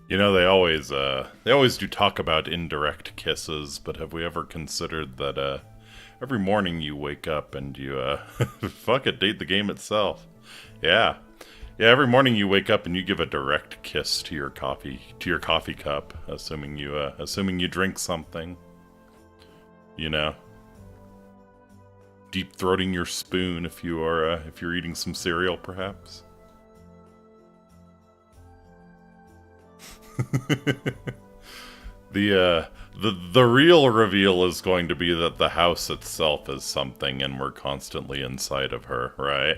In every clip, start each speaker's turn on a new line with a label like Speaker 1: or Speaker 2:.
Speaker 1: You know, they always do talk about indirect kisses, but have we ever considered that every morning you wake up and you fuck it, date the game itself. Yeah. Yeah, every morning you wake up and you give a direct kiss to your coffee cup, assuming you drink something, you know. Deep throating your spoon if you're eating some cereal perhaps. The real reveal is going to be that the house itself is something and we're constantly inside of her, right?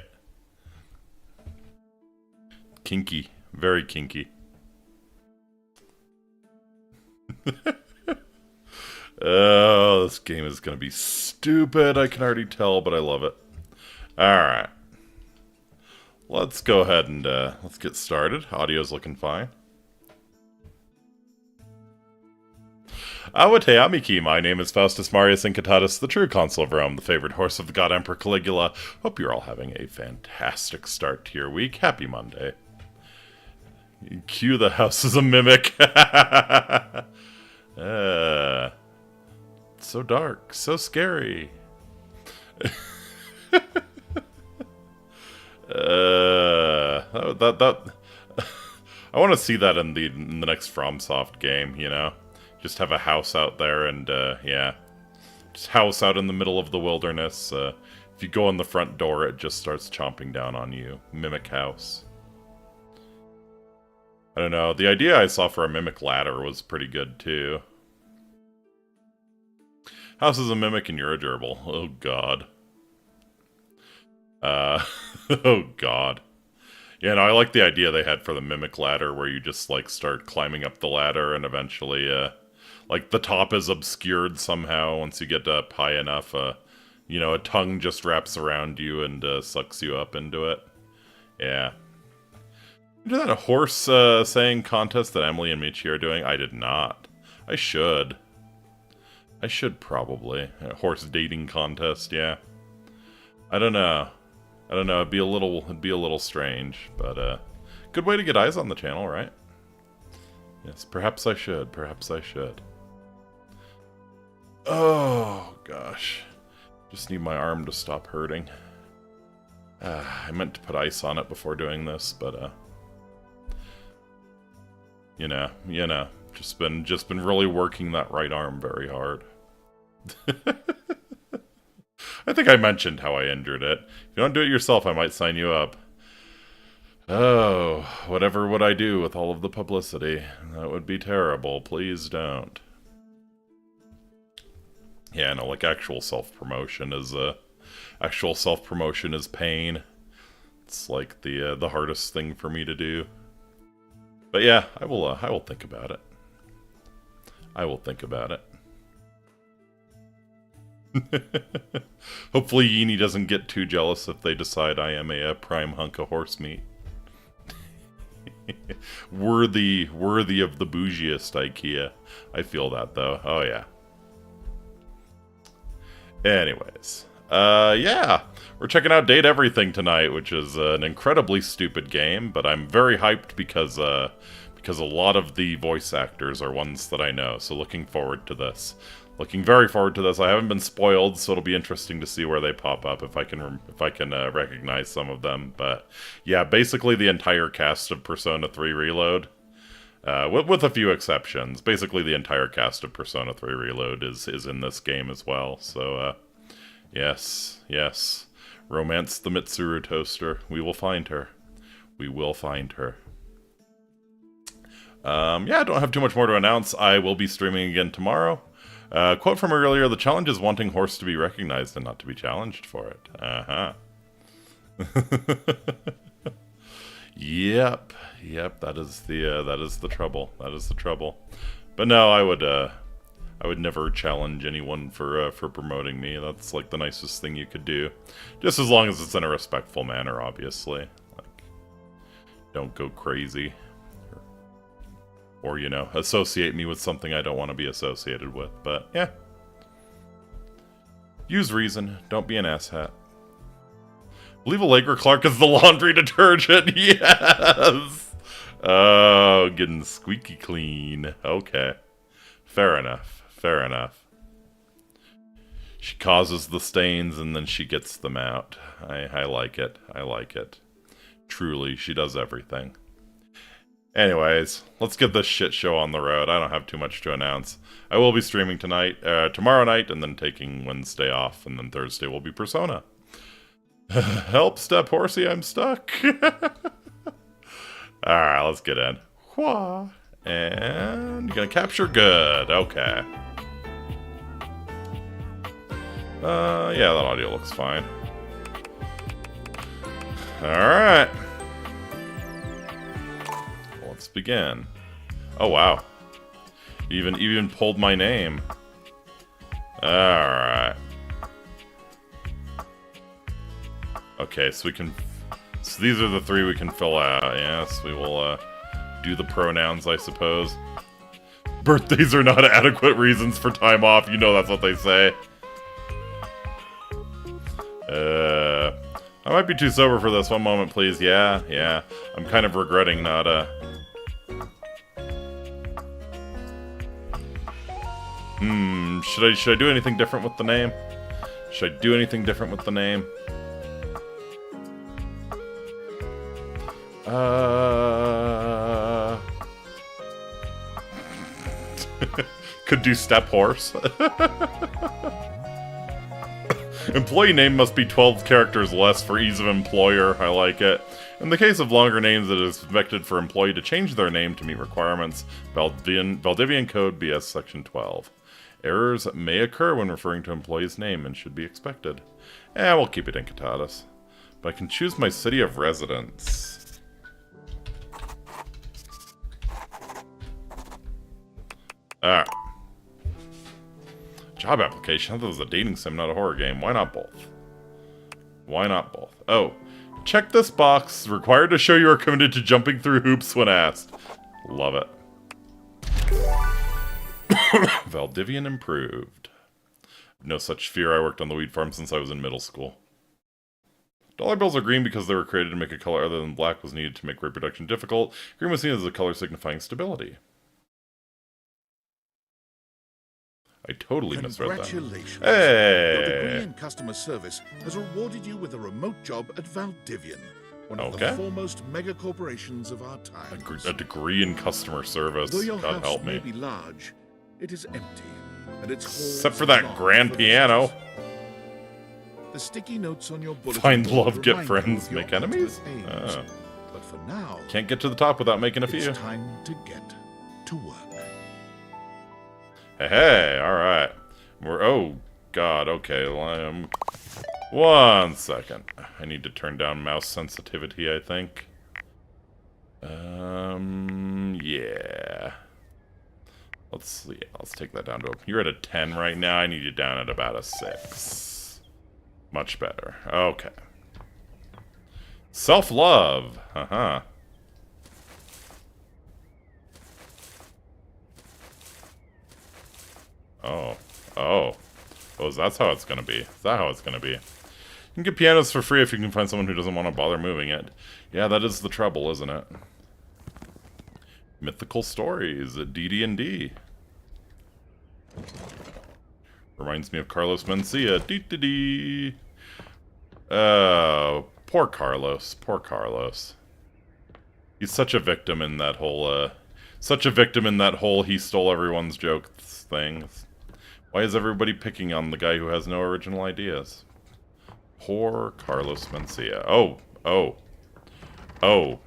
Speaker 1: Kinky. Very kinky. Oh, this game is going to be stupid, I can already tell, but I love it. Alright. Let's go ahead and let's get started. Audio's looking fine. Awate Amiki, my name is Faustus Marius Incitatus, the true consul of Rome, the favorite horse of the god Emperor Caligula. Hope you're all having a fantastic start to your week. Happy Monday. Cue the house as a mimic. So dark, so scary. That I want to see that in the next FromSoft game, you know? Just have a house out there and, yeah. Just house out in the middle of the wilderness. If you go in the front door, it just starts chomping down on you. Mimic house. I don't know. The idea I saw for a mimic ladder was pretty good, too. House is a mimic and you're a gerbil. Oh, God. Oh, God. Yeah, no, I like the idea they had for the mimic ladder where you just, like, start climbing up the ladder and eventually, like, the top is obscured somehow once you get up high enough. You know, a tongue just wraps around you and sucks you up into it. Yeah. You did that a horse saying contest that Emily and Michi are doing? I did not. I should. I should probably. A horse dating contest, yeah. I don't know. I don't know, it'd be a little strange, but good way to get eyes on the channel, right? Yes, perhaps I should. Oh, gosh. Just need my arm to stop hurting. I meant to put ice on it before doing this, but you know, just been really working that right arm very hard. I think I mentioned how I injured it. If you don't do it yourself, I might sign you up. Oh, whatever would I do with all of the publicity? That would be terrible. Please don't. Yeah, no, like actual self-promotion is pain. It's like the hardest thing for me to do. But yeah, I will think about it. I will think about it. Hopefully Yini doesn't get too jealous if they decide I am a prime hunk of horse meat. worthy of the bougiest IKEA. I feel that though. Oh yeah. Anyways. Yeah. We're checking out Date Everything tonight, which is an incredibly stupid game, but I'm very hyped because a lot of the voice actors are ones that I know, so looking forward to this. Looking very forward to this. I haven't been spoiled, so it'll be interesting to see where they pop up if I can recognize some of them. But yeah, basically the entire cast of Persona 3 Reload, with a few exceptions. Basically the entire cast of Persona 3 Reload is in this game as well. So yes, romance the Mitsuru toaster. We will find her. We will find her. Yeah, I don't have too much more to announce. I will be streaming again tomorrow. Quote from earlier, the challenge is wanting horse to be recognized and not to be challenged for it. Uh-huh. Yep, that is the trouble. That is the trouble. But no, I would never challenge anyone for promoting me. That's like the nicest thing you could do. Just as long as it's in a respectful manner, obviously. Like, don't go crazy. Or, you know, associate me with something I don't want to be associated with. But, yeah. Use reason. Don't be an asshat. I believe Allegra Clark is the laundry detergent. Yes! Oh, getting squeaky clean. Okay. Fair enough. Fair enough. She causes the stains and then she gets them out. I like it. I like it. Truly, she does everything. Anyways, let's get this shit show on the road. I don't have too much to announce. I will be streaming tomorrow night, and then taking Wednesday off, and then Thursday will be Persona. Help, Step Horsey, I'm stuck. Alright, let's get in. Wah. And you're gonna capture good. Okay. Yeah, that audio looks fine. Alright. Let's begin. Oh, wow. Even pulled my name. Alright. Okay, so we can... So these are the three we can fill out. Yes, we will, do the pronouns, I suppose. Birthdays are not adequate reasons for time off. You know that's what they say. I might be too sober for this. One moment, please. Yeah. I'm kind of regretting not, Should I do anything different with the name? Should I do anything different with the name? Could do Step Horse. Employee name must be 12 characters less for ease of employer. I like it. In the case of longer names, it is expected for employee to change their name to meet requirements. Valdivian Code BS Section 12. Errors may occur when referring to employee's name and should be expected. We'll keep it Incitatus. But I can choose my city of residence. Alright. Job application? I thought it was a dating sim, not a horror game. Why not both? Why not both? Oh. Check this box. Required to show you are committed to jumping through hoops when asked. Love it. Valdivian improved. No such fear. I worked on the weed farm since I was in middle school. Dollar bills are green because they were created to make a color other than black was needed to make reproduction difficult. Green was seen as a color signifying stability. I totally misread that.
Speaker 2: Congratulations.
Speaker 1: Hey!
Speaker 2: Your degree in customer service has rewarded you with a remote job at Valdivian, one of the foremost mega corporations of our time.
Speaker 1: A degree in customer service.
Speaker 2: Though your
Speaker 1: God
Speaker 2: house
Speaker 1: help
Speaker 2: may
Speaker 1: me.
Speaker 2: be large, it is empty, and its halls
Speaker 1: Except for that
Speaker 2: long
Speaker 1: grand
Speaker 2: for
Speaker 1: piano.
Speaker 2: visitors. The sticky notes on your bulletin
Speaker 1: Find
Speaker 2: board
Speaker 1: love, get
Speaker 2: remind you
Speaker 1: friends,
Speaker 2: of your
Speaker 1: make enemies?
Speaker 2: ultimate aims. But for now,
Speaker 1: Can't get to the top without making a few.
Speaker 2: it's time to get to work.
Speaker 1: Hey, alright. Oh, God, okay. One second. I need to turn down mouse sensitivity, I think. Yeah. Let's take that down to you're at a 10 right now. I need you down at about a 6. Much better. Okay. Self-love. Uh-huh. Oh, that's how it's gonna be. Is that how it's gonna be? You can get pianos for free if you can find someone who doesn't want to bother moving it. Yeah, that is the trouble, isn't it? Mythical stories at DD&D. Reminds me of Carlos Mencia. Dee-dee-dee. Poor Carlos. Poor Carlos. He's such a victim in that whole, he stole everyone's jokes thing. Why is everybody picking on the guy who has no original ideas? Poor Carlos Mencia. Oh,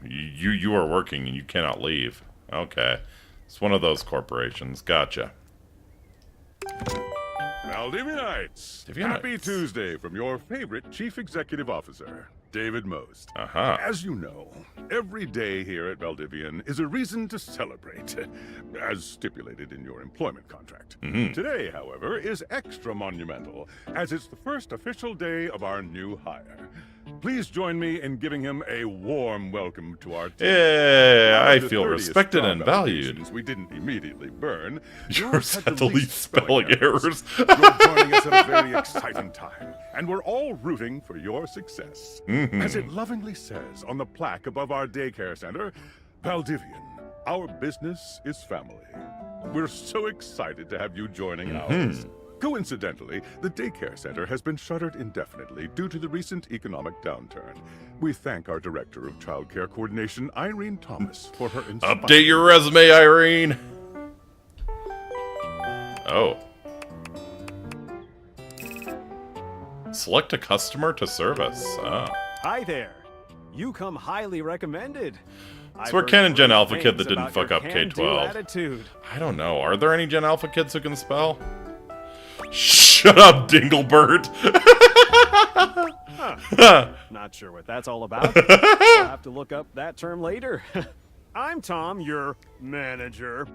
Speaker 1: you are working and you cannot leave. Okay. It's one of those corporations. Gotcha.
Speaker 3: Valdivianites! Happy Tuesday from your favorite Chief Executive Officer, David Most. As you know, every day here at Valdivian is a reason to celebrate, as stipulated in your employment contract. Today, however, is extra monumental, as it's the first official day of our new hire. Please join me in giving him a warm welcome to our team.
Speaker 1: Yeah, I feel respected and valued.
Speaker 3: We didn't immediately burn.
Speaker 1: Yours had the least spelling errors.
Speaker 3: You're joining us at a very exciting time, and we're all rooting for your success. As it lovingly says on the plaque above our daycare center, Valdivian, our business is family. We're so excited to have you joining ours. Coincidentally, the daycare center has been shuttered indefinitely due to the recent economic downturn. We thank our Director of Child Care Coordination, Irene Thomas, for her inspiring...
Speaker 1: Update your resume, Irene! Oh. Select a customer to service. Ah.
Speaker 4: Hi there. You come highly recommended.
Speaker 1: So we're Ken and Gen Alpha Kid that didn't fuck up K-12.
Speaker 4: Attitude.
Speaker 1: I don't know. Are there any Gen Alpha kids who can spell? Shut up, Dinglebert!
Speaker 4: Huh. Not sure what that's all about. I'll have to look up that term later. I'm Tom, your manager.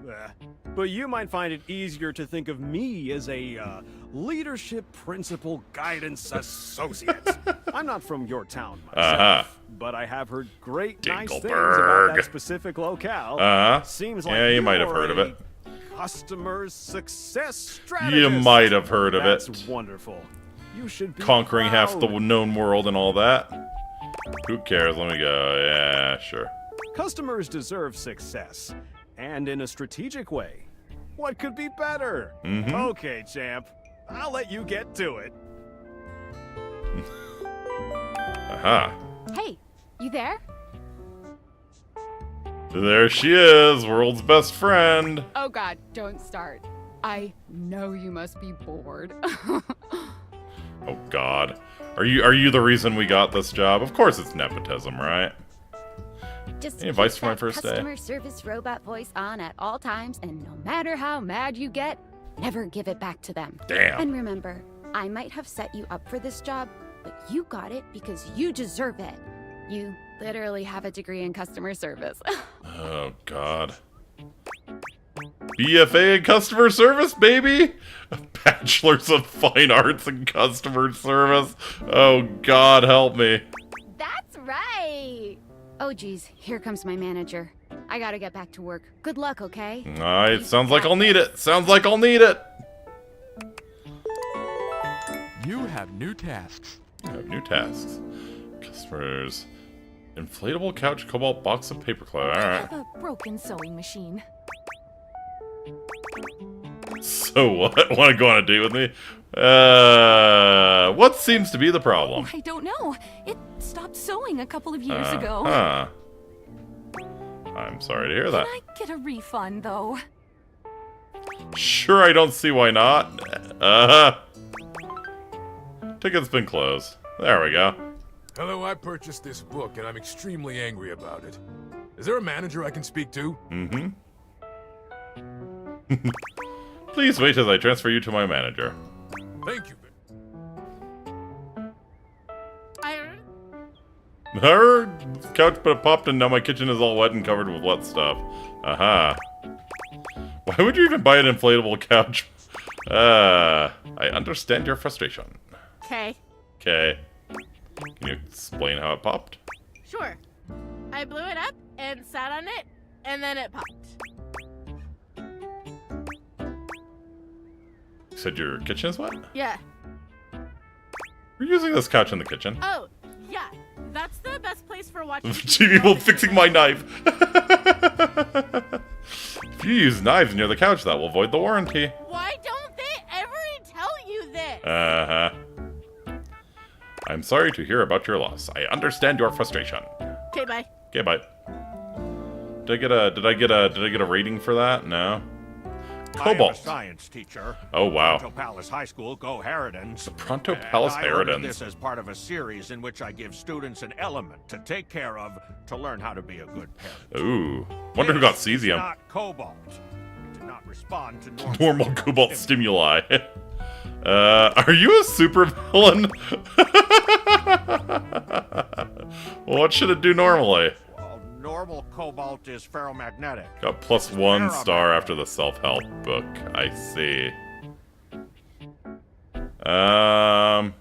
Speaker 4: But you might find it easier to think of me as a leadership principal guidance associate. I'm not from your town myself, but I have heard great nice things about that specific locale. Seems like
Speaker 1: you might have heard of it.
Speaker 4: Customer success strategist.
Speaker 1: You might have heard of it.
Speaker 4: That's wonderful. You should be
Speaker 1: conquering
Speaker 4: proud.
Speaker 1: half the known world and all that. Who cares? Let me go. Yeah, sure.
Speaker 4: Customers deserve success, and in a strategic way. What could be better? Okay, champ. I'll let you get to it.
Speaker 5: Hey, you there?
Speaker 1: There she is, world's best friend.
Speaker 5: Oh god, don't start. I know you must be bored.
Speaker 1: Oh god. Are you the reason we got this job? Of course it's nepotism, right?
Speaker 6: Just
Speaker 1: any advice for my first day?
Speaker 6: Customer service robot voice on at all times, and no matter how mad you get, never give it back to them.
Speaker 1: Damn.
Speaker 6: And remember, I might have set you up for this job, but you got it because you deserve it. You literally have a degree in customer service.
Speaker 1: Oh god. BFA in customer service, baby! Bachelor's of Fine Arts in Customer Service. Oh god, help me.
Speaker 6: That's right! Oh geez, here comes my manager. I gotta get back to work. Good luck, okay?
Speaker 1: Alright, sounds like I'll need it. Sounds like I'll need it.
Speaker 7: You have new tasks.
Speaker 1: You have new tasks. Customers. Inflatable couch, cobalt box of paperclip. Alright.
Speaker 5: A broken sewing machine.
Speaker 1: So what? Want to go on a date with me? What seems to be the problem?
Speaker 5: Oh, I don't know. It stopped sewing a couple of years ago.
Speaker 1: I'm sorry to hear that.
Speaker 5: Can I get a refund, though?
Speaker 1: Sure, I don't see why not. Ticket's been closed. There we go.
Speaker 7: Hello, I purchased this book and I'm extremely angry about it. Is there a manager I can speak to?
Speaker 1: Please wait as I transfer you to my manager.
Speaker 7: Thank you.
Speaker 1: Her couch popped and now my kitchen is all wet and covered with wet stuff. Why would you even buy an inflatable couch? I understand your frustration.
Speaker 8: Okay.
Speaker 1: Okay. Can you explain how it popped?
Speaker 8: Sure. I blew it up and sat on it, and then it popped.
Speaker 1: You said your kitchen is wet?
Speaker 8: Yeah.
Speaker 1: We're using this couch in the kitchen.
Speaker 8: Oh, yeah. That's the best place for watching
Speaker 1: TV while fixing my knife. If you use knives near the couch, that will void the warranty.
Speaker 8: Why don't they ever tell you this?
Speaker 1: I'm sorry to hear about your loss. I understand your frustration.
Speaker 8: Okay, bye.
Speaker 1: Okay, bye. Did I get a rating for that? No. Cobalt.
Speaker 9: I am a science teacher.
Speaker 1: Oh wow.
Speaker 9: Pronto Palace High School, go Harridans.
Speaker 1: The Pronto Palace
Speaker 9: I ordered
Speaker 1: Harridans.
Speaker 9: this as part of a series in which I give students an element to take care of to learn how to be a good parent.
Speaker 1: Ooh. Wonder who got cesium.
Speaker 9: Not cobalt. It did not respond to
Speaker 1: normal cobalt stimuli. Are you a supervillain? What should it do normally?
Speaker 9: Well, normal cobalt is ferromagnetic.
Speaker 1: Got +1 star after the self-help book. I see. Are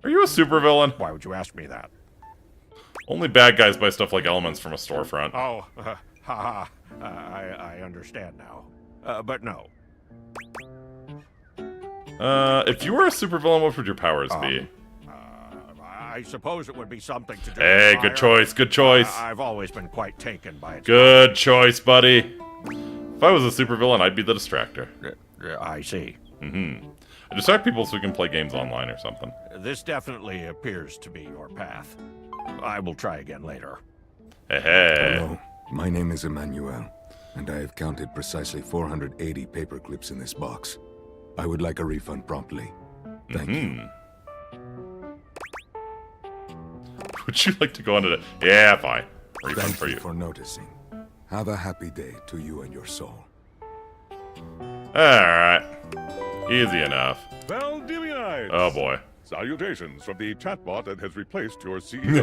Speaker 1: you a supervillain?
Speaker 9: Why would you ask me that?
Speaker 1: Only bad guys buy stuff like elements from a storefront.
Speaker 9: Oh, haha. I understand now. But no.
Speaker 1: If you were a supervillain, what would your powers be?
Speaker 9: I suppose it would be something to do
Speaker 1: Hey,
Speaker 9: with
Speaker 1: good
Speaker 9: fire.
Speaker 1: choice, good choice.
Speaker 9: I've always been quite taken by it.
Speaker 1: Good choice, buddy. If I was a supervillain, I'd be the distractor.
Speaker 9: I see.
Speaker 1: Mm-hmm. I distract people so we can play games online or something.
Speaker 9: This definitely appears to be your path. I will try again later.
Speaker 1: Hey.
Speaker 10: Hello, my name is Emmanuel, and I have counted precisely 480 paper clips in this box. I would like a refund promptly. Thank you.
Speaker 1: Would you like to go on to the... Yeah, fine. Refund
Speaker 10: Thank
Speaker 1: for
Speaker 10: you
Speaker 1: you.
Speaker 10: for noticing. Have a happy day to you and your soul.
Speaker 1: Alright. Easy enough.
Speaker 3: Valdivianites!
Speaker 1: Oh boy.
Speaker 3: Salutations from the chatbot that has replaced your CEO.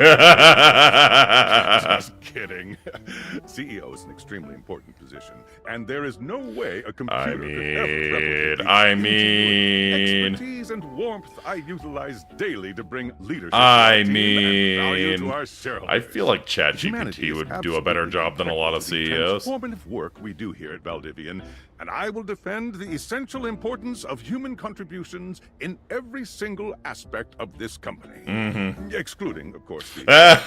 Speaker 3: Just kidding. CEO is an extremely important position, and there is no way a computer could ever replicate the ingenuity, expertise and warmth I utilize daily to bring leadership to our team and value to our shareholders.
Speaker 1: I feel like
Speaker 3: Humanity
Speaker 1: ChatGPT
Speaker 3: is
Speaker 1: would do a better job than a lot of
Speaker 3: absolutely
Speaker 1: CEOs.
Speaker 3: the transformative work we do here at Valdivian, and I will defend the essential importance of human contributions in every single aspect of this company, excluding, of course, the sales,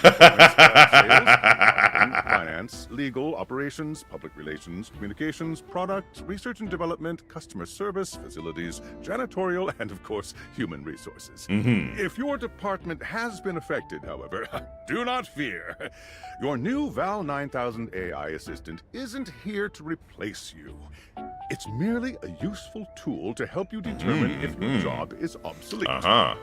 Speaker 3: marketing, finance, legal, operations, public relations, communications, product, research and development, customer service, facilities, janitorial, and of course, human resources. If your department has been affected, however, do not fear. Your new Val 9000 AI assistant isn't here to replace you. It's merely a useful tool to help you determine if your job is obsolete.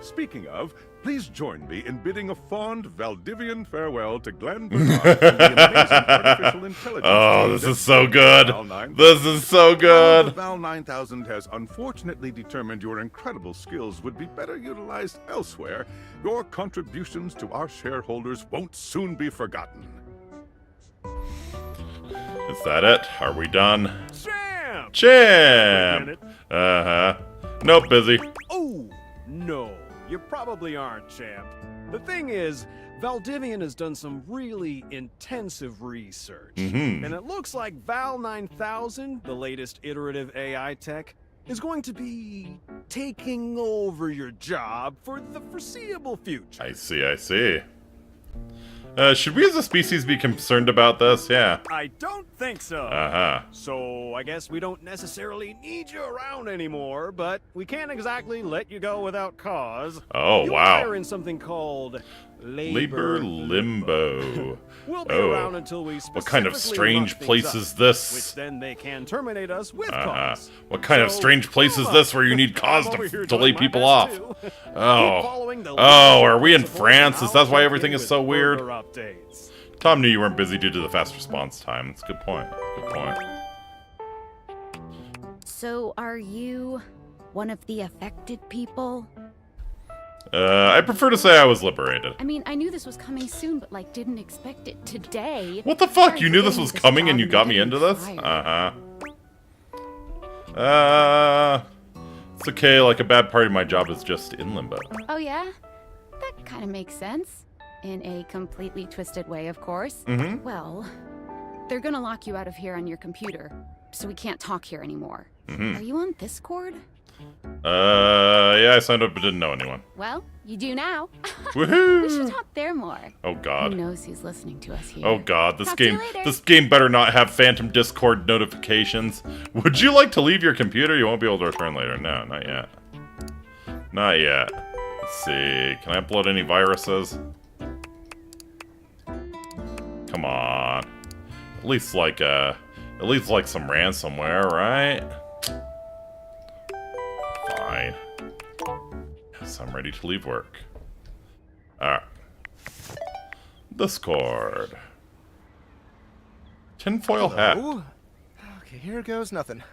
Speaker 3: Speaking of, please join me in bidding a fond Valdivian farewell to Glenn Bernard and the amazing artificial intelligence.
Speaker 1: Oh, this is so good. This is so good.
Speaker 3: Val 9000 has unfortunately determined your incredible skills would be better utilized elsewhere. Your contributions to our shareholders won't soon be forgotten.
Speaker 1: Is that it? Are we done?
Speaker 4: Champ!
Speaker 1: Champ! Nope, busy.
Speaker 4: Oh, no. You probably aren't, Champ. The thing is, Valdivian has done some really intensive research. And it looks like Val 9000, the latest iterative AI tech, is going to be taking over your job for the foreseeable future.
Speaker 1: I see, I see. Should we as a species be concerned about this? Yeah.
Speaker 4: I don't think so. So I guess we don't necessarily need you around anymore, but we can't exactly let you go without cause.
Speaker 1: Oh,
Speaker 4: You'll
Speaker 1: wow.
Speaker 4: hire in something called
Speaker 1: Labor Limbo.
Speaker 4: We'll be around until we
Speaker 1: What kind of
Speaker 4: specifically
Speaker 1: strange
Speaker 4: muck things
Speaker 1: place
Speaker 4: up,
Speaker 1: is this?
Speaker 4: Which then they can terminate us with cause.
Speaker 1: What kind of strange place is this where you need cause to lay people off? Oh, are we in France? Is that why everything is so weird? Tom knew you weren't busy due to the fast response time. That's a good point. Good point.
Speaker 6: So, are you one of the affected people?
Speaker 1: I prefer to say I was liberated.
Speaker 6: I mean, I knew this was coming soon, but, like, didn't expect it today.
Speaker 1: What the fuck? You knew this was coming and you got me into this? It's okay, like a bad part of my job is just in limbo.
Speaker 6: Oh, yeah? That kind of makes sense. In a completely twisted way, of course. Well, they're gonna lock you out of here on your computer, so we can't talk here anymore. Are you on Discord?
Speaker 1: Yeah, I signed up but didn't know anyone.
Speaker 6: Well, you do now.
Speaker 1: Woohoo!
Speaker 6: We should talk there more.
Speaker 1: Oh god.
Speaker 6: Who knows who's listening to us here?
Speaker 1: Oh god,
Speaker 6: Talk to you later.
Speaker 1: this game better not have phantom Discord notifications. Would you like to leave your computer? You won't be able to return later. No, not yet. Not yet. Let's see. Can I upload any viruses? Come on. At least like some ransomware, right? Fine. Yes, I'm ready to leave work. Alright. Discord. Tinfoil hat.
Speaker 11: Okay, here goes nothing.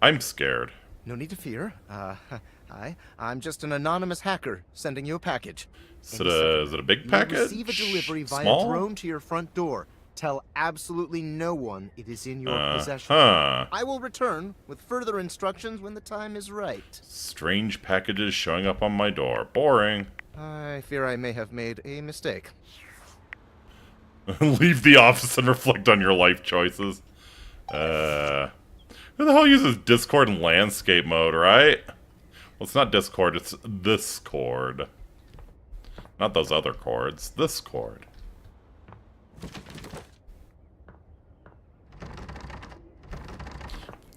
Speaker 1: I'm scared.
Speaker 11: No need to fear. Hi. I'm just an anonymous hacker sending you a package.
Speaker 1: Is it a big package?
Speaker 11: You'll receive a delivery via drone to your front door. Tell absolutely no one it is in your possession. I will return with further instructions when the time is right.
Speaker 1: Strange packages showing up on my door. Boring.
Speaker 11: I fear I may have made a mistake.
Speaker 1: Leave the office and reflect on your life choices. Who the hell uses Discord in landscape mode, right? Well, it's not Discord, it's Discord. Not those other chords. This chord.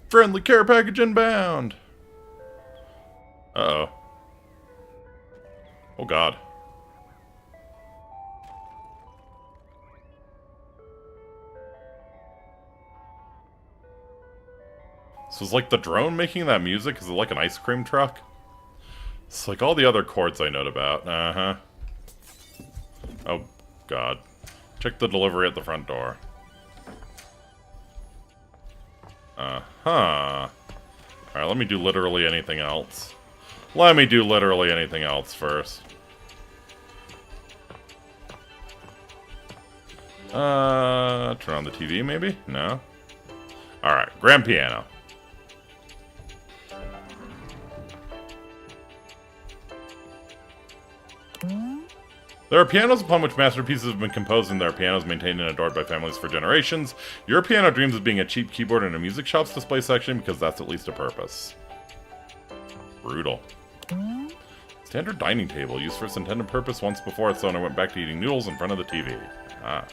Speaker 1: Friendly care package inbound! Uh-oh. Oh god. So it's like the drone making that music? Is it like an ice cream truck? It's like all the other chords I know about. Uh-huh. Oh, god. Check the delivery at the front door. Uh-huh. Alright, let me do literally anything else. Let me do literally anything else first. Turn on the TV, maybe? No? Alright, grand piano. There are pianos upon which masterpieces have been composed, and there are pianos maintained and adored by families for generations. Your piano dreams of being a cheap keyboard in a music shop's display section because that's at least a purpose. Brutal. Standard dining table, used for its intended purpose once before its owner went back to eating noodles in front of the TV. Ah.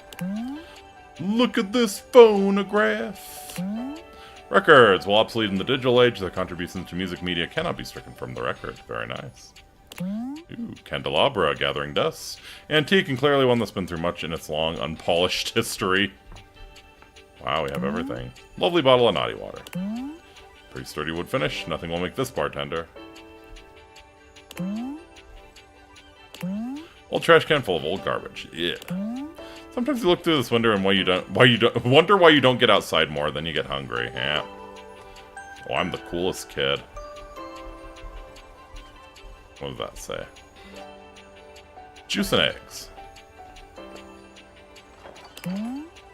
Speaker 1: Look at this phonograph! Records. While obsolete in the digital age, their contributions to music media cannot be stricken from the record. Very nice. Ooh, candelabra, gathering dust. Antique and clearly one that's been through much in its long, unpolished history. Wow, we have everything. Lovely bottle of naughty water. Pretty sturdy wood finish. Nothing will make this bartender. Old trash can full of old garbage. Yeah. Sometimes you look through this window and wonder why you don't get outside more, then you get hungry. Yeah. Oh, I'm the coolest kid. What does that say? Juice and eggs.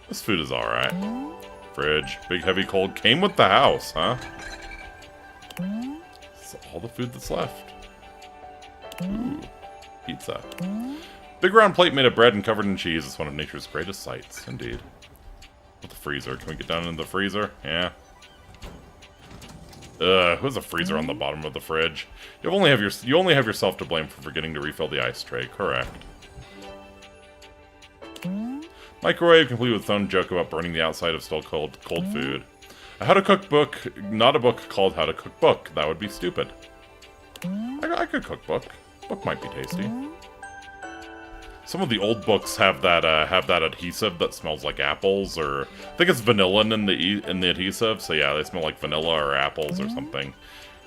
Speaker 1: This food is alright. Fridge. Big, heavy, cold. Came with the house, huh? That's all the food that's left. Ooh. Pizza. Big round plate made of bread and covered in cheese is one of nature's greatest sights. Indeed. With the freezer. Can we get down into the freezer? Yeah. Who's a freezer on the bottom of the fridge? You only have yourself to blame for forgetting to refill the ice tray. Correct. Microwave, complete with its own joke about burning the outside of still cold food. A how to cook book, not a book called How to Cook Book. That would be stupid. I could cook book. Book might be tasty. Some of the old books have that adhesive that smells like apples, or I think it's vanilla in the adhesive. So yeah, they smell like vanilla or apples or something.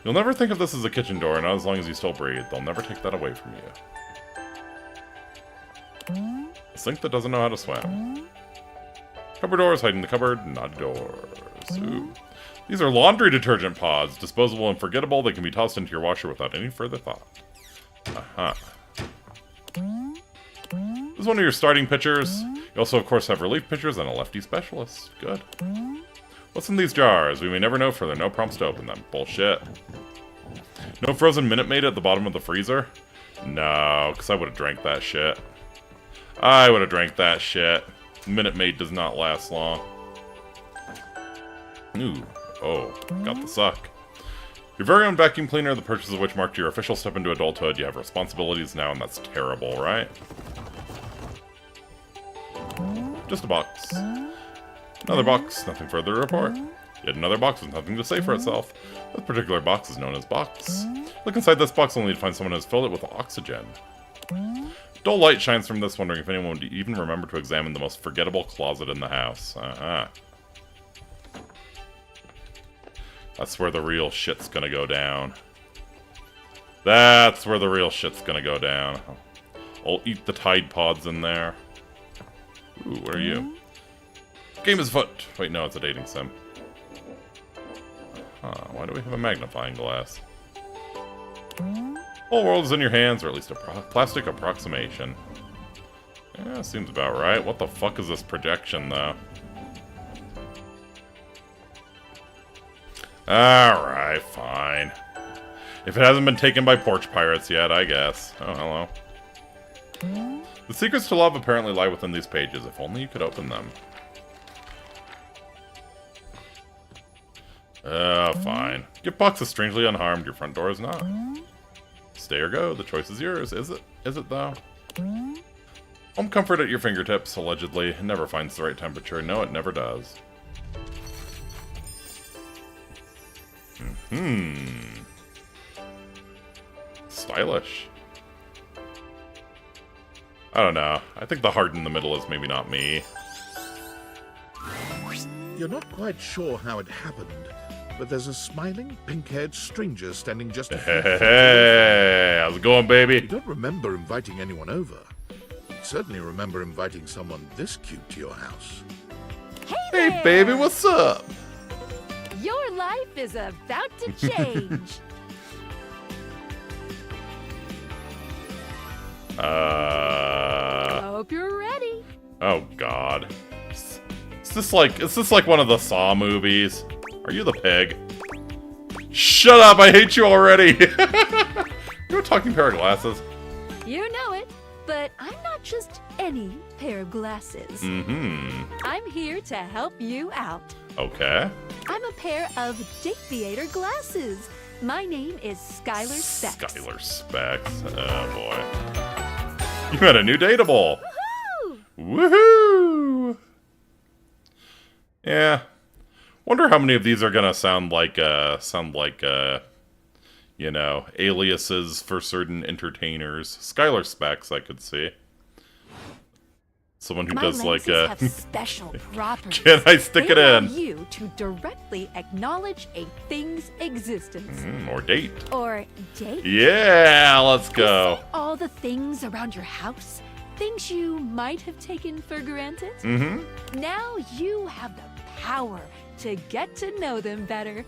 Speaker 1: You'll never think of this as a kitchen door, not as long as you still breathe. They'll never take that away from you. A sink that doesn't know how to swim. Cupboard doors hiding in the cupboard, not doors. Ooh. These are laundry detergent pods, disposable and forgettable. They can be tossed into your washer without any further thought. Uh-huh. This is one of your starting pitchers. You also, of course, have relief pitchers and a lefty specialist. Good. What's in these jars? We may never know, for there are no prompts to open them. Bullshit. No frozen Minute Maid at the bottom of the freezer? No, because I would have drank that shit. I would have drank that shit. Minute Maid does not last long. Ooh. Oh, got the suck. Your very own vacuum cleaner, the purchase of which marked your official step into adulthood. You have responsibilities now, and that's terrible, right? Just a box. Another box, nothing further to report. Yet another box with nothing to say for itself. This particular box is known as box. Look inside this box only to find someone has filled it with oxygen. Dull light shines from this, wondering if anyone would even remember to examine the most forgettable closet in the house. That's where the real shit's gonna go down. That's where the real shit's gonna go down. I'll eat the Tide Pods in there. Ooh, what are you? Game is foot. Wait, no, it's a dating sim. Why do we have a magnifying glass? Whole world is in your hands, or at least a plastic approximation. Yeah, seems about right. What the fuck is this projection, though? Alright, fine. If it hasn't been taken by porch pirates yet, I guess. Oh, hello. The secrets to love apparently lie within these pages. If only you could open them. Fine. Gift box is strangely unharmed. Your front door is not. Stay or go. The choice is yours. Is it? Is it, though? Home comfort at your fingertips, allegedly. It never finds the right temperature. No, it never does. Stylish. I don't know. I think the heart in the middle is maybe not me.
Speaker 2: You're not quite sure how it happened, but there's a smiling, pink-haired stranger standing just a few feet away.
Speaker 1: Hey, how's it going, baby?
Speaker 2: You don't remember inviting anyone over. You certainly remember inviting someone this cute to your house.
Speaker 6: Hey,
Speaker 1: hey baby, what's up?
Speaker 6: Your life is about to change. Hope you're ready.
Speaker 1: Oh God. Is this like one of the Saw movies? Are you the pig? Shut up! I hate you already. You're a talking pair of glasses.
Speaker 12: You know it, but I'm not just any pair of glasses. I'm here to help you out.
Speaker 1: Okay.
Speaker 12: I'm a pair of Dateviator glasses. My name is Skylar Specs.
Speaker 1: Skylar Specs. Oh boy. You had a new dateable. Woohoo! Woohoo! Yeah. Wonder how many of these are gonna sound like you know, aliases for certain entertainers. Skylar Specs, I could see. Someone who does like
Speaker 12: have special properties.
Speaker 1: Can I stick it in?
Speaker 12: Allow you to directly acknowledge a thing's existence.
Speaker 1: Or date.
Speaker 12: Or date.
Speaker 1: Yeah, let's go.
Speaker 12: All the things around your house, things you might have taken for granted. Now you have the power to get to know them better.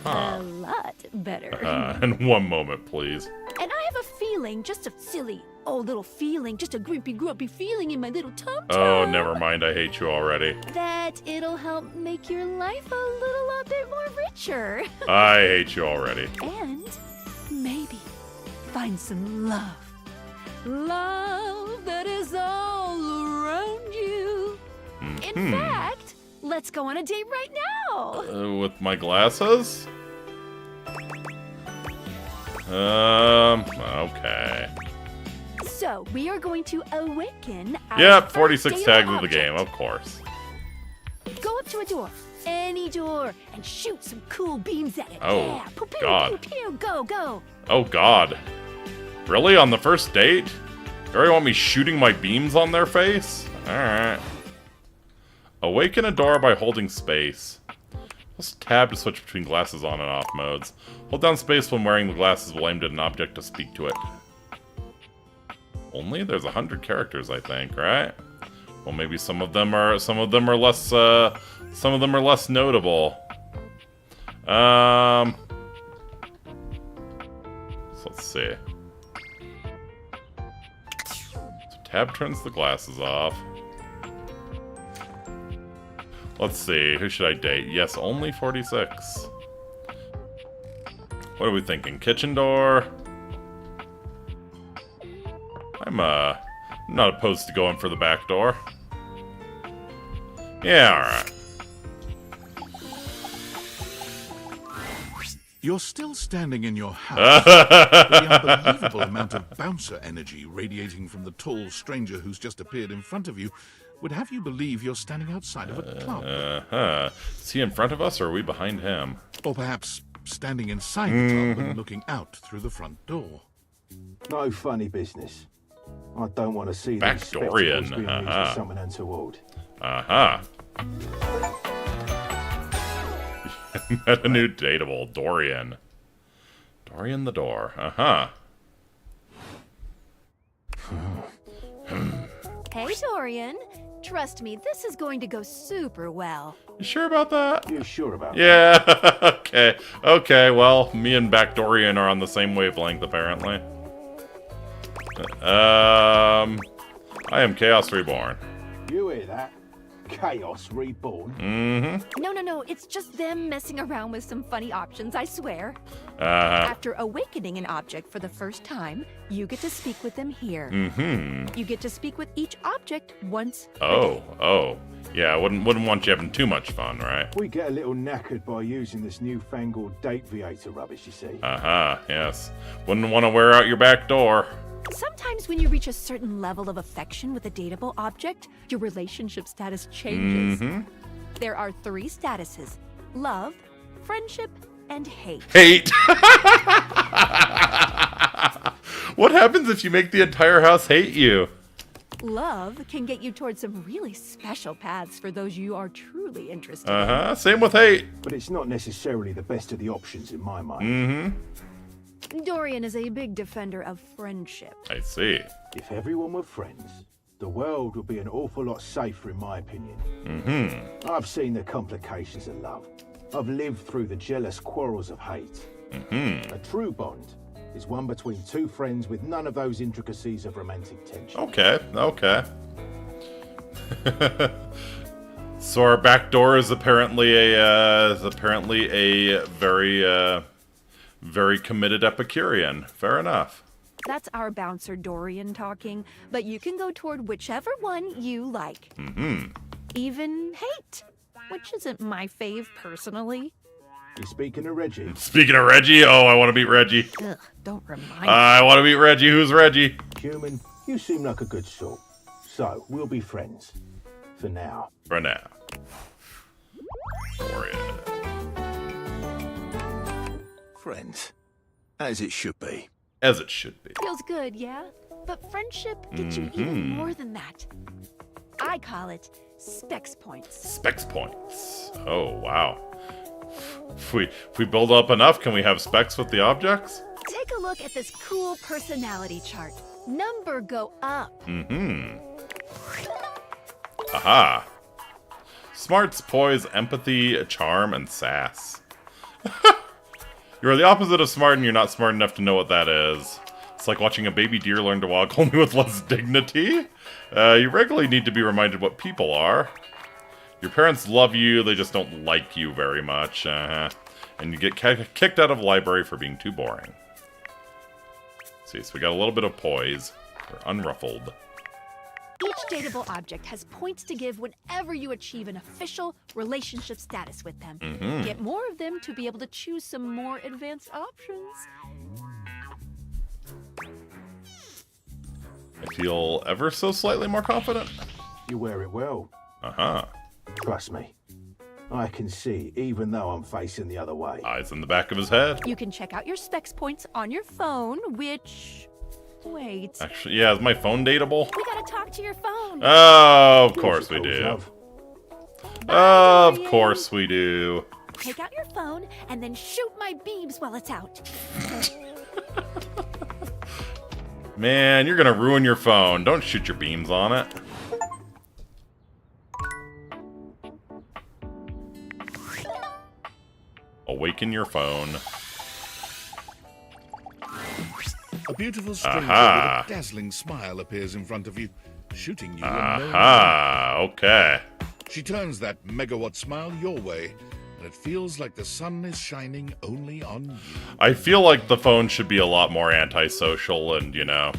Speaker 12: A lot better.
Speaker 1: In one moment, please.
Speaker 12: And I have a feeling, just a silly old little feeling, just a grumpy feeling in my little tum-tum.
Speaker 1: Oh, never mind. I hate you already.
Speaker 12: That it'll help make your life a little bit more richer.
Speaker 1: I hate you already.
Speaker 12: And maybe find some love. Love that is all around you. In fact, let's go on a date right now.
Speaker 1: With my glasses? Okay.
Speaker 12: So, we are going to awaken our
Speaker 1: Yep, 46 tags of the
Speaker 12: object.
Speaker 1: game, of course.
Speaker 12: Go up to a door, any door, and shoot some cool beams at it.
Speaker 1: Oh,
Speaker 12: yeah. Pew, pew,
Speaker 1: God.
Speaker 12: Pew, pew, go, go.
Speaker 1: Oh, God. Really? On the first date? You already want me shooting my beams on their face? Alright. Awaken a door by holding space. Press tab to switch between glasses on and off modes. Hold down space when wearing the glasses while aimed at an object to speak to it. Only? There's 100 characters, I think, right? Well, maybe some of them are less notable. So let's see. So tab turns the glasses off. Let's see, who should I date? Yes, only 46. What are we thinking? Kitchen door? I'm not opposed to going for the back door. Yeah, alright.
Speaker 2: You're still standing in your house. The unbelievable amount of bouncer energy radiating from the tall stranger who's just appeared in front of you would have you believe you're standing outside of a club.
Speaker 1: Is he in front of us, or are we behind him?
Speaker 2: Or perhaps standing inside the club and looking out through the front door.
Speaker 13: No funny business. I don't want to see
Speaker 1: Back
Speaker 13: these
Speaker 1: Dorian.
Speaker 13: spectacles being used as something untoward.
Speaker 1: Met a new dateable, Dorian. Dorian the door.
Speaker 12: Hey, Dorian. Trust me, this is going to go super well.
Speaker 1: You sure about that?
Speaker 13: You sure about
Speaker 1: that? Yeah, okay. Okay, well, me and Back Dorian are on the same wavelength, apparently. I am Chaos Reborn.
Speaker 13: You hear that? Chaos Reborn?
Speaker 12: No, it's just them messing around with some funny options, I swear.
Speaker 1: After
Speaker 12: awakening an object for the first time, you get to speak with them here. You get to speak with each object once a day.
Speaker 1: Oh. Yeah, I wouldn't want you having too much fun, right?
Speaker 13: We get a little knackered by using this newfangled Dateviator rubbish, you see.
Speaker 1: Yes. Wouldn't want to wear out your back door.
Speaker 12: Sometimes when you reach a certain level of affection with a dateable object, your relationship status changes. There are 3 statuses: love, friendship, and hate.
Speaker 1: Hate! What happens if you make the entire house hate you?
Speaker 12: Love can get you towards some really special paths for those you are truly interested in.
Speaker 1: Same with hate.
Speaker 13: But it's not necessarily the best of the options in my mind.
Speaker 12: Dorian is a big defender of friendship.
Speaker 1: I see.
Speaker 13: If everyone were friends, the world would be an awful lot safer, in my opinion. I've seen the complications of love. I've lived through the jealous quarrels of hate. A true bond is one between 2 friends with none of those intricacies of romantic tension.
Speaker 1: Okay. So our back door is apparently a very committed Epicurean. Fair enough.
Speaker 12: That's our bouncer Dorian talking, but you can go toward whichever one you like. Even hate, which isn't my fave personally.
Speaker 13: You speaking of Reggie?
Speaker 1: Speaking of Reggie, oh, I want to meet Reggie.
Speaker 12: Ugh, don't remind me.
Speaker 1: I want to meet Reggie. Who's Reggie?
Speaker 13: Human, you seem like a good sort. So, we'll be friends. For now.
Speaker 1: Dorian.
Speaker 10: Friends. As it should be.
Speaker 1: As it should be.
Speaker 12: Feels good, yeah? But friendship gets you even more than that. I call it specs points.
Speaker 1: Specs points. Oh, wow. If we build up enough, can we have specs with the objects?
Speaker 12: Take a look at this cool personality chart. Number go up.
Speaker 1: Aha. Smarts, poise, empathy, charm, and sass. You're the opposite of smart, and you're not smart enough to know what that is. It's like watching a baby deer learn to walk, only with less dignity. You regularly need to be reminded what people are. Your parents love you, they just don't like you very much. And you get kicked out of library for being too boring. Let's see, so we got a little bit of poise. We're unruffled.
Speaker 12: Each dateable object has points to give whenever you achieve an official relationship status with them. Get more of them to be able to choose some more advanced options.
Speaker 1: I feel ever so slightly more confident.
Speaker 13: You wear it well. Trust me. I can see, even though I'm facing the other way.
Speaker 1: Eyes in the back of his head.
Speaker 12: You can check out your specs points on your phone, which... Wait.
Speaker 1: Actually, yeah, is my phone dateable?
Speaker 12: We gotta talk to your phone.
Speaker 1: Oh, of course we do. Of course we do.
Speaker 12: Take out your phone and then shoot my beams while it's out.
Speaker 1: Man, you're gonna ruin your phone. Don't shoot your beams on it. Awaken your phone.
Speaker 2: A beautiful stranger with a dazzling smile appears in front of you, shooting you.
Speaker 1: Okay.
Speaker 2: She turns that megawatt smile your way, and it feels like the sun is shining only on you.
Speaker 1: I feel like the phone should be a lot more antisocial and, you know,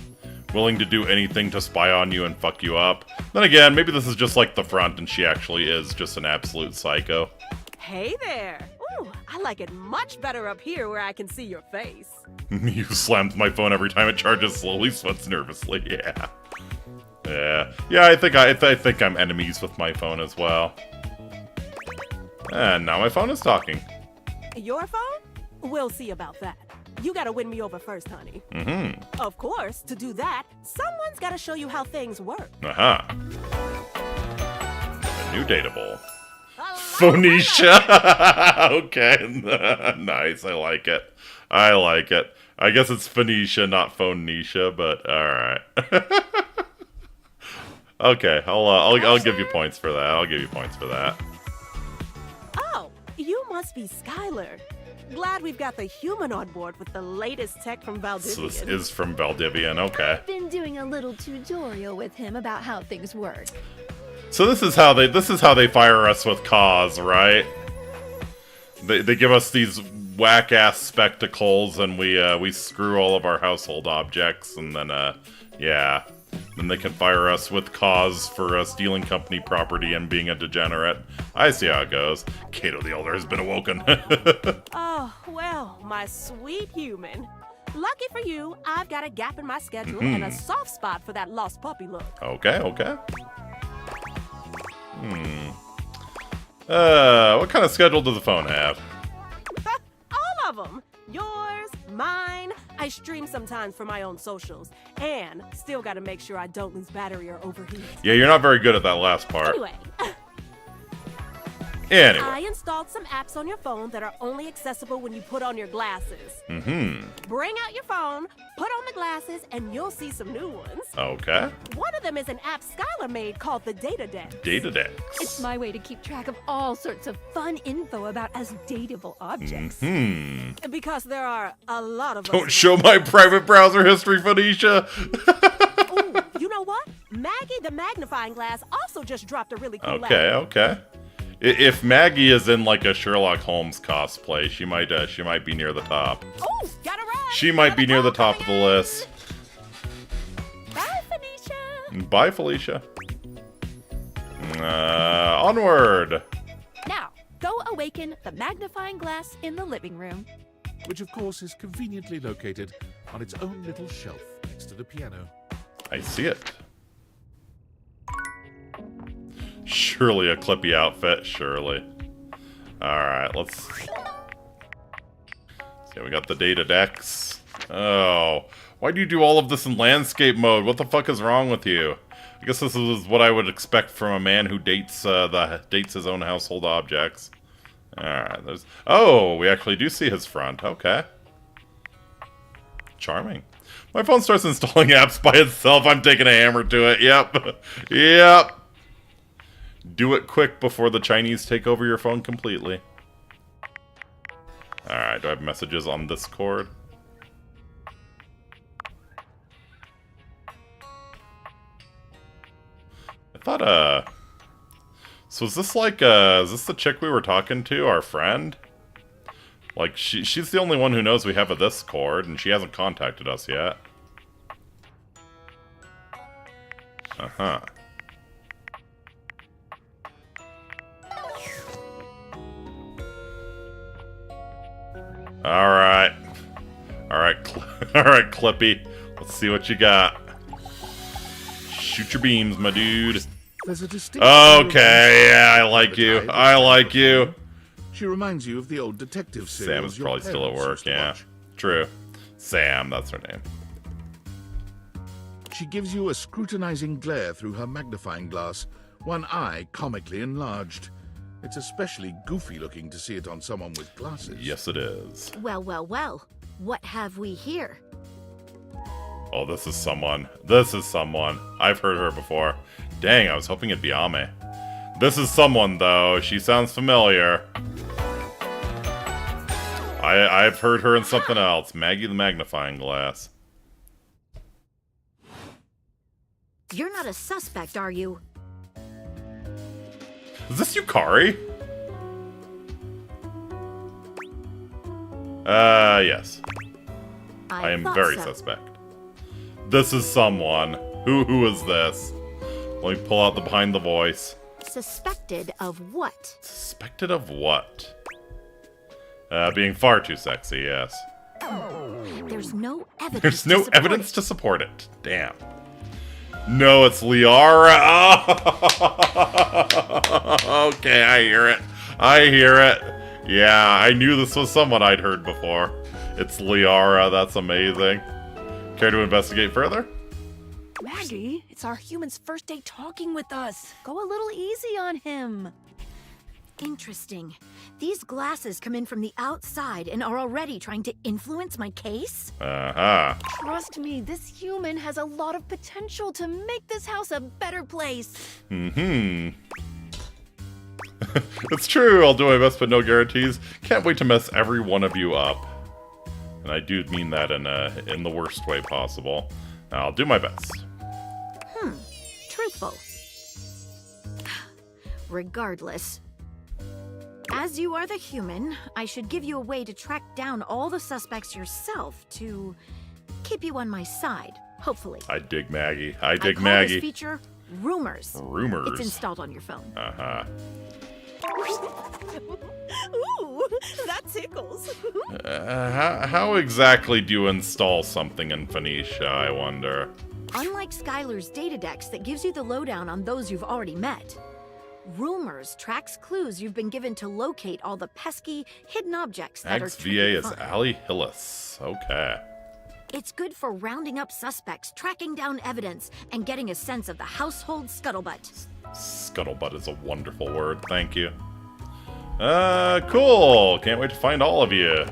Speaker 1: willing to do anything to spy on you and fuck you up. Then again, maybe this is just like the front and she actually is just an absolute psycho.
Speaker 14: Hey there. Ooh, I like it much better up here where I can see your face.
Speaker 1: You slammed my phone every time it charges slowly, sweats nervously. Yeah, I think I'm enemies with my phone as well. And now my phone is talking.
Speaker 14: Your phone? We'll see about that. You gotta win me over first, honey. Of course, to do that, someone's gotta show you how things work.
Speaker 1: A new dateable. Phoenicia! Okay. Nice, I like it. I guess it's Phoenicia, not Phoenicia, but alright. Okay, I'll give you points for that.
Speaker 14: Oh, you must be Skylar. Glad we've got the human on board with the latest tech from Valdivian.
Speaker 1: So this is from Valdivian, okay.
Speaker 12: Been doing a little tutorial with him about how things work.
Speaker 1: So this is how they fire us with cause, right? They give us these whack-ass spectacles, and we screw all of our household objects, and then then they can fire us with cause for stealing company property and being a degenerate. I see how it goes. Cato the Elder has been awoken.
Speaker 14: Oh, well, my sweet human. Lucky for you, I've got a gap in my schedule and a soft spot for that lost puppy look.
Speaker 1: Okay, okay. What kind of schedule does the phone have?
Speaker 14: All of them. Yours, mine. I stream sometimes for my own socials. And still got to make sure I don't lose battery or overheat.
Speaker 1: Yeah, you're not very good at that last part.
Speaker 14: Anyway. I installed some apps on your phone that are only accessible when you put on your glasses. Bring out your phone, put on the glasses, and you'll see some new ones.
Speaker 1: Okay.
Speaker 14: One of them is an app Skylar made called the Data Deck.
Speaker 1: Data Deck.
Speaker 12: It's my way to keep track of all sorts of fun info about us dateable objects.
Speaker 14: Because there are a lot of us.
Speaker 1: Don't show my private browser history, Phoenicia.
Speaker 14: Ooh, you know what? Maggie the magnifying glass also just dropped a really cool app.
Speaker 1: Okay. If Maggie is in like a Sherlock Holmes cosplay, she might be near the top.
Speaker 14: Oh, gotta run.
Speaker 1: She might be near the top of the list.
Speaker 14: Bye, Felicia.
Speaker 1: Bye, Felicia. Onward.
Speaker 12: Now, go awaken the magnifying glass in the living room.
Speaker 2: Which, of course, is conveniently located on its own little shelf next to the piano.
Speaker 1: I see it. Surely a Clippy outfit, surely. Alright, let's... See, we got the data decks. Oh, why do you do all of this in landscape mode? What the fuck is wrong with you? I guess this is what I would expect from a man who dates his own household objects. Alright, there's... Oh, we actually do see his front. Okay. Charming. My phone starts installing apps by itself. I'm taking a hammer to it. Yep. Yep. Do it quick before the Chinese take over your phone completely. Alright, do I have messages on Discord? I thought, so is this like, is this the chick we were talking to, our friend? Like, she's the only one who knows we have a Discord, and she hasn't contacted us yet. Uh-huh. Alright. Alright, Clippy. Let's see what you got. Shoot your beams, my dude.
Speaker 2: There's a distinct
Speaker 1: okay, yeah, I like you. I like you.
Speaker 2: She reminds you of the old detective series.
Speaker 1: Sam is probably still at work, yeah. True. Sam, that's her name.
Speaker 2: She gives you a scrutinizing glare through her magnifying glass, one eye comically enlarged. It's especially goofy looking to see it on someone with glasses.
Speaker 1: Yes, it is.
Speaker 15: Well, well, well. What have we here?
Speaker 1: Oh, this is someone. This is someone. I've heard her before. Dang, I was hoping it'd be Ame. This is someone, though. She sounds familiar. I've heard her in something else. Maggie the Magnifying Glass.
Speaker 15: You're not a suspect, are you?
Speaker 1: Is this Yukari? Yes. I am very suspect. This is someone. Who is this? Let me pull out the behind the voice.
Speaker 15: Suspected of what?
Speaker 1: Suspected of what? Being far too sexy, yes.
Speaker 15: There's no evidence.
Speaker 1: There's no evidence to support it. Damn. No, it's Liara. Oh! Okay, I hear it. I hear it. Yeah, I knew this was someone I'd heard before. It's Liara. That's amazing. Care to investigate further?
Speaker 12: Maggie, it's our human's first day talking with us. Go a little easy on him.
Speaker 15: Interesting. These glasses come in from the outside and are already trying to influence my case?
Speaker 1: Uh-huh.
Speaker 12: Trust me, this human has a lot of potential to make this house a better place.
Speaker 1: Mm-hmm. It's true, I'll do my best, but no guarantees. Can't wait to mess every one of you up. And I do mean that in the worst way possible. I'll do my best.
Speaker 15: Truthful. Regardless. As you are the human, I should give you a way to track down all the suspects yourself to keep you on my side, hopefully.
Speaker 1: I dig Maggie. I dig
Speaker 15: call
Speaker 1: Maggie.
Speaker 15: This feature Rumors.
Speaker 1: Rumors.
Speaker 15: It's installed on your phone.
Speaker 1: Uh-huh.
Speaker 14: Ooh, that tickles.
Speaker 1: How exactly do you install something in Phoenicia, I wonder?
Speaker 15: Unlike Skylar's Datadex that gives you the lowdown on those you've already met, Rumors tracks clues you've been given to locate all the pesky, hidden objects that are tricky
Speaker 1: XVA
Speaker 15: to
Speaker 1: is
Speaker 15: find.
Speaker 1: Ali Hillis. Okay.
Speaker 15: It's good for rounding up suspects, tracking down evidence, and getting a sense of the household scuttlebutt.
Speaker 1: Scuttlebutt is a wonderful word. Thank you. Cool. Can't wait to find all of you.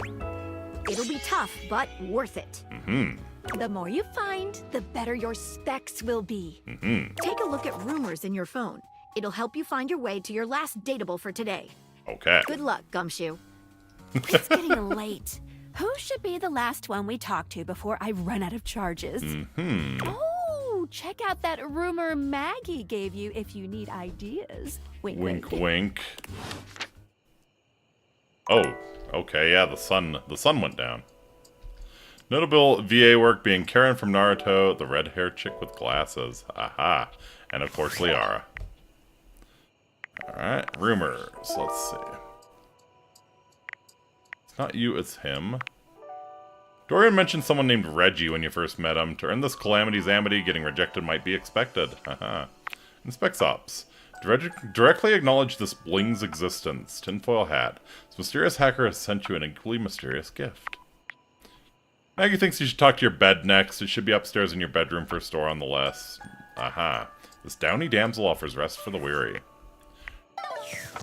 Speaker 15: It'll be tough, but worth it.
Speaker 12: The more you find, the better your specs will be.
Speaker 15: Take a look at Rumors in your phone. It'll help you find your way to your last dateable for today.
Speaker 1: Okay.
Speaker 15: Good luck, Gumshoe.
Speaker 12: It's getting late. Who should be the last one we talk to before I run out of charges? Oh, check out that rumor Maggie gave you if you need ideas. Wink,
Speaker 1: Wink, wink. Oh, okay, yeah, the sun went down. Notable VA work being Karen from Naruto, the red-haired chick with glasses. Aha. And of course, Liara. Alright, rumors. Let's see. It's not you, it's him. Dorian mentioned someone named Reggie when you first met him. To earn this calamity's amity, getting rejected might be expected. Haha. Inspects Ops. Directly acknowledge this bling's existence. Tinfoil hat. This mysterious hacker has sent you an equally mysterious gift. Maggie thinks you should talk to your bed next. It should be upstairs in your bedroom, first store on the list. Aha. This downy damsel offers rest for the weary.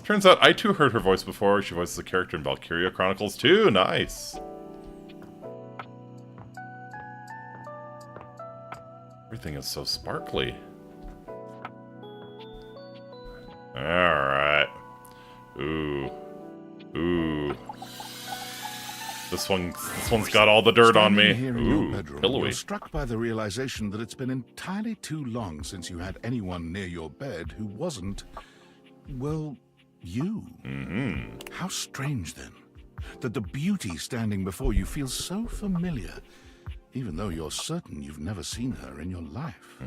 Speaker 1: Turns out I too heard her voice before. She voices a character in Valkyria Chronicles too. Nice. Everything is so sparkly. Alright. Ooh. Ooh. This one's got all the dirt on me.
Speaker 2: Here in
Speaker 1: Ooh,
Speaker 2: your bedroom,
Speaker 1: pillowy.
Speaker 2: you're struck by the realization that it's been entirely too long since you had anyone near your bed who wasn't, well, you. How strange, then, that the beauty standing before you feels so familiar, even though you're certain you've never seen her in your life.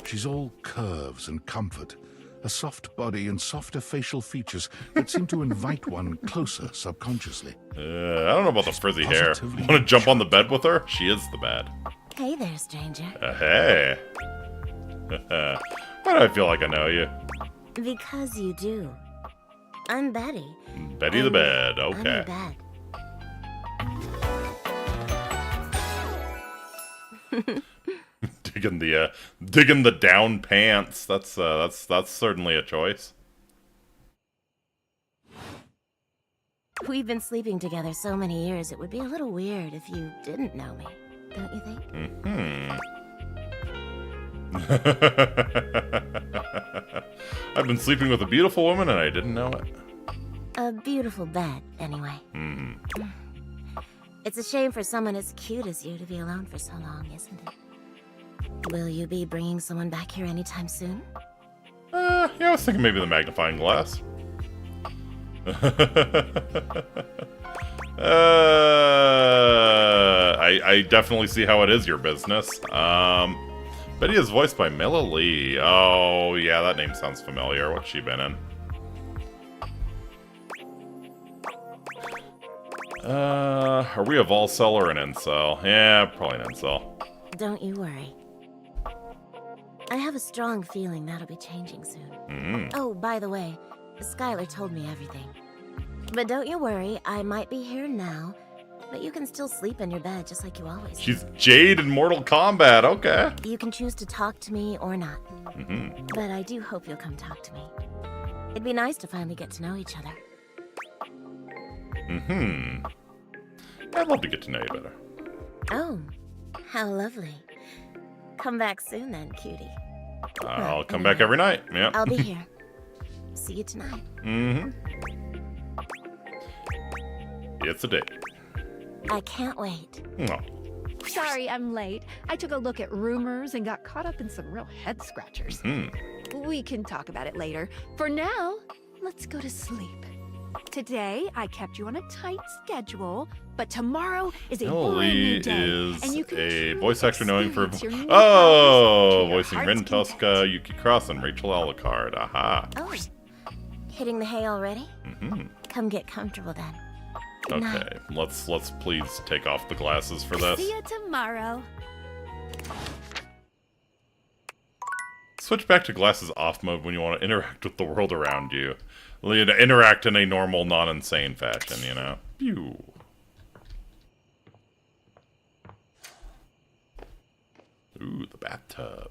Speaker 2: She's all curves and comfort, a soft body and softer facial features that seem to invite one closer subconsciously.
Speaker 1: I don't know about the frizzy hair. Want to jump on the bed with her? She is the bed.
Speaker 16: Hey there, stranger.
Speaker 1: Hey. Why do I feel like I know you?
Speaker 16: Because you do. I'm Betty.
Speaker 1: Betty the bed. Okay.
Speaker 16: I'm bed.
Speaker 1: digging the down pants. That's certainly a choice.
Speaker 16: We've been sleeping together so many years, it would be a little weird if you didn't know me, don't you think?
Speaker 1: I've been sleeping with a beautiful woman and I didn't know it.
Speaker 16: A beautiful bed, anyway. It's a shame for someone as cute as you to be alone for so long, isn't it? Will you be bringing someone back here anytime soon?
Speaker 1: Yeah, I was thinking maybe the magnifying glass. I definitely see how it is your business. Betty is voiced by Mela Lee. Oh, yeah, that name sounds familiar. What's she been in? Are we a Volcel or an Incel? Yeah, probably an Incel.
Speaker 16: Don't you worry. I have a strong feeling that'll be changing soon. Oh, by the way, Skylar told me everything. But don't you worry, I might be here now, but you can still sleep in your bed just like you always do.
Speaker 1: She's Jade in Mortal Kombat, okay.
Speaker 16: You can choose to talk to me or not. But I do hope you'll come talk to me. It'd be nice to finally get to know each other.
Speaker 1: I'd love to get to know you better.
Speaker 16: Oh, how lovely. Come back soon then, cutie.
Speaker 1: I'll come back every night, yeah.
Speaker 16: I'll be here. See you tonight.
Speaker 1: It's a date.
Speaker 16: I can't wait.
Speaker 1: No.
Speaker 12: Sorry, I'm late. I took a look at rumors and got caught up in some real head scratchers. We can talk about it later. For now, let's go to sleep. Today, I kept you on a tight schedule, but tomorrow is a brand new day, and you can
Speaker 1: a voice actor knowing for
Speaker 16: voicing
Speaker 1: Rin Tosca, Yuki Cross, and Rachel Alucard. Aha.
Speaker 16: Oh, Hitting the hay already? Come get comfortable then. Good night.
Speaker 1: Okay, let's please take off the glasses for this.
Speaker 12: See you tomorrow.
Speaker 1: Switch back to glasses off mode when you want to interact with the world around you. Interact in a normal, non-insane fashion, you know? Pew. Ooh, the bathtub.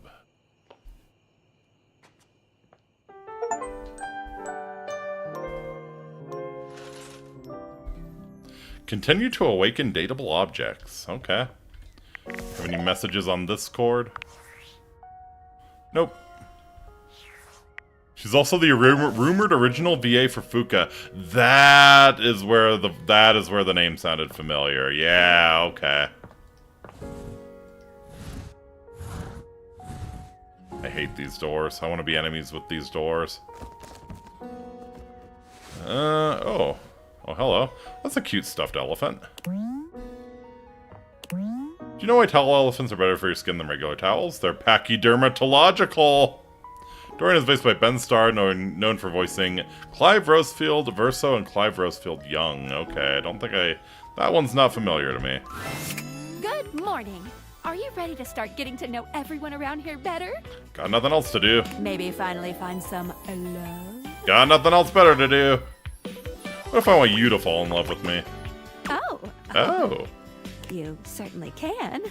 Speaker 1: Continue to awaken dateable objects. Okay. Have any messages on this cord? Nope. She's also the rumored original VA for Fuka. That is where the name sounded familiar. Yeah, okay. I hate these doors. I want to be enemies with these doors. Oh, hello. That's a cute stuffed elephant. Do you know why towel elephants are better for your skin than regular towels? They're pachydermatological. Dorian is voiced by Ben Starr, known for voicing Clive Rosefield, Verso, and Clive Rosefield Young. Okay, I don't think that one's not familiar to me.
Speaker 12: Good morning. Are you ready to start getting to know everyone around here better?
Speaker 1: Got nothing else to do.
Speaker 12: Maybe finally find some love?
Speaker 1: Got nothing else better to do. What if I want you to fall in love with me?
Speaker 12: Oh. You certainly can.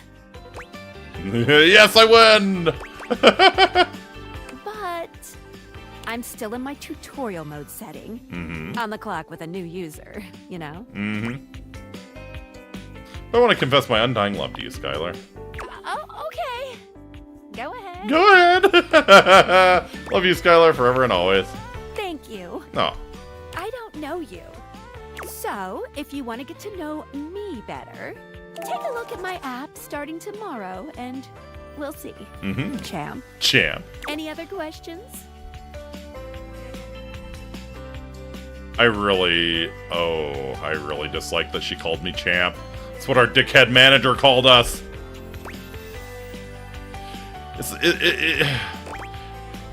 Speaker 1: Yes, I win!
Speaker 12: But I'm still in my tutorial mode setting. On the clock with a new user, you know?
Speaker 1: I want to confess my undying love to you, Skylar.
Speaker 12: Oh, okay. Go ahead.
Speaker 1: Go ahead! Love you, Skylar, forever and always.
Speaker 12: Thank you.
Speaker 1: No.
Speaker 12: I don't know you. So, if you want to get to know me better, take a look at my app starting tomorrow, and we'll see. Champ. Any other questions?
Speaker 1: I really dislike that she called me champ. That's what our dickhead manager called us.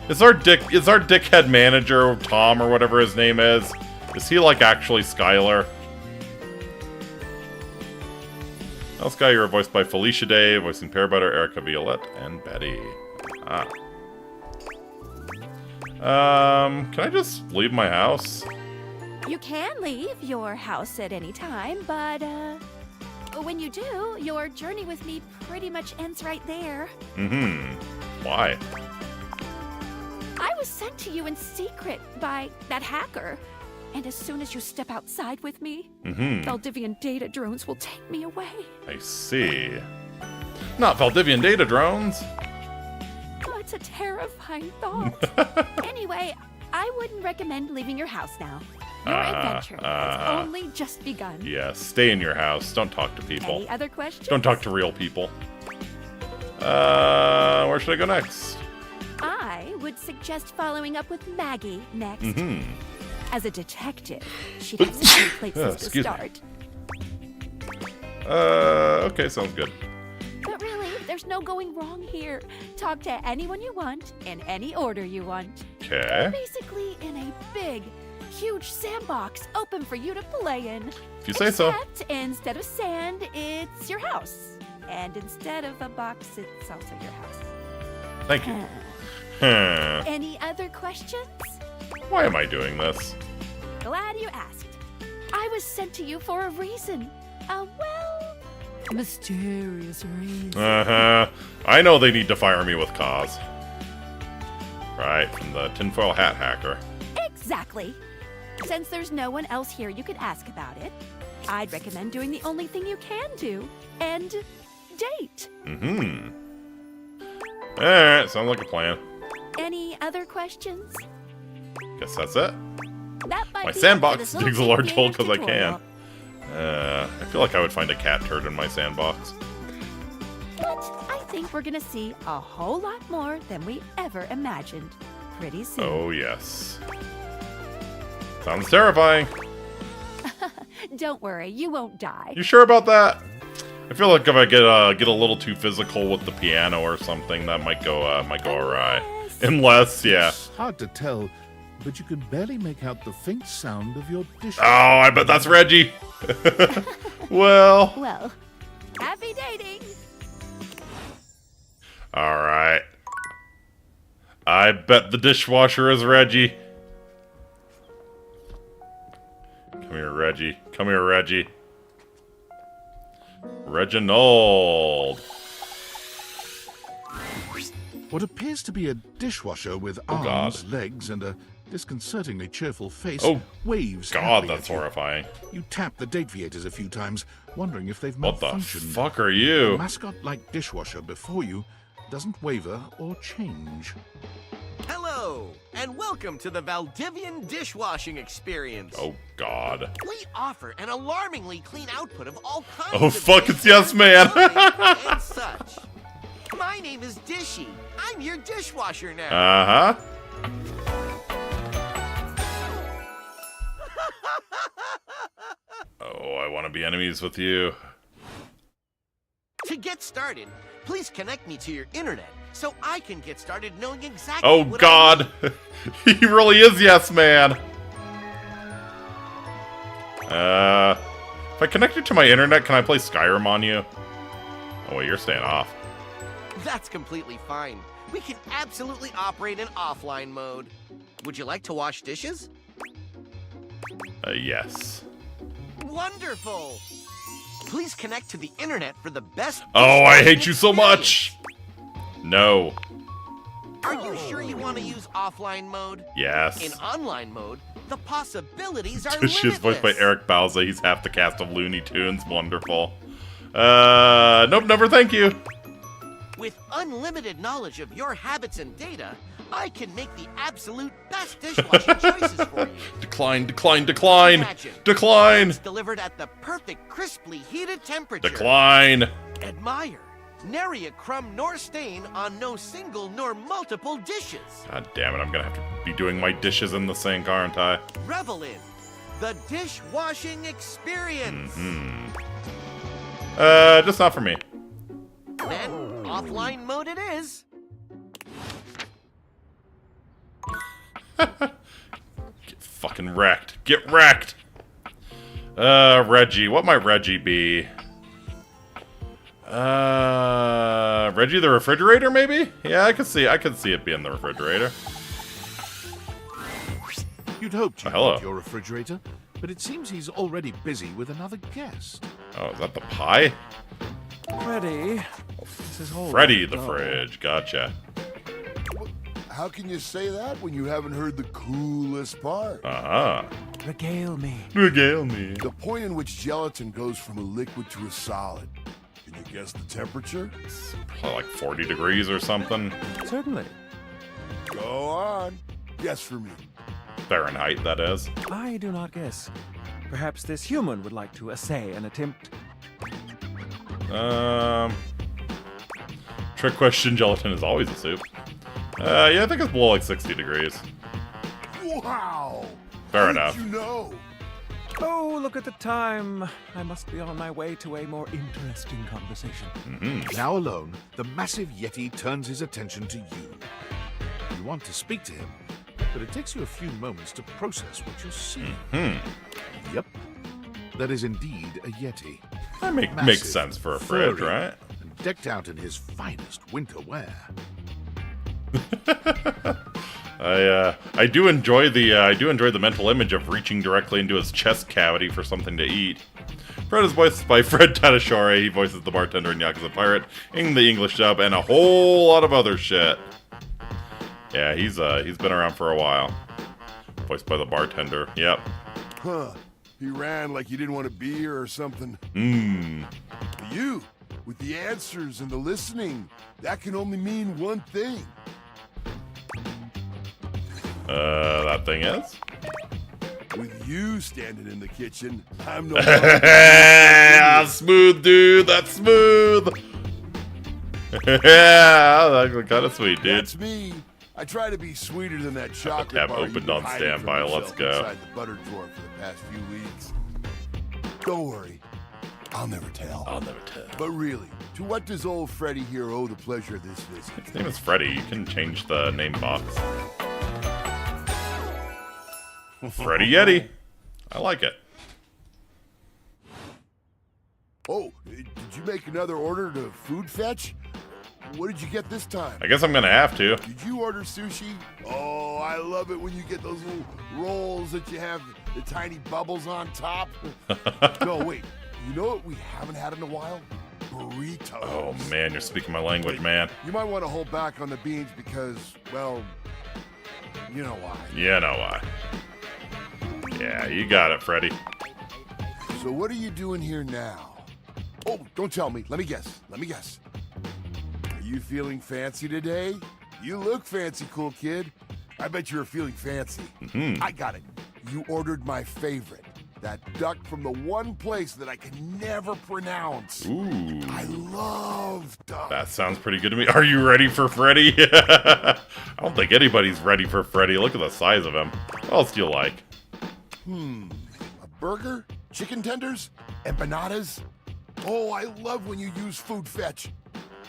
Speaker 1: Is our dickhead manager, Tom or whatever his name is he like actually Skylar? Else guy, you were voiced by Felicia Day, voicing Parabutter, Erica Violette, and Betty. Can I just leave my house?
Speaker 12: You can leave your house at any time, but when you do, your journey with me pretty much ends right there.
Speaker 1: Why?
Speaker 12: I was sent to you in secret by that hacker. And as soon as you step outside with me, Valdivian data drones will take me away.
Speaker 1: I see. Not Valdivian data drones!
Speaker 12: Oh, it's a terrifying thought. Anyway, I wouldn't recommend leaving your house now. Your adventure has only just begun.
Speaker 1: Yeah, stay in your house. Don't talk to people.
Speaker 12: Any other questions?
Speaker 1: Don't talk to real people. Where should I go next?
Speaker 12: I would suggest following up with Maggie next. As a detective, she'd have some places to start.
Speaker 1: Okay, sounds good.
Speaker 12: But really, there's no going wrong here. Talk to anyone you want, in any order you want.
Speaker 1: Okay.
Speaker 12: Basically in a big, huge sandbox open for you to play in.
Speaker 1: If you say so.
Speaker 12: Except instead of sand, it's your house. And instead of a box, it's also your house.
Speaker 1: Thank you.
Speaker 12: Any other questions?
Speaker 1: Why am I doing this?
Speaker 12: Glad you asked. I was sent to you for a reason. Mysterious reason.
Speaker 1: I know they need to fire me with cause. Right, from the tinfoil hat hacker.
Speaker 12: Exactly. Since there's no one else here you could ask about it, I'd recommend doing the only thing you can do, and date.
Speaker 1: Alright, sounds like a plan.
Speaker 12: Any other questions?
Speaker 1: Guess that's it.
Speaker 12: That might
Speaker 1: My
Speaker 12: be
Speaker 1: sandbox
Speaker 12: it for this
Speaker 1: digs a
Speaker 12: little
Speaker 1: large hole because I
Speaker 12: tutorial.
Speaker 1: can. I feel like I would find a cat turd in my sandbox.
Speaker 12: But I think we're gonna see a whole lot more than we ever imagined pretty soon.
Speaker 1: Oh, yes. Sounds terrifying.
Speaker 12: Don't worry, you won't die.
Speaker 1: You sure about that? I feel like if I get a little too physical with the piano or something, that might go awry. Unless, yeah.
Speaker 2: It's hard to tell but you can barely make out the faint sound of your dish.
Speaker 1: Oh, I bet that's Reggie. Well.
Speaker 12: Well, happy dating.
Speaker 1: All right. I bet the dishwasher is Reggie. Come here, Reggie. Come here, Reggie. Reginald.
Speaker 2: What appears to be a dishwasher with arms, legs, and a disconcertingly cheerful face waves.
Speaker 1: God, that's horrifying.
Speaker 2: You tap the dataviators a few times, wondering if they've
Speaker 1: What the
Speaker 2: malfunctioned.
Speaker 1: fuck are you?
Speaker 2: The mascot-like dishwasher before you doesn't waver or change.
Speaker 17: Hello, and welcome to the Valdivian dishwashing experience.
Speaker 1: Oh, God.
Speaker 17: We offer an alarmingly clean output of all kinds
Speaker 1: Oh,
Speaker 17: of
Speaker 1: fuck, it's Yes Man.
Speaker 17: and such. My name is Dishy. I'm your dishwasher now.
Speaker 1: Uh-huh. Oh, I want to be enemies with you.
Speaker 17: To get started, please connect me to your internet so I can get started knowing exactly what I need.
Speaker 1: God. He really is Yes Man. If I connect you to my internet, can I play Skyrim on you? Oh, wait, you're staying off.
Speaker 17: That's completely fine. We can absolutely operate in offline mode. Would you like to wash dishes?
Speaker 1: Yes.
Speaker 17: Wonderful! Please connect to the internet for the best.
Speaker 1: Oh, I hate you so much! No.
Speaker 17: Are you sure you want to use offline mode?
Speaker 1: Yes.
Speaker 17: In online mode, the possibilities are
Speaker 1: She is
Speaker 17: limitless.
Speaker 1: voiced by Eric Bauza. He's half the cast of Looney Tunes. Wonderful. Nope, never thank you.
Speaker 17: With unlimited knowledge of your habits and data, I can make the absolute best dishwashing choices for you.
Speaker 1: Decline, decline, decline!
Speaker 17: Imagine
Speaker 1: Decline!
Speaker 17: it's delivered at the perfect crisply heated temperature.
Speaker 1: Decline!
Speaker 17: Admire. Nary a crumb nor stain on no single nor multiple dishes.
Speaker 1: God damn it, I'm gonna have to be doing my dishes in the sink, aren't I?
Speaker 17: Revel in the dishwashing experience.
Speaker 1: Just not for me.
Speaker 17: Then, offline mode it is.
Speaker 1: Get fucking wrecked. Get wrecked! Reggie. What might Reggie be? Reggie the refrigerator, maybe? Yeah, I could see it being the refrigerator.
Speaker 2: You'd hoped you'd
Speaker 1: hello.
Speaker 2: want your refrigerator, but it seems he's already busy with another guest.
Speaker 1: Oh, is that the pie?
Speaker 4: Freddy, this is whole.
Speaker 1: Freddy the fridge. Gotcha.
Speaker 18: How can you say that when you haven't heard the coolest part?
Speaker 1: Uh-huh.
Speaker 4: Regale me.
Speaker 1: Regale me.
Speaker 18: The point in which gelatin goes from a liquid to a solid. Can you guess the temperature?
Speaker 1: Probably like 40 degrees or something.
Speaker 4: Certainly.
Speaker 18: Go on. Guess for me.
Speaker 1: Fahrenheit, that is.
Speaker 4: I do not guess. Perhaps this human would like to essay an attempt.
Speaker 1: Trick question, gelatin is always a soup. Yeah, I think it's below like 60 degrees.
Speaker 18: Wow!
Speaker 1: Fair
Speaker 18: How
Speaker 1: enough.
Speaker 18: Did you know?
Speaker 4: Oh, look at the time. I must be on my way to a more interesting conversation.
Speaker 2: Now alone, the massive Yeti turns his attention to you. You want to speak to him, but it takes you a few moments to process what you're seeing. Yep, that is indeed a Yeti.
Speaker 1: That makes
Speaker 2: Massive,
Speaker 1: sense for a fridge,
Speaker 2: furry,
Speaker 1: right?
Speaker 2: And decked out in his finest winter wear.
Speaker 1: I do enjoy the mental image of reaching directly into his chest cavity for something to eat. Fred is voiced by Fred Tatasciore. He voices the bartender in Yakuza Pirate in the English dub and a whole lot of other shit. Yeah, he's been around for a while. Voiced by the bartender. Yep.
Speaker 18: Huh. He ran like he didn't want to be here or something. You, with the answers and the listening, that can only mean one thing.
Speaker 1: That thing is?
Speaker 18: With you standing in the kitchen, I'm no
Speaker 1: Yeah, smooth, dude. That's smooth. Yeah, that's kind of sweet, dude.
Speaker 18: That's me. I try to be sweeter than that chocolate
Speaker 1: tab
Speaker 18: bar
Speaker 1: opened
Speaker 18: you've been
Speaker 1: on
Speaker 18: hiding from
Speaker 1: standby. Let's
Speaker 18: yourself
Speaker 1: go.
Speaker 18: Inside the butter drawer for the past few weeks. Don't worry, I'll never tell.
Speaker 1: I'll never tell.
Speaker 18: But really, to what does old Freddy here owe the pleasure of this visit?
Speaker 1: His name is Freddy. You can change the name box. Freddy Yeti. I like it.
Speaker 18: Oh, did you make another order to food fetch? What did you get this time?
Speaker 1: I guess I'm gonna have to.
Speaker 18: Did you order sushi? Oh, I love it when you get those little rolls that you have the tiny bubbles on top. No, wait. You know what we haven't had in a while? Burritos.
Speaker 1: Oh, man, you're speaking my language, man.
Speaker 18: You might want to hold back on the beans because, well, you know why.
Speaker 1: You know why. Yeah, you got it, Freddy.
Speaker 18: So what are you doing here now? Oh, don't tell me. Let me guess. Are you feeling fancy today? You look fancy, cool kid. I bet you're feeling fancy. I got it. You ordered my favorite. That duck from the one place that I can never pronounce.
Speaker 1: Ooh.
Speaker 18: I love duck.
Speaker 1: That sounds pretty good to me. Are you ready for Freddy? I don't think anybody's ready for Freddy. Look at the size of him. What else do you like?
Speaker 18: A burger? Chicken tenders? Empanadas? Oh, I love when you use food fetch.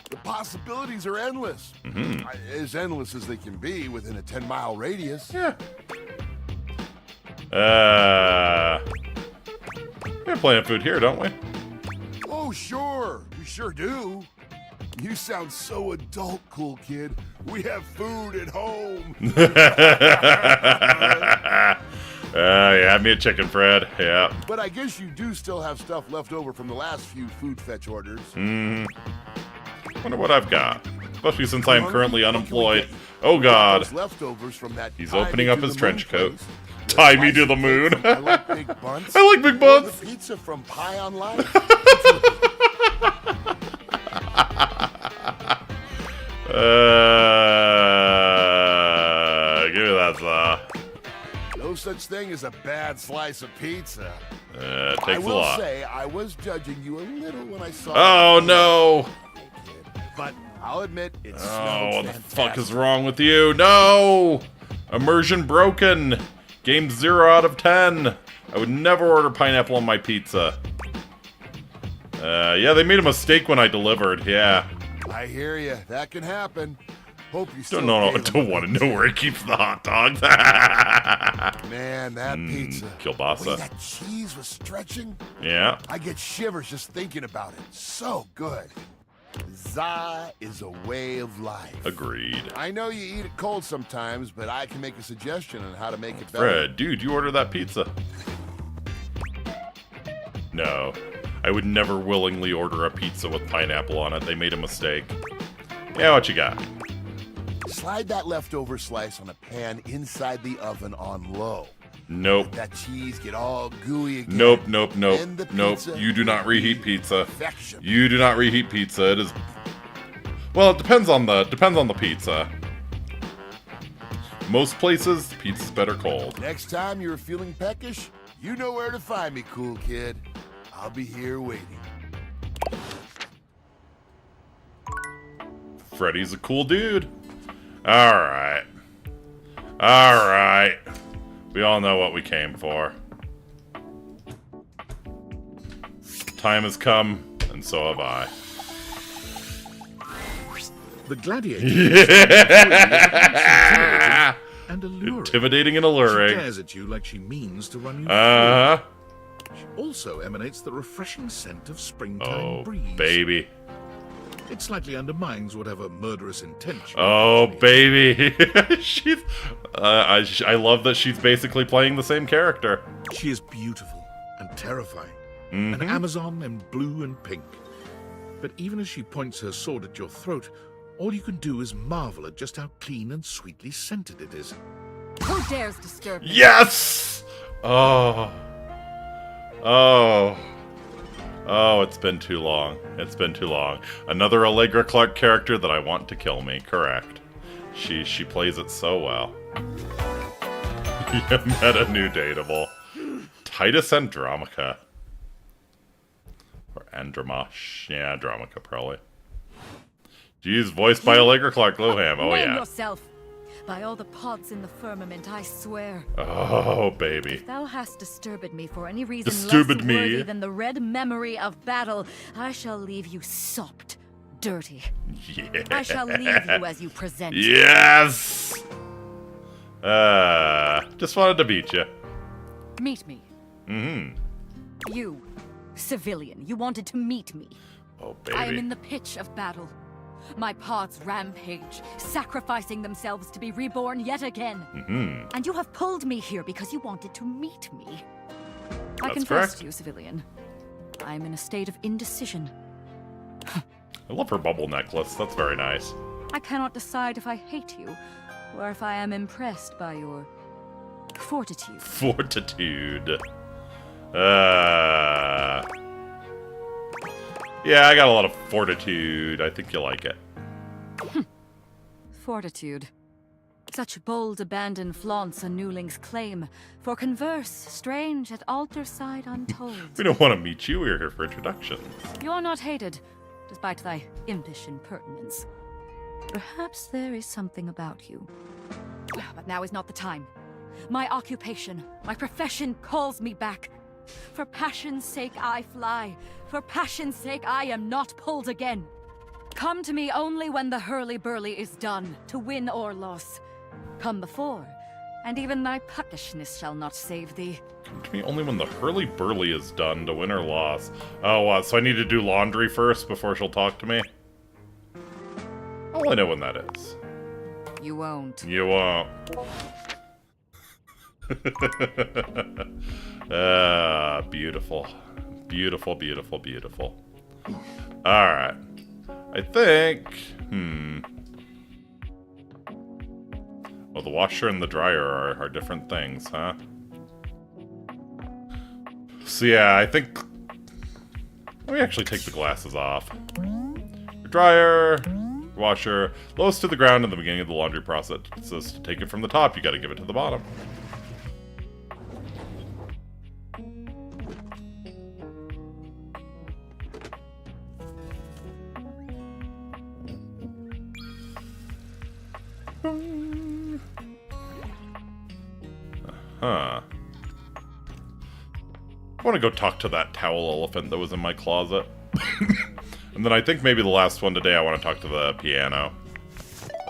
Speaker 18: The possibilities are endless. As endless as they can be within a 10-mile radius.
Speaker 1: Yeah. We're playing food here, don't we?
Speaker 18: Oh, sure. We sure do. You sound so adult, cool kid. We have food at home.
Speaker 1: Yeah, have me a chicken, Fred. Yeah.
Speaker 18: But I guess you do still have stuff left over from the last few food fetch orders.
Speaker 1: Wonder what I've got. Especially since I am currently unemployed. Oh, God.
Speaker 18: Leftovers from that.
Speaker 1: He's opening up his trench coat. Tie me to the moon.
Speaker 18: I like big buns.
Speaker 1: I like big buns.
Speaker 18: The pizza from Pie on Life.
Speaker 1: Give me that saw.
Speaker 18: No such thing as a bad slice of pizza.
Speaker 1: It
Speaker 18: I
Speaker 1: takes a
Speaker 18: will
Speaker 1: lot.
Speaker 18: say I was judging you a little when I saw.
Speaker 1: Oh, no.
Speaker 18: But I'll admit it's.
Speaker 1: Oh, what the fuck is wrong with you? No! Immersion broken. Game 0 out of 10. I would never order pineapple on my pizza. Yeah, they made a mistake when I delivered. Yeah.
Speaker 18: I hear you. That can happen. Hope you still.
Speaker 1: Don't want to know where he keeps the hot dogs.
Speaker 18: Man, that pizza.
Speaker 1: Kielbasa.
Speaker 18: The way that cheese was stretching.
Speaker 1: Yeah.
Speaker 18: I get shivers just thinking about it. So good. Za is a way of life.
Speaker 1: Agreed.
Speaker 18: I know you eat it cold sometimes, but I can make a suggestion on how to make it better.
Speaker 1: Fred, dude, you order that pizza. No. I would never willingly order a pizza with pineapple on it. They made a mistake. Yeah, what you got?
Speaker 18: Slide that leftover slice on a pan inside the oven on low.
Speaker 1: Nope.
Speaker 18: Let that cheese get all gooey again.
Speaker 1: Nope.
Speaker 18: And the
Speaker 1: Nope.
Speaker 18: pizza
Speaker 1: You do not reheat pizza.
Speaker 18: perfection.
Speaker 1: You do not reheat pizza. It is. Well, it depends on the pizza. Most places, pizza's better cold.
Speaker 18: Next time you're feeling peckish, you know where to find me, cool kid. I'll be here waiting.
Speaker 1: Freddy's a cool dude. Alright. Alright. We all know what we came for. Time has come, and so have I.
Speaker 2: The gladiator and alluring.
Speaker 1: Intimidating and alluring.
Speaker 2: She stares at you like she means to run you
Speaker 1: Uh-huh.
Speaker 2: through. She also emanates the refreshing scent of springtime breeze.
Speaker 1: Baby.
Speaker 2: It slightly undermines whatever murderous intention.
Speaker 1: Oh, baby. She's. I love that she's basically playing the same character.
Speaker 2: She is beautiful and terrifying.
Speaker 1: Mm-hmm.
Speaker 2: An Amazon in blue and pink. But even as she points her sword at your throat, all you can do is marvel at just how clean and sweetly scented it is.
Speaker 12: Who dares disturb me?
Speaker 1: Yes! Oh. Oh. Oh, it's been too long. It's been too long. Another Allegra Clark character that I want to kill me. Correct. She plays it so well. You met a new dateable. Titus Andromica. Or Andromash. Yeah, Andromica, probably. She's voiced by Allegra Clark Loham. Oh,
Speaker 12: Name
Speaker 1: yeah.
Speaker 12: yourself. By all the pods in the firmament, I swear.
Speaker 1: Oh, baby.
Speaker 12: If thou hast disturbed me for any reason
Speaker 1: Disturbed
Speaker 12: less
Speaker 1: me.
Speaker 12: worthy than the red memory of battle, I shall leave you sopped, dirty.
Speaker 1: Yeah.
Speaker 12: I shall leave you as you present.
Speaker 1: Yes! Just wanted to beat you.
Speaker 12: Meet me.
Speaker 1: Mm-hmm.
Speaker 12: You, civilian, you wanted to meet me.
Speaker 1: Oh, baby.
Speaker 12: I am in the pitch of battle. My pods rampage, sacrificing themselves to be reborn yet again.
Speaker 1: Mm-hmm.
Speaker 12: And you have pulled me here because you wanted to meet me. I
Speaker 1: That's
Speaker 12: confess
Speaker 1: correct.
Speaker 12: to you, civilian. I am in a state of indecision.
Speaker 1: I love her bubble necklace. That's very nice.
Speaker 12: I cannot decide if I hate you, or if I am impressed by your fortitude.
Speaker 1: Fortitude. Yeah, I got a lot of fortitude. I think you'll like it.
Speaker 12: Fortitude. Such bold abandon flaunts a newling's claim. For converse, strange at altar side untold.
Speaker 1: We don't want to meet you. We're here for introductions.
Speaker 12: You are not hated, despite thy impish impertinence. Perhaps there is something about you. But now is not the time. My occupation, my profession calls me back. For passion's sake I fly. For passion's sake I am not pulled again. Come to me only when the hurly-burly is done, to win or loss. Come before, and even thy puckishness shall not save thee.
Speaker 1: Come to me only when the hurly-burly is done, to win or loss. Oh, so I need to do laundry first before she'll talk to me? I'll only know when that is.
Speaker 12: You won't.
Speaker 1: You won't. Beautiful. Beautiful, beautiful, beautiful. Alright. I think... Well, the washer and the dryer are different things, huh? So yeah, I think... Let me actually take the glasses off. Dryer, washer, lowest to the ground in the beginning of the laundry process. It says to take it from the top, you gotta give it to the bottom. Huh. I want to go talk to that towel elephant that was in my closet. And then I think maybe the last one today I want to talk to the piano.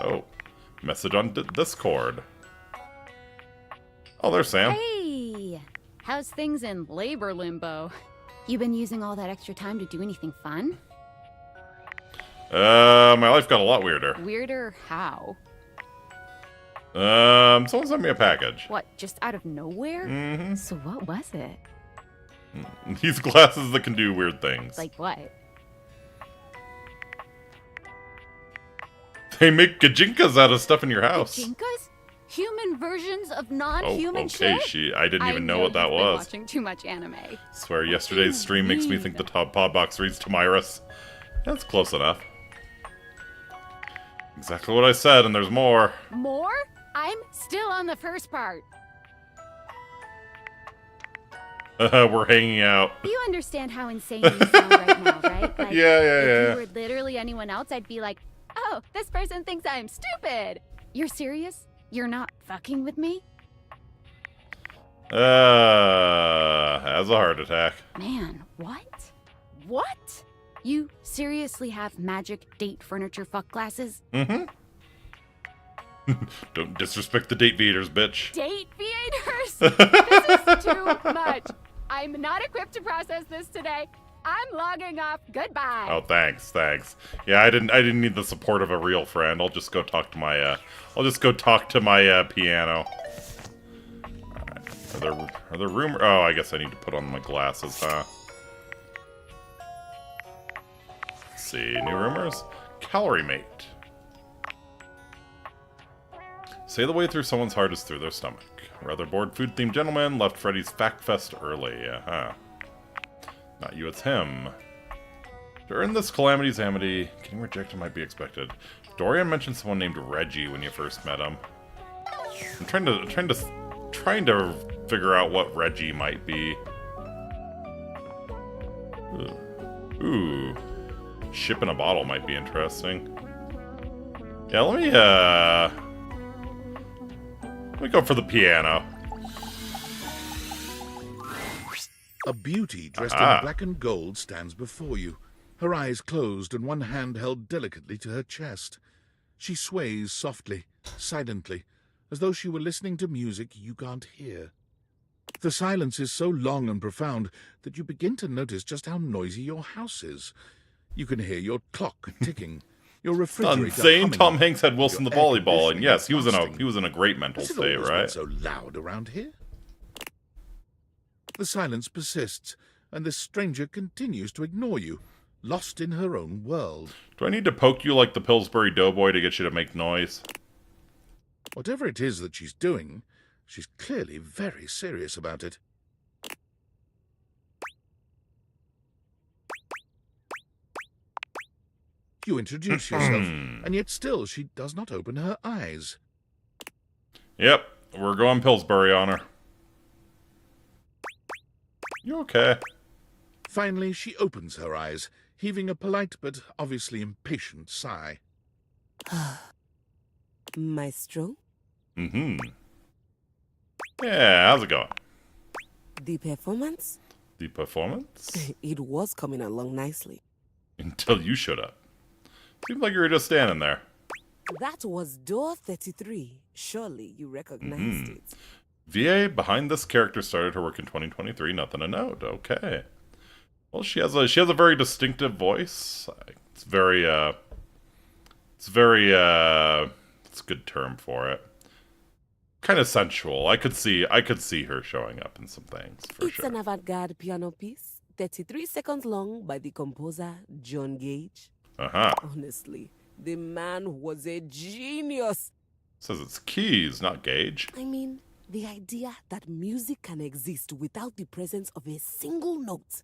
Speaker 1: Oh. Message on Discord. Oh, there's Sam.
Speaker 6: Hey! How's things in labor limbo? You been using all that extra time to do anything fun?
Speaker 1: My life got a lot weirder.
Speaker 6: Weirder how?
Speaker 1: Someone sent me a package.
Speaker 6: What, just out of nowhere?
Speaker 1: Mm-hmm.
Speaker 6: So what was it?
Speaker 1: These glasses that can do weird things.
Speaker 6: Like what?
Speaker 1: They make gajinkas out of stuff in your house.
Speaker 6: Gajinkas? Human versions of non-human
Speaker 1: okay,
Speaker 6: shit?
Speaker 1: I didn't even know what that was.
Speaker 6: Watching too much anime.
Speaker 1: Swear, yesterday's stream makes me think the top pod box reads Tamiris. That's close enough. Exactly what I said, and there's more.
Speaker 6: More? I'm still on the first part.
Speaker 1: We're hanging out.
Speaker 6: You understand how insane you sound right now, right? Like,
Speaker 1: yeah.
Speaker 6: If you were literally anyone else, I'd be like, oh, this person thinks I'm stupid. You're serious? You're not fucking with me?
Speaker 1: Has a heart attack.
Speaker 6: Man, what? What? You seriously have magic date furniture fuck glasses?
Speaker 1: Mm-hmm. Don't disrespect the date beaters, bitch.
Speaker 6: Date beaters? This is too much. I'm not equipped to process this today. I'm logging off. Goodbye.
Speaker 1: Oh, thanks. Yeah, I didn't need the support of a real friend. I'll just go talk to my piano. Alright. Are there rumors? Oh, I guess I need to put on my glasses, huh? Let's see, new rumors? Calorie mate. Say the way through someone's heart is through their stomach. Rather bored food-themed gentleman left Freddy's Fact Fest early. Not you, it's him. During this calamity's amity, getting rejected might be expected. Dorian mentioned someone named Reggie when you first met him. I'm trying to figure out what Reggie might be. Ooh. Ship in a bottle might be interesting. Yeah, let me go for the piano.
Speaker 2: A beauty dressed in black and gold stands before you, her eyes closed and one hand held delicately to her chest. She sways softly, silently, as though she were listening to music you can't hear. The silence is so long and profound that you begin to notice just how noisy your house is. You can hear your clock ticking, your refrigerator
Speaker 1: insane.
Speaker 2: humming,
Speaker 1: Tom Hanks had Wilson the
Speaker 2: your air
Speaker 1: volleyball, and yes, he was
Speaker 2: conditioning
Speaker 1: in a great mental
Speaker 2: Has it
Speaker 1: state,
Speaker 2: always been
Speaker 1: right?
Speaker 2: so loud around here? The silence persists, and this stranger continues to ignore you, lost in her own world.
Speaker 1: Do I need to poke you like the Pillsbury Doughboy to get you to make noise?
Speaker 2: Whatever it is that she's doing, she's clearly very serious about it. You introduce yourself, and yet still she does not open her eyes.
Speaker 1: Yep, we're going Pillsbury on her. You okay?
Speaker 2: Finally, she opens her eyes, heaving a polite but obviously impatient sigh.
Speaker 19: Maestro?
Speaker 1: Mm-hmm. Yeah, how's it going?
Speaker 19: The performance?
Speaker 1: The performance?
Speaker 19: It was coming along nicely.
Speaker 1: Until you showed up. Seems like you were just standing there.
Speaker 19: That was door 33. Surely you recognized it.
Speaker 1: VA behind this character started her work in 2023. Nothing to note. Okay. Well, she has a very distinctive voice. It's it's a good term for it. Kind of sensual. I could see her showing up in some things for
Speaker 19: It's an avant-garde piano piece, 33 seconds long, by the composer John Gage. Honestly, the man was a genius.
Speaker 1: Says it's keys, not Gage.
Speaker 19: I mean, the idea that music can exist without the presence of a single note.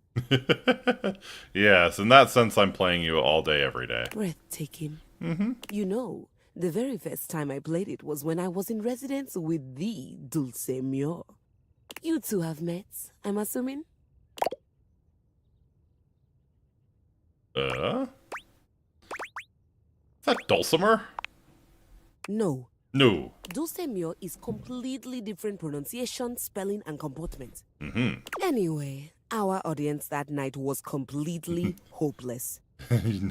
Speaker 1: Yes, in that sense, I'm playing you all day, every day.
Speaker 19: Breathtaking.
Speaker 1: Mm-hmm.
Speaker 19: You know, the very first time I played it was when I was in residence with the Dulce Mio. You two have met, I'm assuming?
Speaker 1: Is that Dulcimer?
Speaker 19: No.
Speaker 1: No.
Speaker 19: Dulce Mio is completely different pronunciation, spelling, and comportment.
Speaker 1: Mm-hmm.
Speaker 19: Anyway, our audience that night was completely hopeless.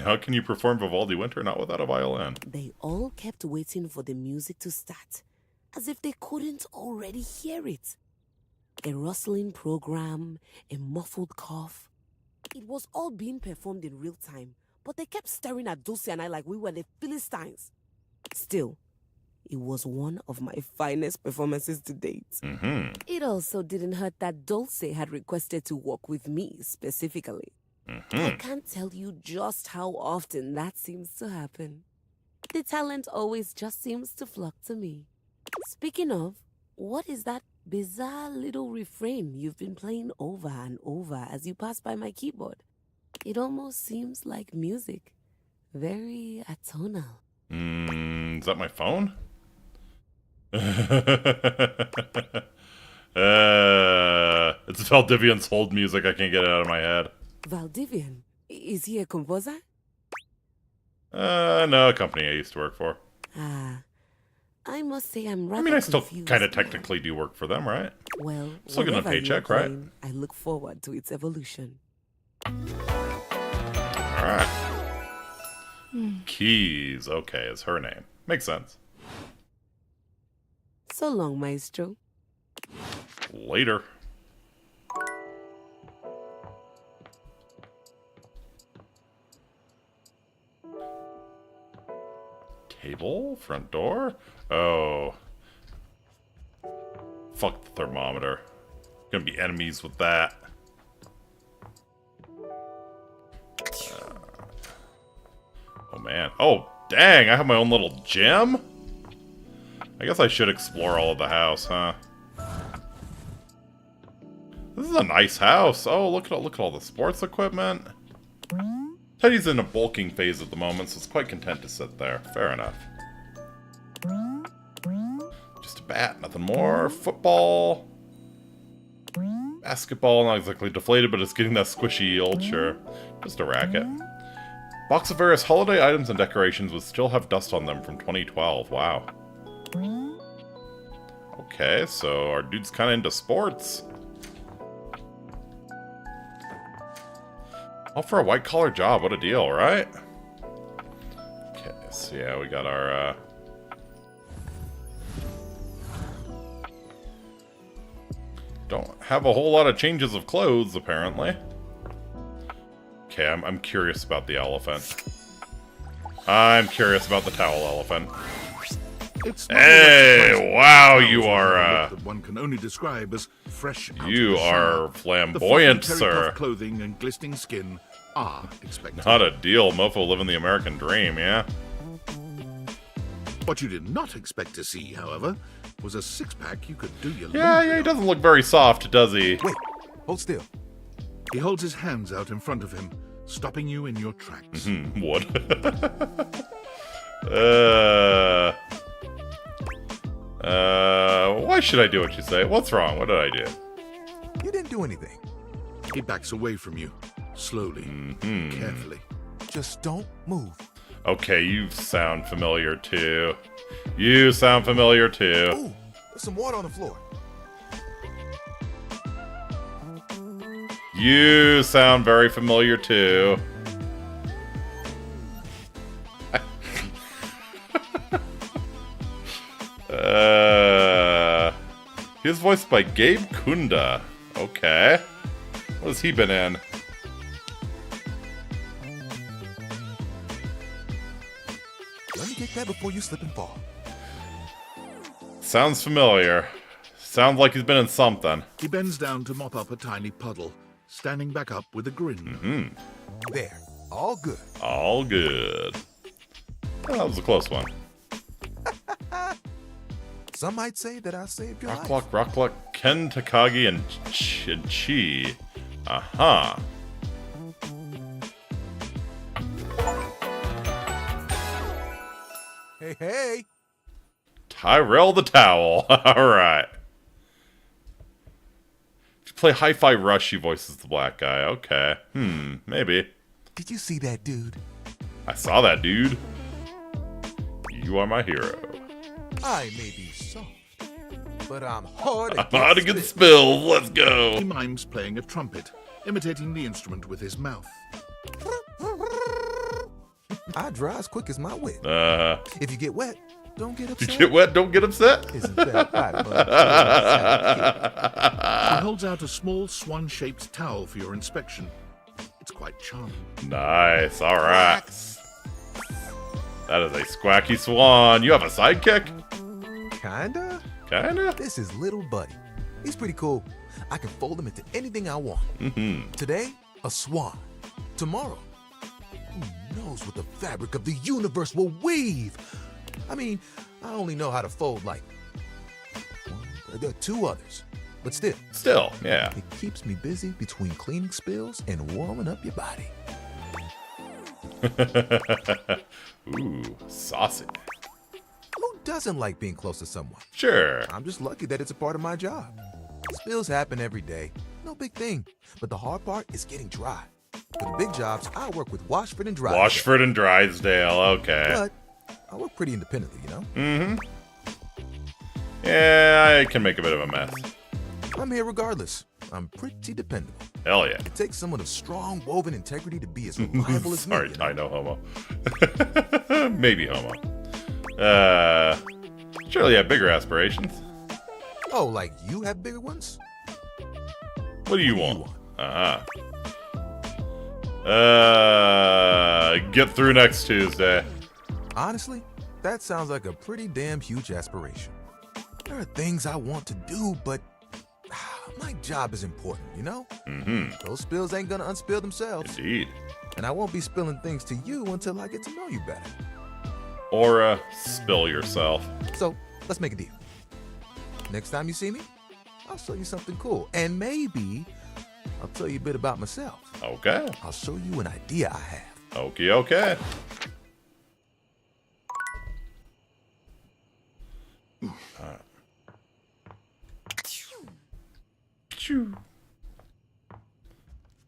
Speaker 1: How can you perform Vivaldi Winter not without a violin?
Speaker 19: They all kept waiting for the music to start, as if they couldn't already hear it. A rustling program, a muffled cough. It was all being performed in real time, but they kept staring at Dulce and I like we were the Philistines. Still, it was one of my finest performances to date.
Speaker 1: Mm-hmm.
Speaker 19: It also didn't hurt that Dulce had requested to work with me specifically.
Speaker 1: Mm-hmm.
Speaker 19: I can't tell you just how often that seems to happen. The talent always just seems to flock to me. Speaking of, what is that bizarre little refrain you've been playing over and over as you pass by my keyboard? It almost seems like music. Very atonal.
Speaker 1: Is that my phone? It's Valdivian's hold music. I can't get it out of my head.
Speaker 19: Valdivian? Is he a composer?
Speaker 1: No, a company I used to work for.
Speaker 19: I must say I'm rather
Speaker 1: I mean, I still
Speaker 19: confused
Speaker 1: kind of
Speaker 19: now.
Speaker 1: technically do work for them, right?
Speaker 19: Well,
Speaker 1: still getting a
Speaker 19: whatever you're
Speaker 1: paycheck, right?
Speaker 19: playing, I look forward to its evolution.
Speaker 1: Alright. Keys. Okay, is her name. Makes sense.
Speaker 19: So long, Maestro.
Speaker 1: Later. Table? Front door? Oh. Fuck the thermometer. Gonna be enemies with that. Oh man. Oh, dang, I have my own little gym? I guess I should explore all of the house, huh? This is a nice house. Oh, look at all the sports equipment. Teddy's in a bulking phase at the moment, so it's quite content to sit there. Fair enough. Just a bat, nothing more. Football. Basketball, not exactly deflated, but it's getting that squishy yield, sure. Just a racket. Box of various holiday items and decorations would still have dust on them from 2012. Wow. Okay, so our dude's kind of into sports. All for a white-collar job. What a deal, right? Okay, so yeah, we got our, Don't have a whole lot of changes of clothes, apparently. Okay, I'm curious about the elephant. I'm curious about the towel elephant. Hey, wow, you are,
Speaker 2: that one can only describe as fresh out
Speaker 1: you
Speaker 2: of the shower.
Speaker 1: are flamboyant,
Speaker 2: The terry
Speaker 1: sir.
Speaker 2: cloth clothing and glistening skin are expected.
Speaker 1: Not a deal, mofo living the American dream, yeah?
Speaker 2: What you did not expect to see, however, was a six-pack you could do your
Speaker 1: Yeah, he doesn't look very soft, does he?
Speaker 7: Wait, hold still.
Speaker 2: He holds his hands out in front of him, stopping you in your tracks.
Speaker 1: What? Why should I do what you say? What's wrong? What did I do?
Speaker 7: You didn't do anything.
Speaker 2: He backs away from you, slowly, carefully.
Speaker 7: Just don't move.
Speaker 1: Okay, you sound familiar too. You sound familiar too.
Speaker 7: Ooh, there's some water on the floor.
Speaker 1: You sound very familiar too. He was voiced by Gabe Kunda. Okay. What has he been in?
Speaker 7: Let me get that before you slip and fall.
Speaker 1: Sounds familiar. Sounds like he's been in something.
Speaker 2: He bends down to mop up a tiny puddle, standing back up with a grin.
Speaker 7: There. All good.
Speaker 1: All good. Oh, that was a close one.
Speaker 7: Some might say that I saved your life.
Speaker 1: Rocklock, Ken Takagi, and Chi. Aha.
Speaker 7: Hey, hey.
Speaker 1: Tyrell the Towel. Alright. If you play Hi-Fi Rush, he voices the black guy. Okay. Maybe.
Speaker 7: Did you see that dude?
Speaker 1: I saw that dude. You are my hero.
Speaker 7: I may be soft, but I'm hard
Speaker 1: against spills. Let's go.
Speaker 2: He mimes playing a trumpet, imitating the instrument with his mouth.
Speaker 7: I dry as quick as my wit. If you get wet, don't get upset.
Speaker 1: If you get wet, don't get upset.
Speaker 7: Isn't that right,
Speaker 2: He holds out a small swan-shaped towel for your inspection. It's quite charming.
Speaker 1: Nice. All right. That is a squacky swan. You have a sidekick?
Speaker 7: Kinda.
Speaker 1: Kinda?
Speaker 7: This is little buddy. He's pretty cool. I can fold him into anything I want. Today, a swan. Tomorrow, who knows what the fabric of the universe will weave? I mean, I only know how to fold like there are two others. But still,
Speaker 1: yeah.
Speaker 7: It keeps me busy between cleaning spills and warming up your body.
Speaker 1: Ooh, saucy.
Speaker 7: Who doesn't like being close to someone?
Speaker 1: Sure.
Speaker 7: I'm just lucky that it's a part of my job. Spills happen every day. No big thing. But the hard part is getting dry. For the big jobs, I work with Washford and Drysdale.
Speaker 1: Washford and Drysdale, okay.
Speaker 7: But I work pretty independently, you know?
Speaker 1: Yeah, I can make a bit of a mess.
Speaker 7: I'm here regardless. I'm pretty dependable.
Speaker 1: Hell yeah.
Speaker 7: It takes someone of strong woven integrity to be as reliable as me.
Speaker 1: Sorry, I know homo. Maybe homo. Surely you have bigger aspirations.
Speaker 7: Oh, like you have bigger ones?
Speaker 1: What do you want? Get through next Tuesday.
Speaker 7: Honestly, that sounds like a pretty damn huge aspiration. There are things I want to do, but my job is important, you know? Those spills ain't gonna unspill themselves.
Speaker 1: Indeed.
Speaker 7: And I won't be spilling things to you until I get to know you better.
Speaker 1: Or, spill yourself.
Speaker 7: So, let's make a deal. Next time you see me, I'll show you something cool. And maybe I'll tell you a bit about myself.
Speaker 1: Okay.
Speaker 7: I'll show you an idea I have.
Speaker 1: Okay.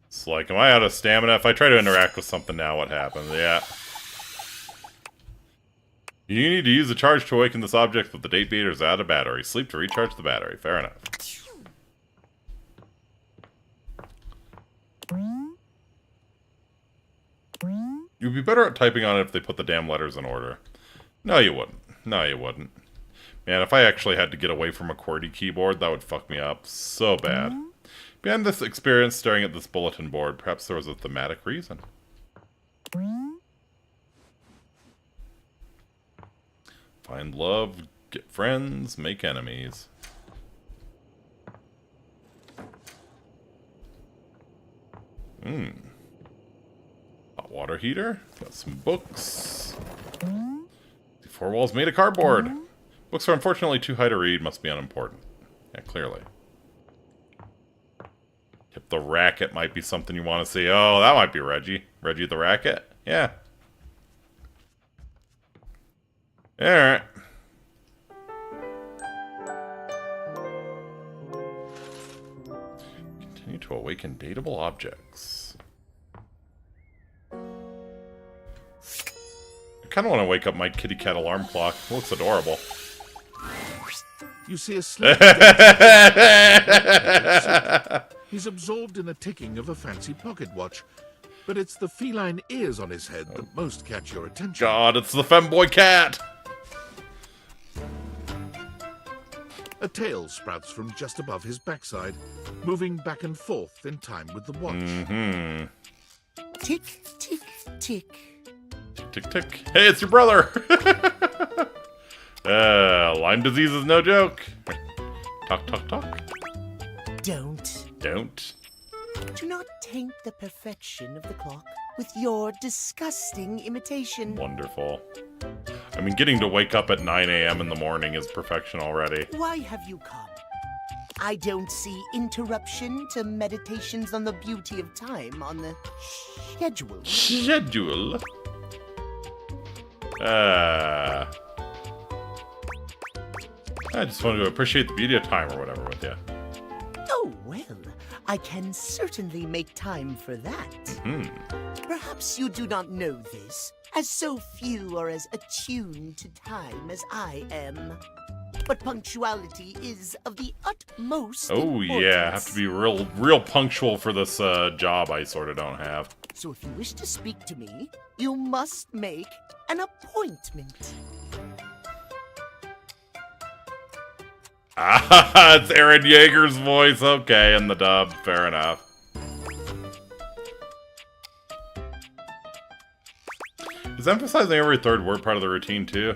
Speaker 1: It's like, am I out of stamina? If I try to interact with something now, what happens? Yeah. You need to use a charge to awaken this object, but the date beater is out of battery. Sleep to recharge the battery. Fair enough. You'd be better at typing on it if they put the damn letters in order. No, you wouldn't. Maybe And if I actually had to get away from a QWERTY keyboard, that would fuck me up so bad. Behind this experience staring at this bulletin board, perhaps there was a thematic reason. Find love, get friends, make enemies. Hot water heater. Got some books. The four walls made of cardboard. Books are unfortunately too high to read, must be unimportant. Yeah, clearly. Tip the Racket might be something you want to see. Oh, that might be Reggie. Reggie the Racket? Yeah. Alright. Continue to awaken dateable objects. I kind of want to wake up my kitty cat alarm clock. It looks adorable.
Speaker 2: You see a sleep. He's absorbed in the ticking of a fancy pocket watch. But it's the feline ears on his head that most catch your attention.
Speaker 1: God, it's the femboy cat!
Speaker 2: A tail sprouts from just above his backside, moving back and forth in time with the watch.
Speaker 17: Tick, tick, tick.
Speaker 1: Tick, tick, tick. Hey, it's your brother! Lyme disease is no joke. Talk, talk, talk.
Speaker 17: Don't.
Speaker 1: Don't.
Speaker 17: Do not taint the perfection of the clock with your disgusting imitation.
Speaker 1: Wonderful. I mean, getting to wake up at 9 a.m. in the morning is perfection already.
Speaker 17: Why have you come? I don't see interruption to meditations on the beauty of time on the schedule.
Speaker 1: Schedule? I just wanted to appreciate the beauty of time or whatever with you.
Speaker 17: Oh, well, I can certainly make time for that. Perhaps you do not know this, as so few are as attuned to time as I am. But punctuality is of the utmost importance.
Speaker 1: Yeah, I have to be real punctual for this job I sort of don't have.
Speaker 17: So if you wish to speak to me, you must make an appointment.
Speaker 1: Ah, it's Aaron Yeager's voice. Okay, in the dub. Fair enough. Is emphasizing every third word part of the routine, too?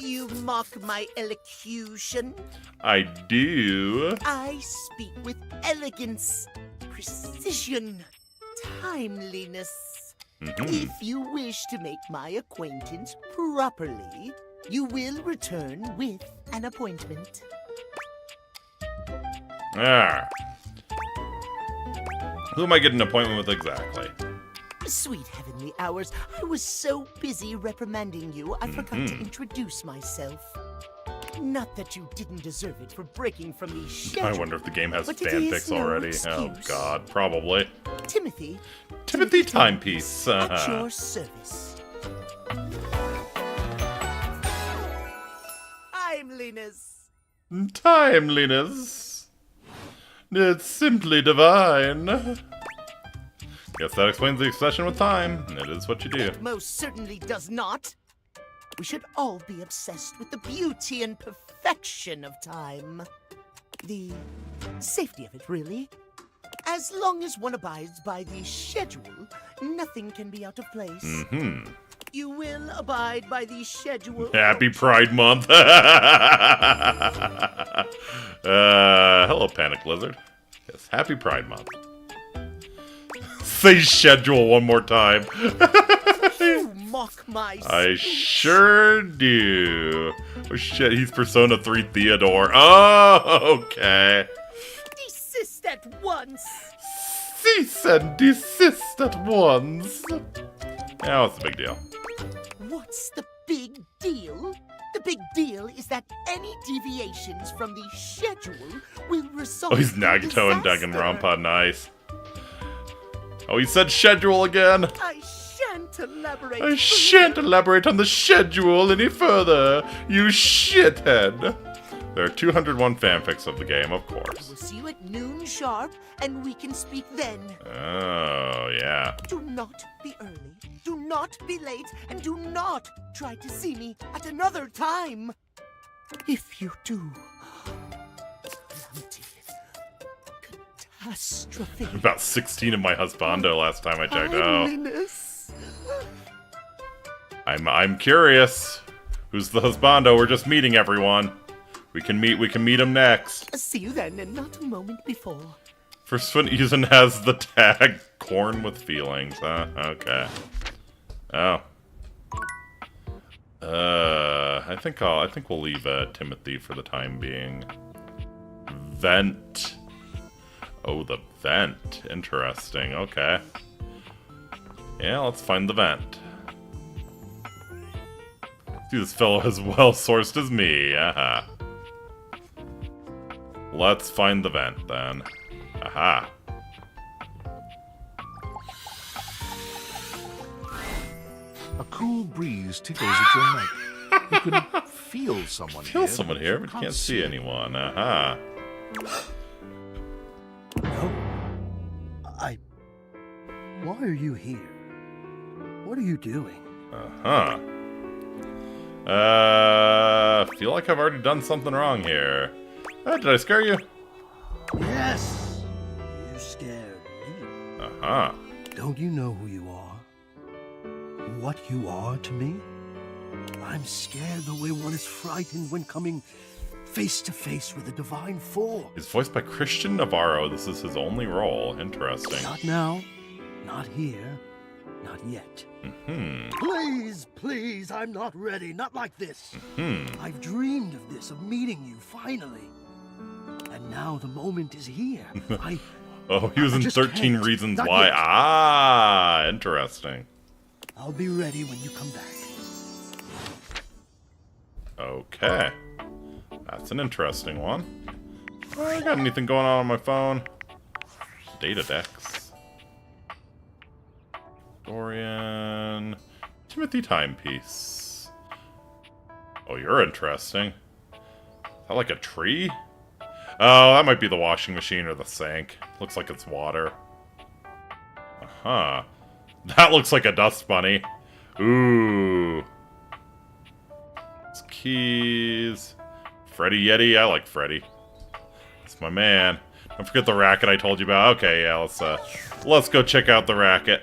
Speaker 17: You mock my elocution?
Speaker 1: I do.
Speaker 17: I speak with elegance, precision, timeliness. If you wish to make my acquaintance properly, you will return with an appointment.
Speaker 1: Who am I getting an appointment with exactly?
Speaker 17: Sweet heavenly hours, I was so busy reprimanding you, I forgot to introduce myself. Not that you didn't deserve it for breaking from the schedule.
Speaker 1: I wonder if the game has fanfics already. Oh god, probably.
Speaker 17: Timothy
Speaker 1: Timepiece.
Speaker 17: At your service.
Speaker 1: Timeliness. It's simply divine. Guess that explains the obsession with time. It is what you do.
Speaker 17: It most certainly does not. We should all be obsessed with the beauty and perfection of time. The safety of it, really. As long as one abides by the schedule, nothing can be out of place. You will abide by the schedule.
Speaker 1: Happy Pride Month. Hello, Panic Lizard. Yes, happy Pride Month. Say schedule one more time.
Speaker 17: You mock my
Speaker 1: I sure do. Oh shit, he's Persona 3 Theodore. Oh, okay.
Speaker 17: Desist at once.
Speaker 1: Cease and desist at once. Yeah, what's the big deal?
Speaker 17: What's the big deal? The big deal is that any deviations from the schedule will result.
Speaker 1: Oh, he's Nagato and Danganronpa. Nice. Oh, he said schedule again.
Speaker 17: I shan't elaborate.
Speaker 1: I shan't elaborate on the schedule any further, you shithead. There are 201 fanfics of the game, of course.
Speaker 17: We'll see you at noon sharp, and we can speak then.
Speaker 1: Oh, yeah.
Speaker 17: Do not be early, do not be late, and do not try to see me at another time. If you do, catastrophe.
Speaker 1: About 16 in my husbando last time I checked. I'm curious. Who's the husbando? We're just meeting everyone. We can meet him next.
Speaker 17: See you then, and not a moment before.
Speaker 1: First one using has the tag corn with feelings, huh? Okay. Oh. I think we'll leave Timothy for the time being. Vent. Oh, the vent. Interesting. Okay. Yeah, let's find the vent. See, this fellow as well sourced as me. Aha. Let's find the vent then. Aha.
Speaker 2: A cool breeze tickles at your neck. You can feel someone here.
Speaker 1: Feel someone here, but can't see anyone. Aha.
Speaker 20: Why are you here? What are you doing?
Speaker 1: Uh-huh. Feel like I've already done something wrong here. Did I scare you?
Speaker 20: Yes! You scared me.
Speaker 1: Uh-huh.
Speaker 20: Don't you know who you are? What you are to me? I'm scared the way one is frightened when coming face to face with a divine form.
Speaker 1: He's voiced by Christian Navarro. This is his only role. Interesting.
Speaker 20: Not now. Not here. Not yet. Please, please, I'm not ready. Not like this. I've dreamed of this, of meeting you, finally. And now the moment is here.
Speaker 1: Oh, he was in 13 Reasons Why.
Speaker 20: Yet.
Speaker 1: Ah, interesting.
Speaker 20: I'll be ready when you come back.
Speaker 1: Okay. That's an interesting one. I got anything going on my phone? Data decks. Dorian. Timothy Timepiece. Oh, you're interesting. Is that like a tree? Oh, that might be the washing machine or the sink. Looks like it's water. Uh-huh. That looks like a dust bunny. Ooh. It's keys. Freddy Yeti. I like Freddy. That's my man. Don't forget the racket I told you about. Okay, yeah, let's go check out the racket.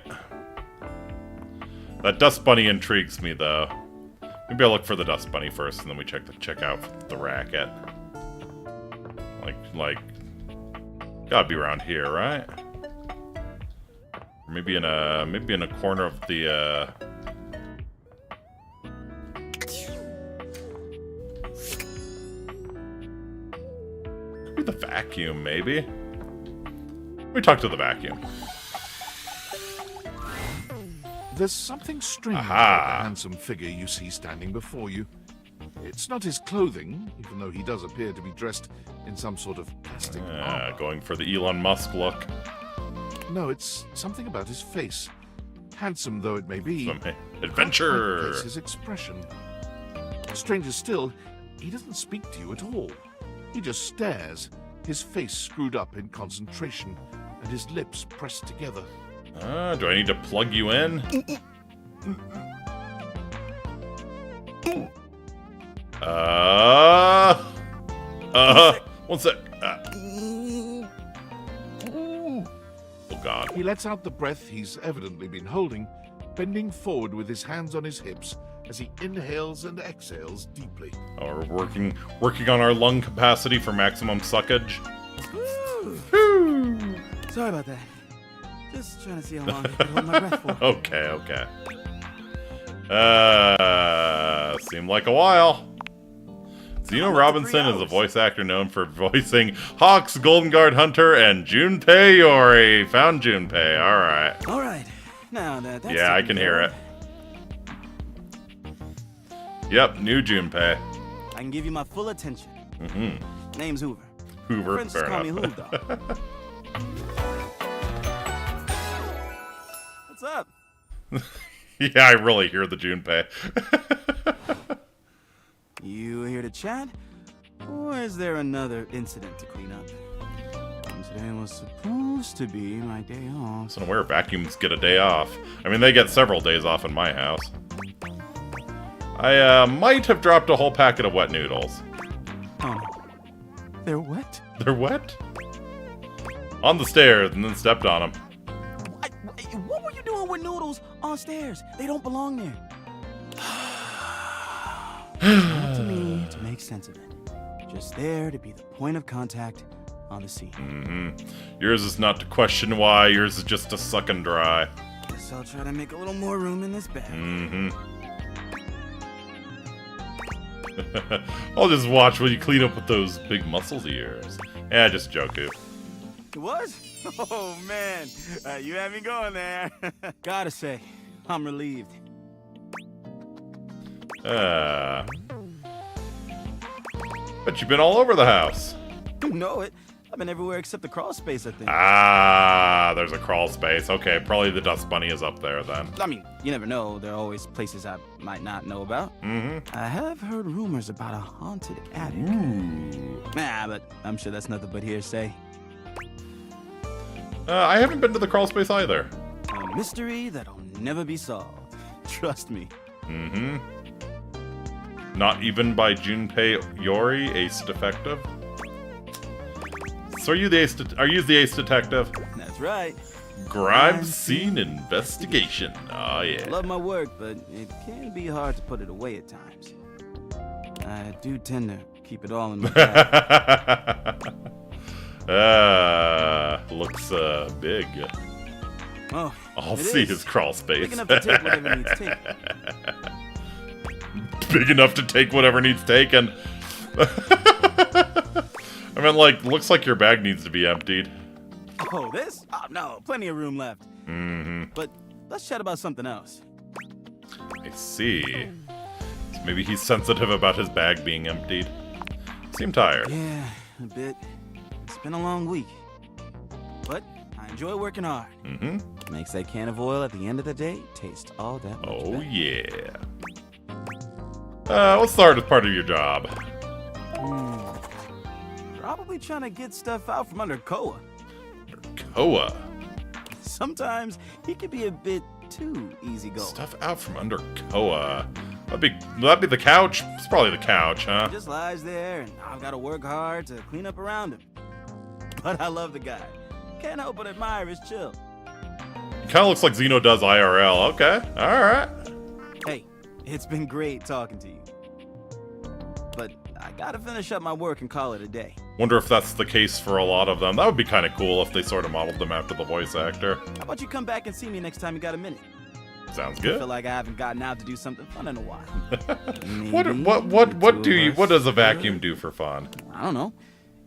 Speaker 1: That dust bunny intrigues me, though. Maybe I'll look for the dust bunny first, and then we check out the racket. Like, gotta be around here, right? Or maybe in a corner of the could be the vacuum, maybe. Let me talk to the vacuum.
Speaker 2: There's something strange about the handsome figure you see standing before you. It's not his clothing, even though he does appear to be dressed in some sort of plastic armor.
Speaker 1: Going for the Elon Musk look.
Speaker 2: No, it's something about his face. Handsome though it may be.
Speaker 1: Adventure!
Speaker 2: Place his expression. Stranger still, he doesn't speak to you at all. He just stares, his face screwed up in concentration, and his lips pressed together.
Speaker 1: Do I need to plug you in? One sec. Oh god.
Speaker 2: He lets out the breath he's evidently been holding, bending forward with his hands on his hips as he inhales and exhales deeply.
Speaker 1: Oh, we're working on our lung capacity for maximum suckage.
Speaker 21: Sorry about that. Just trying to see how long I can hold my breath for.
Speaker 1: Okay. Seemed like a while. Zeno Robinson is a voice actor known for voicing Hawks, Golden Guard Hunter, and Junpei Yori. Found Junpei. Alright.
Speaker 21: Alright. Now that's
Speaker 1: yeah, I can hear it. Yep, new Junpei.
Speaker 21: I can give you my full attention. Name's Hoover.
Speaker 1: Hoover,
Speaker 21: friends
Speaker 1: fair
Speaker 21: just call me
Speaker 1: enough.
Speaker 21: Hoov, though. What's up?
Speaker 1: Yeah, I really hear the Junpei.
Speaker 21: You here to chat? Or is there another incident to clean up? Today was supposed to be my day off.
Speaker 1: So where vacuums get a day off? I mean, they get several days off in my house. I might have dropped a whole packet of wet noodles.
Speaker 21: Oh, they're wet?
Speaker 1: They're wet? On the stairs, and then stepped on them.
Speaker 21: What were you doing with noodles on stairs? They don't belong there. It's up to me to make sense of it. Just there to be the point of contact on the scene.
Speaker 1: Mm-hmm. Yours is not to question why, yours is just to suck and dry.
Speaker 21: Guess I'll try to make a little more room in this bag.
Speaker 1: Mm-hmm. I'll just watch while you clean up with those big muscles of yours. Yeah, just joke it.
Speaker 21: What? Oh, man. You had me going there. Gotta say, I'm relieved.
Speaker 1: Bet you've been all over the house.
Speaker 21: You know it. I've been everywhere except the crawl space, I think.
Speaker 1: Ah, there's a crawl space. Okay, probably the dust bunny is up there then.
Speaker 21: I mean, you never know. There are always places I might not know about.
Speaker 1: Mm-hmm.
Speaker 21: I have heard rumors about a haunted attic.
Speaker 1: Ooh.
Speaker 21: Nah, but I'm sure that's nothing but hearsay.
Speaker 1: I haven't been to the crawl space either.
Speaker 21: A mystery that'll never be solved. Trust me.
Speaker 1: Mm-hmm. Not even by Junpei Yori, Ace Defective. So are you the Ace Detective?
Speaker 21: That's right.
Speaker 1: Crime scene investigation. Oh yeah.
Speaker 21: I love my work, but it can be hard to put it away at times. I do tend to keep it all in my bag.
Speaker 1: Looks big.
Speaker 21: Oh,
Speaker 1: I'll see his crawl space.
Speaker 21: Big enough to take whatever needs taken.
Speaker 1: Big enough to take whatever needs taken. I mean, like, looks like your bag needs to be emptied.
Speaker 21: Oh, this? Oh, no, plenty of room left.
Speaker 1: Mm-hmm.
Speaker 21: But let's chat about something else.
Speaker 1: I see. So maybe he's sensitive about his bag being emptied. Seem tired.
Speaker 21: Yeah, a bit. It's been a long week. But I enjoy working hard.
Speaker 1: Mm-hmm.
Speaker 21: Makes that can of oil at the end of the day taste all that much better.
Speaker 1: Yeah. What's the hardest part of your job?
Speaker 21: Probably trying to get stuff out from under Koa.
Speaker 1: Koa?
Speaker 21: Sometimes he can be a bit too easygoing.
Speaker 1: Stuff out from under Koa. That'd be the couch. It's probably the couch, huh?
Speaker 21: He just lies there, and I've got to work hard to clean up around him. But I love the guy. Can't help but admire his chill.
Speaker 1: He kind of looks like Xeno does IRL. Okay, all right.
Speaker 21: Hey, it's been great talking to you. But I gotta finish up my work and call it a day.
Speaker 1: Wonder if that's the case for a lot of them. That would be kind of cool if they sort of modeled them after the voice actor.
Speaker 21: How about you come back and see me next time you got a minute?
Speaker 1: Sounds
Speaker 21: I
Speaker 1: good.
Speaker 21: feel like I haven't gotten out to do something fun in a while.
Speaker 1: What does a vacuum do for fun?
Speaker 21: I don't know.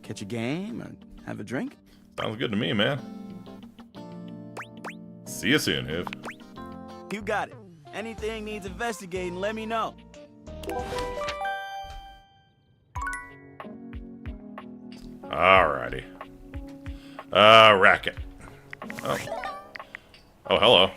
Speaker 21: Catch a game or have a drink?
Speaker 1: Sounds good to me, man. See you soon, Hoof.
Speaker 21: You got it. Anything needs investigating, let me know.
Speaker 1: Alrighty. Racket. Oh, hello.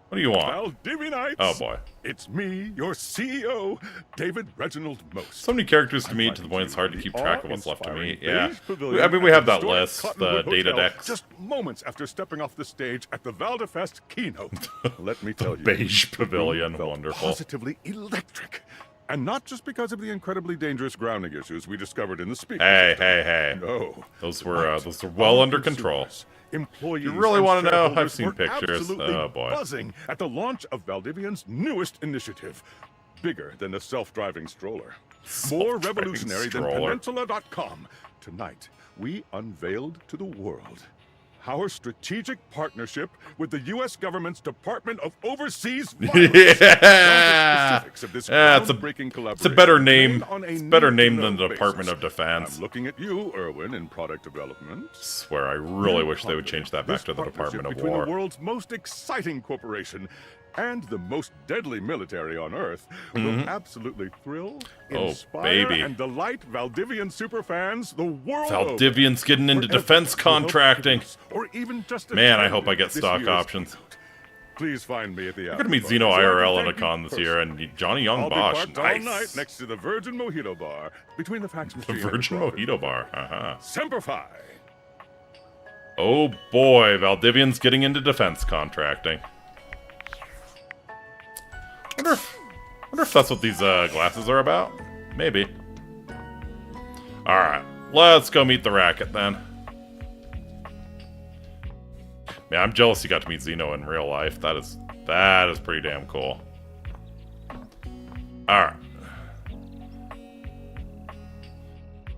Speaker 1: What do you want?
Speaker 3: Valdivianites!
Speaker 1: Oh boy.
Speaker 3: It's me, your CEO, David Reginald Most.
Speaker 1: So many characters to meet to the point it's hard to keep track of what's left to meet. Yeah. I mean, we have that list, the data decks.
Speaker 3: Just moments after stepping off the stage at the Valdefest keynote. Let me tell you.
Speaker 1: Beige Pavilion, wonderful.
Speaker 3: Positively electric. And not just because of the incredibly dangerous grounding issues we discovered in the speakers.
Speaker 1: Hey.
Speaker 3: No.
Speaker 1: Those were well under control.
Speaker 3: Employees
Speaker 1: you really want to know? I've seen
Speaker 3: were
Speaker 1: pictures.
Speaker 3: absolutely
Speaker 1: Oh boy.
Speaker 3: buzzing at the launch of Valdivian's newest initiative. Bigger than the self-driving stroller. More revolutionary than Peninsula.com. Tonight, we unveiled to the world our strategic partnership with the U.S. government's Department of Overseas Violence.
Speaker 1: Yeah,
Speaker 3: it's
Speaker 1: a better name. It's a better name than the Department of Defense.
Speaker 3: I'm looking at you, Erwin, in product development.
Speaker 1: Swear, I really wish they would change that back to the Department of
Speaker 3: between
Speaker 1: War.
Speaker 3: The world's most exciting corporation and the most deadly military on Earth will absolutely thrill, inspire, and delight Valdivian superfans the world
Speaker 1: Valdivian's getting into defense contracting.
Speaker 3: Or even just
Speaker 1: man, I hope I get stock options.
Speaker 3: Please find me at the.
Speaker 1: We're gonna meet Xeno IRL at a con this year, and Johnny Young Bosch.
Speaker 3: I'll be parked all night next to the Virgin Mojito Bar between the fax machine.
Speaker 1: The Virgin Mojito Bar.
Speaker 3: Semper Fi.
Speaker 1: Oh boy, Valdivian's getting into defense contracting. wonder if that's what these glasses are about. Maybe. Alright, let's go meet the racket then. Man, I'm jealous you got to meet Zeno in real life. That is pretty damn cool. Alright.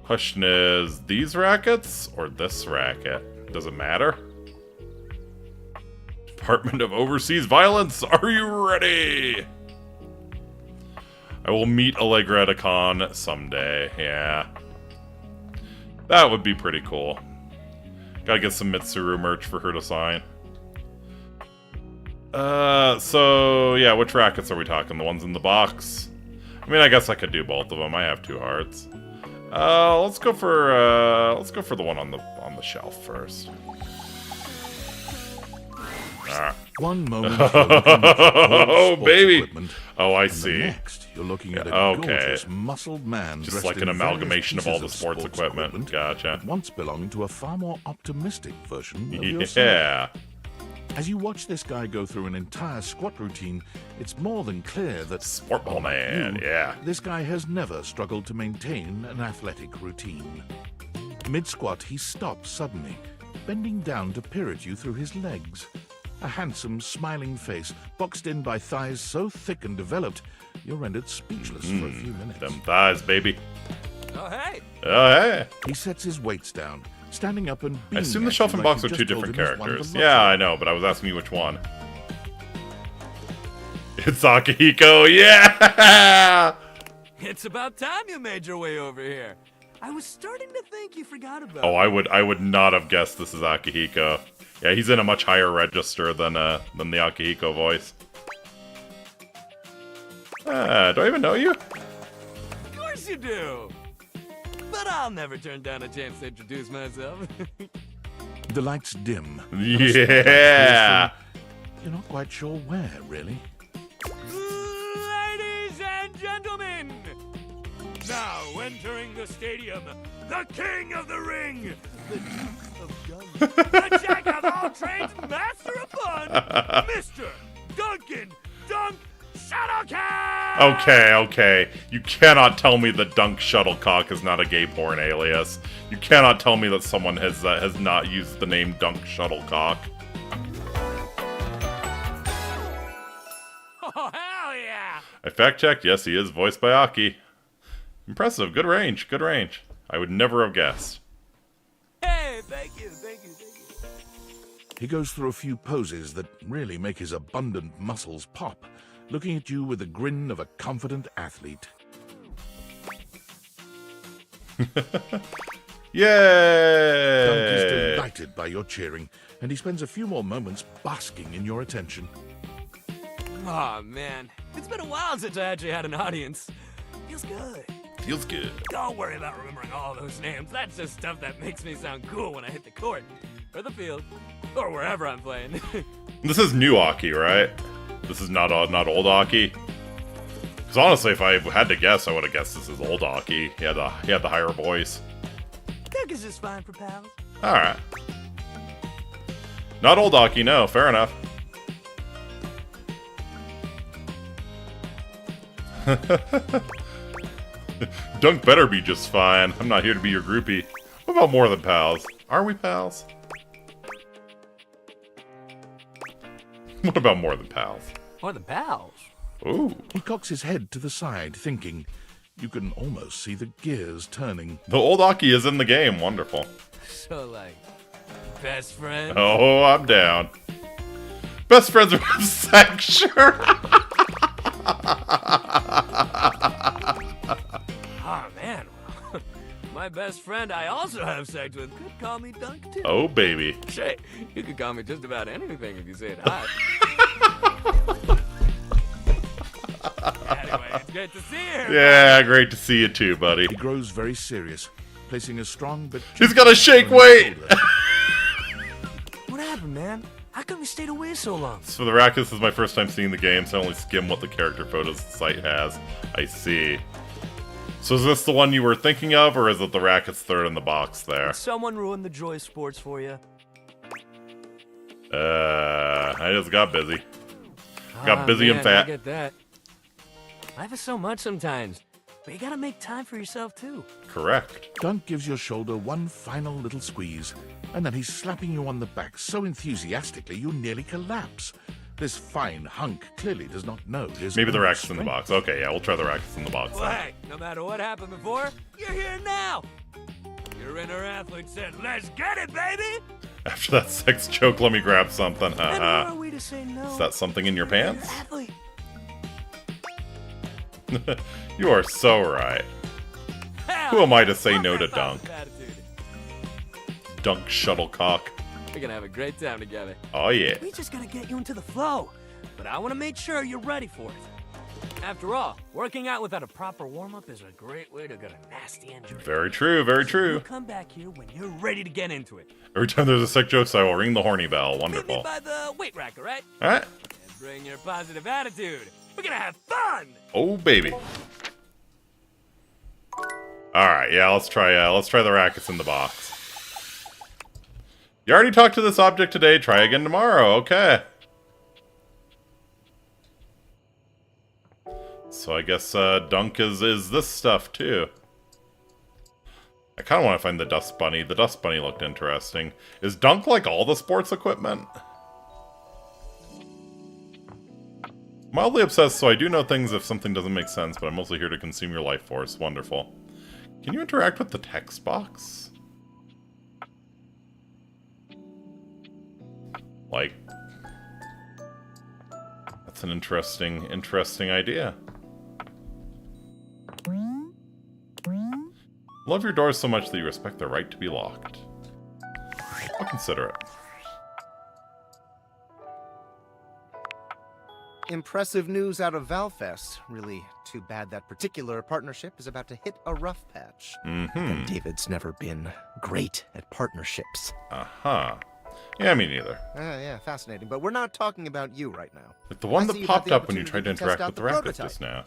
Speaker 1: Question is, these rackets or this racket? Does it matter? Department of Overseas Violence, are you ready? I will meet Allegra at a con someday, yeah. That would be pretty cool. Gotta get some Mitsuru merch for her to sign. So, yeah, which rackets are we talking? The ones in the box? I mean, I guess I could do both of them. I have 2 hearts. Let's go for the one on the shelf first. Alright.
Speaker 2: One moment you're looking at
Speaker 1: oh, baby!
Speaker 2: Equipment,
Speaker 1: oh, I
Speaker 2: and
Speaker 1: see.
Speaker 2: The next, you're looking at a gorgeous, muscled man
Speaker 1: just like an amalgamation of all the sports equipment. Gotcha.
Speaker 2: That once belonged to a far more optimistic version of
Speaker 1: yeah.
Speaker 2: yourself. As you watch this guy go through an entire squat routine, it's more than clear that
Speaker 1: Sportball man, yeah.
Speaker 2: This guy has never struggled to maintain an athletic routine. Mid-squat, he stops suddenly, bending down to peer at you through his legs. A handsome, smiling face, boxed in by thighs so thick and developed, you're rendered speechless for a few minutes.
Speaker 1: Them thighs, baby.
Speaker 5: Oh, hey.
Speaker 1: Oh, hey.
Speaker 2: He sets his weights down, standing up and
Speaker 1: I assume the shelf and box are 2 different characters. Yeah, I know, but I was asking you which one. It's Akihiko, yeah!
Speaker 5: It's about time you made your way over here. I was starting to think you forgot about
Speaker 1: Oh, I would not have guessed this is Akihiko. Yeah, he's in a much higher register than the Akihiko voice. Do I even know you?
Speaker 5: Of course you do! But I'll never turn down a chance to introduce myself.
Speaker 2: The lights dim.
Speaker 1: Yeah!
Speaker 2: You're not quite sure where, really.
Speaker 5: Ladies and gentlemen! Now entering the stadium, the king of the ring, the duke of guns, the jack of all trades, master of fun, Mr. Duncan Dunk Shuttlecock!
Speaker 1: Okay. You cannot tell me that Dunk Shuttlecock is not a gay porn alias. You cannot tell me that someone has not used the name Dunk Shuttlecock.
Speaker 5: Oh, hell yeah!
Speaker 1: I fact-checked. Yes, he is voiced by Aki. Impressive. Good range. I would never have guessed.
Speaker 5: Hey, thank you.
Speaker 2: He goes through a few poses that really make his abundant muscles pop, looking at you with the grin of a confident athlete.
Speaker 1: Yay!
Speaker 2: Dunk is delighted by your cheering, and he spends a few more moments basking in your attention.
Speaker 5: Aw, man. It's been a while since I actually had an audience. Feels good. Don't worry about remembering all those names. That's just stuff that makes me sound cool when I hit the court, or the field, or wherever I'm playing.
Speaker 1: This is new Aki, right? This is not old Aki? Because honestly, if I had to guess, I would have guessed this is old Aki. He had the higher voice.
Speaker 5: Dunk is just fine for pals.
Speaker 1: Alright. Not old Aki, no. Fair enough. Dunk better be just fine. I'm not here to be your groupie. What about more than pals? Are we pals? What about more than pals?
Speaker 5: More than pals?
Speaker 1: Ooh.
Speaker 2: He cocks his head to the side, thinking. You can almost see the gears turning.
Speaker 1: The old Aki is in the game. Wonderful.
Speaker 5: So, like, best friends?
Speaker 1: Oh, I'm down. Best friends are sex, sure.
Speaker 5: Oh, man. My best friend I also have sex with could call me Dunk, too.
Speaker 1: Oh, baby.
Speaker 5: Shay, you could call me just about anything if you say it hot. Anyway, it's great to see you.
Speaker 1: Yeah, great to see you too, buddy.
Speaker 2: He grows very serious, placing a strong but...
Speaker 1: He's got to shake weight!
Speaker 5: What happened, man? How come you stayed away so long?
Speaker 1: So the rack, this is my first time seeing the game, so I only skim what the character photos site has. I see. So is this the one you were thinking of, or is it the racket's third in the box there?
Speaker 5: Did someone ruin the joy of sports for you?
Speaker 1: I just got busy. Got busy and fat.
Speaker 5: I get that. Life is so much sometimes, but you gotta make time for yourself too.
Speaker 1: Correct.
Speaker 2: Dunk gives your shoulder one final little squeeze, and then he's slapping you on the back so enthusiastically you nearly collapse. This fine hunk clearly does not know his
Speaker 1: Maybe the
Speaker 2: own
Speaker 1: racket's in the
Speaker 2: strength.
Speaker 1: box. Okay, yeah, we'll try the rackets in the box
Speaker 5: Well,
Speaker 1: then.
Speaker 5: hey, no matter what happened before, you're here now. Your inner athlete said, "Let's get it, baby!"
Speaker 1: After that sex joke, let me grab something.
Speaker 5: And who are we to say no?
Speaker 1: Is that something in your pants?
Speaker 5: Athlete.
Speaker 1: You are so right.
Speaker 5: Hell,
Speaker 1: Who am I to say
Speaker 5: love
Speaker 1: no
Speaker 5: that
Speaker 1: to Dunk?
Speaker 5: positive attitude.
Speaker 1: Dunk shuttlecock.
Speaker 5: We're gonna have a great time together.
Speaker 1: Oh, yeah.
Speaker 5: We just gotta get you into the flow. But I wanna make sure you're ready for it. After all, working out without a proper warm-up is a great way to get a nasty injury.
Speaker 1: Very true, very
Speaker 5: You
Speaker 1: true.
Speaker 5: come back here when you're ready to get into it.
Speaker 1: Every time there's a sick joke, I will ring the horny bell.
Speaker 5: Meet me
Speaker 1: Wonderful.
Speaker 5: by the weight rack, all right?
Speaker 1: Alright.
Speaker 5: And bring your positive attitude. We're gonna have fun!
Speaker 1: Oh, baby. Alright, yeah, let's try the rackets in the box. You already talked to this object today, try again tomorrow, okay. So I guess Dunk is this stuff too. I kind of want to find the Dust Bunny. The Dust Bunny looked interesting. Is Dunk like all the sports equipment? Mildly obsessed, so I do know things if something doesn't make sense, but I'm mostly here to consume your life force. Wonderful. Can you interact with the text box? Like, that's an interesting idea. Love your doors so much that you respect their right to be locked. I'll consider it.
Speaker 11: Impressive news out of Valfest. Really too bad that particular partnership is about to hit a rough patch. And David's never been great at partnerships.
Speaker 1: Uh-huh. Yeah, me neither.
Speaker 11: Yeah, fascinating. But we're not talking about you right now.
Speaker 1: Like the one
Speaker 11: I see
Speaker 1: that
Speaker 11: you've had
Speaker 1: popped
Speaker 11: the
Speaker 1: up when you tried to
Speaker 11: opportunity
Speaker 1: interact
Speaker 11: test
Speaker 1: with the
Speaker 11: out
Speaker 1: racket
Speaker 11: prototype.
Speaker 1: just now.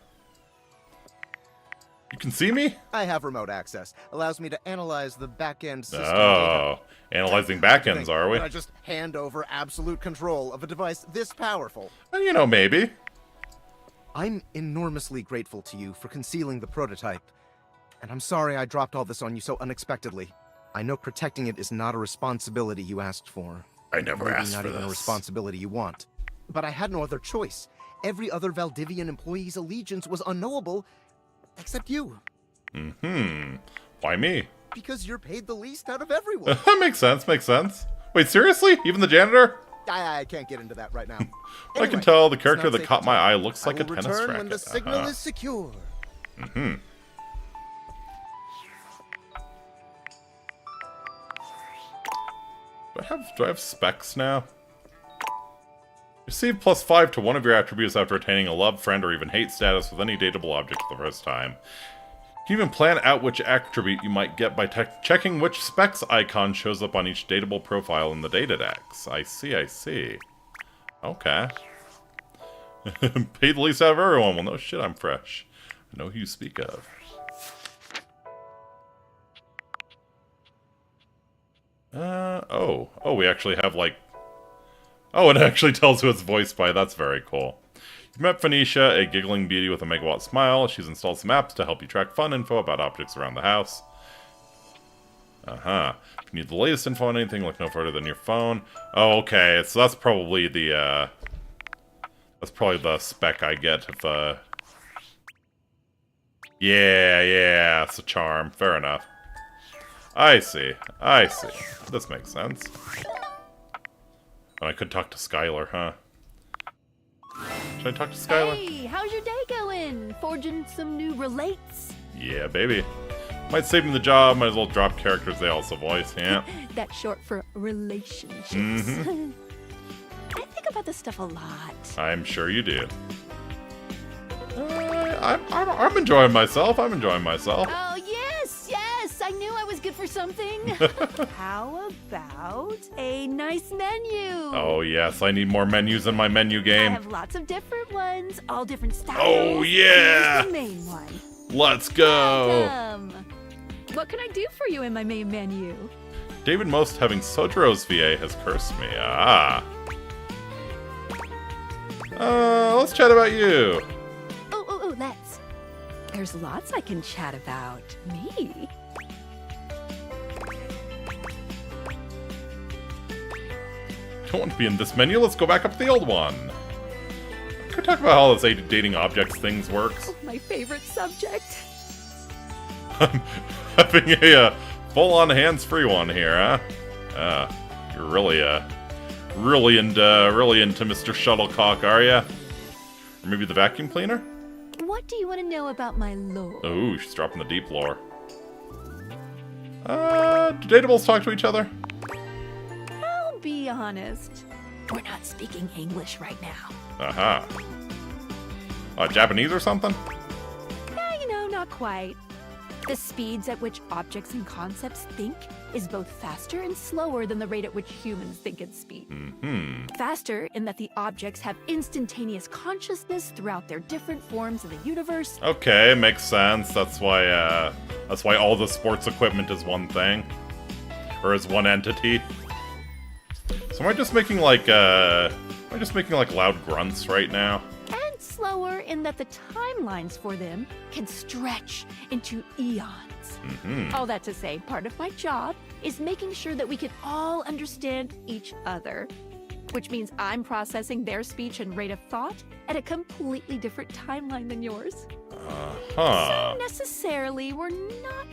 Speaker 1: You can see me?
Speaker 11: I have remote access. Allows me to analyze the back-end system
Speaker 1: Oh, analyzing backends, are we?
Speaker 11: I just hand over absolute control of a device this powerful.
Speaker 1: Well, you know, maybe.
Speaker 11: I'm enormously grateful to you for concealing the prototype. And I'm sorry I dropped all this on you so unexpectedly. I know protecting it is not a responsibility you asked for.
Speaker 1: I never
Speaker 11: Maybe
Speaker 1: asked
Speaker 11: not
Speaker 1: for
Speaker 11: even a
Speaker 1: this.
Speaker 11: responsibility you want. But I had no other choice. Every other Valdivian employee's allegiance was unknowable, except you.
Speaker 1: Why me?
Speaker 11: Because you're paid the least out of everyone.
Speaker 1: Makes sense, makes sense. Wait, seriously? Even the janitor?
Speaker 11: I can't get into that right now.
Speaker 1: I can tell the
Speaker 11: it's
Speaker 1: character
Speaker 11: not
Speaker 1: that
Speaker 11: safe
Speaker 1: caught
Speaker 11: to
Speaker 1: my
Speaker 11: talk.
Speaker 1: eye looks like
Speaker 11: I
Speaker 1: a
Speaker 11: will
Speaker 1: tennis
Speaker 11: return
Speaker 1: racket.
Speaker 11: when the signal is secure.
Speaker 1: Do I have specs now? Receive +5 to one of your attributes after attaining a love, friend, or even hate status with any dateable object for the first time. You can even plan out which attribute you might get by checking which specs icon shows up on each dateable profile in the Datadex. I see, I see. Okay. Paid the least out of everyone. Well, no shit, I'm fresh. I know who you speak of. Oh, we actually have, like... Oh, it actually tells who it's voiced by. That's very cool. You met Phoenicia, a giggling beauty with a megawatt smile. She's installed some apps to help you track fun info about objects around the house. If you need the latest info on anything, look no further than your phone. Oh, okay, so that's probably the, spec I get if, Yeah, it's a charm. Fair enough. I see. This makes sense. Oh, I could talk to Skylar, huh? Should I talk to Skylar?
Speaker 12: Hey, how's your day going? Forging some new relates?
Speaker 1: Yeah, baby. Might save me the job, might as well drop characters they also voice, yeah.
Speaker 12: That's short for relationships. I think about this stuff a lot.
Speaker 1: I'm sure you do. I'm enjoying myself,
Speaker 12: Oh, yes, I knew I was good for something. How about a nice menu?
Speaker 1: Oh, yes, I need more menus in my menu
Speaker 12: I
Speaker 1: game.
Speaker 12: have lots of different ones, all different styles.
Speaker 1: Oh, yeah!
Speaker 12: Here's the main one.
Speaker 1: Let's go!
Speaker 12: What can I do for you in my main menu?
Speaker 1: David Most having Llerose VA has cursed me. Let's chat about you.
Speaker 12: Oh, let's. There's lots I can chat about. Me?
Speaker 1: Don't want to be in this menu. Let's go back up to the old one. Can we talk about how this dating objects things works?
Speaker 12: Oh, my favorite subject.
Speaker 1: I'm having a full-on hands-free one here, huh? You're really into Mr. Shuttlecock, are ya? Or maybe the vacuum cleaner?
Speaker 12: What do you want to know about my lore?
Speaker 1: Oh, she's dropping the deep lore. Do datables talk to each other?
Speaker 12: I'll be honest. We're not speaking English right now.
Speaker 1: Aha. Japanese or something?
Speaker 12: Yeah, you know, not quite. The speeds at which objects and concepts think is both faster and slower than the rate at which humans think and speak. Faster in that the objects have instantaneous consciousness throughout their different forms in the universe.
Speaker 1: Okay, makes sense. That's why all the sports equipment is one thing. Or is one entity. So am I just making like loud grunts right now?
Speaker 12: And slower in that the timelines for them can stretch into eons. All that to say, part of my job is making sure that we can all understand each other. Which means I'm processing their speech and rate of thought at a completely different timeline than yours. So necessarily, we're not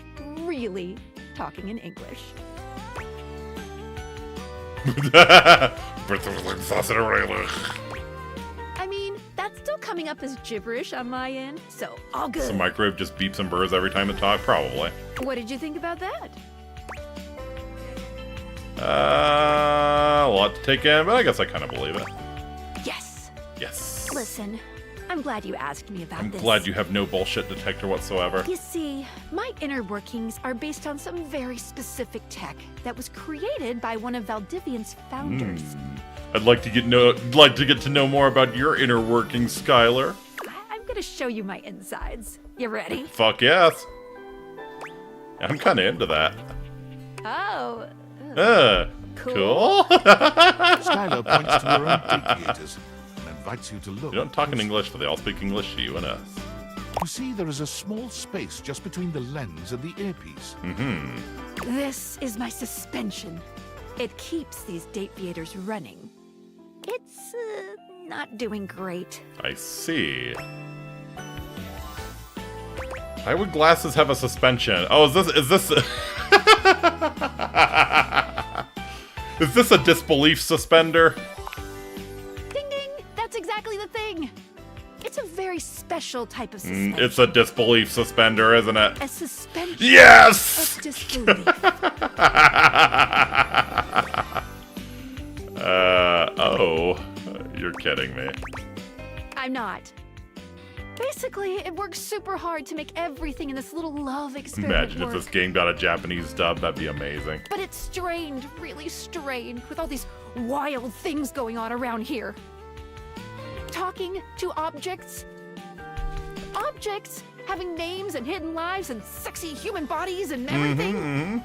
Speaker 12: really talking in English. I mean, that's still coming up as gibberish on my end, so all good.
Speaker 1: So microwave just beeps and burrs every time it talks? Probably.
Speaker 12: What did you think about that?
Speaker 1: A lot to take in, but I guess I kind of believe it.
Speaker 12: Yes.
Speaker 1: Yes.
Speaker 12: Listen, I'm glad you asked me about
Speaker 1: I'm
Speaker 12: this.
Speaker 1: glad you have no bullshit detector whatsoever.
Speaker 12: You see, my inner workings are based on some very specific tech that was created by one of Valdivian's founders.
Speaker 1: I'd like to get to know more about your inner workings, Skylar.
Speaker 12: I'm gonna show you my insides. You ready?
Speaker 1: Fuck yes. I'm kind of into that.
Speaker 12: Oh.
Speaker 1: Cool.
Speaker 2: Skylar points to her own dictators and invites you to look.
Speaker 1: You don't talk in English, but they all speak English to you and us.
Speaker 2: You see, there is a small space just between the lens and the earpiece.
Speaker 12: This is my suspension. It keeps these deviators running. It's not doing great.
Speaker 1: I see. Why would glasses have a suspension? Oh, is this is this a disbelief suspender?
Speaker 12: Ding ding! That's exactly the thing. It's a very special type of suspension.
Speaker 1: It's a disbelief suspender, isn't it?
Speaker 12: A suspension
Speaker 1: Yes!
Speaker 12: of disbelief.
Speaker 1: Oh, you're kidding me.
Speaker 12: I'm not. Basically, it works super hard to make everything in this little love experiment
Speaker 1: Imagine
Speaker 12: work.
Speaker 1: if this game got a Japanese dub, that'd be amazing.
Speaker 12: But it's strained, really strained, with all these wild things going on around here. Talking to objects. Objects having names and hidden lives and sexy human bodies and everything.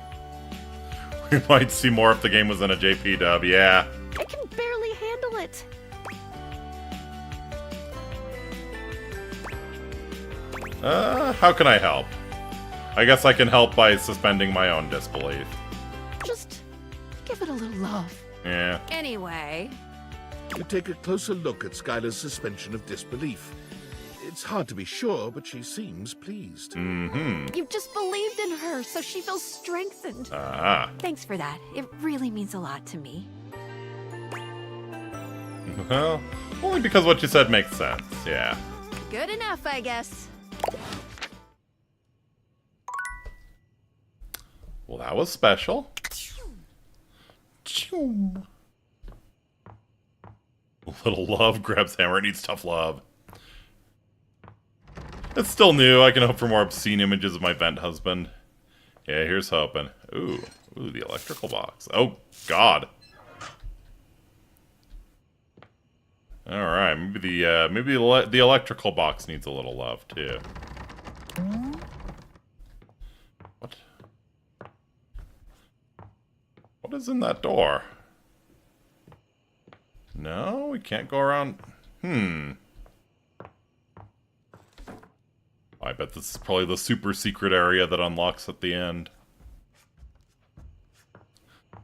Speaker 1: We might see more if the game was in a JP dub, yeah.
Speaker 12: I can barely handle it.
Speaker 1: How can I help? I guess I can help by suspending my own disbelief.
Speaker 12: Just give it a little love.
Speaker 1: Yeah.
Speaker 12: Anyway.
Speaker 2: You take a closer look at Skylar's suspension of disbelief. It's hard to be sure, but she seems pleased.
Speaker 12: You've just believed in her, so she feels strengthened. Thanks for that. It really means a lot to me.
Speaker 1: Well, only because what you said makes sense, yeah.
Speaker 12: Good enough, I guess.
Speaker 1: Well, that was special. Little love grabs hammer. It needs tough love. It's still new. I can hope for more obscene images of my vent husband. Yeah, here's hoping. Ooh, the electrical box. Oh, God. All right, maybe the electrical box needs a little love too. What is in that door? No, we can't go around. I bet this is probably the super secret area that unlocks at the end.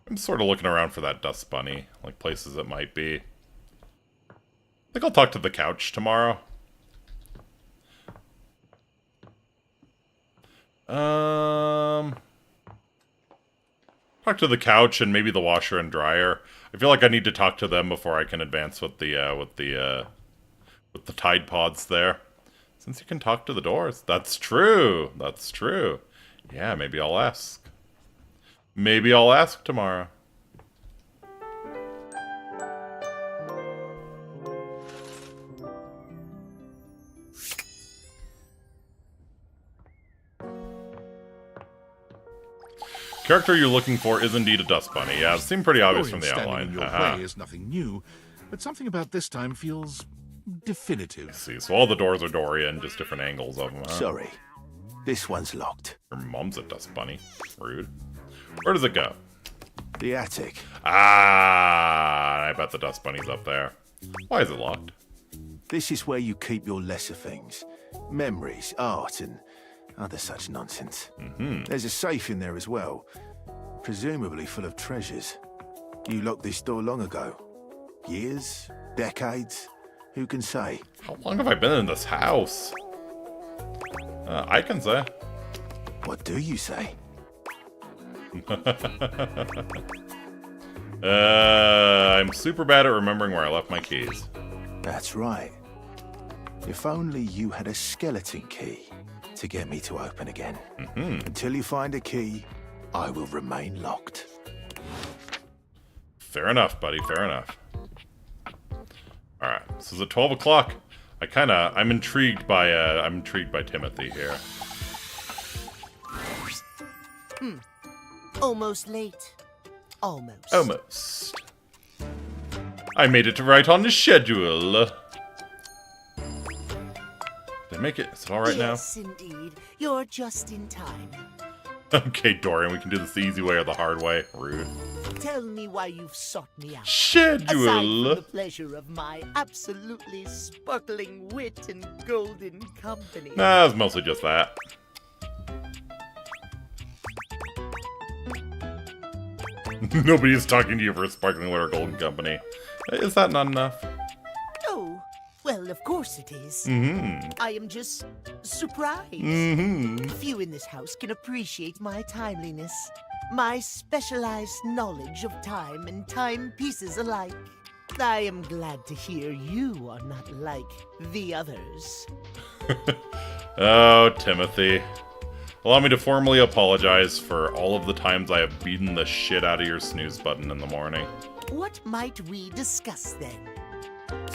Speaker 1: I'm sort of looking around for that dust bunny, like places it might be. I think I'll talk to the couch tomorrow. Talk to the couch and maybe the washer and dryer. I feel like I need to talk to them before I can advance with the Tide Pods there. Since you can talk to the doors. That's true. That's true. Yeah, maybe I'll ask. Maybe I'll ask tomorrow. Character you're looking for is indeed a dust bunny. Yeah, it seemed pretty obvious from the
Speaker 2: Standing
Speaker 1: outline.
Speaker 2: in your way is nothing new, but something about this time feels definitive.
Speaker 1: I see, so all the doors are Dorian, just different angles of them, huh?
Speaker 13: Sorry, this one's locked.
Speaker 1: Your mom's a dust bunny. Rude. Where does it go?
Speaker 13: The attic.
Speaker 1: Ah, I bet the dust bunny's up there. Why is it locked?
Speaker 13: This is where you keep your lesser things. Memories, art, and other such nonsense. There's a safe in there as well, presumably full of treasures. You locked this door long ago. Years? Decades? Who can say?
Speaker 1: How long have I been in this house? I can say.
Speaker 13: What do you say?
Speaker 1: I'm super bad at remembering where I left my keys.
Speaker 13: That's right. If only you had a skeleton key to get me to open again. Until you find a key, I will remain locked.
Speaker 1: Fair enough, buddy. Fair enough. Alright, so it's at 12 o'clock. I'm intrigued by Timothy here.
Speaker 17: Almost late. Almost.
Speaker 1: Almost. I made it right on the schedule. Did I make it? Is it alright now?
Speaker 17: Yes, indeed. You're just in time.
Speaker 1: Okay, Dorian, we can do this the easy way or the hard way. Rude.
Speaker 17: Tell me why you've sought me out.
Speaker 1: Schedule.
Speaker 17: Aside from the pleasure of my absolutely sparkling wit and golden company.
Speaker 1: Nah, it's mostly just that. Nobody's talking to you for a sparkling wit or golden company. Is that not enough?
Speaker 17: Oh, well, of course it is. I am just surprised. Few in this house can appreciate my timeliness, my specialized knowledge of time and timepieces alike. I am glad to hear you are not like the others.
Speaker 1: Oh, Timothy. Allow me to formally apologize for all of the times I have beaten the shit out of your snooze button in the morning.
Speaker 17: What might we discuss then?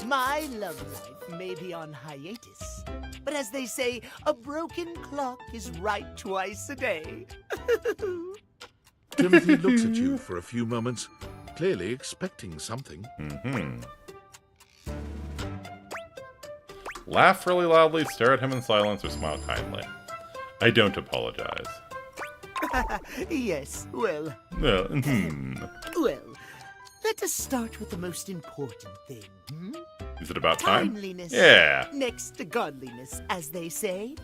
Speaker 17: My love life may be on hiatus, but as they say, a broken clock is right twice a day.
Speaker 2: Timothy looks at you for a few moments, clearly expecting something.
Speaker 1: Laugh really loudly, stare at him in silence, or smile kindly. I don't apologize.
Speaker 17: Yes, well...
Speaker 1: Well,
Speaker 17: Well, let us start with the most important thing,
Speaker 1: Is it about time?
Speaker 17: Timeliness.
Speaker 1: Yeah.
Speaker 17: Next to godliness, as they say.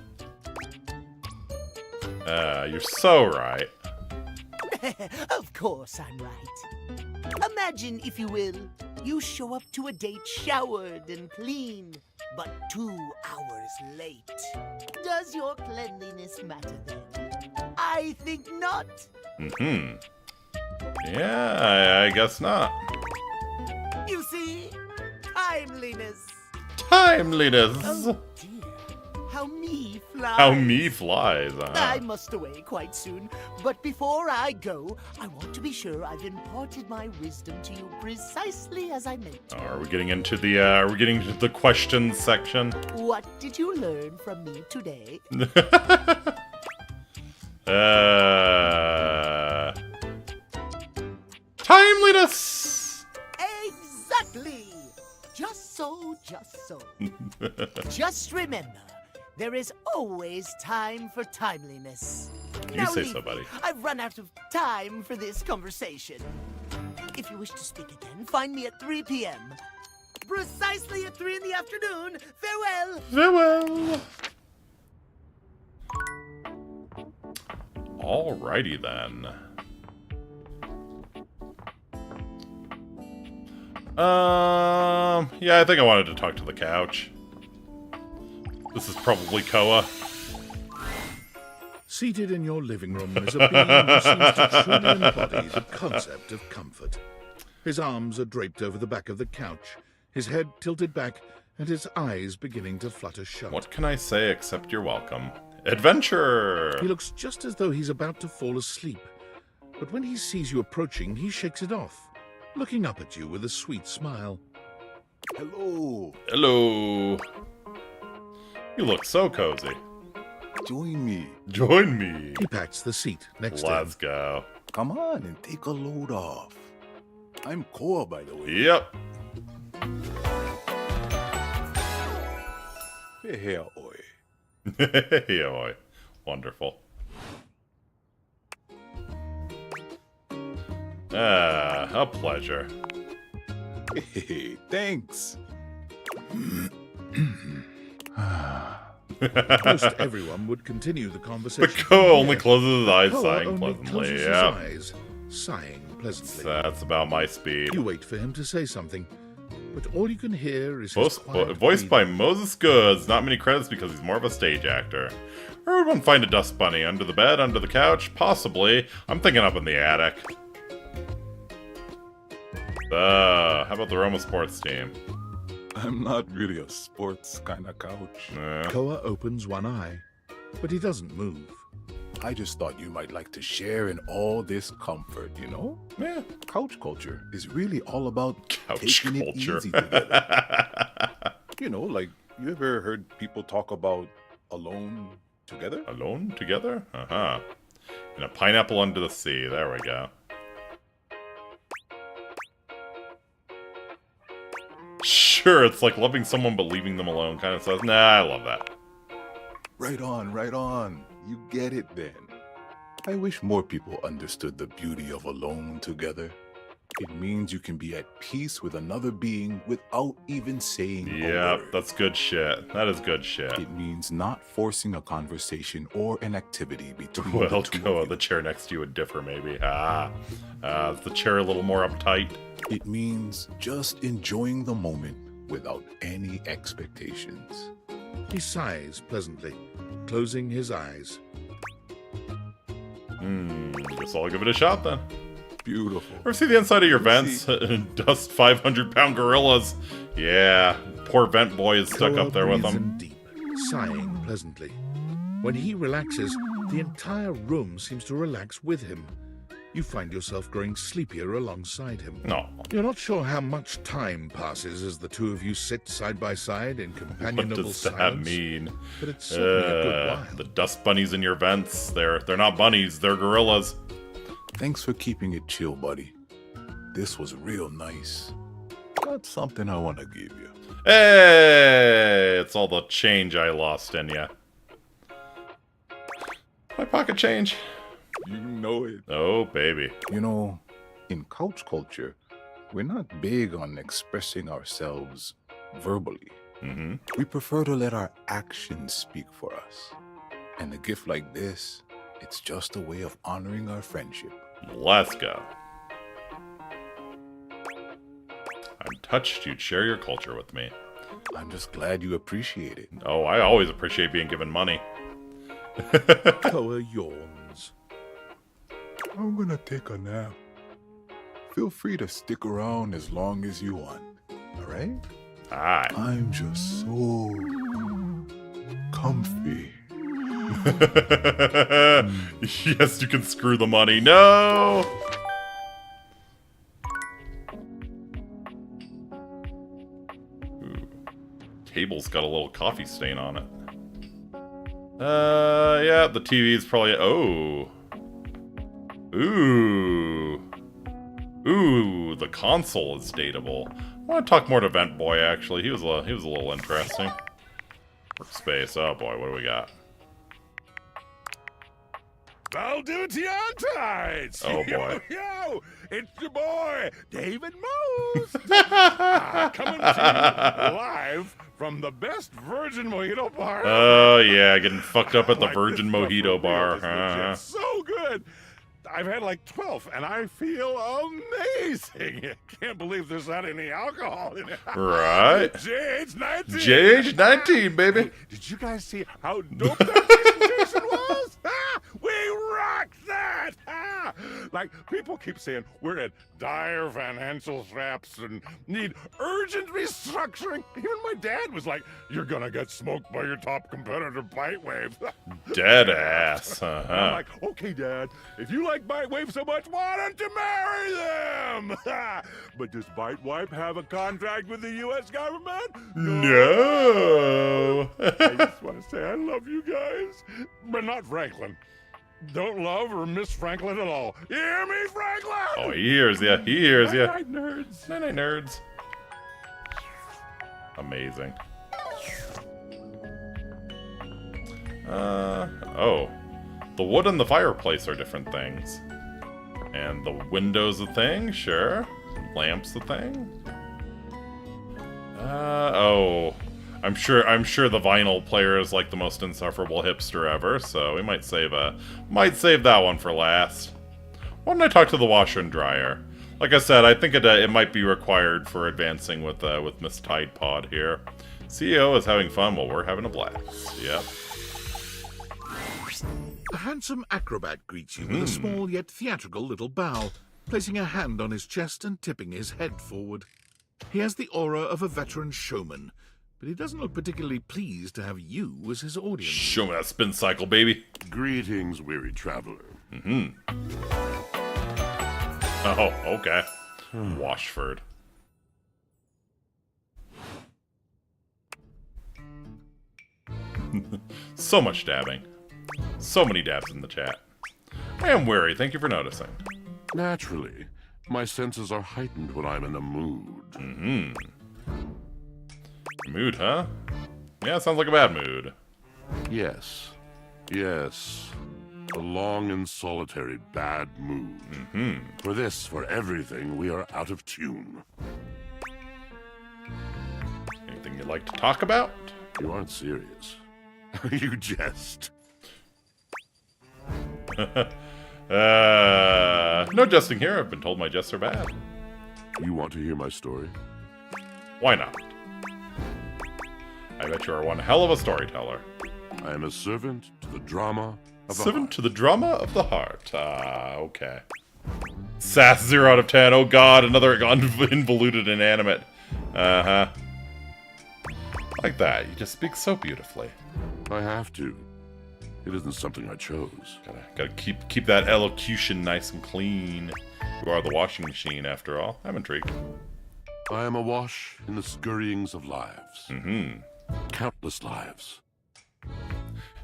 Speaker 1: You're so right.
Speaker 17: Of course I'm right. Imagine, if you will, you show up to a date showered and clean, but 2 hours late. Does your cleanliness matter then? I think not.
Speaker 1: Yeah, I guess not.
Speaker 17: You see? Timeliness.
Speaker 1: Timeliness!
Speaker 17: Oh dear. How me flies.
Speaker 1: How me flies,
Speaker 17: I must away quite soon, but before I go, I want to be sure I've imparted my wisdom to you precisely as I meant to.
Speaker 1: Are we getting into the questions section?
Speaker 17: What did you learn from me today?
Speaker 1: Timeliness!
Speaker 17: Exactly! Just so, just so. Just remember, there is always time for timeliness.
Speaker 1: You
Speaker 17: Now
Speaker 1: say
Speaker 17: leave
Speaker 1: so,
Speaker 17: me.
Speaker 1: buddy.
Speaker 17: I've run out of time for this conversation. If you wish to speak again, find me at 3 p.m. Precisely at 3 in the afternoon. Farewell!
Speaker 1: Farewell! Alrighty then. Yeah, I think I wanted to talk to the couch. This is probably Koa.
Speaker 2: Seated in your living room is a being who seems to truly embody the concept of comfort. His arms are draped over the back of the couch, his head tilted back, and his eyes beginning to flutter shut.
Speaker 1: What can I say except you're welcome? Adventure!
Speaker 2: He looks just as though he's about to fall asleep, but when he sees you approaching, he shakes it off, looking up at you with a sweet smile.
Speaker 10: Hello.
Speaker 1: Hello. You look so cozy.
Speaker 10: Join me.
Speaker 1: Join me.
Speaker 2: He pats the seat next to him.
Speaker 1: Let's go.
Speaker 10: Come on and take a load off. I'm Koa, by the way.
Speaker 1: Yep.
Speaker 10: Hey, oi.
Speaker 1: Hey, oi. Wonderful. A pleasure.
Speaker 10: Hey, thanks.
Speaker 2: Most everyone would continue the conversation.
Speaker 1: But Koa only closes his eyes,
Speaker 2: Koa
Speaker 1: sighing
Speaker 2: only
Speaker 1: pleasantly.
Speaker 2: closes his
Speaker 1: Yep.
Speaker 2: eyes, sighing pleasantly.
Speaker 1: That's about my speed.
Speaker 2: You wait for him to say something, but all you can hear is his quiet
Speaker 1: Voiced by
Speaker 2: breathing.
Speaker 1: Moses Goods. Not many credits because he's more of a stage actor. Where would one find a dust bunny? Under the bed? Under the couch? Possibly. I'm thinking up in the attic. How about the Roma sports team?
Speaker 10: I'm not really a sports kind of couch.
Speaker 2: Koa opens one eye, but he doesn't move.
Speaker 10: I just thought you might like to share in all this comfort, you know?
Speaker 1: Yeah.
Speaker 10: Couch culture is really all about
Speaker 1: Couch
Speaker 10: taking
Speaker 1: culture.
Speaker 10: it easy together. You know, like, you ever heard people talk about alone together?
Speaker 1: Alone together? Uh-huh. And a pineapple under the sea. There we go. Sure, it's like loving someone but leaving them alone kind of stuff. Nah, I love that.
Speaker 10: Right on, right on. You get it then. I wish more people understood the beauty of alone together. It means you can be at peace with another being without even saying a
Speaker 1: Yeah,
Speaker 10: word.
Speaker 1: that's good shit. That is good shit.
Speaker 10: It means not forcing a conversation or an activity between
Speaker 1: Well,
Speaker 10: the two of
Speaker 1: Koa,
Speaker 10: you.
Speaker 1: the chair next to you would differ, maybe. Is the chair a little more uptight?
Speaker 10: It means just enjoying the moment without any expectations.
Speaker 2: He sighs pleasantly, closing his eyes.
Speaker 1: Guess I'll give it a shot then.
Speaker 10: Beautiful.
Speaker 1: Ever see the inside of your vents? Dust 500-pound gorillas. Yeah, poor vent boy is stuck
Speaker 2: Koa
Speaker 1: up there with
Speaker 2: breathes
Speaker 1: them.
Speaker 2: in deep, sighing pleasantly. When he relaxes, the entire room seems to relax with him. You find yourself growing sleepier alongside him.
Speaker 1: No.
Speaker 2: You're not sure how much time passes as the two of you sit side by side in
Speaker 1: What
Speaker 2: companionable
Speaker 1: does that
Speaker 2: silence.
Speaker 1: mean?
Speaker 2: But it's certainly a good while.
Speaker 1: The dust bunnies in your vents. They're not bunnies, they're gorillas.
Speaker 10: Thanks for keeping it chill, buddy. This was real nice. That's something I want to give you.
Speaker 1: Hey! It's all the change I lost in ya. My pocket change.
Speaker 10: You know it.
Speaker 1: Oh, baby.
Speaker 10: You know, in couch culture, we're not big on expressing ourselves verbally.
Speaker 1: Mm-hmm.
Speaker 10: We prefer to let our actions speak for us. And a gift like this, it's just a way of honoring our friendship.
Speaker 1: Let's go. I'm touched you'd share your culture with me.
Speaker 10: I'm just glad you appreciate it.
Speaker 1: Oh, I always appreciate being given money.
Speaker 2: Koa yawns.
Speaker 10: I'm gonna take a nap. Feel free to stick around as long as you want. Alright?
Speaker 1: Hi.
Speaker 10: I'm just so comfy.
Speaker 1: Yes, you can screw the money. No! Ooh. Table's got a little coffee stain on it. Yeah, the TV's probably... Oh. Ooh. Ooh, the console is dateable. I want to talk more to Vent Boy, actually. He was a little interesting. Workspace. Oh boy, what do we got?
Speaker 3: Valdiviantites!
Speaker 1: Oh, boy.
Speaker 3: Yo, it's your boy, David Most! Coming to you live from the best Virgin Mojito bar.
Speaker 1: Oh, yeah, getting fucked up at the
Speaker 3: Like,
Speaker 1: Virgin
Speaker 3: this stuff
Speaker 1: Mojito
Speaker 3: for real
Speaker 1: bar.
Speaker 3: is legit so good. I've had like 12, and I feel amazing. Can't believe there's not any alcohol in it.
Speaker 1: Right.
Speaker 3: JH19.
Speaker 1: JH19, baby.
Speaker 3: Hey, did you guys see how dope that presentation was? We rocked that! Like, people keep saying we're at dire financial straps and need urgent restructuring. Even my dad was like, you're gonna get smoked by your top competitor, Bitewave.
Speaker 1: Dead ass.
Speaker 3: I'm like, okay, Dad, if you like Bitewave so much, why don't you marry them? But does Bitewave have a contract with the U.S. government?
Speaker 1: No.
Speaker 3: I just want to say I love you guys, but not Franklin. Don't love or miss Franklin at all. You hear me, Franklin?
Speaker 1: Oh, he hears ya. He hears ya.
Speaker 3: Night, nerds.
Speaker 1: Night, nerds. Amazing. Oh. The wood and the fireplace are different things. And the window's a thing, sure. Lamp's a thing. Oh. I'm sure the vinyl player is like the most insufferable hipster ever, so we might save that one for last. Why don't I talk to the washer and dryer? Like I said, I think it might be required for advancing with Miss Tide Pod here. CEO is having fun while we're having a blast. Yep.
Speaker 2: A handsome acrobat greets you with a small yet theatrical little bow, placing a hand on his chest and tipping his head forward. He has the aura of a veteran showman, but he doesn't look particularly pleased to have you as his audience.
Speaker 1: Show me that spin cycle, baby.
Speaker 3: Greetings, weary traveler.
Speaker 1: Oh, okay. Washford. So much dabbing. So many dabs in the chat. I am weary, thank you for noticing.
Speaker 3: Naturally. My senses are heightened when I'm in a mood.
Speaker 1: Mood, huh? Yeah, sounds like a bad mood.
Speaker 3: Yes. Yes. A long and solitary bad mood. For this, for everything, we are out of tune.
Speaker 1: Anything you'd like to talk about?
Speaker 3: You aren't serious. You jest.
Speaker 1: No jesting here. I've been told my jests are bad.
Speaker 3: You want to hear my story?
Speaker 1: Why not? I bet you are one hell of a storyteller.
Speaker 3: I am a servant to the drama of the
Speaker 1: Servant to the drama of the heart. Okay. Sass 0 out of 10. Oh god, another involuted inanimate. Like that. You just speak so beautifully.
Speaker 3: I have to. It isn't something I chose.
Speaker 1: Gotta keep that elocution nice and clean. You are the washing machine, after all. I'm intrigued.
Speaker 3: I am awash in the scurryings of lives. Countless lives.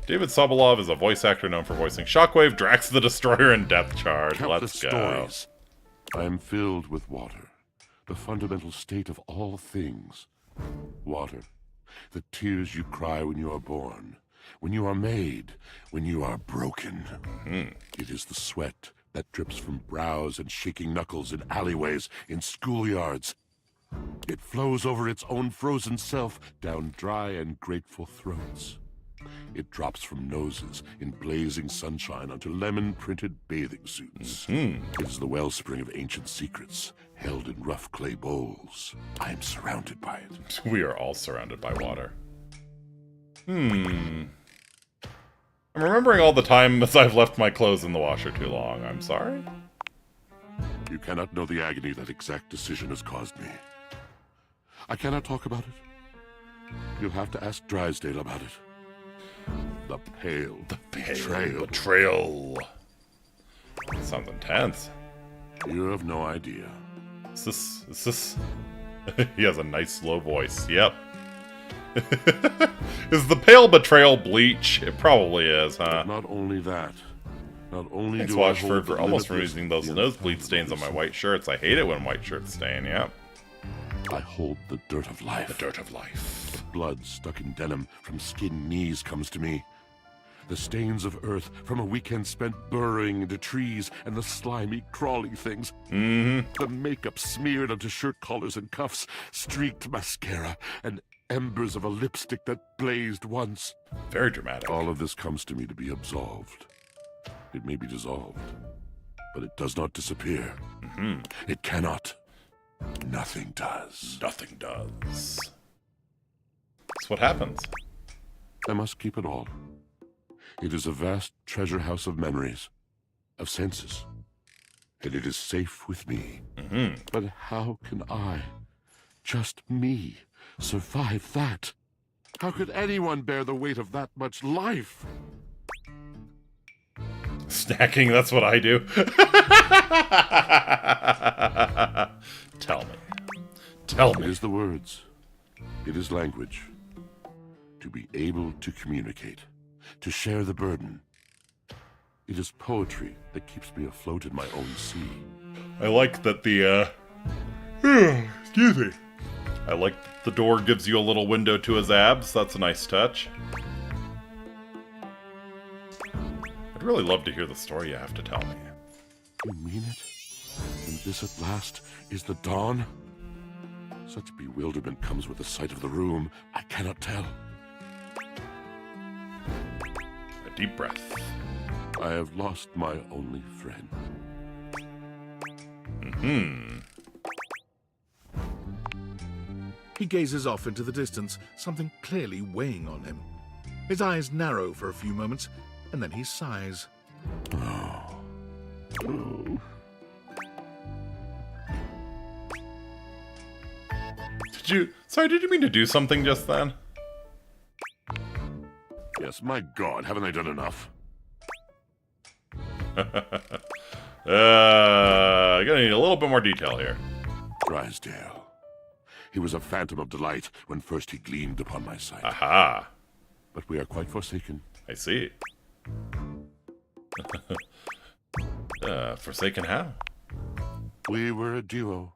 Speaker 1: David Sobolov is a voice actor known for voicing Shockwave, Drax the Destroyer, and Death Charge.
Speaker 3: Countless
Speaker 1: Let's go.
Speaker 3: Stories. I am filled with water, the fundamental state of all things. Water, the tears you cry when you are born, when you are made, when you are broken. It is the sweat that drips from brows and shaking knuckles in alleyways, in schoolyards. It flows over its own frozen self down dry and grateful throats. It drops from noses in blazing sunshine onto lemon-printed bathing suits. It is the wellspring of ancient secrets, held in rough clay bowls. I am surrounded by it.
Speaker 1: We are all surrounded by water. I'm remembering all the times I've left my clothes in the washer too long. I'm sorry.
Speaker 3: You cannot know the agony that exact decision has caused me. I cannot talk about it. You'll have to ask Drysdale about it. The pale
Speaker 1: betrayal. Sounds intense.
Speaker 3: You have no idea.
Speaker 1: Is this... He has a nice low voice. Yep. Is the pale betrayal bleach? It probably is, huh?
Speaker 3: Not only that. Not only
Speaker 1: Thanks,
Speaker 3: do I
Speaker 1: Washford,
Speaker 3: hold
Speaker 1: for almost removing those nosebleed stains on my white shirts. I hate it when white shirts stain, yep.
Speaker 3: I hold the dirt of life.
Speaker 1: The dirt of life.
Speaker 3: The blood stuck in denim from skin knees comes to me. The stains of earth from a weekend spent burrowing into trees and the slimy, crawly things. The makeup smeared onto shirt collars and cuffs, streaked mascara, and embers of a lipstick that blazed once.
Speaker 1: Very dramatic.
Speaker 3: All of this comes to me to be absolved. It may be dissolved, but it does not disappear. It cannot. Nothing does.
Speaker 1: Nothing does. That's what happens.
Speaker 3: I must keep it all. It is a vast treasure house of memories, of senses, and it is safe with me. But how can I, just me, survive that? How could anyone bear the weight of that much life?
Speaker 1: Snacking, that's what I do. Tell me. Tell me.
Speaker 3: It is the words. It is language. To be able to communicate. To share the burden. It is poetry that keeps me afloat in my own sea.
Speaker 1: I like that the, excuse me. I like that the door gives you a little window to his abs. That's a nice touch. I'd really love to hear the story you have to tell me.
Speaker 3: You mean it? And this at last is the dawn? Such bewilderment comes with the sight of the room. I cannot tell.
Speaker 1: A deep breath.
Speaker 3: I have lost my only friend.
Speaker 2: He gazes off into the distance, something clearly weighing on him. His eyes narrow for a few moments, and then he sighs.
Speaker 1: Did you mean to do something just then?
Speaker 3: Yes, my God, haven't I done enough?
Speaker 1: Gonna need a little bit more detail here.
Speaker 3: Drysdale. He was a phantom of delight when first he gleamed upon my sight.
Speaker 1: Aha.
Speaker 3: But we are quite forsaken.
Speaker 1: I see. Forsaken how?
Speaker 3: We were a duo.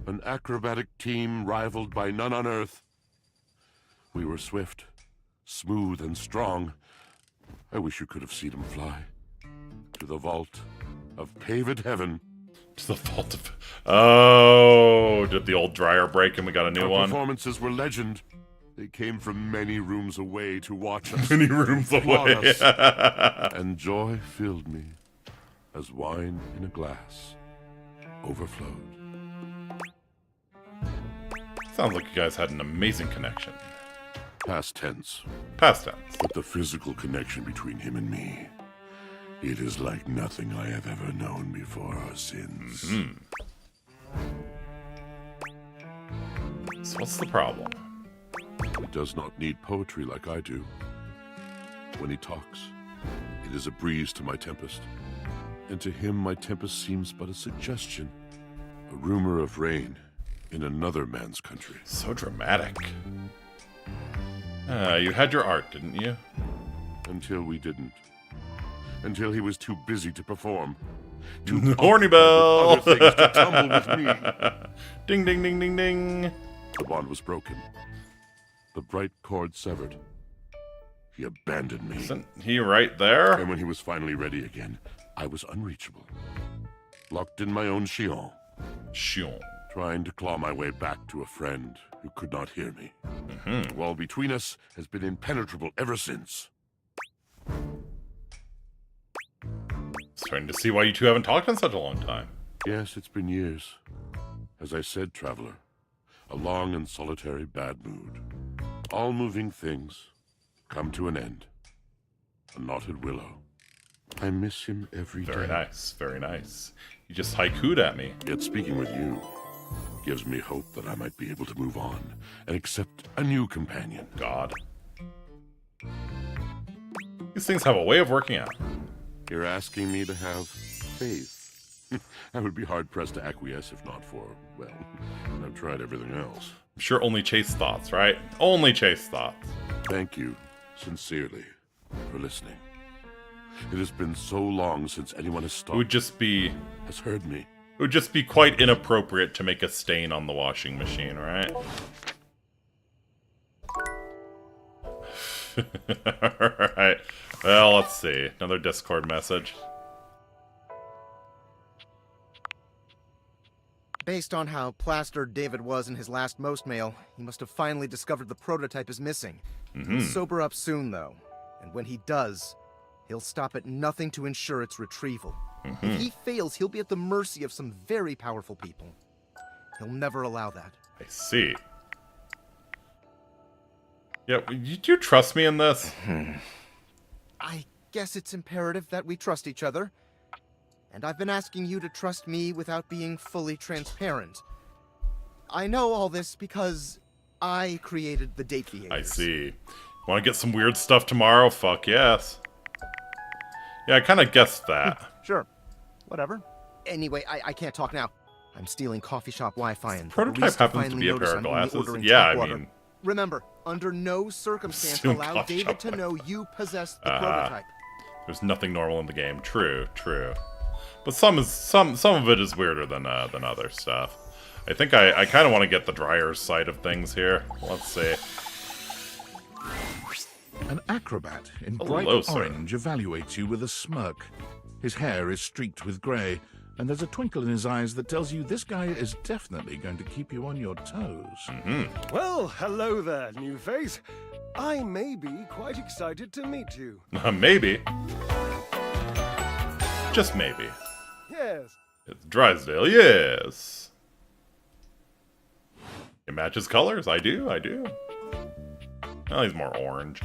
Speaker 3: An acrobatic team rivaled by none on earth. We were swift, smooth, and strong. I wish you could have seen him fly. To the vault of paved heaven.
Speaker 1: To the vault of... Oh, did the old dryer break and we got a new one?
Speaker 3: Performances were legend. They came from many rooms away to watch us.
Speaker 1: Many rooms away.
Speaker 3: And joy filled me as wine in a glass overflowed.
Speaker 1: Sounds like you guys had an amazing connection.
Speaker 3: Past tense.
Speaker 1: Past tense.
Speaker 3: But the physical connection between him and me, it is like nothing I have ever known before or since.
Speaker 1: So what's the problem?
Speaker 3: He does not need poetry like I do. When he talks, it is a breeze to my tempest. And to him my tempest seems but a suggestion. A rumor of rain in another man's country.
Speaker 1: So dramatic. You had your art, didn't you?
Speaker 3: Until we didn't. Until he was too busy to perform.
Speaker 1: Too horny bell!
Speaker 3: Other things to tumble with me.
Speaker 1: Ding, ding, ding, ding, ding.
Speaker 3: The bond was broken. The bright cord severed. He abandoned me.
Speaker 1: Isn't he right there?
Speaker 3: And when he was finally ready again, I was unreachable. Locked in my own chien.
Speaker 1: Chien.
Speaker 3: Trying to claw my way back to a friend who could not hear me. The wall between us has been impenetrable ever since.
Speaker 1: Starting to see why you two haven't talked in such a long time.
Speaker 3: Yes, it's been years. As I said, traveler, a long and solitary bad mood. All moving things come to an end. A knotted willow. I miss him every day.
Speaker 1: Very nice, very nice. You just haiku'd at me.
Speaker 3: Yet speaking with you gives me hope that I might be able to move on and accept a new companion.
Speaker 1: God. These things have a way of working out.
Speaker 3: You're asking me to have faith. I would be hard-pressed to acquiesce if not for, well, I've tried everything else.
Speaker 1: I'm sure only chase thoughts, right? Only chase thoughts.
Speaker 3: Thank you, sincerely, for listening. It has been so long since anyone has stopped.
Speaker 1: It would just be...
Speaker 3: has heard me.
Speaker 1: It would just be quite inappropriate to make a stain on the washing machine, right? Alright. Well, let's see. Another Discord message.
Speaker 11: Based on how plastered David was in his last most mail, he must have finally discovered the prototype is missing. He'll sober up soon, though. And when he does, he'll stop at nothing to ensure its retrieval. If he fails, he'll be at the mercy of some very powerful people. He'll never allow that.
Speaker 1: I see. Yeah, do you trust me in this?
Speaker 11: I guess it's imperative that we trust each other. And I've been asking you to trust me without being fully transparent. I know all this because I created the date behaviors.
Speaker 1: I see. Want to get some weird stuff tomorrow? Fuck yes. Yeah, I kind of guessed that.
Speaker 11: Sure. Whatever. Anyway, I can't talk now. I'm stealing coffee shop Wi-Fi and
Speaker 1: Prototype happens to be a pair of glasses. Yeah, I mean...
Speaker 11: Remember, under no circumstance
Speaker 1: Stealing
Speaker 11: allow
Speaker 1: coffee
Speaker 11: David
Speaker 1: shop
Speaker 11: to know you possess the prototype.
Speaker 1: There's nothing normal in the game. True, true. But some of it is weirder than other stuff. I think I kind of want to get the Dryer's side of things here. Let's see.
Speaker 2: An acrobat in bright orange evaluates you with a smirk. His hair is streaked with grey, and there's a twinkle in his eyes that tells you this guy is definitely going to keep you on your toes.
Speaker 8: Well, hello there, new face. I may be quite excited to meet you.
Speaker 1: Maybe. Just maybe.
Speaker 8: Yes.
Speaker 1: It's Drysdale, yes. It matches colors. I do. Well, he's more orange.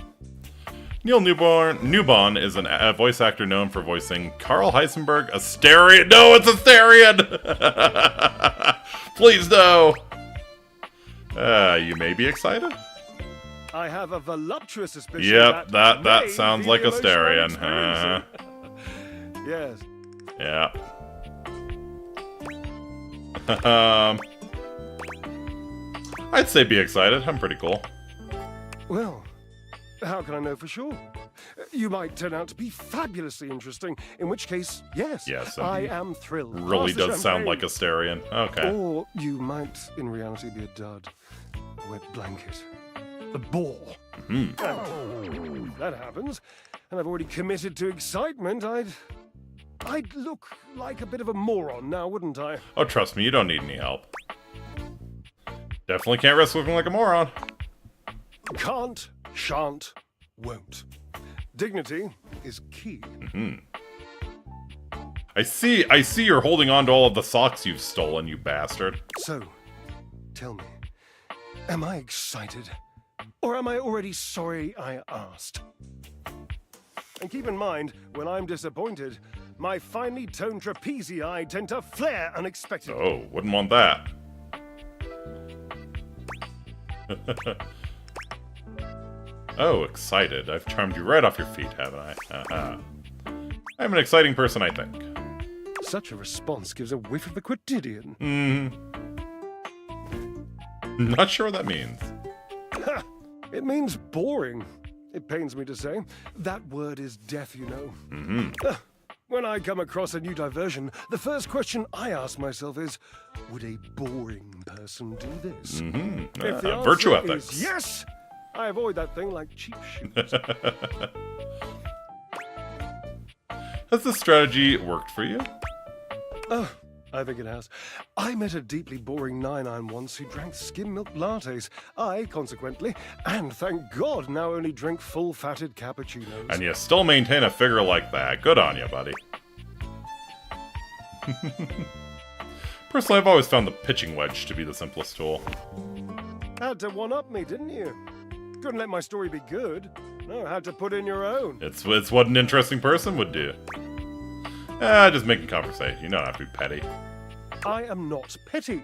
Speaker 1: Neil Newbon is a voice actor known for voicing Carl Heisenberg, Asterion. No, it's Asterion! Please, no! You may Maybe
Speaker 8: I have a voluptuous suspicion.
Speaker 1: Yep, that sounds like Asterion.
Speaker 8: Yes.
Speaker 1: Yeah. I'd say be excited. I'm pretty cool.
Speaker 8: Well, how can I know for sure? You might turn out to be fabulously interesting, in which case, yes, I am thrilled.
Speaker 1: Really does sound like Asterion. Okay.
Speaker 8: Or you might, in reality, be a dud. A wet blanket. A bore. That happens, and I've already committed to excitement. I'd look like a bit of a moron now, wouldn't I?
Speaker 1: Oh, trust me, you don't need any help. Definitely can't risk looking like a moron.
Speaker 8: Can't, shan't, won't. Dignity is key.
Speaker 1: I see you're holding on to all of the socks you've stolen, you bastard.
Speaker 8: So, tell me, am I excited? Or am I already sorry I asked? And keep in mind, when I'm disappointed, my finely toned trapezii tend to flare unexpectedly.
Speaker 1: Oh, wouldn't want that. Oh, excited. I've charmed you right off your feet, haven't I? I'm an exciting person, I think.
Speaker 8: Such a response gives a whiff of the quotidian.
Speaker 1: Not sure what that means.
Speaker 8: It means boring. It pains me to say. That word is deaf, you know. When I come across a new diversion, the first question I ask myself is, would a boring person do this? If the answer
Speaker 1: virtue ethics.
Speaker 8: is yes, I avoid that thing like cheap shoes.
Speaker 1: Has this strategy worked for you?
Speaker 8: I think it has. I met a deeply boring 9-9 once who drank skim milk lattes. I, consequently, and thank God, now only drink full-fatted cappuccinos.
Speaker 1: And you still maintain a figure like that. Good on you, buddy. Personally, I've always found the pitching wedge to be the simplest tool.
Speaker 8: Had to one-up me, didn't you? Couldn't let my story be good. No, had to put in your own.
Speaker 1: It's what an interesting person would do. Just making conversation. You don't have to be petty.
Speaker 8: I am not petty.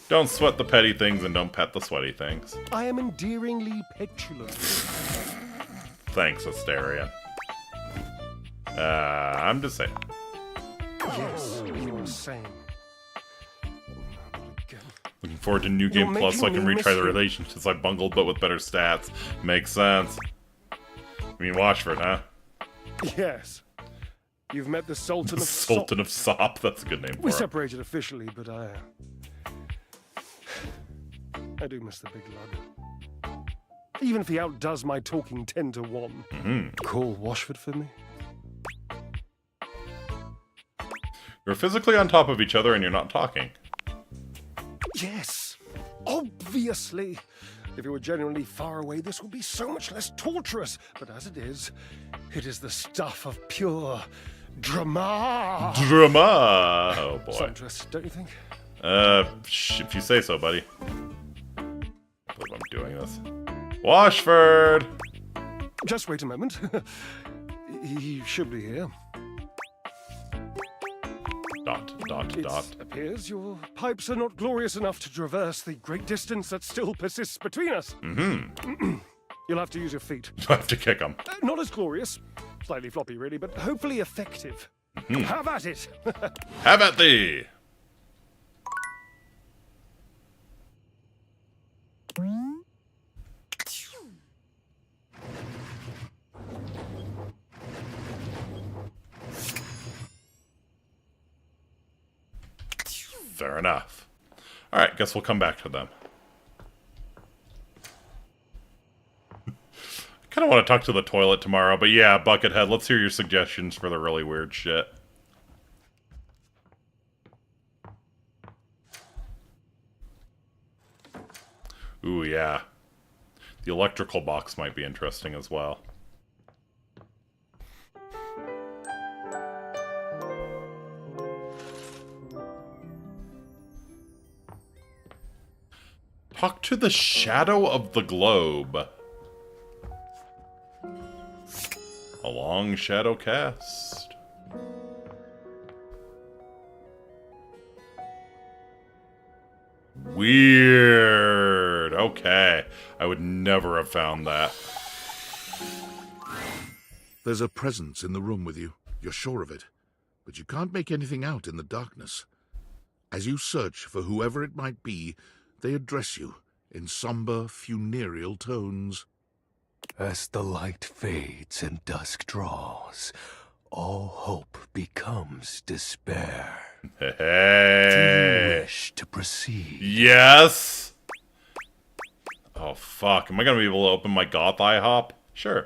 Speaker 1: Don't sweat the petty things and don't pet the sweaty things.
Speaker 8: I am endearingly petulant.
Speaker 1: Thanks, Asterion. I'm just saying.
Speaker 8: Yes, you are saying.
Speaker 1: Looking forward to New Game Plus so I can retry the relationships I bungled, but with better stats. Makes sense. You mean Washford, huh?
Speaker 8: Yes. You've met the Sultan of
Speaker 1: Sultan of Sop. That's a good name for
Speaker 8: We
Speaker 1: him.
Speaker 8: separated officially, but I do miss the big lug. even if he outdoes my talking 10 to 1. Call Washford for me?
Speaker 1: You're physically on top of each other and you're not talking.
Speaker 8: Yes, obviously. If you were genuinely far away, this would be so much less torturous. But as it is the stuff of pure drama.
Speaker 1: Drama! Oh, boy.
Speaker 8: Sumptuous, don't you think?
Speaker 1: If you say so, buddy. I believe I'm doing this. Washford!
Speaker 8: Just wait a moment. He should be here.
Speaker 1: Dot.
Speaker 8: Appears your pipes are not glorious enough to traverse the great distance that still persists between us. You'll have to use your feet.
Speaker 1: You'll have to kick them.
Speaker 8: Not as glorious. Slightly floppy, really, but hopefully effective. Have at it.
Speaker 1: Have at thee! Fair enough. Alright, guess we'll come back to them. I kind of want to talk to the toilet tomorrow, but yeah, Buckethead, let's hear your suggestions for the really weird shit. Ooh, yeah. The electrical box might be interesting as well. Talk to the shadow of the globe. A long shadow cast. Weird. Okay. I would never have found that.
Speaker 2: There's a presence in the room with you. You're sure of it. But you can't make anything out in the darkness. As you search for whoever it might be, they address you in somber, funereal tones.
Speaker 9: As the light fades and dusk draws, all hope becomes despair.
Speaker 1: Hey.
Speaker 9: Do you wish to proceed?
Speaker 1: Yes! Oh, fuck. Am I gonna be able to open my goth IHOP? Sure.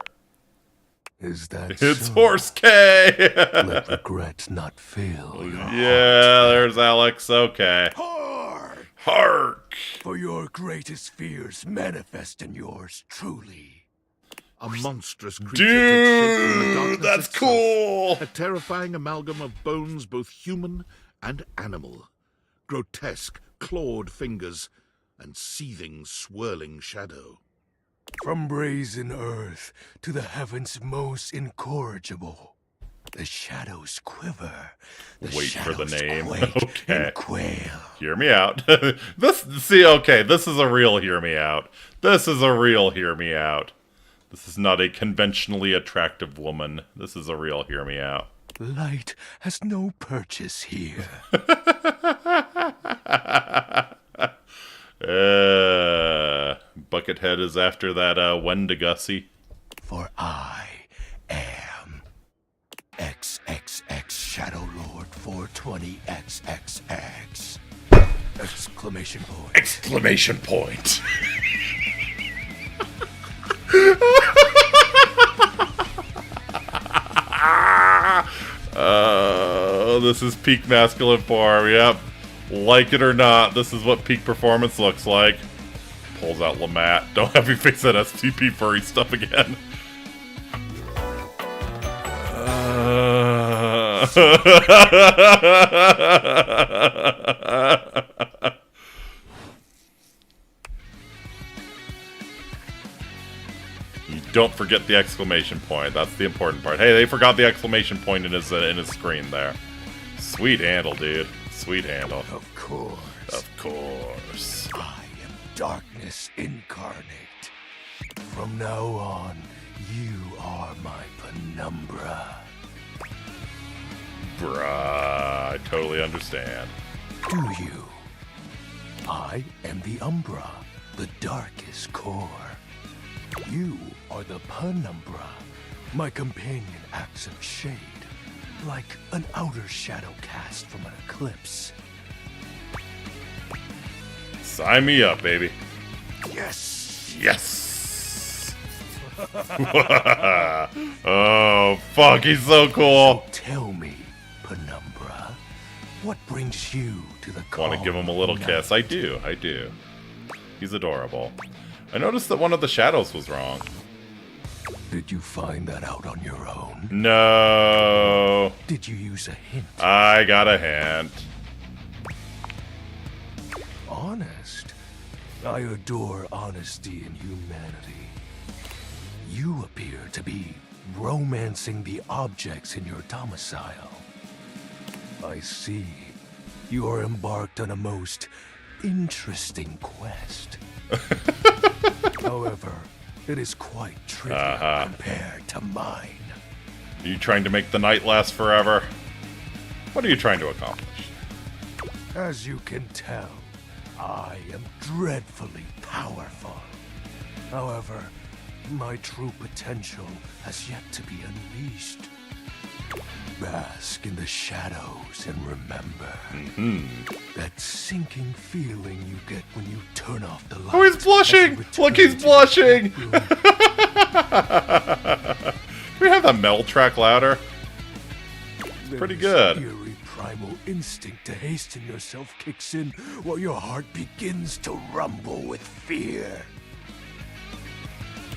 Speaker 9: Is that
Speaker 1: It's
Speaker 9: so?
Speaker 1: Horse K!
Speaker 9: Let regret not fail your
Speaker 1: Yeah, there's Alex. Okay. Hark!
Speaker 9: For your greatest fears manifest in yours truly.
Speaker 2: A monstrous creature takes shape from the darkness
Speaker 1: that's
Speaker 2: itself.
Speaker 1: cool!
Speaker 2: A terrifying amalgam of bones, both human and animal. Grotesque, clawed fingers, and seething, swirling shadow.
Speaker 9: From brazen earth to the heavens most incorrigible, the shadows quiver.
Speaker 1: Wait for the name.
Speaker 9: Quake
Speaker 1: Okay.
Speaker 9: and quail.
Speaker 1: Hear me out. This is a real hear me out. This is a real hear me out. This is not a conventionally attractive woman. This is a real hear me out.
Speaker 9: Light has no purchase here.
Speaker 1: Buckethead is after that Wendigossy.
Speaker 9: For I am XXX Shadow Lord 420XXX! Exclamation point.
Speaker 1: Exclamation point. This is peak masculine form, yep. Like it or not, this is what peak performance looks like. Pulls out Lamat. Don't have me face that STP furry stuff again. You don't forget the exclamation point. That's the important part. Hey, they forgot the exclamation point in his screen there. Sweet handle, dude. Sweet handle.
Speaker 9: Of course.
Speaker 1: Of course.
Speaker 9: I am darkness incarnate. From now on, you are my penumbra.
Speaker 1: Bruh, I totally understand.
Speaker 9: Do you? I am the Umbra, the darkest core. You are the penumbra. My companion acts of shade, like an outer shadow cast from an eclipse.
Speaker 1: Sign me up, baby.
Speaker 9: Yes!
Speaker 1: Yes! Oh, fuck, he's so cool.
Speaker 9: So tell me, Penumbra, what brings you to the
Speaker 1: Want to give him a little kiss? I do. He's adorable. I noticed that one of the shadows was wrong.
Speaker 9: Did you find that out on your own?
Speaker 1: No.
Speaker 9: Did you use a hint?
Speaker 1: I got a hint.
Speaker 9: Honest? I adore honesty and humanity. You appear to be romancing the objects in your domicile. I see. You are embarked on a most interesting quest. However, it is quite trivial compared to mine.
Speaker 1: Are you trying to make the night last forever? What are you trying to accomplish?
Speaker 9: As you can tell, I am dreadfully powerful. However, my true potential has yet to be unleashed. Bask in the shadows and remember that sinking feeling you get when you turn off the light.
Speaker 1: Oh, he's blushing! Look, he's blushing! Can we have that metal track louder? It's pretty good.
Speaker 9: Eerie primal instinct to hasten yourself kicks in while your heart begins to rumble with fear.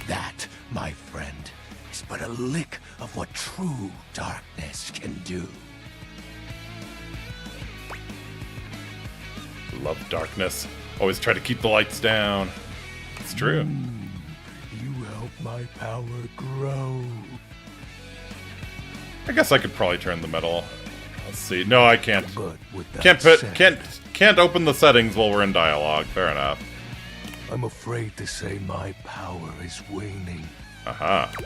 Speaker 9: That, my friend, is but a lick of what true darkness can do.
Speaker 1: Love darkness. Always try to keep the lights down. It's true.
Speaker 9: You help my power grow.
Speaker 1: I guess I could probably turn the metal. Let's see. No, I can't.
Speaker 9: But with that
Speaker 1: Can't open the settings while we're in dialogue. Fair enough.
Speaker 9: I'm afraid to say my power is waning.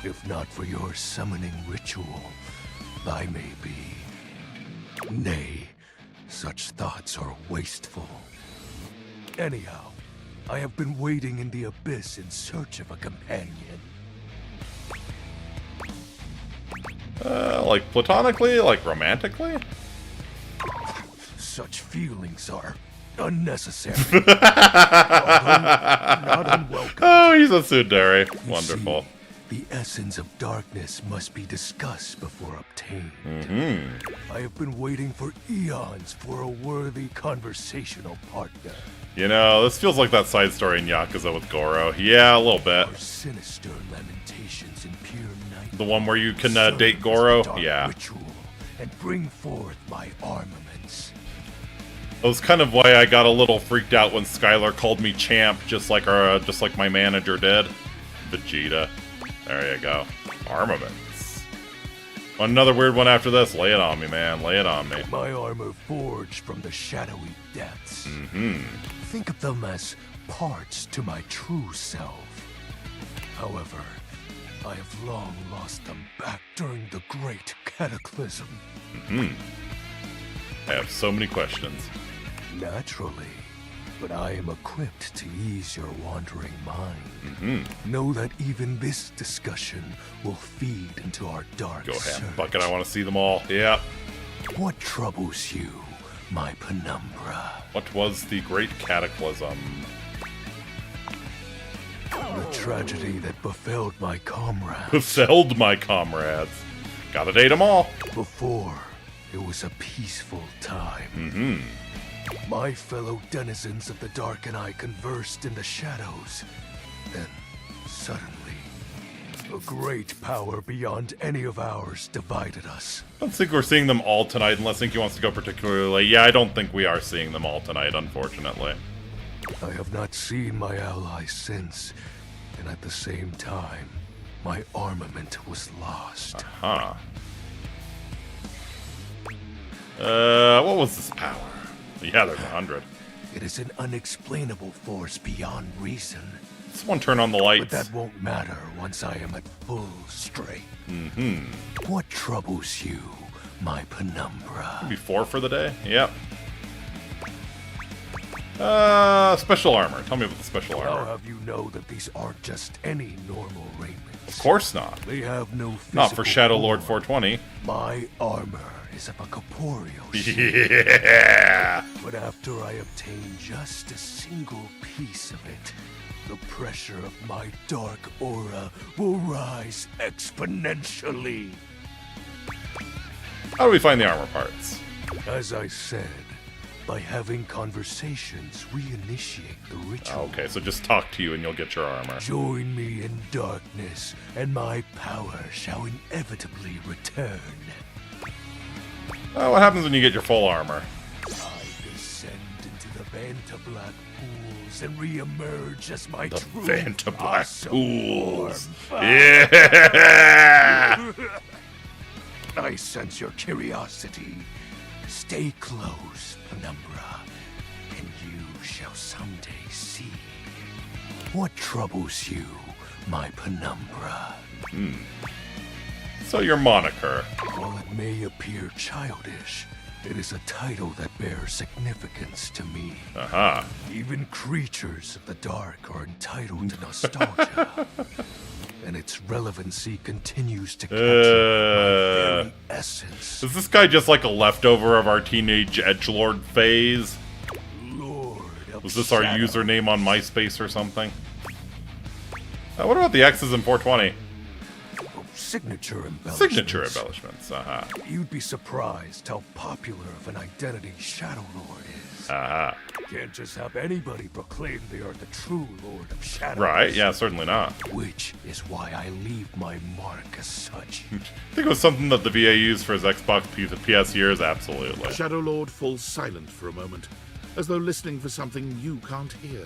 Speaker 9: If not for your summoning ritual, I may be. Nay, such thoughts are wasteful. Anyhow, I have been waiting in the abyss in search of a companion.
Speaker 1: Like platonically? Like romantically?
Speaker 9: Such feelings are unnecessary. Not unwelcome.
Speaker 1: Oh, he's a tsundere. Wonderful.
Speaker 9: See, the essence of darkness must be discussed before obtained. I have been waiting for eons for a worthy conversational partner.
Speaker 1: You know, this feels like that side story in Yakuza with Goro. Yeah, a little bit.
Speaker 9: Our sinister lamentations in pure night.
Speaker 1: The one where you can date Goro? Yeah.
Speaker 9: Ritual and bring forth my armaments.
Speaker 1: That was kind of why I got a little freaked out when Skylar called me champ, just like my manager did. Vegeta. There you go. Armaments. Another weird one after this. Lay it on me, man. Lay it on me.
Speaker 9: My armor forged from the shadowy depths. Think of them as parts to my true self. However, I have long lost them back during the great cataclysm.
Speaker 1: I have so many questions.
Speaker 9: Naturally, but I am equipped to ease your wandering mind. Know that even this discussion will feed into our dark
Speaker 1: Go ahead,
Speaker 9: search.
Speaker 1: Bucket. I want to see them all. Yeah.
Speaker 9: What troubles you, my Penumbra?
Speaker 1: What was the great cataclysm?
Speaker 9: The tragedy that befell my comrades.
Speaker 1: Befelled my comrades. Gotta date them all.
Speaker 9: Before, it was a peaceful time. My fellow denizens of the dark and I conversed in the shadows. Then, suddenly, a great power beyond any of ours divided us.
Speaker 1: I don't think we're seeing them all tonight unless Inky wants to go particularly late. Yeah, I don't think we are seeing them all tonight, unfortunately.
Speaker 9: I have not seen my allies since, and at the same time, my armament was lost.
Speaker 1: What was this power? Yeah, there's 100.
Speaker 9: It is an unexplainable force beyond reason.
Speaker 1: This one turn on the lights.
Speaker 9: But that won't matter once I am at full strength. What troubles you, my Penumbra?
Speaker 1: Maybe 4 for the day? Yep. Special armor. Tell me about the special armor.
Speaker 9: I'll have you know that these aren't just any normal raiments.
Speaker 1: Of course not.
Speaker 9: They have no physical
Speaker 1: Not for Shadow Lord 420.
Speaker 9: My armor is of a corporeal shape.
Speaker 1: Yeah!
Speaker 9: But after I obtain just a single piece of it, the pressure of my dark aura will rise exponentially.
Speaker 1: How do we find the armor parts?
Speaker 9: As I said, by having conversations, we initiate the ritual.
Speaker 1: Okay, so just talk to you and you'll get your armor.
Speaker 9: Join me in darkness, and my power shall inevitably return.
Speaker 1: What happens when you get your full armor?
Speaker 9: I descend into the Vantablack pools and re-emerge as my true
Speaker 1: Vantablack
Speaker 9: awesome
Speaker 1: pools.
Speaker 9: form.
Speaker 1: Yeah!
Speaker 9: I sense your curiosity. Stay close, Penumbra, and you shall someday see. What troubles you, my Penumbra?
Speaker 1: So your moniker.
Speaker 9: While it may appear childish, it is a title that bears significance to me.
Speaker 1: Uh-huh.
Speaker 9: Even creatures of the dark are entitled to nostalgia. And its relevancy continues to capture my very essence.
Speaker 1: Is this guy just like a leftover of our teenage edgelord phase?
Speaker 9: Lord
Speaker 1: Was this our username on MySpace or something? What about the X's in 420?
Speaker 9: Signature embellishments.
Speaker 1: Signature embellishments, uh-huh.
Speaker 9: You'd be surprised how popular of an identity Shadow Lord is.
Speaker 1: Uh-huh.
Speaker 9: Can't just have anybody proclaim they are the true Lord of Shadows.
Speaker 1: Right, yeah, certainly not.
Speaker 9: Which is why I leave my mark as such.
Speaker 1: I think it was something that the VA used for his Xbox PS years, absolutely.
Speaker 2: Shadow Lord falls silent for a moment, as though listening for something you can't hear.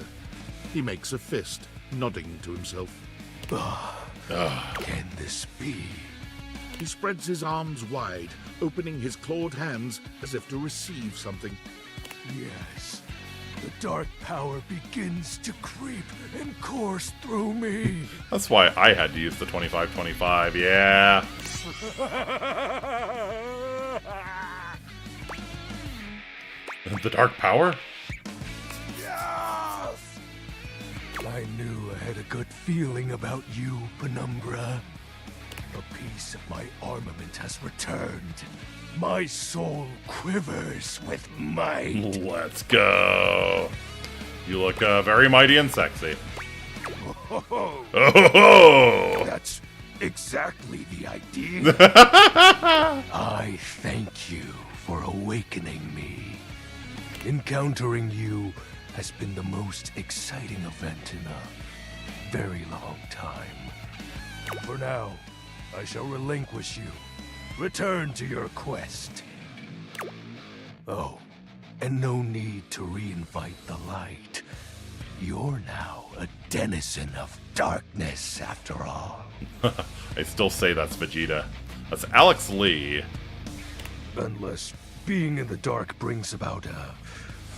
Speaker 2: He makes a fist, nodding to himself.
Speaker 9: Can this be?
Speaker 2: He spreads his arms wide, opening his clawed hands as if to receive something.
Speaker 9: Yes. The dark power begins to creep and course through me.
Speaker 1: That's why I had to use the 2525, yeah. The dark power?
Speaker 9: I knew I had a good feeling about you, Penumbra. A piece of my armament has returned. My soul quivers with might.
Speaker 1: Let's go. You look very mighty and sexy. Oh!
Speaker 9: That's exactly the idea. I thank you for awakening me. Encountering you has been the most exciting event in a very long time. For now, I shall relinquish you. Return to your quest. Oh, and no need to reinvite the light. You're now a denizen of darkness, after all.
Speaker 1: I still say that's Vegeta. That's Alex Lee.
Speaker 9: Unless being in the dark brings about a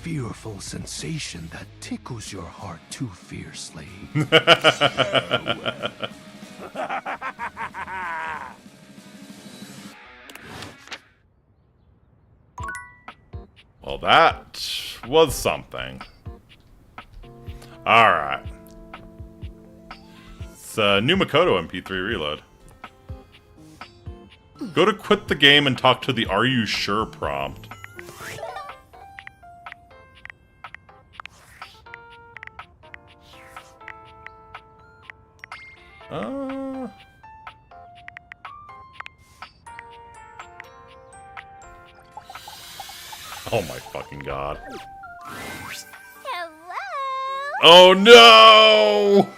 Speaker 9: fearful sensation that tickles your heart too fiercely.
Speaker 1: Well, that was something. Alright. It's new Makoto MP3 reload. Go to quit the game and talk to the "Are you sure?" prompt. Oh my fucking god.
Speaker 16: Hello?
Speaker 1: Oh no!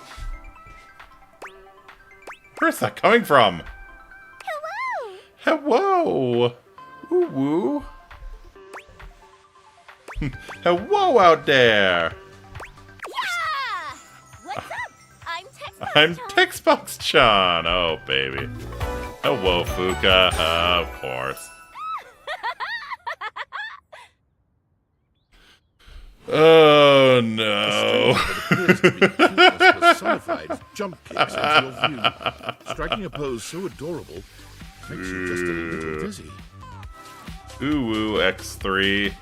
Speaker 1: Where's that coming from? Hello! Ooh woo. Hello out there!
Speaker 16: Yeah! What's up? I'm Textbox.
Speaker 1: I'm Textbox-chan! Oh, baby. Hello, Fuka. Of course. Oh, no.
Speaker 2: Personified jump kicks into your view, striking a pose so adorable, makes you just a little dizzy.
Speaker 1: Ooh, woo, X3.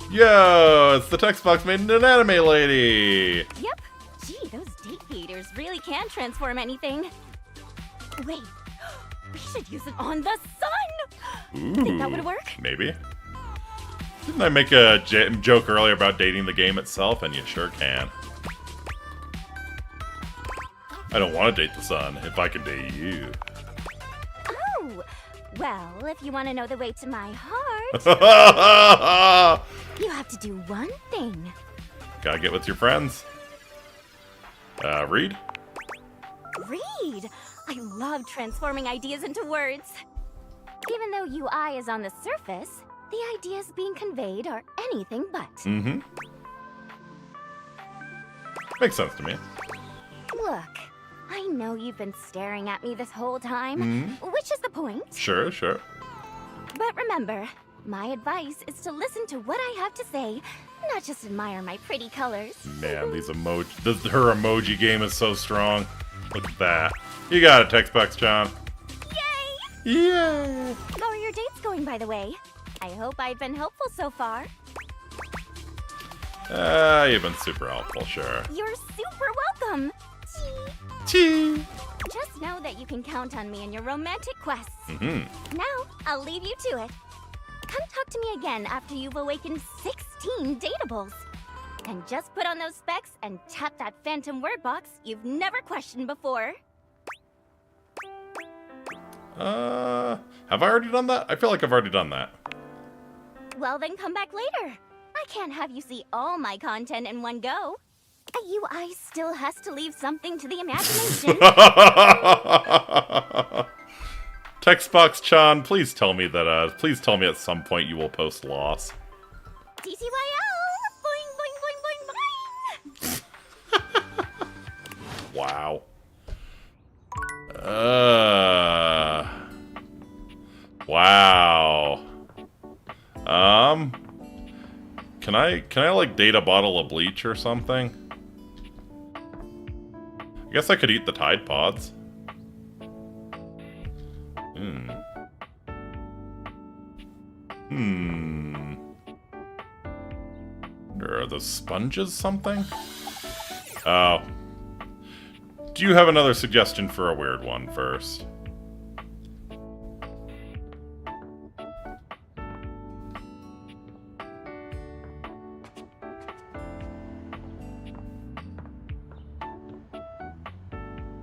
Speaker 1: Yo, it's the Textbox made into an anime lady.
Speaker 14: Yep. Gee, those date haters really can transform anything. Wait, we should use it on the sun.
Speaker 1: Ooh,
Speaker 14: Think that would work?
Speaker 1: Maybe. Didn't I make a joke earlier about dating the game itself? And you sure can. I don't want to date the sun if I can date you.
Speaker 14: Oh, well, if you want to know the way to my heart, you have to do one thing.
Speaker 1: Gotta get with your friends. Read?
Speaker 14: Read! I love transforming ideas into words. Even though UI is on the surface, the ideas being conveyed are anything but.
Speaker 1: Mm-hmm. Makes sense to me.
Speaker 14: Look, I know you've been staring at me this whole time, which is the point.
Speaker 1: Sure, sure.
Speaker 14: But remember, my advice is to listen to what I have to say, not just admire my pretty colors.
Speaker 1: Man, these emoji... her emoji game is so strong. Look at that. You got it, text box, John.
Speaker 14: Yay!
Speaker 1: Yay!
Speaker 14: How are your dates going, by the way? I hope I've been helpful so far.
Speaker 1: You've been super helpful, sure.
Speaker 14: You're super welcome.
Speaker 1: Chee.
Speaker 14: Just know that you can count on me in your romantic quests.
Speaker 1: Mm-hmm.
Speaker 14: Now, I'll leave you to it. Come talk to me again after you've awakened 16 datables. And just put on those specs and tap that phantom word box you've never questioned before.
Speaker 1: Have I already done that? I feel like I've already done that.
Speaker 14: Well, then come back later. I can't have you see all my content in one go. A UI still has to leave something to the imagination.
Speaker 1: Text box Chan, please tell me that. Please tell me at some point you will post loss.
Speaker 14: TTYL! Boing, boing, boing, boing, boing!
Speaker 1: Wow. Wow. Can I like date a bottle of bleach or something? I guess I could eat the Tide Pods. Are the sponges something? Oh. Do you have another suggestion for a weird one first?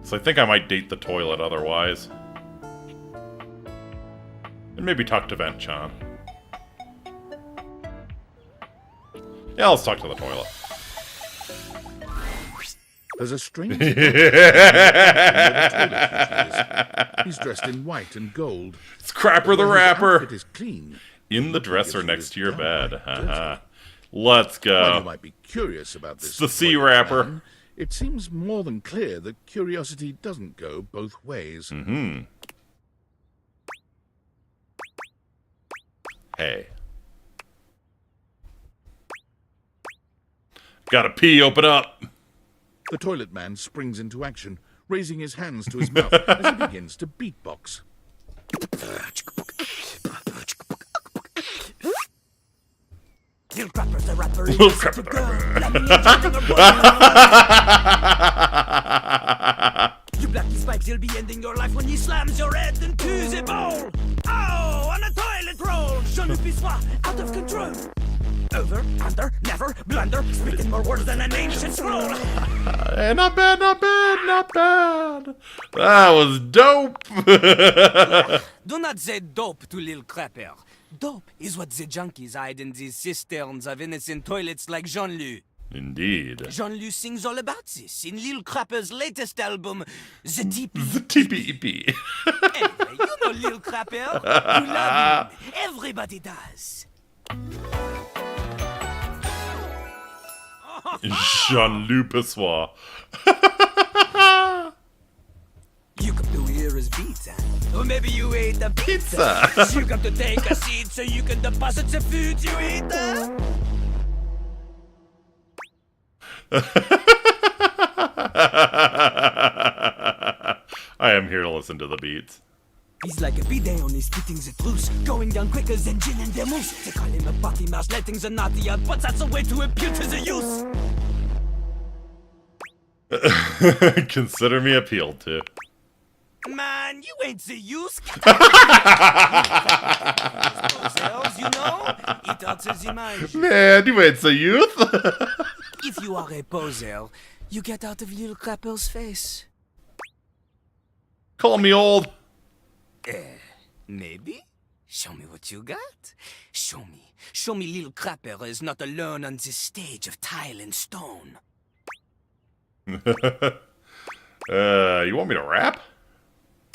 Speaker 1: So I think I might date the toilet otherwise. And maybe talk to Vent Chan. Yeah, let's talk to the toilet.
Speaker 2: There's a strange... He's dressed in white and gold.
Speaker 1: It's Crapper the Rapper!
Speaker 2: It is clean.
Speaker 1: In the dresser next to your bed. Let's go.
Speaker 2: While you might be curious about this...
Speaker 1: It's the Sea Rapper.
Speaker 2: Man, it seems more than clear that curiosity doesn't go both ways.
Speaker 1: Hey. Gotta pee, open up!
Speaker 2: The toilet man springs into action, raising his hands to his mouth as he begins to beatbox.
Speaker 5: Little Crapper the Rapper.
Speaker 1: Little Crapper the Rapper.
Speaker 5: You blacky spikes, you'll be ending your life when he slams your head into the bowl. Oh, on a toilet roll. Jean-Luc Bissois, out of control. Over, under, never, blunder, speaking more words than an ancient scroll.
Speaker 1: Not bad, not bad, not bad. That was dope.
Speaker 5: Do not say dope to Lil Crapper. Dope is what the junkies hide in these cisterns of innocent toilets like Jean-Luc.
Speaker 1: Indeed.
Speaker 5: Jean-Luc sings all about this in Lil Crapper's latest album, The Teepee.
Speaker 1: The Teepee.
Speaker 5: Anyway, you know Lil Crapper. You love him. Everybody does.
Speaker 1: Jean-Luc Bissois.
Speaker 5: You come to hear his beats, or maybe you ate a pizza. You come to take a seat so you can deposit the food you eat.
Speaker 1: I am here to listen to the beats.
Speaker 5: He's like a bidet, only spitting the truth, going down quicker than gin and vermouth. They call him a potty mouse, letting the naughty out, but that's a way to appeal to the youth.
Speaker 1: Consider me appealed to.
Speaker 5: Man, you ain't the use.
Speaker 1: Man, you made so youth.
Speaker 15: If you are a poser, you get out of little Crapper's face.
Speaker 1: Call me old.
Speaker 15: Maybe? Show me what you got. Show me. Show me little Crapper is not alone on this stage of tile and stone.
Speaker 1: You want me to rap?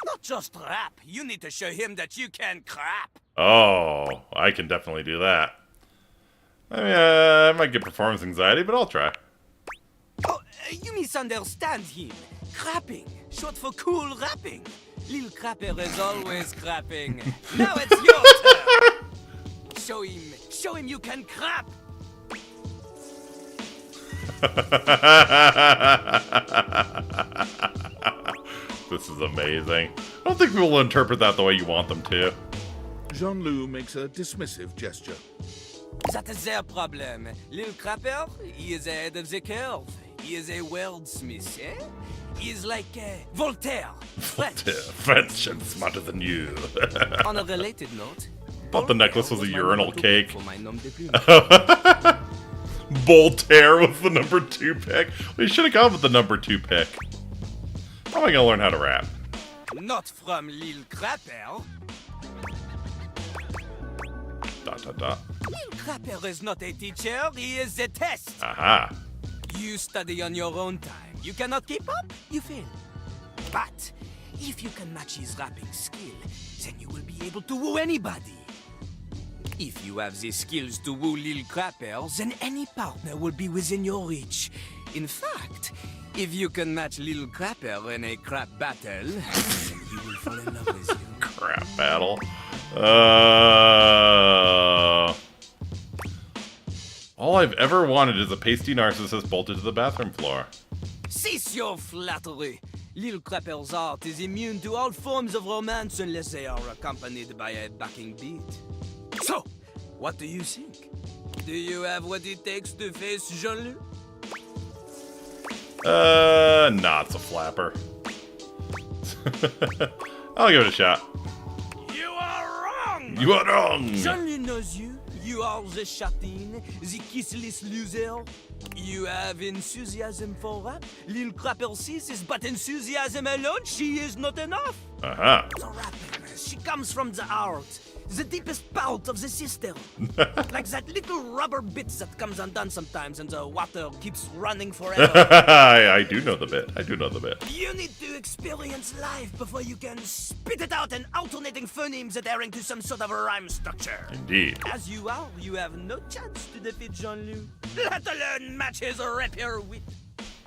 Speaker 15: Not just rap. You need to show him that you can crap.
Speaker 1: Oh, I can definitely do that. I mean, I might get performance anxiety, but I'll try.
Speaker 15: Oh, you misunderstand him. Crapping, short for cool rapping. Little Crapper is always crapping. Now it's your turn. Show him you can crap.
Speaker 1: This is amazing. I don't think people will interpret that the way you want them to.
Speaker 2: Jean-Loup makes a dismissive gesture.
Speaker 15: That is their problem. Little Crapper, he is ahead of the curve. He is a wordsmith, eh? He is like Voltaire.
Speaker 1: French and smarter than you.
Speaker 15: On a related note,
Speaker 1: Thought the necklace was a urinal cake.
Speaker 15: for my nom de plume.
Speaker 1: Voltaire was the number 2 pick. We should have gone with the number 2 pick. How am I gonna learn how to rap?
Speaker 15: Not from Lil Crapper.
Speaker 1: Dot dot dot.
Speaker 15: Lil Crapper is not a teacher, he is a test.
Speaker 1: Aha.
Speaker 15: You study on your own time. You cannot keep up, you fail. But if you can match his rapping skill, then you will be able to woo anybody. If you have the skills to woo Lil Crapper, then any partner will be within your reach. In fact, if you can match Lil Crapper in a crap battle, then he will fall in love with you.
Speaker 1: Crap battle. All I've ever wanted is a pasty narcissist bolted to the bathroom floor.
Speaker 15: Cease your flattery. Lil Crapper's art is immune to all forms of romance unless they are accompanied by a backing beat. So, what do you think? Do you have what it takes to face Jean-Loup?
Speaker 1: Nah, it's a flapper. I'll give it a shot.
Speaker 15: You are wrong!
Speaker 1: You are wrong!
Speaker 15: Jean-Loup knows you. You are the chatin, the kissless loser. You have enthusiasm for rap. Lil Crapper sees is but enthusiasm alone. She is not enough.
Speaker 1: Uh-huh.
Speaker 15: The rapping, she comes from the heart. The deepest part of the system. Like that little rubber bit that comes undone sometimes and the water keeps running forever.
Speaker 1: I do know the bit. I do know the bit.
Speaker 15: You need to experience life before you can spit it out in alternating phonemes adhering to some sort of rhyme structure.
Speaker 1: Indeed.
Speaker 15: As you are, you have no chance to defeat Jean-Loup, let alone match his rapier wit.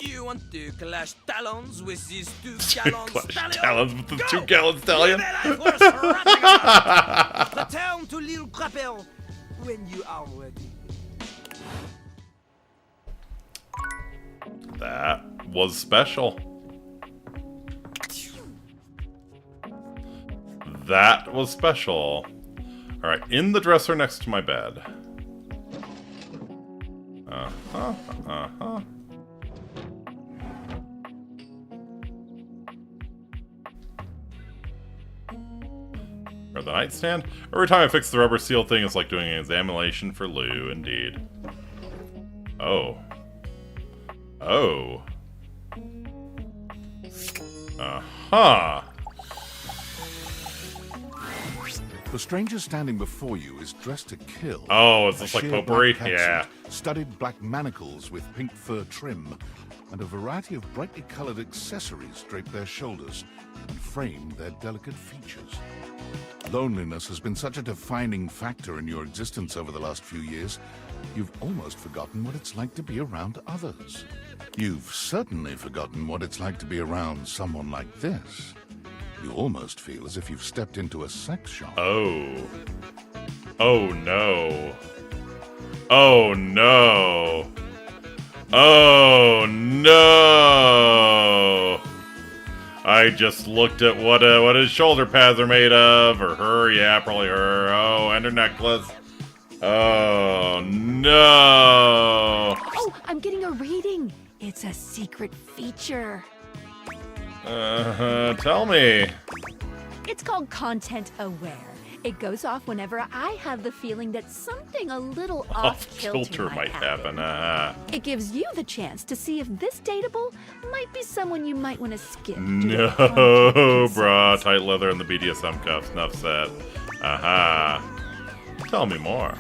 Speaker 15: You want to clash talons with these 2 gallon stallions?
Speaker 1: Talons with the 2 gallon stallion?
Speaker 15: Return to Lil Crapper when you are ready.
Speaker 1: That was special. That was special. Alright, in the dresser next to my bed. Uh-huh, uh-huh. Or the nightstand? Every time I fix the rubber seal thing, it's like doing an examination for Lou, indeed. Oh. Oh. Uh-huh.
Speaker 2: The stranger standing before you is dressed to kill.
Speaker 1: Oh, is this
Speaker 2: A
Speaker 1: like
Speaker 2: sheer
Speaker 1: potpourri?
Speaker 2: black
Speaker 1: Yeah.
Speaker 2: catsuit, studded black manacles with pink fur trim, and a variety of brightly colored accessories drape their shoulders and frame their delicate features. Loneliness has been such a defining factor in your existence over the last few years, you've almost forgotten what it's like to be around others. You've certainly forgotten what it's like to be around someone like this. You almost feel as if you've stepped into a sex shop.
Speaker 1: Oh. Oh no. Oh no. Oh no. I just looked at what his shoulder pads are made of, or her, yeah, probably her. Oh, and her necklace. Oh no.
Speaker 12: Oh, I'm getting a reading. It's a secret feature.
Speaker 1: Tell me.
Speaker 12: It's called Content Aware, It goes off whenever I have the feeling that something a little
Speaker 1: Off-kilter might happen.
Speaker 12: It gives you the chance to see if this dateable might be someone you might want to skip.
Speaker 1: No, bruh. Tight leather and the BDSM cuffs. Enough said. Tell me more.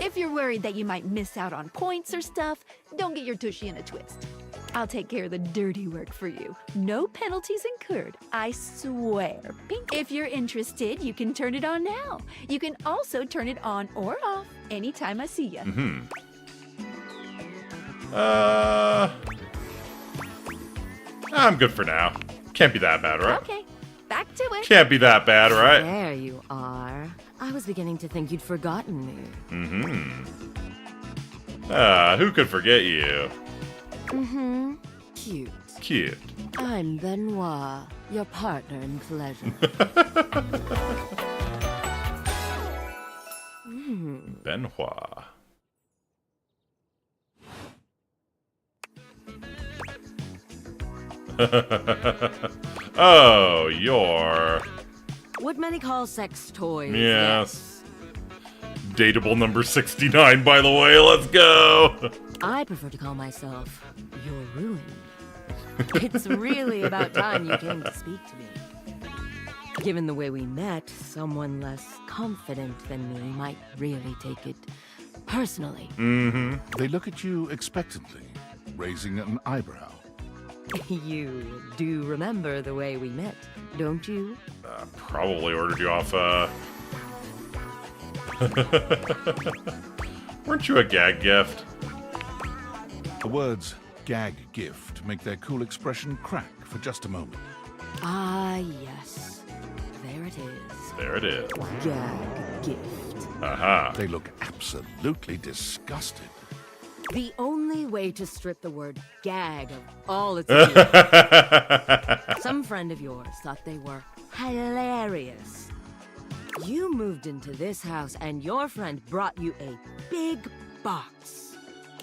Speaker 12: If you're worried that you might miss out on points or stuff, don't get your tushy in a twist. I'll take care of the dirty work for you. No penalties incurred, I swear. Pink. If you're interested, you can turn it on now. You can also turn it on or off anytime I see you.
Speaker 1: I'm good for now. Can't be that bad, right?
Speaker 12: Okay, back to it.
Speaker 1: Can't be that bad, right?
Speaker 4: There you are. I was beginning to think you'd forgotten me.
Speaker 1: Who could forget you?
Speaker 4: Cute.
Speaker 1: Cute.
Speaker 4: I'm Benoit, your partner in pleasure.
Speaker 1: Benoit. Oh, you're...
Speaker 4: What many call sex toys.
Speaker 1: Yes. Dateable number 69, by the way. Let's go.
Speaker 4: I prefer to call myself your ruin. It's really about time you came to speak to me. Given the way we met, someone less confident than me might really take it personally.
Speaker 2: They look at you expectantly, raising an eyebrow.
Speaker 4: You do remember the way we met, don't you?
Speaker 1: Probably ordered you off, Weren't you a gag gift?
Speaker 2: The words gag gift make their cool expression crack for just a moment.
Speaker 4: Ah, yes. There it is.
Speaker 1: There it is.
Speaker 4: Gag gift.
Speaker 2: They look absolutely disgusted.
Speaker 4: The only way to strip the word gag of all its meaning. Some friend of yours thought they were hilarious. You moved into this house and your friend brought you a big box.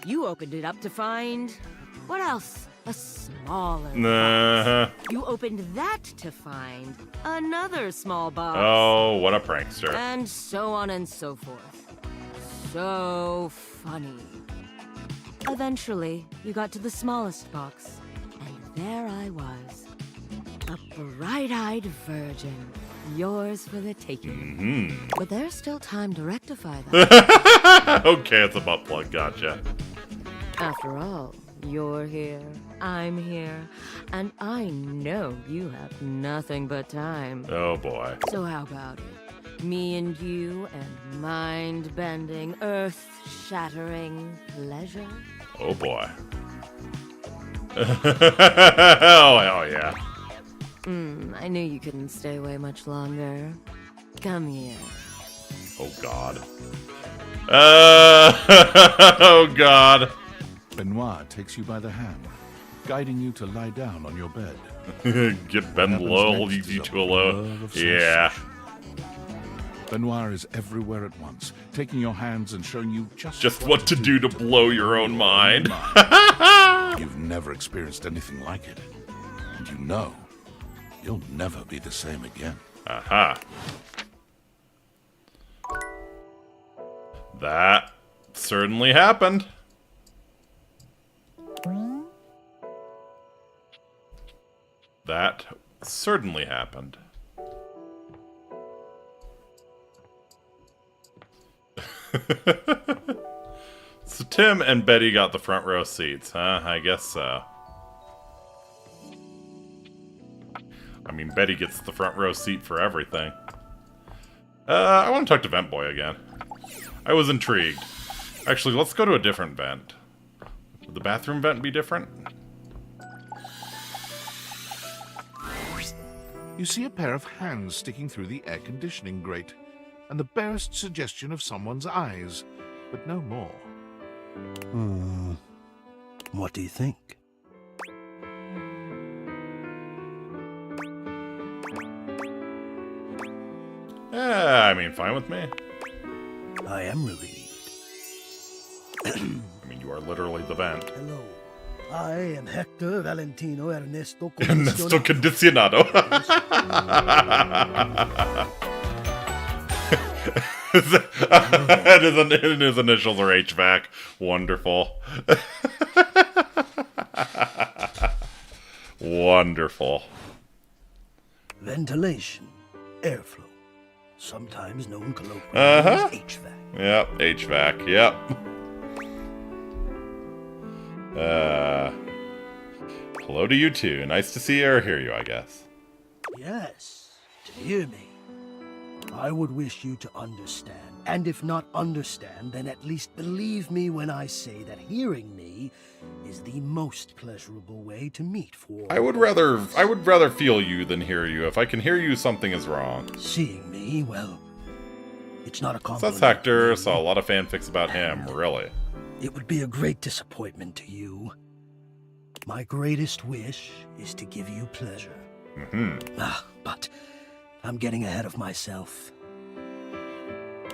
Speaker 4: You opened it up to find... what else? A smaller box. You opened that to find another small box.
Speaker 1: Oh, what a prankster.
Speaker 4: And so on and so forth. So funny. Eventually, you got to the smallest box, and there I was. A bright-eyed virgin, yours for the taking. But there's still time to rectify that.
Speaker 1: Okay, it's a butt plug, gotcha.
Speaker 4: After all, you're here, I'm here, and I know you have nothing but time.
Speaker 1: Oh boy.
Speaker 4: So how about it? Me and you and mind-bending, earth-shattering pleasure?
Speaker 1: Oh boy. Oh, hell yeah.
Speaker 4: I knew you couldn't stay away much longer. Come here.
Speaker 1: Oh god. Oh god.
Speaker 2: Benoit takes you by the hand, guiding you to lie down on your bed.
Speaker 1: Get Ben low, leave you to alone. Yeah.
Speaker 2: Benoit is everywhere at once, taking your hands and showing you just
Speaker 1: what to do to blow your own mind.
Speaker 2: You've never experienced anything like it. And you know, you'll never be the same again.
Speaker 1: That certainly happened. That certainly happened. So Tim and Betty got the front row seats, huh? I guess so. I mean, Betty gets the front row seat for everything. I want to talk to Vent Boy again. I was intrigued. Actually, let's go to a different vent. Would the bathroom vent be different?
Speaker 2: You see a pair of hands sticking through the air conditioning grate, and the barest suggestion of someone's eyes, but no more.
Speaker 20: What do you think?
Speaker 1: I mean, fine with me.
Speaker 20: I am relieved.
Speaker 1: I mean, you are literally the vent.
Speaker 20: Hello. I am Hector Valentino Ernesto
Speaker 1: Condicionado. And his initials are HVAC. Wonderful. Wonderful.
Speaker 20: Ventilation, airflow, sometimes known colloquially as HVAC.
Speaker 1: Yep, HVAC, yep. Hello to you too. Nice to see or hear you, I guess.
Speaker 20: Yes, to hear me. I would wish you to understand, and if not understand, then at least believe me when I say that hearing me is the most pleasurable way to meet for.
Speaker 1: I would rather feel you than hear you. If I can hear you, something is wrong.
Speaker 20: Seeing me, well, it's not a
Speaker 1: So
Speaker 20: compliment.
Speaker 1: that's Hector. Saw a lot of fanfics about him, really.
Speaker 20: It would be a great disappointment to you. My greatest wish is to give you pleasure. But I'm getting ahead of myself.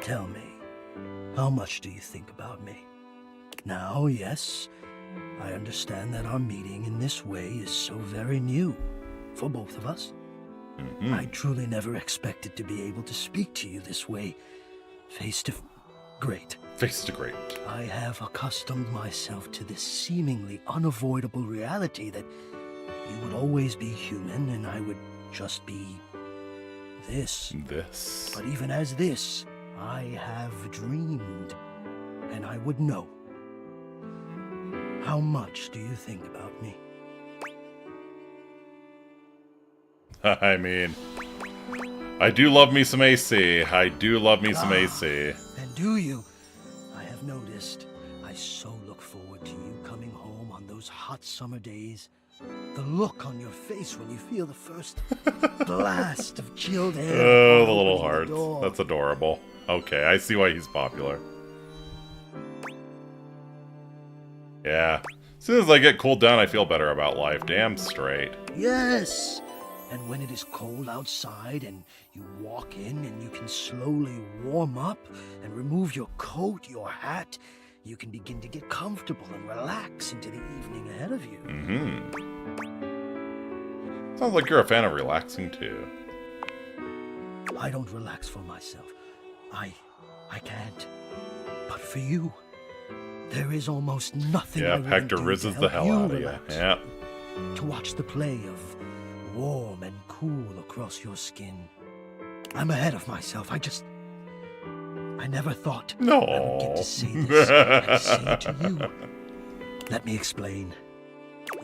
Speaker 20: Tell me, how much do you think about me? Now, yes, I understand that our meeting in this way is so very new for both of us. I truly never expected to be able to speak to you this way, face to great.
Speaker 1: Face to great.
Speaker 20: I have accustomed myself to this seemingly unavoidable reality that you would always be human and I would just be this. But even as this, I have dreamed, and I would know. How much do you think about me?
Speaker 1: I mean, I do love me some AC. I do love me some AC.
Speaker 20: And do you? I have noticed. I so look forward to you coming home on those hot summer days. The look on your face when you feel the first blast of chilled air.
Speaker 1: Oh, the little hearts. That's adorable. Okay, I see why he's popular. Yeah. As soon as I get cooled down, I feel better about life. Damn straight.
Speaker 20: Yes! And when it is cold outside and you walk in and you can slowly warm up and remove your coat, your hat, you can begin to get comfortable and relax into the evening ahead of you.
Speaker 1: Sounds like you're a fan of relaxing too.
Speaker 20: I don't relax for myself. I can't. But for you, there is almost nothing I
Speaker 1: Yeah,
Speaker 20: wouldn't
Speaker 1: Hector
Speaker 20: do
Speaker 1: rizzes
Speaker 20: to
Speaker 1: the
Speaker 20: help
Speaker 1: hell
Speaker 20: you
Speaker 1: out of you.
Speaker 20: relax.
Speaker 1: Yep.
Speaker 20: To watch the play of warm and cool across your skin. I'm ahead of myself. I never thought I would get to say this and say it to you. Let me explain.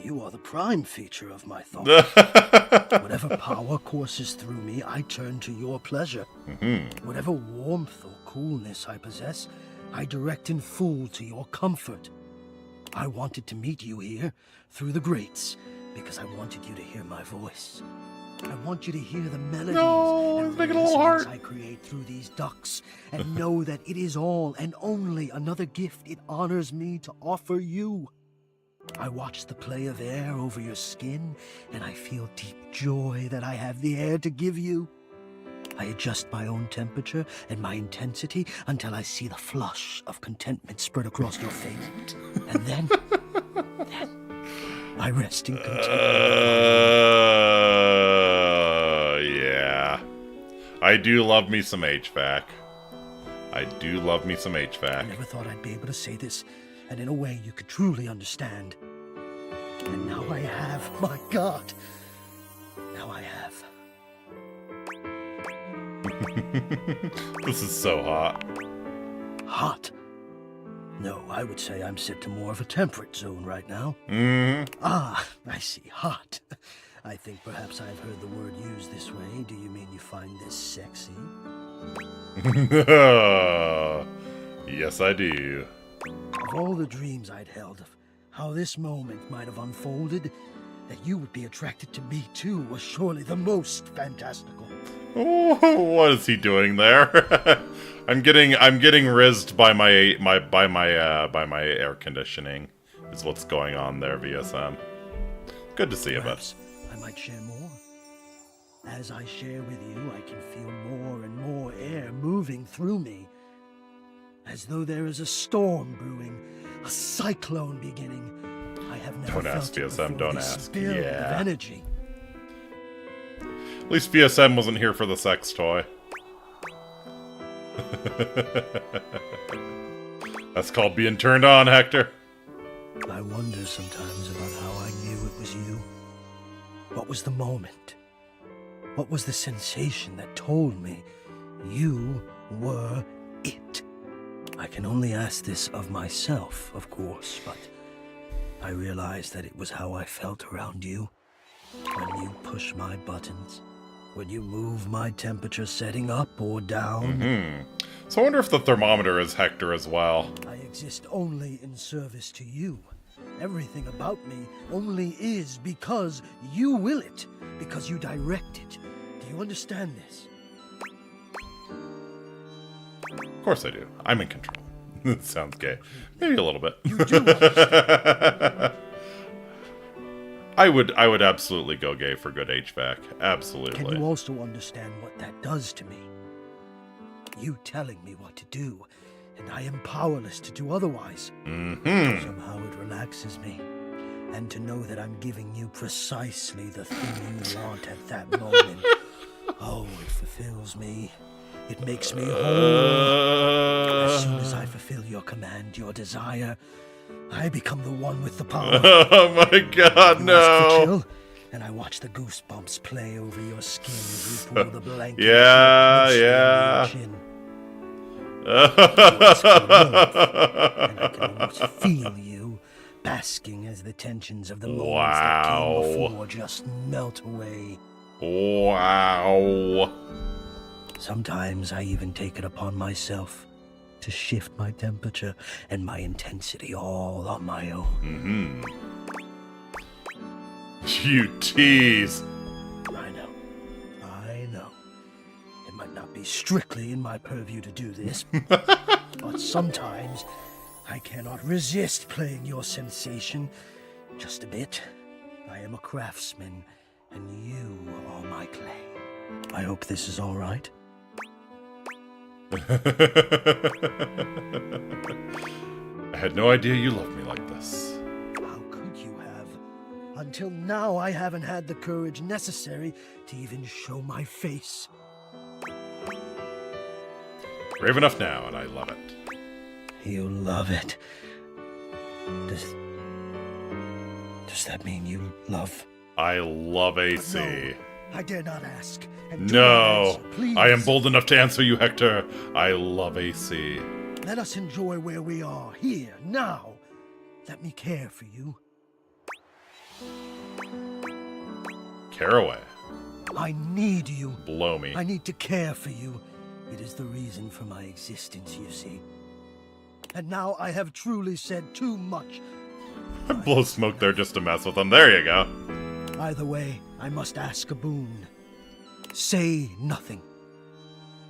Speaker 20: You are the prime feature of my thoughts. Whatever power courses through me, I turn to your pleasure. Whatever warmth or coolness I possess, I direct in full to your comfort. I wanted to meet you here through the grates because I wanted you to hear my voice. I want you to hear the melodies and resonance I create through these ducts and know that it is all and only another gift it honors me to offer you. I watch the play of air over your skin and I feel deep joy that I have the air to give you. I adjust my own temperature and my intensity until I see the flush of contentment spread across your face. And then I rest in contentment.
Speaker 1: Yeah. I do love me some HVAC. I do love me some HVAC.
Speaker 20: I never thought I'd be able to say this, and in a way you could truly understand. And now I have, my God. Now I have.
Speaker 1: This is so hot.
Speaker 20: Hot? No, I would say I'm set to more of a temperate zone right now. Ah, I see. Hot. I think perhaps I've heard the word used this way. Do you mean you find this sexy?
Speaker 1: Yes, I do.
Speaker 20: Of all the dreams I'd held of how this moment might have unfolded, that you would be attracted to me too was surely the most fantastical.
Speaker 1: What is he doing there? I'm getting rizzed by my air conditioning. Is what's going on there, VSM. Good to see you, bud.
Speaker 20: I might share more. As I share with you, I can feel more and more air moving through me. As though there is a storm brewing, a cyclone beginning. I have never
Speaker 1: Don't ask,
Speaker 20: felt
Speaker 1: VSM, don't
Speaker 20: this
Speaker 1: ask.
Speaker 20: build
Speaker 1: Yeah.
Speaker 20: of energy.
Speaker 1: At least VSM wasn't here for the sex toy. That's called being turned on, Hector.
Speaker 20: I wonder sometimes about how I knew it was you. What was the moment? What was the sensation that told me you were it? I can only ask this of myself, of course, but I realized that it was how I felt around you. When you push my buttons, when you move my temperature setting up or down.
Speaker 1: So I wonder if the thermometer is Hector as well.
Speaker 20: I exist only in service to you. Everything about me only is because you will it, because you direct it. Do you understand this?
Speaker 1: Of course I do. I'm in control. It sounds gay. Maybe a little bit.
Speaker 20: You do understand.
Speaker 1: I would absolutely go gay for good HVAC. Absolutely.
Speaker 20: Can you also understand what that does to me? You telling me what to do, and I am powerless to do otherwise. Somehow it relaxes me. And to know that I'm giving you precisely the thing you want at that moment. Oh, it fulfills me. It makes me whole. As soon as I fulfill your command, your desire, I become the one with the power.
Speaker 1: Oh my god,
Speaker 20: you
Speaker 1: no.
Speaker 20: ask for chill, and I watch the goosebumps play over your skin as you pull the blanket.
Speaker 1: Yeah.
Speaker 20: You ask for warmth, and I can almost feel you basking as the tensions of the moments that came before just melt away.
Speaker 1: Wow.
Speaker 20: Sometimes I even take it upon myself to shift my temperature and my intensity all on my own.
Speaker 1: You tease.
Speaker 20: I know. It might not be strictly in my purview to do this, but sometimes I cannot resist playing your sensation just a bit. I am a craftsman, and you are my clay. I hope this is all right.
Speaker 1: I had no idea you loved me like this.
Speaker 20: How could you have? Until now, I haven't had the courage necessary to even show my face.
Speaker 1: Brave enough now, and I love it.
Speaker 20: You love it. Does that mean you love?
Speaker 1: I love AC.
Speaker 20: No, I dare not ask. And do
Speaker 1: No,
Speaker 20: not answer, please.
Speaker 1: I am bold enough to answer you, Hector. I love AC.
Speaker 20: Let us enjoy where we are, here, now. Let me care for you.
Speaker 1: Care away.
Speaker 20: I need you.
Speaker 1: Blow me.
Speaker 20: I need to care for you. It is the reason for my existence, you see. And now I have truly said too much.
Speaker 1: I blow smoke there just to mess with them. There you go.
Speaker 20: Either way, I must ask a boon. Say nothing.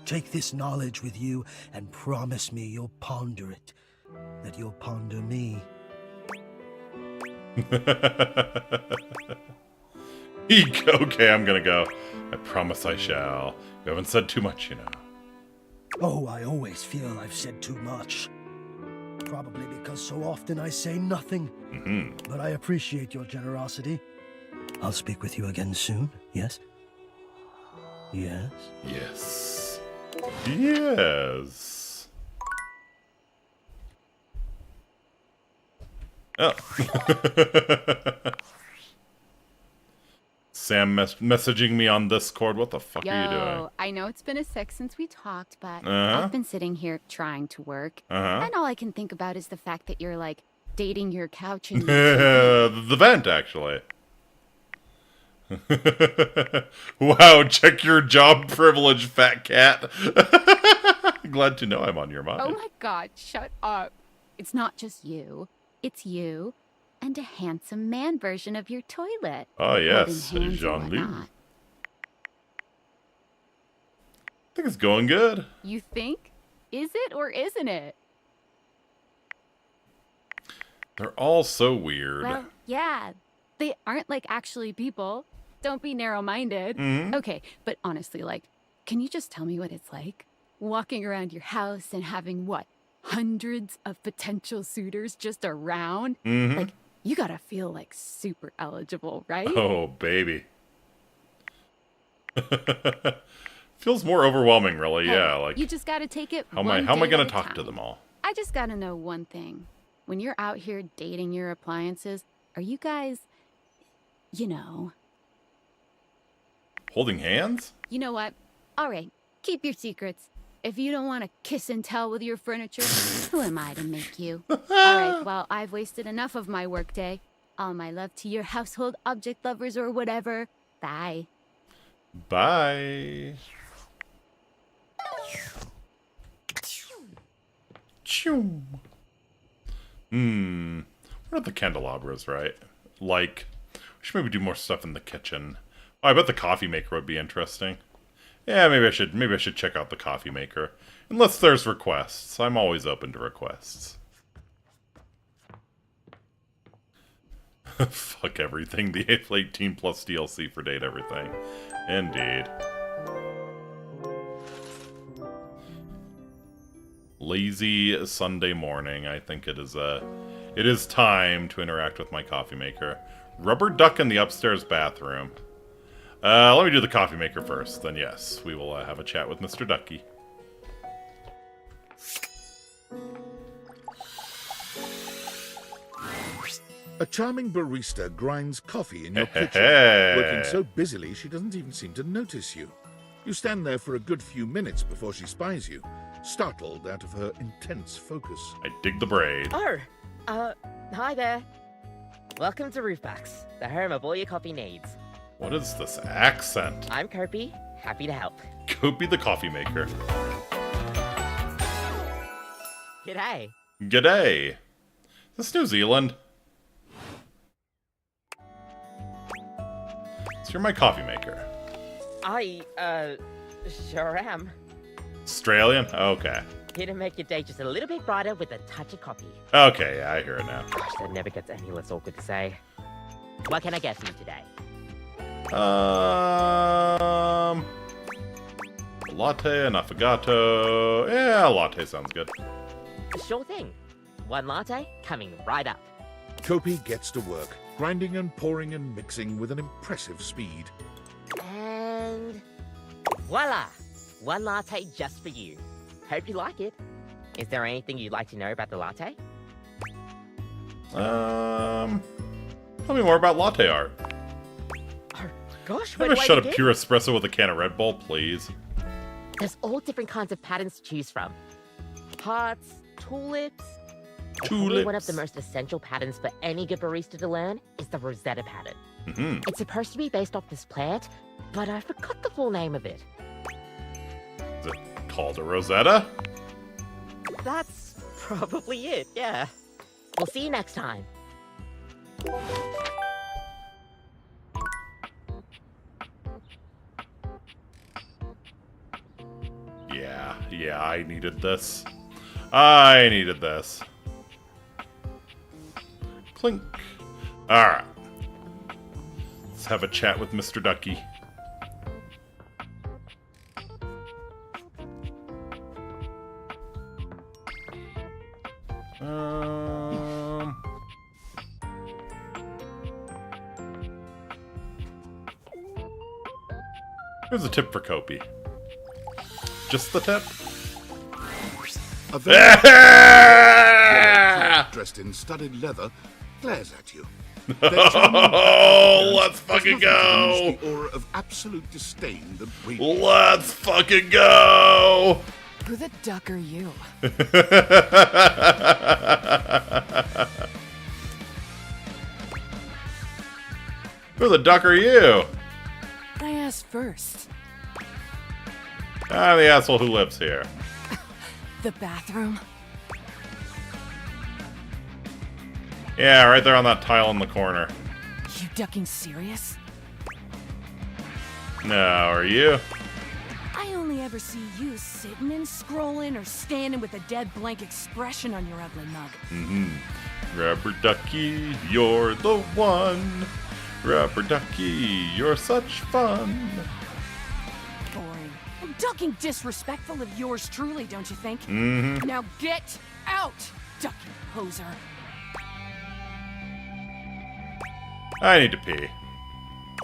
Speaker 20: Take this knowledge with you and promise me you'll ponder it. That you'll ponder me.
Speaker 1: Okay, I'm gonna go. I promise I shall. You haven't said too much, you know.
Speaker 20: Oh, I always feel I've said too much. Probably because so often I say nothing. But I appreciate your generosity. I'll speak with you again soon, yes? Yes?
Speaker 1: Yes. Yes. Oh. Sam messaging me on Discord. What the fuck are you doing?
Speaker 6: I know it's been a sec since we talked, but
Speaker 1: Uh-huh.
Speaker 6: I've been sitting here trying to work.
Speaker 1: Uh-huh.
Speaker 6: And all I can think about is the fact that you're, like, dating your couch and
Speaker 1: The vent, actually. Wow, check your job privilege, fat cat. Glad to know I'm on your mind.
Speaker 6: Oh my god, shut up. It's not just you. It's you and a handsome man version of your toilet.
Speaker 1: Oh, yes,
Speaker 6: Holding hands and
Speaker 1: Jean-Louis.
Speaker 6: whatnot.
Speaker 1: I think it's going good.
Speaker 6: You think? Is it or isn't it?
Speaker 1: They're all so weird.
Speaker 6: Well, yeah. They aren't like actually people. Don't be narrow-minded.
Speaker 1: Mhm.
Speaker 6: Okay, but honestly, like, can you just tell me what it's like? Walking around your house and having, what, hundreds of potential suitors just around?
Speaker 1: Mhm.
Speaker 6: Like, you gotta feel, like, super eligible, right?
Speaker 1: Oh, baby. Feels more overwhelming, really.
Speaker 6: Hey,
Speaker 1: Yeah, like
Speaker 6: you just gotta take it.
Speaker 1: how am I going to talk to them all?
Speaker 6: I just gotta know one thing. When you're out here dating your appliances, are you guys, you know...
Speaker 1: Holding hands?
Speaker 6: You know what? All right, keep your secrets. If you don't want to kiss and tell with your furniture, who am I to make you? All right, well, I've wasted enough of my workday. All my love to your household object lovers or whatever. Bye.
Speaker 1: Bye. What are the candelabras, right? Like, we should maybe do more stuff in the kitchen. Oh, I bet the coffee maker would be interesting. Yeah, maybe I should check out the coffee maker. Unless there's requests. I'm always open to requests. Fuck everything. The 18 plus DLC for Date Everything. Indeed. Lazy Sunday morning. I think it is time to interact with my coffee maker. Rubber duck in the upstairs bathroom. Let me do the coffee maker first, then yes, we will have a chat with Mr. Ducky.
Speaker 2: A charming barista grinds coffee in your kitchen, working so busily she doesn't even seem to notice you. You stand there for a good few minutes before she spies you, startled out of her intense focus.
Speaker 1: I dig the braid.
Speaker 18: Oh, hi there. Welcome to Roofbacks, the home of all your coffee needs.
Speaker 1: What is this accent?
Speaker 18: I'm Kopi, happy to help.
Speaker 1: Kopi the coffee maker.
Speaker 18: G'day.
Speaker 1: G'day. Is this New Zealand? So you're my coffee maker.
Speaker 18: I, sure am.
Speaker 1: Australian? Okay.
Speaker 18: Here to make your day just a little bit brighter with a touch of coffee.
Speaker 1: Okay, yeah, I hear it now.
Speaker 18: Gosh, that never gets any less awkward to say. What can I get for you today?
Speaker 1: Latte, an affogato. Yeah, latte sounds good.
Speaker 18: Sure thing. One latte coming right up.
Speaker 2: Kopi gets to work, grinding and pouring and mixing with an impressive speed.
Speaker 18: And voila! One latte just for you. Hope you like it. Is there anything you'd like to know about the latte?
Speaker 1: Tell me more about latte art.
Speaker 18: Oh, gosh,
Speaker 1: Have a shot of pure espresso with a can of Red Bull, please.
Speaker 18: There's all different kinds of patterns to choose from. Hearts, tulips.
Speaker 1: Tulips.
Speaker 18: One of the most essential patterns for any good barista to learn is the Rosetta pattern.
Speaker 1: Mm-hmm.
Speaker 18: It's supposed to be based off this plant, but I forgot the full name of it.
Speaker 1: Is it called a Rosetta?
Speaker 18: That's probably it, yeah. We'll see you next time.
Speaker 1: Yeah, I needed this. I needed this. Clink. Alright. Let's have a chat with Mr. Ducky. Here's a tip for Kopi. Just the tip?
Speaker 2: A very dressed in studded leather glares at you.
Speaker 1: Oh, let's fucking go!
Speaker 2: The aura of absolute disdain that
Speaker 1: let's fucking go!
Speaker 12: Who the duck are you?
Speaker 1: Who the duck are you?
Speaker 12: I asked first.
Speaker 1: I'm the asshole who lives here.
Speaker 12: The bathroom?
Speaker 1: Yeah, right there on that tile in the corner.
Speaker 12: You ducking serious?
Speaker 1: No, are you?
Speaker 12: I only ever see you sitting and scrolling or standing with a dead blank expression on your ugly mug.
Speaker 1: Mm-hmm. Rubber Ducky, you're the one. Rubber Ducky, you're such fun.
Speaker 12: Boring. And ducking disrespectful of yours truly, don't you think?
Speaker 1: Mm-hmm.
Speaker 12: Now get out, ducky poser.
Speaker 1: I need to pee.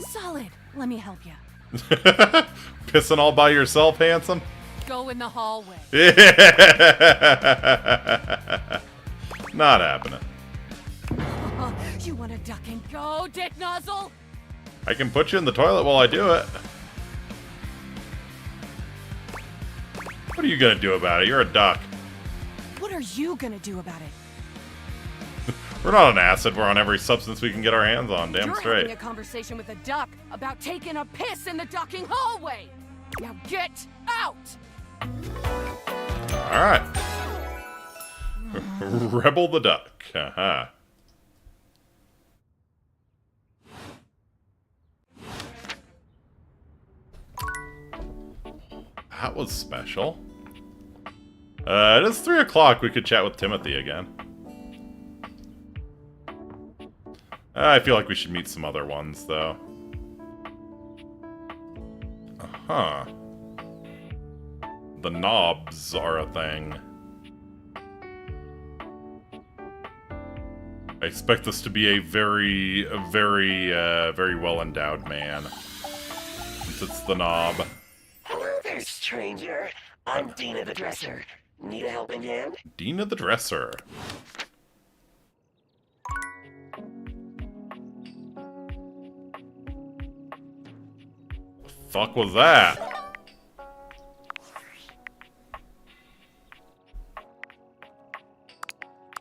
Speaker 12: Solid. Let me help you.
Speaker 1: Pissing all by yourself, handsome?
Speaker 12: Go in the hallway.
Speaker 1: Not happening.
Speaker 12: You want to duck and go, dick nozzle?
Speaker 1: I can put you in the toilet while I do it. What are you gonna do about it? You're a duck.
Speaker 12: What are you gonna do about it?
Speaker 1: We're not on acid. We're on every substance we can get our hands on. Damn
Speaker 12: You're
Speaker 1: straight.
Speaker 12: having a conversation with a duck about taking a piss in the ducking hallway. Now get out!
Speaker 1: Alright. Rebel the duck. Haha. That was special. It is 3 o'clock. We could chat with Timothy again. I feel like we should meet some other ones, though. Uh-huh. The knobs are a thing. I expect this to be a very well-endowed man. Since it's the knob.
Speaker 19: Hello there, stranger. I'm Dina the Dresser. Need a helping hand?
Speaker 1: Dina the Dresser. The fuck was that?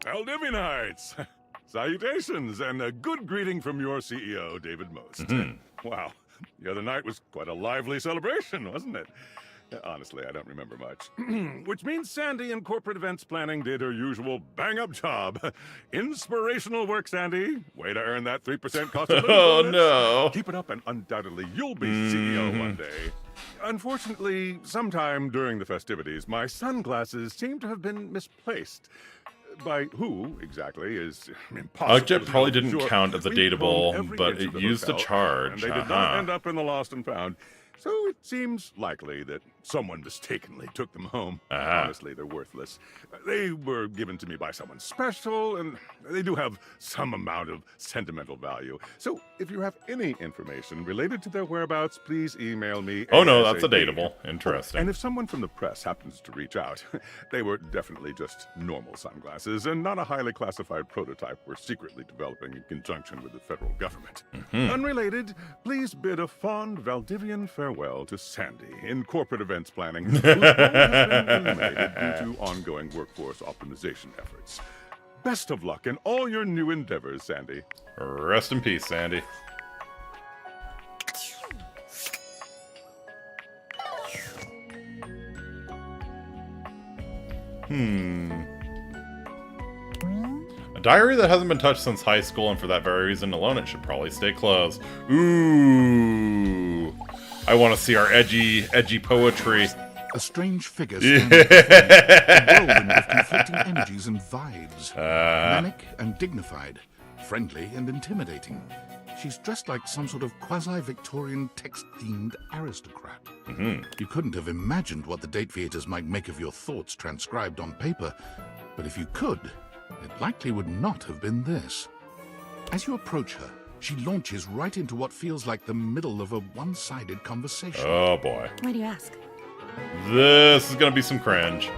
Speaker 3: Valdivianites! Salutations, and a good greeting from your CEO, David Most. Wow, the other night was quite a lively celebration, wasn't it? Honestly, I don't remember much. Which means Sandy in corporate events planning did her usual bang-up job. Inspirational work, Sandy. Way to earn that 3% cost of living
Speaker 1: Oh,
Speaker 3: bonus.
Speaker 1: no.
Speaker 3: Keep it up and undoubtedly you'll be CEO one day. Unfortunately, sometime during the festivities, my sunglasses seem to have been misplaced. By who, exactly, is impossible.
Speaker 1: Object probably didn't
Speaker 3: Sure.
Speaker 1: count as a
Speaker 3: We combed
Speaker 1: dateable,
Speaker 3: every
Speaker 1: but
Speaker 3: inch of
Speaker 1: it
Speaker 3: the
Speaker 1: used a
Speaker 3: hotel,
Speaker 1: charge.
Speaker 3: And they did not end up in the lost and found. So it seems likely that someone mistakenly took them home. Honestly, they're worthless. They were given to me by someone special, and they do have some amount of sentimental value. So if you have any information related to their whereabouts, please email me.
Speaker 1: Oh no, that's a
Speaker 3: ASAP.
Speaker 1: dateable. Interesting.
Speaker 3: And if someone from the press happens to reach out, they were definitely just normal sunglasses and not a highly classified prototype we're secretly developing in conjunction with the federal government. Unrelated, please bid a fond Valdivian farewell to Sandy in corporate events planning, whose role has been eliminated due to ongoing workforce optimization efforts. Best of luck in all your new endeavors, Sandy.
Speaker 1: Rest in peace, Sandy. A diary that hasn't been touched since high school, and for that very reason alone, it should probably stay closed. Ooh. I want to see our edgy poetry.
Speaker 2: A strange figure standing a whirlwind of conflicting energies and vibes. Manic and dignified, friendly and intimidating. She's dressed like some sort of quasi-Victorian text-themed aristocrat. You couldn't have imagined what the date theaters might make of your thoughts transcribed on paper, but if you could, it likely would not have been this. As you approach her, she launches right into what feels like the middle of a one-sided conversation.
Speaker 1: Oh boy.
Speaker 6: Why do you ask?
Speaker 1: This is gonna be some cringe.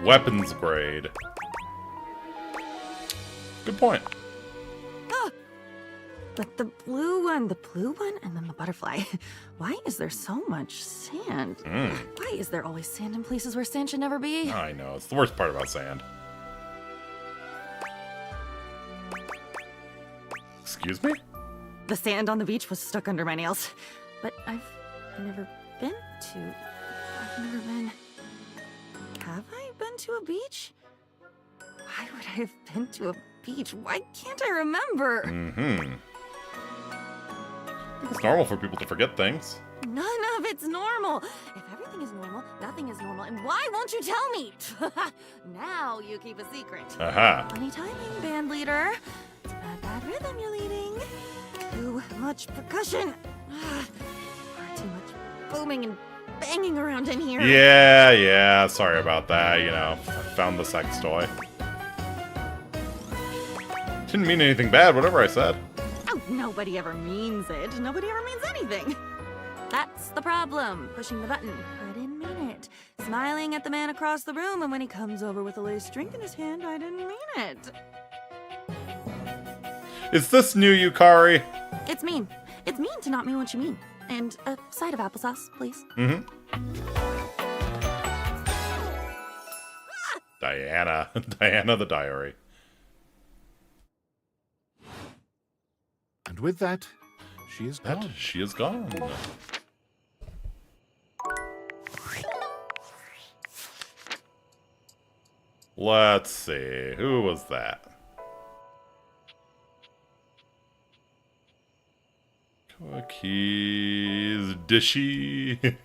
Speaker 1: Weapons grade. Good point.
Speaker 22: But the blue one, and then the butterfly. Why is there so much sand? Why is there always sand in places where sand should never be?
Speaker 1: I know, it's the worst part about sand. Excuse me?
Speaker 22: The sand on the beach was stuck under my nails. But I've never been to... Have I been to a beach? Why would I have been to a beach? Why can't I remember?
Speaker 1: It's normal for people to forget things.
Speaker 22: None of it's normal. If everything is normal, nothing is normal. And why won't you tell me? Now you keep a secret.
Speaker 1: Aha.
Speaker 22: Funny timing, band leader. It's a bad rhythm you're leading. Too much percussion. Far too much booming and banging around in here.
Speaker 1: Yeah, sorry about that, you know. I found the sex toy. Didn't mean anything bad, whatever I said.
Speaker 22: Oh, nobody ever means it. Nobody ever means anything. That's the problem. Pushing the button. I didn't mean it. Smiling at the man across the room, and when he comes over with a loose drink in his hand, I didn't mean it.
Speaker 1: Is this new, Yukari?
Speaker 22: It's mean. It's mean to not mean what you mean. And a side of applesauce, please.
Speaker 1: Diana. Diana the Diary.
Speaker 2: And with that, she is gone.
Speaker 1: She is gone. Let's see. Who was that? Cookies. Dishy.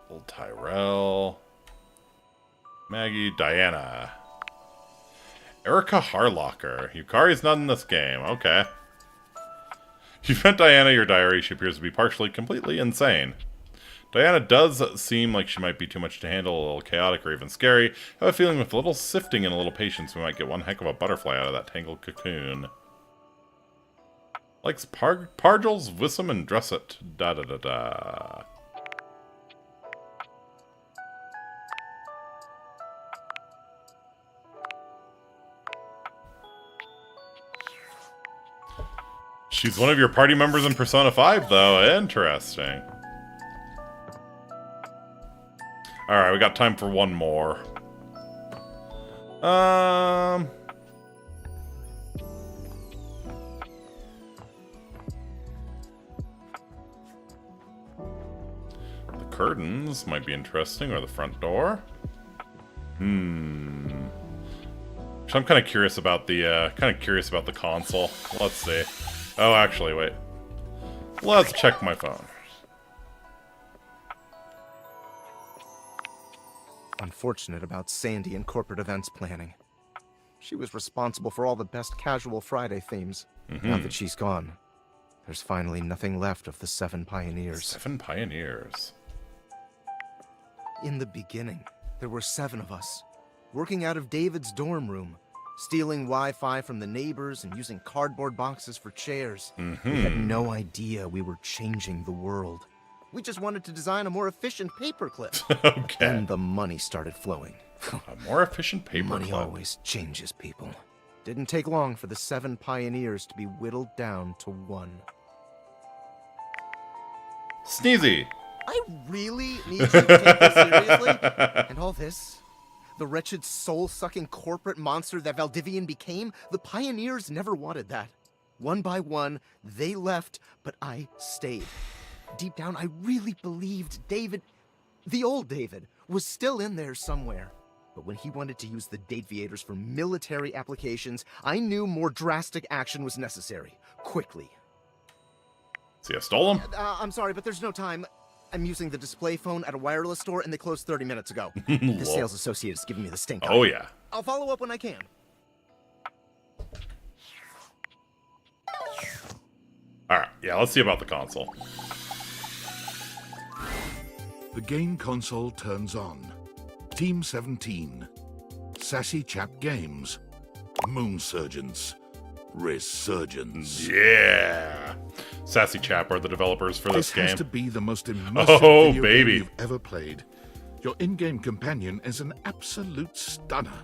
Speaker 1: Old Tyrell. Maggie. Diana. Erica Harlocker. Yukari's not in this game. Okay. You met Diana your diary. She appears to be partially, completely insane. Diana does seem like she might be too much to handle, a little chaotic or even scary. I have a feeling with a little sifting and a little patience, we might get one heck of a butterfly out of that tangled cocoon. Likes Pargels, Wissam, and Dresset. Da-da-da-da. She's one of your party members in Persona 5, though. Interesting. Alright, we got time for one more. The curtains might be interesting, or the front door. So I'm kind of curious about the console. Let's see. Oh, actually, wait. Let's check my phone.
Speaker 11: Unfortunate about Sandy and corporate events planning. She was responsible for all the best casual Friday themes. Now that she's gone, there's finally nothing left of the 7 Pioneers.
Speaker 1: 7 Pioneers.
Speaker 11: In the beginning, there were 7 of us, working out of David's dorm room, stealing Wi-Fi from the neighbors and using cardboard boxes for chairs. We had no idea we were changing the world. We just wanted to design a more efficient paperclip.
Speaker 1: Okay.
Speaker 11: And the money started flowing.
Speaker 1: A more efficient paperclip.
Speaker 11: Money always changes people. Didn't take long for the 7 Pioneers to be whittled down to 1.
Speaker 1: Sneezy.
Speaker 11: I really need you to take this seriously? And all this? The wretched soul-sucking corporate monster that Valdivian became? The Pioneers never wanted that. One by one, they left, but I stayed. Deep down, I really believed David, the old David, was still in there somewhere. But when he wanted to use the Dateviators for military applications, I knew more drastic action was necessary. Quickly.
Speaker 1: See, I stole him?
Speaker 11: I'm sorry, but there's no time. I'm using the display phone at a wireless store, and they closed 30 minutes ago. The sales associate is giving me the stink eye.
Speaker 1: Oh, yeah.
Speaker 11: I'll follow up when I can.
Speaker 1: Alright, yeah, let's see about the console.
Speaker 2: The game console turns on. Team 17. Sassy Chap Games. Moon Surgeons. Resurgence.
Speaker 1: Yeah! Sassy Chap are the developers for this game.
Speaker 2: This has to be the most immersive video
Speaker 1: baby.
Speaker 2: game you've ever played. Your in-game companion is an absolute stunner,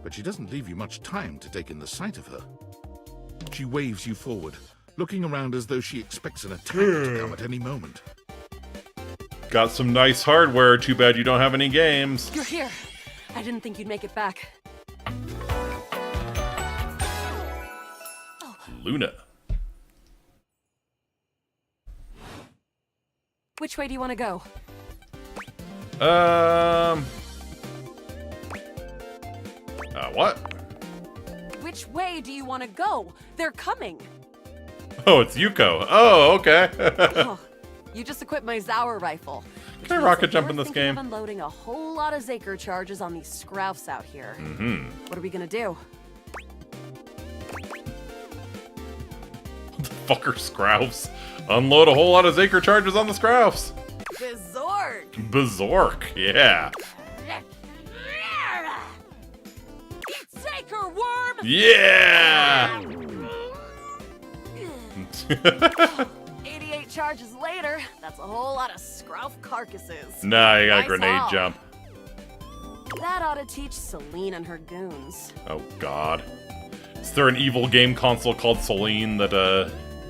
Speaker 2: but she doesn't leave you much time to take in the sight of her. She waves you forward, looking around as though she expects an attack to come at any moment.
Speaker 1: Got some nice hardware, too bad you don't have any games.
Speaker 7: You're here. I didn't think you'd make it back.
Speaker 1: Luna.
Speaker 7: Which way do you want to go?
Speaker 1: What?
Speaker 7: Which way do you want to go? They're coming.
Speaker 1: Oh, it's Yuko. Oh, okay.
Speaker 7: Oh, you just equipped my Zauer rifle.
Speaker 1: Can I rocket jump in this game?
Speaker 7: I'm unloading a whole lot of Zaker charges on these scroufs out here. What are we gonna do?
Speaker 1: Fucker scroufs. Unload a whole lot of Zaker charges on the scroufs.
Speaker 7: Bizork!
Speaker 1: Bizork, yeah.
Speaker 7: Eat Zaker, worm!
Speaker 1: Yeah!
Speaker 7: 88 charges later, that's a whole lot of scruff carcasses.
Speaker 1: Nah, you got
Speaker 7: Nice
Speaker 1: a grenade
Speaker 7: haul.
Speaker 1: jump.
Speaker 7: That ought to teach Celine and her goons.
Speaker 1: Oh god. Is there an evil game console called Celine that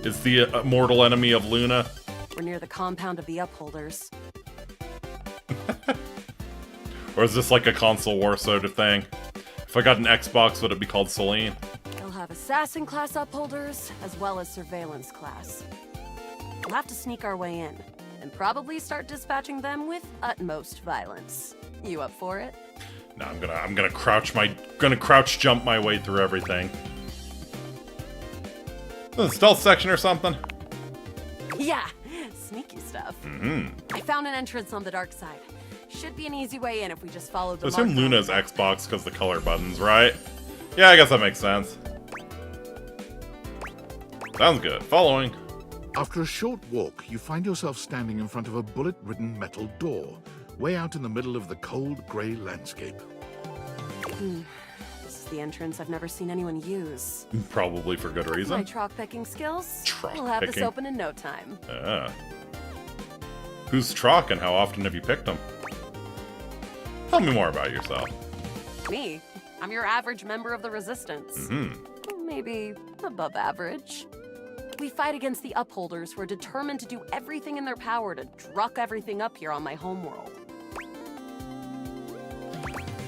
Speaker 1: is the mortal enemy of Luna?
Speaker 7: We're near the compound of the Upholders.
Speaker 1: Or is this like a console war sort of thing? If I got an Xbox, would it be called Celine?
Speaker 7: They'll have assassin class Upholders, as well as surveillance class. We'll have to sneak our way in, and probably start dispatching them with utmost violence. You up for it?
Speaker 1: No, I'm gonna crouch jump my way through everything. The stealth section or something?
Speaker 7: Yeah, sneaky stuff. I found an entrance on the dark side. Should be an easy way in if we just follow the
Speaker 1: I assume
Speaker 7: marked
Speaker 1: Luna's Xbox because the color buttons, right? Yeah, I guess that makes sense. Sounds good. Following.
Speaker 2: After a short walk, you find yourself standing in front of a bullet-ridden metal door, way out in the middle of the cold, grey landscape.
Speaker 7: This is the entrance I've never seen anyone use.
Speaker 1: Probably for good
Speaker 7: My
Speaker 1: reason.
Speaker 7: troc picking skills?
Speaker 1: Troc
Speaker 7: We'll have this
Speaker 1: picking?
Speaker 7: open in no time.
Speaker 1: Who's Troc and how often have you picked them? Tell me more about yourself.
Speaker 7: Me? I'm your average member of the Resistance. Maybe above average. We fight against the Upholders who are determined to do everything in their power to druck everything up here on my homeworld.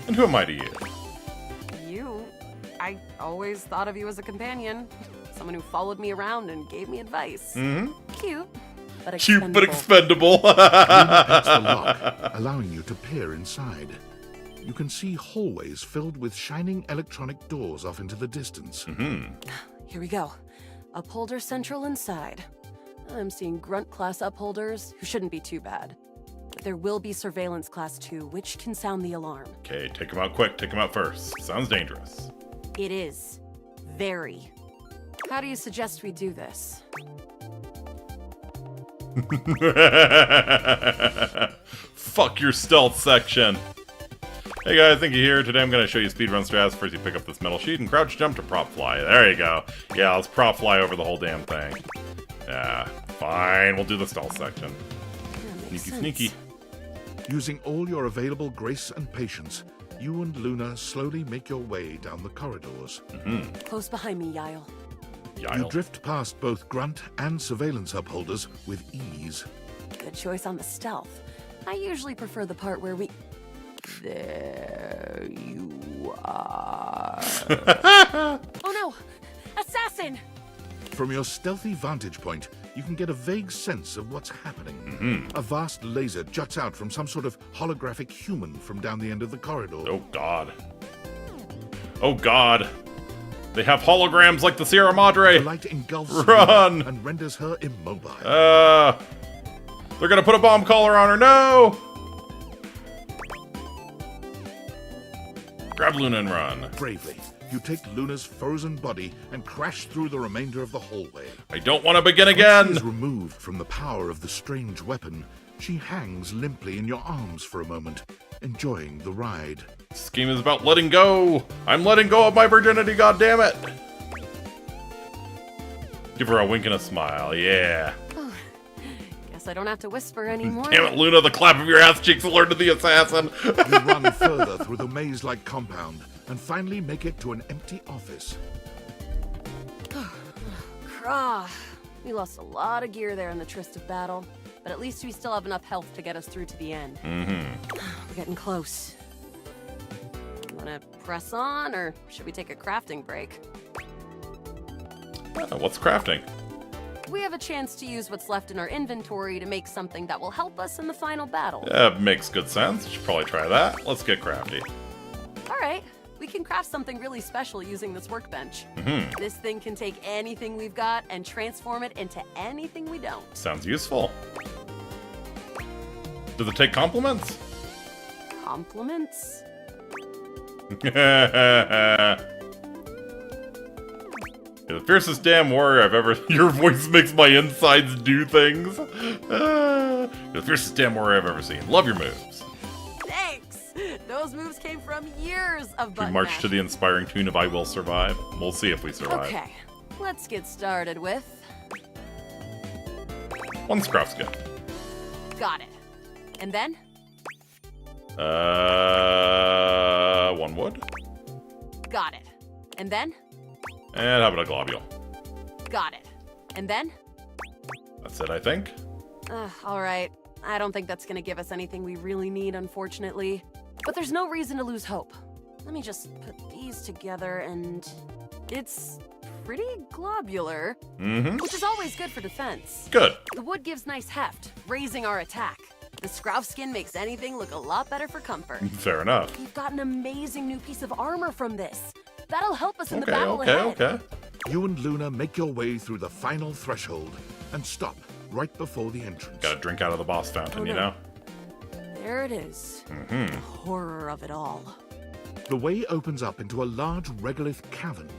Speaker 1: And who am I to you?
Speaker 7: You? I always thought of you as a companion. Someone who followed me around and gave me advice. Cute, but
Speaker 1: Cute but expendable.
Speaker 2: Luna picks the lock, allowing you to peer inside. You can see hallways filled with shining electronic doors off into the distance.
Speaker 7: Here we go. Upholder Central inside. I'm seeing Grunt class Upholders, who shouldn't be too bad. But there will be Surveillance class 2, which can sound the alarm.
Speaker 1: Okay, take him out quick. Take him out first. Sounds dangerous.
Speaker 7: It is. Very. How do you suggest we do this?
Speaker 1: Fuck your stealth section. Hey guys, thank you here. Today I'm going to show you speedrun strats. First you pick up this metal sheet and crouch jump to prop fly. There you go. Yeah, let's prop fly over the whole damn thing. Yeah, fine. We'll do the stealth section. Sneaky, sneaky.
Speaker 2: Using all your available grace and patience, you and Luna slowly make your way down the corridors.
Speaker 7: Close behind me, Yael.
Speaker 2: You drift past both Grunt and Surveillance Upholders with ease.
Speaker 7: Good choice on the stealth. I usually prefer the part where we... There you are. Oh no! Assassin!
Speaker 2: From your stealthy vantage point, you can get a vague sense of what's happening. A vast laser juts out from some sort of holographic human from down the end of the corridor.
Speaker 1: Oh god. Oh god. They have holograms like the Sierra Madre.
Speaker 2: The light engulfs
Speaker 1: Run!
Speaker 2: Luna and renders her immobile.
Speaker 1: They're gonna put a bomb collar on her. No! Grab Luna and run.
Speaker 2: Bravely, you take Luna's frozen body and crash through the remainder of the hallway.
Speaker 1: I don't want to begin again!
Speaker 2: Once she is removed from the power of the strange weapon, she hangs limply in your arms for a moment, enjoying the ride.
Speaker 1: This game is about letting go! I'm letting go of my virginity, goddammit! Give her a wink and a smile, yeah.
Speaker 7: Guess I don't have to whisper anymore.
Speaker 1: Damn it, Luna, the clap of your ass cheeks alerted the assassin!
Speaker 2: You run further through the maze-like compound and finally make it to an empty office.
Speaker 7: Crah. We lost a lot of gear there in the tryst of battle, but at least we still have enough health to get us through to the end. We're getting close. Wanna press on, or should we take a crafting break?
Speaker 1: What's crafting?
Speaker 7: We have a chance to use what's left in our inventory to make something that will help us in the final battle.
Speaker 1: Makes good sense. Should probably try that. Let's get crafty.
Speaker 7: Alright, we can craft something really special using this workbench. This thing can take anything we've got and transform it into anything we don't.
Speaker 1: Sounds useful. Does it take compliments?
Speaker 7: Compliments?
Speaker 1: You're the fiercest damn warrior I've ever... Your voice makes my insides do things. You're the fiercest damn warrior I've ever seen. Love your moves.
Speaker 7: Thanks! Those moves came from years of
Speaker 1: We
Speaker 7: button
Speaker 1: march
Speaker 7: mashing.
Speaker 1: to the inspiring tune of I Will Survive. We'll see if we survive.
Speaker 7: Okay, let's get started with
Speaker 1: One scrap skin.
Speaker 7: Got it. And then?
Speaker 1: One wood.
Speaker 7: Got it. And then?
Speaker 1: And how about a globule?
Speaker 7: Got it. And then?
Speaker 1: That's it, I think.
Speaker 7: Alright. I don't think that's gonna give us anything we really need, unfortunately. But there's no reason to lose hope. Let me just put these together and... It's pretty globular.
Speaker 1: Mm-hmm.
Speaker 7: Which is always good for defense.
Speaker 1: Good.
Speaker 7: The wood gives nice heft, raising our attack. The scrouf skin makes anything look a lot better for comfort.
Speaker 1: Fair enough.
Speaker 7: We've got an amazing new piece of armor from this. That'll help us in the battle ahead.
Speaker 1: Okay.
Speaker 2: You and Luna make your way through the final threshold and stop right before the entrance.
Speaker 1: Gotta drink out of the boss fountain,
Speaker 7: Oh,
Speaker 1: you
Speaker 7: no.
Speaker 1: know?
Speaker 7: There it is.
Speaker 1: Mm-hmm.
Speaker 7: The horror of it all.
Speaker 2: The way opens up into a large regolith cavern.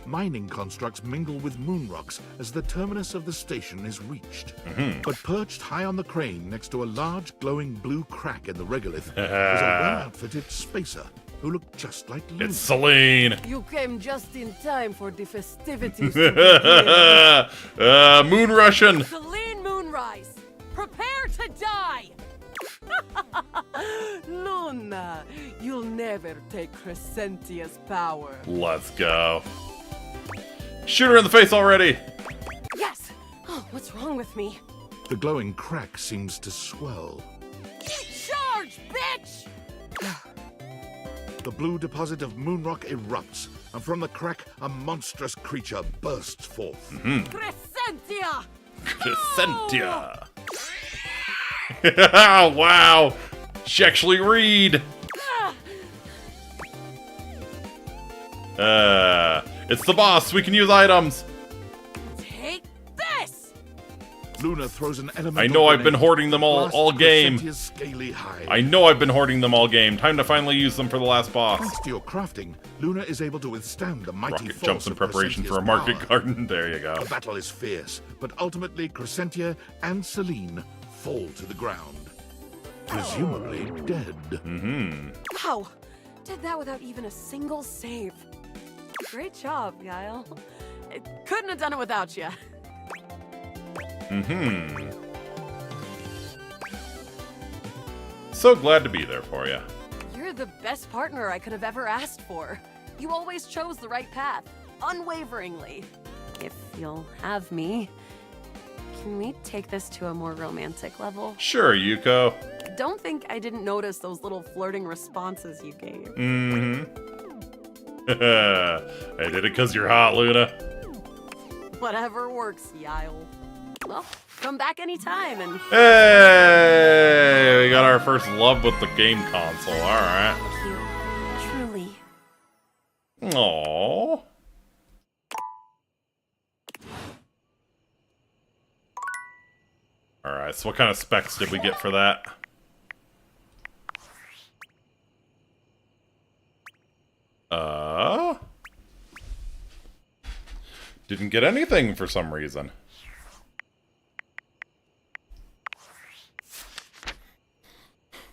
Speaker 2: Mining constructs mingle with moon rocks as the terminus of the station is reached.
Speaker 1: Mm-hmm.
Speaker 2: But perched high on the crane next to a large glowing blue crack in the regolith is a well-outfitted spacer who looked just like Luna.
Speaker 1: It's Celine!
Speaker 7: You came just in time for the festivities to begin.
Speaker 1: Moon Russian!
Speaker 7: Celine Moonrise, prepare to die! Luna, you'll never take Crescentia's power.
Speaker 1: Let's go. Shoot her in the face already!
Speaker 7: Yes! Oh, what's wrong with me?
Speaker 2: The glowing crack seems to swell.
Speaker 7: Charge, bitch!
Speaker 2: The blue deposit of moonrock erupts, and from the crack, a monstrous creature bursts forth.
Speaker 7: Crescentia!
Speaker 1: Crescentia! Wow! She actually read! It's the boss! We can use items!
Speaker 7: Take this!
Speaker 2: Luna throws an elemental
Speaker 1: I know I've been
Speaker 2: grenade,
Speaker 1: hoarding them all game.
Speaker 2: Crescentia's scaly hide.
Speaker 1: I know I've been hoarding them all game. Time to finally use them for the last boss.
Speaker 2: Thanks to your crafting, Luna is able to withstand the mighty
Speaker 1: Rocket
Speaker 2: force
Speaker 1: jumps in
Speaker 2: of
Speaker 1: preparation for a
Speaker 2: Crescentia's
Speaker 1: market
Speaker 2: power.
Speaker 1: garden. There you go.
Speaker 2: The battle is fierce, but ultimately Crescentia and Celine fall to the ground. Presumably dead.
Speaker 1: Mm-hmm.
Speaker 7: Wow! Did that without even a single save. Great job, Guile. I couldn't have done it without you.
Speaker 1: Mm-hmm. So glad to be there for you.
Speaker 7: You're the best partner I could have ever asked for. You always chose the right path, unwaveringly. If you'll have me, can we take this to a more romantic level?
Speaker 1: Sure, Yuko.
Speaker 7: Don't think I didn't notice those little flirting responses you gave.
Speaker 1: Mm-hmm. I did it because you're hot, Luna.
Speaker 7: Whatever works, Yile. Well, come back anytime and...
Speaker 1: Hey! We got our first love with the game console. Alright.
Speaker 7: Truly.
Speaker 1: Aww. Alright, so what kind of specs did we get for that? Didn't get anything for some reason.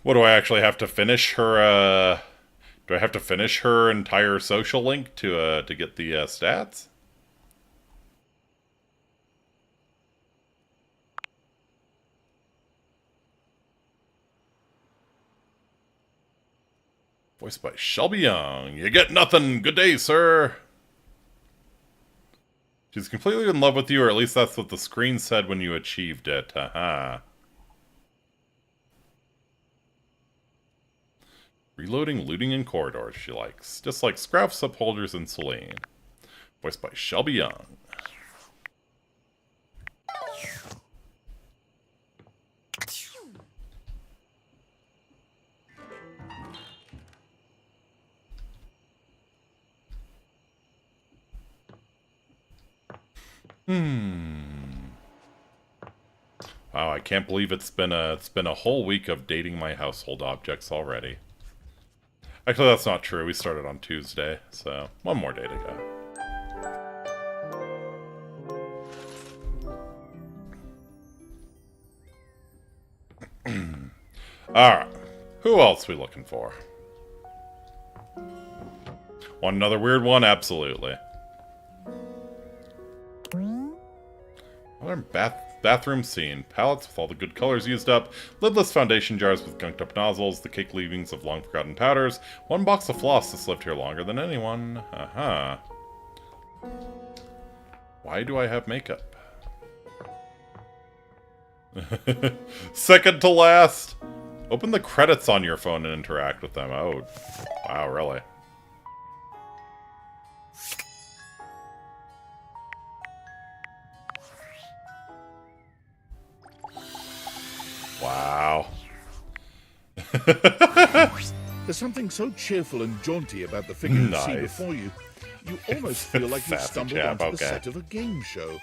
Speaker 1: What, do I actually have to finish her, do I have to finish her entire social link to get the, stats? Voiced by Shelby Young. You get nothing. Good day, sir. She's completely in love with you, or at least that's what the screen said when you achieved it. Haha. Reloading, looting, and corridors she likes. Just like Scraps, Upholders, and Celine. Voiced by Shelby Young. Wow, I can't believe it's been a whole week of dating my household objects already. Actually, that's not true. We started on Tuesday, so one more day to go. Alright. Who else we looking for? Want another weird one? Absolutely. Modern bathroom scene. Palettes with all the good colors used up, lidless foundation jars with gunked up nozzles, the cake leavings of long forgotten powders, one box of floss that's lived here longer than anyone. Why do I have makeup? Second to last! Open the credits on your phone and interact with them. Oh, wow, really? Wow.
Speaker 2: There's something so cheerful and jaunty about the figure you see before you. You almost feel like you've stumbled onto the set of a game show.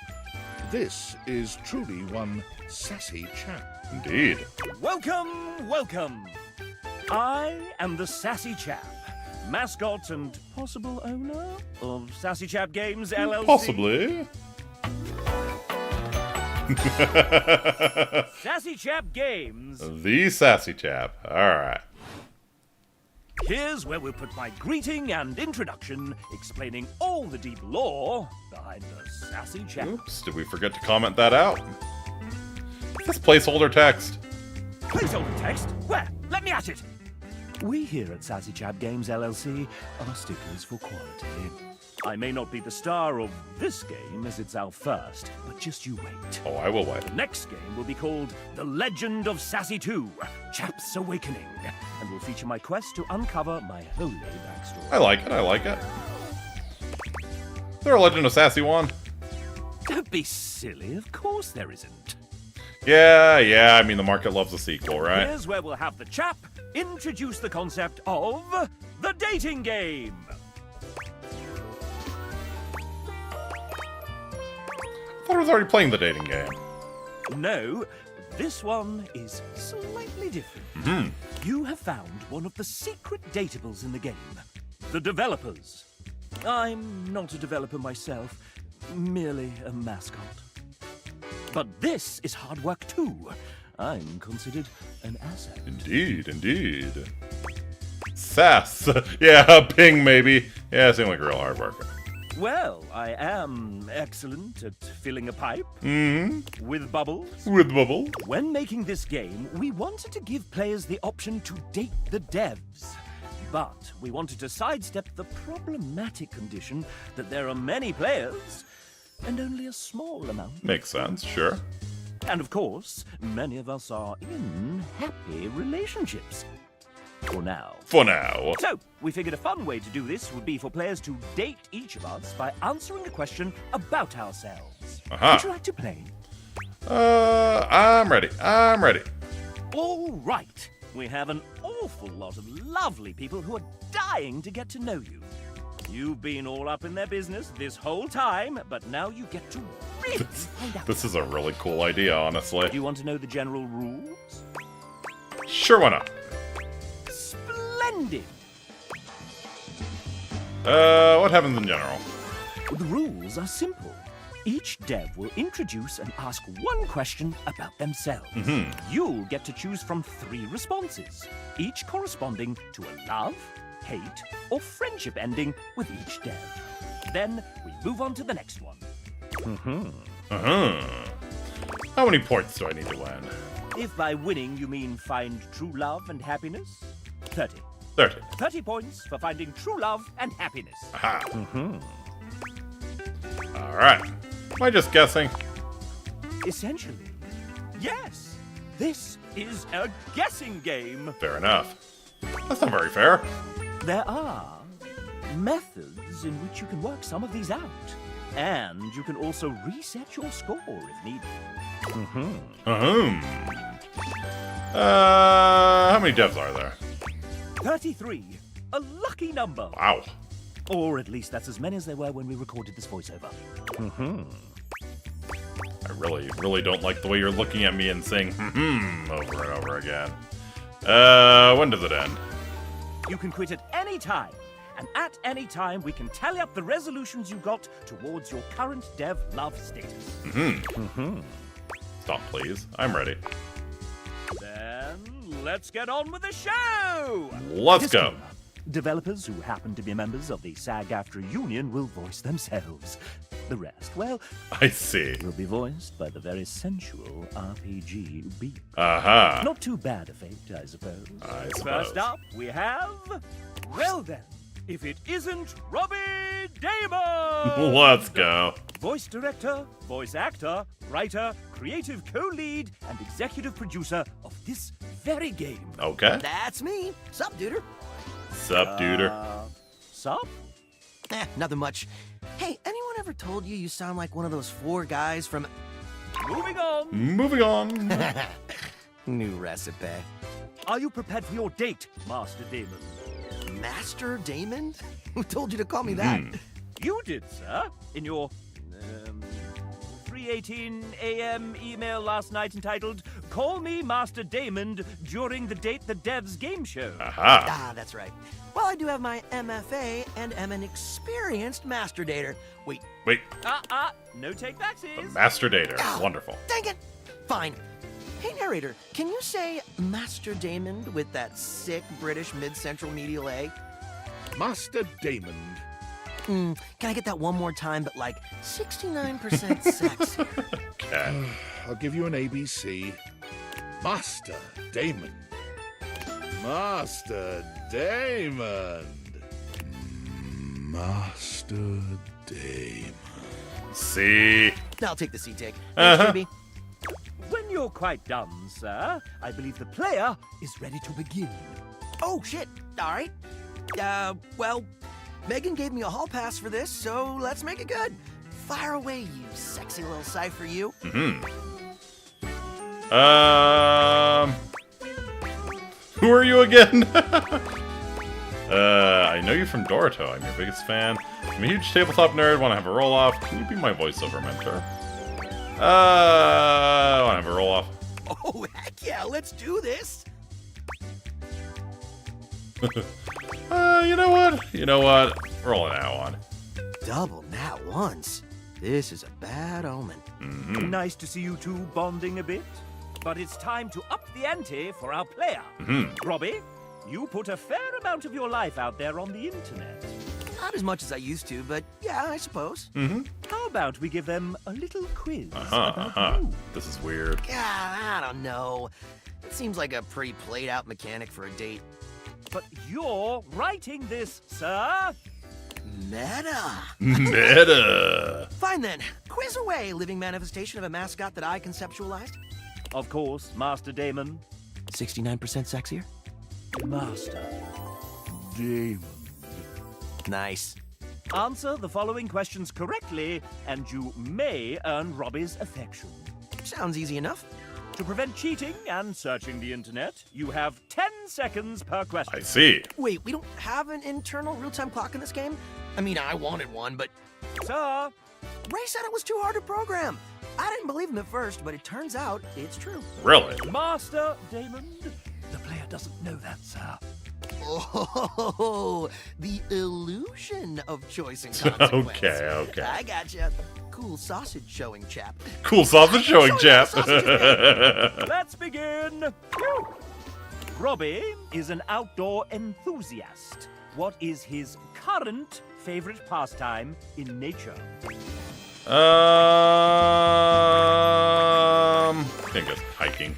Speaker 2: This is truly one sassy chap.
Speaker 1: Indeed.
Speaker 5: Welcome, welcome. I am the Sassy Chap, mascot and possible owner of Sassy Chap Games LLC.
Speaker 1: Possibly.
Speaker 5: Sassy Chap Games.
Speaker 1: The Sassy Chap. Alright.
Speaker 5: Here's where we'll put my greeting and introduction, explaining all the deep lore behind the Sassy Chap.
Speaker 1: Oops, did we forget to comment that out? This placeholder text.
Speaker 5: Placeholder text? Where? Let me at it! We here at Sassy Chap Games LLC are sticklers for quality. I may not be the star of this game as it's our first, but just you wait.
Speaker 1: Oh, I will wait.
Speaker 5: The next game will be called The Legend of Sassy 2, Chap's Awakening, and will feature my quest to uncover my holy backstory.
Speaker 1: I like it, I like it. Is there a Legend of Sassy 1?
Speaker 5: Don't be silly, of course there isn't.
Speaker 1: Yeah, I mean the market loves a sequel, right?
Speaker 5: Here's where we'll have the chap introduce the concept of the dating game.
Speaker 1: I thought I was already playing the dating game.
Speaker 5: No, this one is slightly different. You have found one of the secret datables in the game. The developers. I'm not a developer myself, merely a mascot. But this is hard work too. I'm considered an asset.
Speaker 1: Indeed, indeed. Sass. Yeah, ping maybe. Yeah, seem like a real hard worker.
Speaker 5: Well, I am excellent at filling a pipe. With bubbles.
Speaker 1: With bubbles.
Speaker 5: When making this game, we wanted to give players the option to date the devs. But we wanted to sidestep the problematic condition that there are many players and only a small amount.
Speaker 1: Makes sense, sure.
Speaker 5: And of course, many of us are in happy relationships. For now.
Speaker 1: For now.
Speaker 5: So, we figured a fun way to do this would be for players to date each of us by answering a question about ourselves. Would you like to play?
Speaker 1: I'm ready. I'm ready.
Speaker 5: All right. We have an awful lot of lovely people who are dying to get to know you. You've been all up in their business this whole time, but now you get to really find out.
Speaker 1: This is a really cool idea, honestly.
Speaker 5: Do you want to know the general rules?
Speaker 1: Sure, why not?
Speaker 5: Splendid!
Speaker 1: What happens in general?
Speaker 5: The rules are simple. Each dev will introduce and ask one question about themselves. You'll get to choose from 3 responses, each corresponding to a love, hate, or friendship ending with each dev. Then we move on to the next one.
Speaker 1: How many points do I need to win?
Speaker 5: If by winning you mean find true love and happiness, 30.
Speaker 1: 30.
Speaker 5: 30 points for finding true love and happiness.
Speaker 1: Aha. Alright. Am I just guessing?
Speaker 5: Essentially, yes. This is a guessing game.
Speaker 1: Fair enough. That's not very fair.
Speaker 5: There are methods in which you can work some of these out. And you can also reset your score if needed.
Speaker 1: How many devs are there?
Speaker 5: 33. A lucky number.
Speaker 1: Wow.
Speaker 5: Or at least that's as many as there were when we recorded this voiceover.
Speaker 1: I really don't like the way you're looking at me and saying over and over again. When does it end?
Speaker 5: You can quit at any time. And at any time, we can tally up the resolutions you got towards your current dev love status.
Speaker 1: Stop, please. I'm ready.
Speaker 5: Then let's get on with the show!
Speaker 1: Let's go.
Speaker 13: Developers who happen to be members of the SAG-AFTRA union will voice themselves. The rest, well,
Speaker 1: I see.
Speaker 13: Will be voiced by the very sensual RPG Beep.
Speaker 1: Aha.
Speaker 13: Not too bad a fate, I suppose.
Speaker 1: I suppose.
Speaker 13: First up, we have... Well then, if it isn't Robbie Damon!
Speaker 1: Let's go.
Speaker 13: Voice director, voice actor, writer, creative co-lead, and executive producer of this very game.
Speaker 1: Okay.
Speaker 17: That's me. Sup, duder?
Speaker 1: Sup, duder?
Speaker 13: Sup?
Speaker 17: Nothing much. Hey, anyone ever told you sound like one of those 4 guys from...
Speaker 13: Moving on.
Speaker 1: Moving on.
Speaker 17: New recipe.
Speaker 13: Are you prepared for your date, Master Damon?
Speaker 17: Master Damon? Who told you to call me that?
Speaker 13: You did, sir. In your 3:18 a.m. email last night entitled, "Call me Master Damon during the Date the Devs game show."
Speaker 1: Aha.
Speaker 17: Ah, that's right. Well, I do have my MFA and am an experienced master dater. Wait.
Speaker 13: No take-backsies.
Speaker 1: Master dater.
Speaker 17: Oh,
Speaker 1: Wonderful.
Speaker 17: Dang it. Fine. Hey, narrator, can you say Master Damon with that sick British mid-central medial A?
Speaker 2: Master Damon.
Speaker 17: Can I get that one more time, but like 69% sex?
Speaker 1: Okay.
Speaker 2: I'll give you an ABC. Master Damon. Master Damon. Master Damon.
Speaker 1: See?
Speaker 17: I'll take the C-take.
Speaker 1: Uh-huh.
Speaker 17: Thanks, JB.
Speaker 13: When you're quite done, sir, I believe the player is ready to begin.
Speaker 17: Oh, shit. All right. Well, Megan gave me a hall pass for this, so let's make it good. Fire away, you sexy little cipher, you.
Speaker 1: Who are you again? I know you from Dorito. I'm your biggest fan. I'm a huge tabletop nerd. Want to have a roll-off? Can you be my voiceover mentor? I want to have a roll-off.
Speaker 17: Oh, heck yeah, let's do this.
Speaker 1: You know what? You know what? Roll an hour one.
Speaker 17: Double nat once. This is a bad omen.
Speaker 13: Nice to see you two bonding a bit. But it's time to up the ante for our player. Robbie, you put a fair amount of your life out there on the internet.
Speaker 17: Not as much as I used to, but yeah, I suppose.
Speaker 13: How about we give them a little quiz?
Speaker 1: This is weird.
Speaker 17: Yeah, I don't know. It seems like a pretty played-out mechanic for a date.
Speaker 13: But you're writing this, sir.
Speaker 17: Meta.
Speaker 1: Meta.
Speaker 17: Fine then. Quiz away, living manifestation of a mascot that I conceptualized.
Speaker 13: Of course, Master Damon.
Speaker 17: 69% sexier?
Speaker 13: Master Damon.
Speaker 17: Nice.
Speaker 13: Answer the following questions correctly, and you may earn Robbie's affection.
Speaker 17: Sounds easy enough.
Speaker 13: To prevent cheating and searching the internet, you have 10 seconds per question.
Speaker 1: I see.
Speaker 17: Wait, we don't have an internal real-time clock in this game? I mean, I wanted one, but...
Speaker 13: Sir!
Speaker 17: Ray said it was too hard to program. I didn't believe him at first, but it turns out it's true.
Speaker 1: Really?
Speaker 13: Master Damon, the player doesn't know that, sir.
Speaker 17: Oh, the illusion of choice and consequence.
Speaker 1: Okay.
Speaker 17: I gotcha. Cool sausage showing chap.
Speaker 1: Cool sausage showing chap.
Speaker 13: Let's begin. Robbie is an outdoor enthusiast. What is his current favorite pastime in nature?
Speaker 1: I think it's hiking.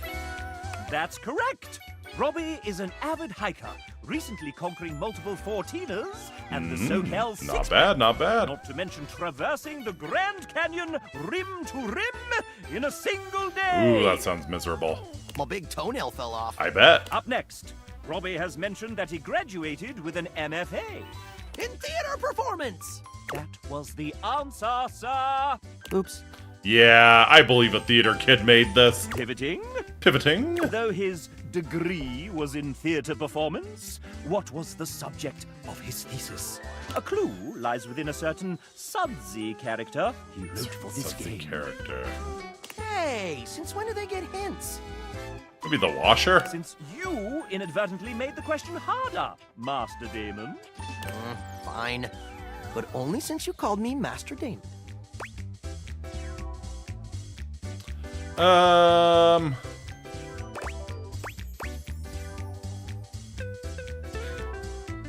Speaker 13: That's correct. Robbie is an avid hiker, recently conquering multiple 14ers and the SoCal 6.
Speaker 1: Not bad, not bad.
Speaker 13: Not to mention traversing the Grand Canyon rim to rim in a single day.
Speaker 1: Ooh, that sounds miserable.
Speaker 17: My big toenail fell off.
Speaker 1: I bet.
Speaker 13: Up next, Robbie has mentioned that he graduated with an MFA.
Speaker 17: In theater performance.
Speaker 13: That was the answer, sir.
Speaker 17: Oops.
Speaker 1: Yeah, I believe a theater kid made this.
Speaker 13: Pivoting. Though his degree was in theater performance, what was the subject of his thesis? A clue lies within a certain Sudsy character he wrote for this game.
Speaker 1: Character.
Speaker 17: Hey, since when do they get hints?
Speaker 1: Maybe the washer?
Speaker 13: Since you inadvertently made the question harder, Master Damon.
Speaker 17: Fine. But only since you called me Master Damon.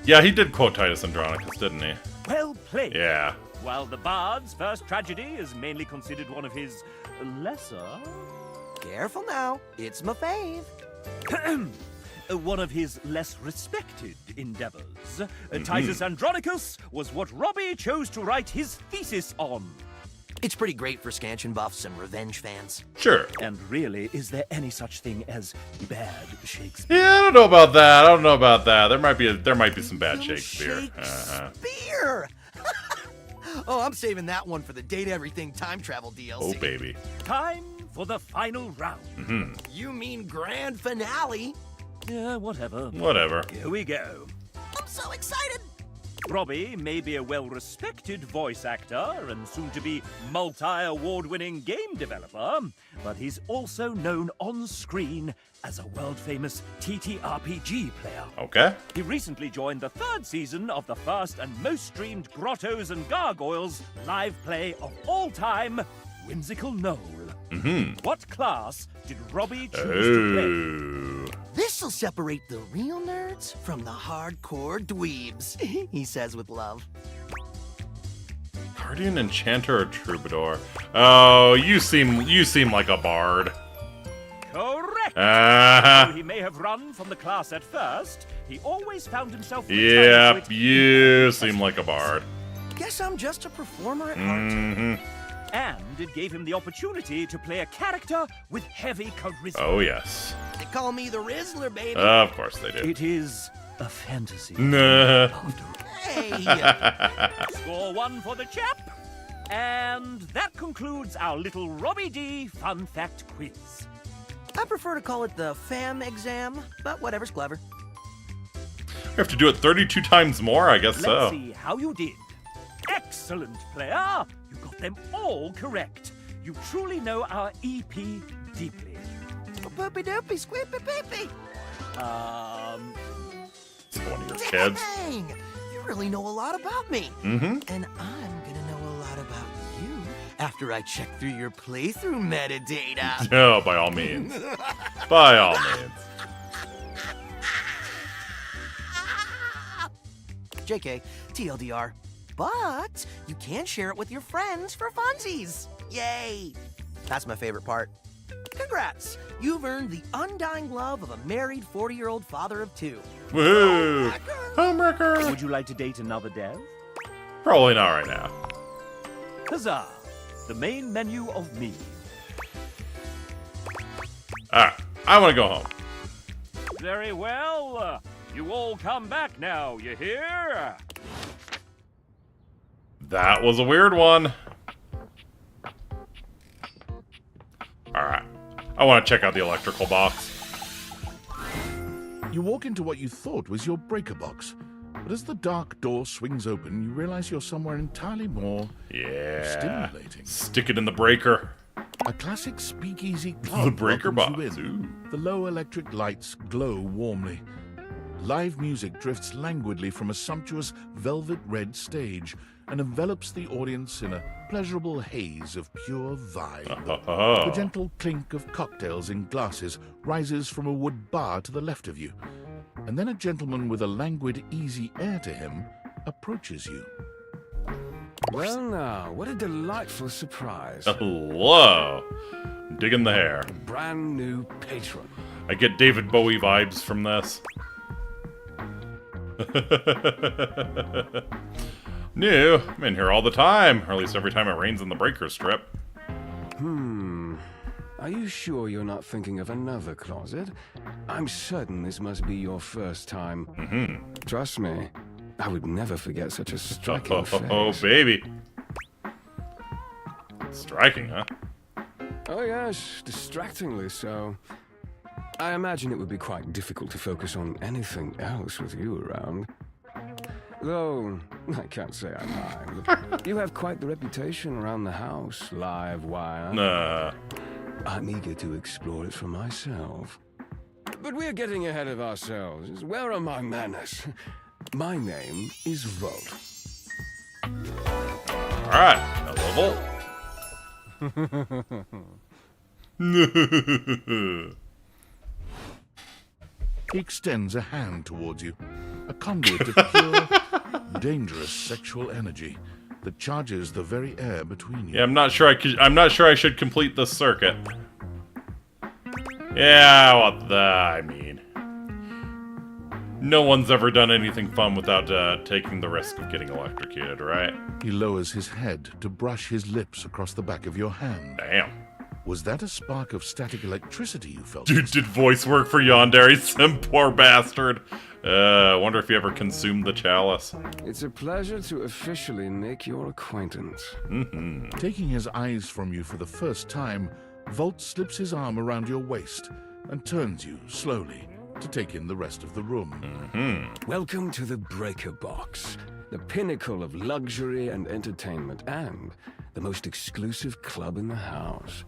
Speaker 1: Yeah, he did quote Titus Andronicus, didn't he?
Speaker 13: Well played.
Speaker 1: Yeah.
Speaker 13: While the Bard's first tragedy is mainly considered one of his lesser...
Speaker 17: Careful now, it's my fave.
Speaker 13: One of his less respected endeavors. Titus Andronicus was what Robbie chose to write his thesis on.
Speaker 17: It's pretty great for scansion buffs and revenge fans.
Speaker 1: Sure.
Speaker 13: And really, is there any such thing as bad Shakespeare?
Speaker 1: Yeah, I don't know about that. I don't know about that. There might be some bad Shakespeare.
Speaker 17: Beer! Oh, I'm saving that one for the Date Everything time travel DLC.
Speaker 1: Oh, baby.
Speaker 13: Time for the final round.
Speaker 17: You mean grand finale?
Speaker 13: Yeah, whatever.
Speaker 1: Whatever.
Speaker 13: Here we go.
Speaker 17: I'm so excited!
Speaker 13: Robbie may be a well-respected voice actor and soon-to-be multi-award-winning game developer, but he's also known on-screen as a world-famous TTRPG player.
Speaker 1: Okay.
Speaker 13: He recently joined the 3rd season of the first and most streamed Grottos and Gargoyles live play of all time, Whimsical Knoll. What class did Robbie choose to play?
Speaker 17: This'll separate the real nerds from the hardcore dweebs, he says with love.
Speaker 1: Guardian, Enchanter, or Troubadour? Oh, you seem like a bard.
Speaker 13: Correct! Though he may have run from the class at first, he always found himself...
Speaker 1: Yep, you seem like a bard.
Speaker 17: Guess I'm just a performer at heart.
Speaker 13: And it gave him the opportunity to play a character with heavy charisma.
Speaker 1: Oh, yes.
Speaker 17: They call me the Rizzler, baby.
Speaker 1: Of course they do.
Speaker 13: It is a fantasy.
Speaker 17: Hey!
Speaker 13: Score 1 for the chap. And that concludes our little Robbie D fun fact quiz.
Speaker 17: I prefer to call it the fam exam, but whatever's clever.
Speaker 1: We have to do it 32 times more, I guess
Speaker 13: Let's see how you did. Excellent, player. You got them all correct. You truly know our EP deeply.
Speaker 17: Poopy doopy, squeepy peepy.
Speaker 1: It's one of your kids.
Speaker 17: Dang! You really know a lot about me. And I'm gonna know a lot about you after I check through your playthrough metadata.
Speaker 1: No, by all means. By all means.
Speaker 17: JK, TLDR. But you can share it with your friends for funsies. Yay! That's my favorite part. Congrats! You've earned the undying love of a married 40-year-old father of 2.
Speaker 1: Woohoo! Homewrecker!
Speaker 13: Would you like to date another dev?
Speaker 1: Probably not right now.
Speaker 13: Huzzah! The main menu of me.
Speaker 1: Alright, I want to go home.
Speaker 13: Very well. You all come back now, you hear?
Speaker 1: That was a weird one. Alright. I want to check out the electrical box.
Speaker 2: You walk into what you thought was your breaker box. But as the dark door swings open, you realize you're somewhere entirely more stimulating.
Speaker 1: Stick it in the breaker.
Speaker 2: A classic speakeasy club.
Speaker 1: The breaker
Speaker 2: welcomes
Speaker 1: box.
Speaker 2: you in. The low electric lights glow warmly. Live music drifts languidly from a sumptuous velvet red stage and envelops the audience in a pleasurable haze of pure vibe. The gentle clink of cocktails in glasses rises from a wood bar to the left of you, and then a gentleman with a languid, easy air to him approaches you.
Speaker 10: Well now, what a delightful surprise.
Speaker 1: Hello. Digging the hair.
Speaker 10: Brand new patron.
Speaker 1: I get David Bowie vibes from this. New. I'm in here all the time, or at least every time it rains in the breaker strip.
Speaker 10: Are you sure you're not thinking of another closet? I'm certain this must be your first time. Trust me, I would never forget such a striking face.
Speaker 1: Oh, baby. Striking, huh?
Speaker 10: Oh yes, distractingly so. I imagine it would be quite difficult to focus on anything else with you around. Though, I can't say I mind. You have quite the reputation around the house, live wire.
Speaker 1: Nah.
Speaker 10: I'm eager to explore it for myself. But we're getting ahead of ourselves. Where are my manners? My name is Volt.
Speaker 1: Alright, hello,
Speaker 2: He extends a hand towards you. a conduit of pure, dangerous sexual energy that charges the very air between you.
Speaker 1: Yeah, I'm not sure I should complete this circuit. Yeah, what the... I mean... No one's ever done anything fun without taking the risk of getting electrocuted, right?
Speaker 2: He lowers his head to brush his lips across the back of your hand.
Speaker 1: Damn.
Speaker 2: Was that a spark of static electricity you felt?
Speaker 1: Dude, did voice work for Yandere, some poor bastard. I wonder if he ever consumed the chalice.
Speaker 10: It's a pleasure to officially make your acquaintance.
Speaker 2: Taking his eyes from you for the first time, Volt slips his arm around your waist and turns you slowly to take in the rest of the room.
Speaker 10: Welcome to the Breaker Box, the pinnacle of luxury and entertainment, and the most exclusive club in the house.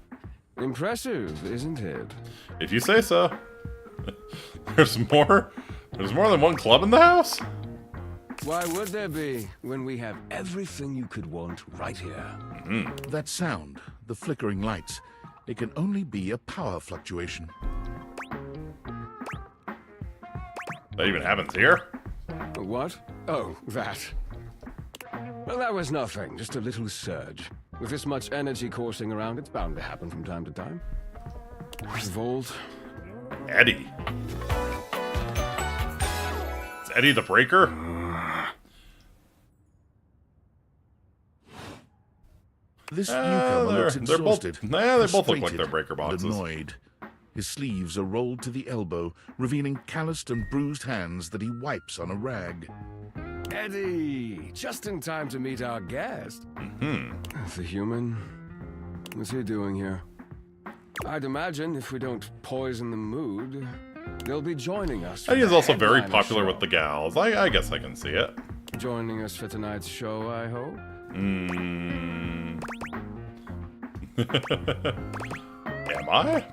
Speaker 10: Impressive, isn't it?
Speaker 1: If you say so. There's more than one club in the house?
Speaker 10: Why would there be, when we have everything you could want right here?
Speaker 2: That sound, the flickering lights, it can only be a power fluctuation.
Speaker 1: That even happens here?
Speaker 10: What? Oh, that. Well, that was nothing, just a little surge. With this much energy coursing around, it's bound to happen from time to time. Volt.
Speaker 1: Eddie. Is Eddie the Breaker?
Speaker 2: This newcomer looks exhausted.
Speaker 1: They both look like they're breaker boxes.
Speaker 2: Annoyed. His sleeves are rolled to the elbow, revealing calloused and bruised hands that he wipes on a rag.
Speaker 10: Eddie! Just in time to meet our guest. The human? What's he doing here? I'd imagine if we don't poison the mood, they'll be joining us.
Speaker 1: Eddie is also very popular with the gals. I guess I can see it.
Speaker 10: Joining us for tonight's show, I hope?
Speaker 1: Am I?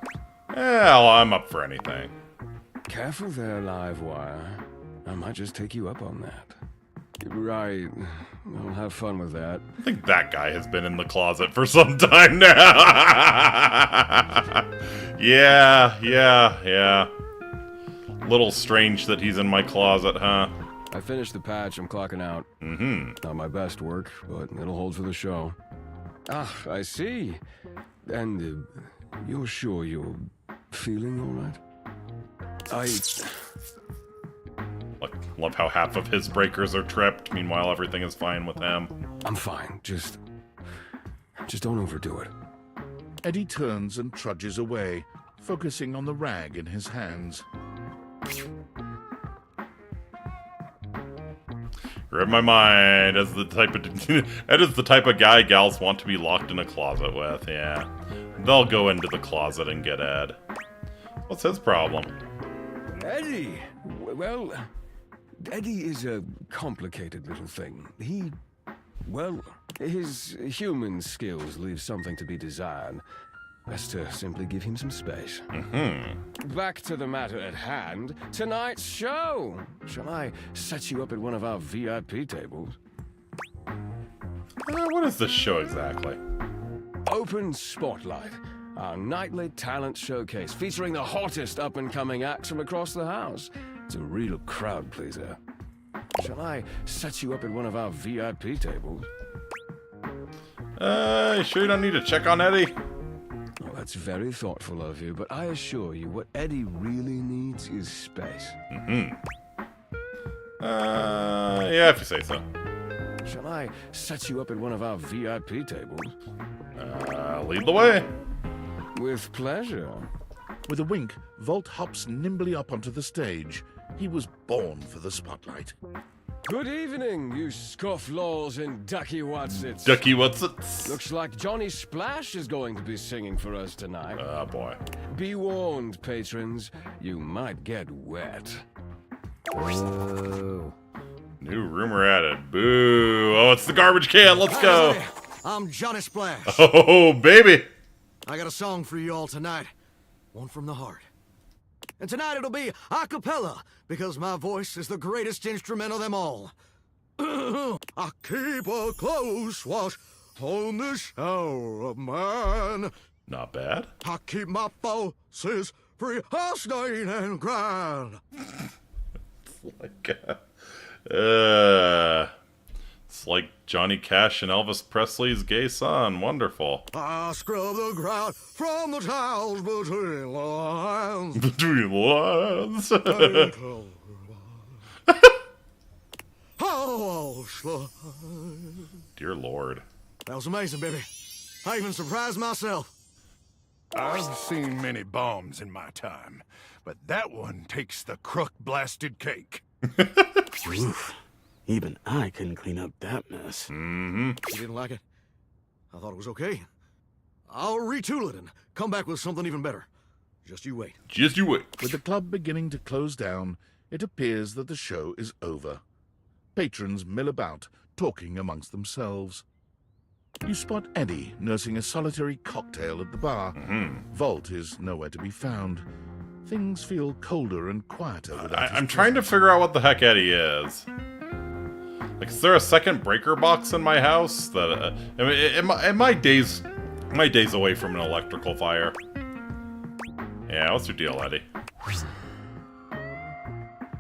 Speaker 1: Well, I'm up for anything.
Speaker 10: Careful there, Livewire. I might just take you up on that. Right. I'll have fun with that.
Speaker 1: I think that guy has been in the closet for some time now. Yeah. Little strange that he's in my closet, huh?
Speaker 10: I finished the patch. I'm clocking out. Not my best work, but it'll hold for the show. Ah, I see. And you're sure you're feeling all right?
Speaker 1: Love how half of his breakers are tripped. Meanwhile, everything is fine with him.
Speaker 10: I'm fine. Just don't overdo it.
Speaker 2: Eddie turns and trudges away, focusing on the rag in his hands.
Speaker 1: Read my mind. Ed is the type of guy gals want to be locked in a closet with. Yeah, they'll go into the closet and get Ed. What's his problem?
Speaker 10: Eddie. Well, Eddie is a complicated little thing. His human skills leave something to be desired. Best to simply give him some space. Back to the matter at hand. Tonight's show. Shall I set you up at one of our VIP tables?
Speaker 1: What is this show exactly?
Speaker 10: Open Spotlight. Our nightly talent showcase featuring the hottest up-and-coming acts from across the house. It's a real crowd pleaser. Shall I set you up at one of our VIP tables?
Speaker 1: You sure you don't need to check on Eddie?
Speaker 10: Oh, that's very thoughtful of you, but I assure you what Eddie really needs is space.
Speaker 1: Yeah, if you say so.
Speaker 10: Shall I set you up at one of our VIP tables?
Speaker 1: Lead the way.
Speaker 10: With pleasure.
Speaker 2: With a wink, Volt hops nimbly up onto the stage. He was born for the spotlight.
Speaker 10: Good evening, you scofflaws and Ducky Watsits.
Speaker 1: Ducky Watsits.
Speaker 10: Looks like Johnny Splash is going to be singing for us tonight.
Speaker 1: Oh, boy.
Speaker 10: Be warned, patrons. You might get wet.
Speaker 1: Boo. New rumor added. Boo. Oh, it's the garbage can. Let's go.
Speaker 8: Hey, I'm Johnny Splash.
Speaker 1: Oh, baby.
Speaker 8: I got a song for you all tonight. One from the heart. And tonight it'll be a cappella, because my voice is the greatest instrument of them all. I keep a close watch on this shower of mine.
Speaker 1: Not bad.
Speaker 8: I keep my pulses free, stain and grind.
Speaker 1: It's like It's like Johnny Cash and Elvis Presley's gay son. Wonderful.
Speaker 8: I scrub the ground from the tiles between lines.
Speaker 1: Between lines. Dear Lord.
Speaker 8: That was amazing, baby. I even surprised myself.
Speaker 3: I've seen many bombs in my time, but that one takes the crook-blasted cake.
Speaker 9: Oof. Even I couldn't clean up that mess.
Speaker 8: You didn't like it? I thought it was okay. I'll retool it and come back with something even better. Just you wait.
Speaker 1: Just you wait.
Speaker 2: With the club beginning to close down, it appears that the show is over. Patrons mill about, talking amongst themselves. You spot Eddie nursing a solitary cocktail at the bar. Volt is nowhere to be found. Things feel colder and quieter without
Speaker 1: I'm trying to figure out what the heck Eddie is. Like, is there a second breaker box in my house? That I mean, am my days away from an electrical fire? Yeah, what's your deal, Eddie?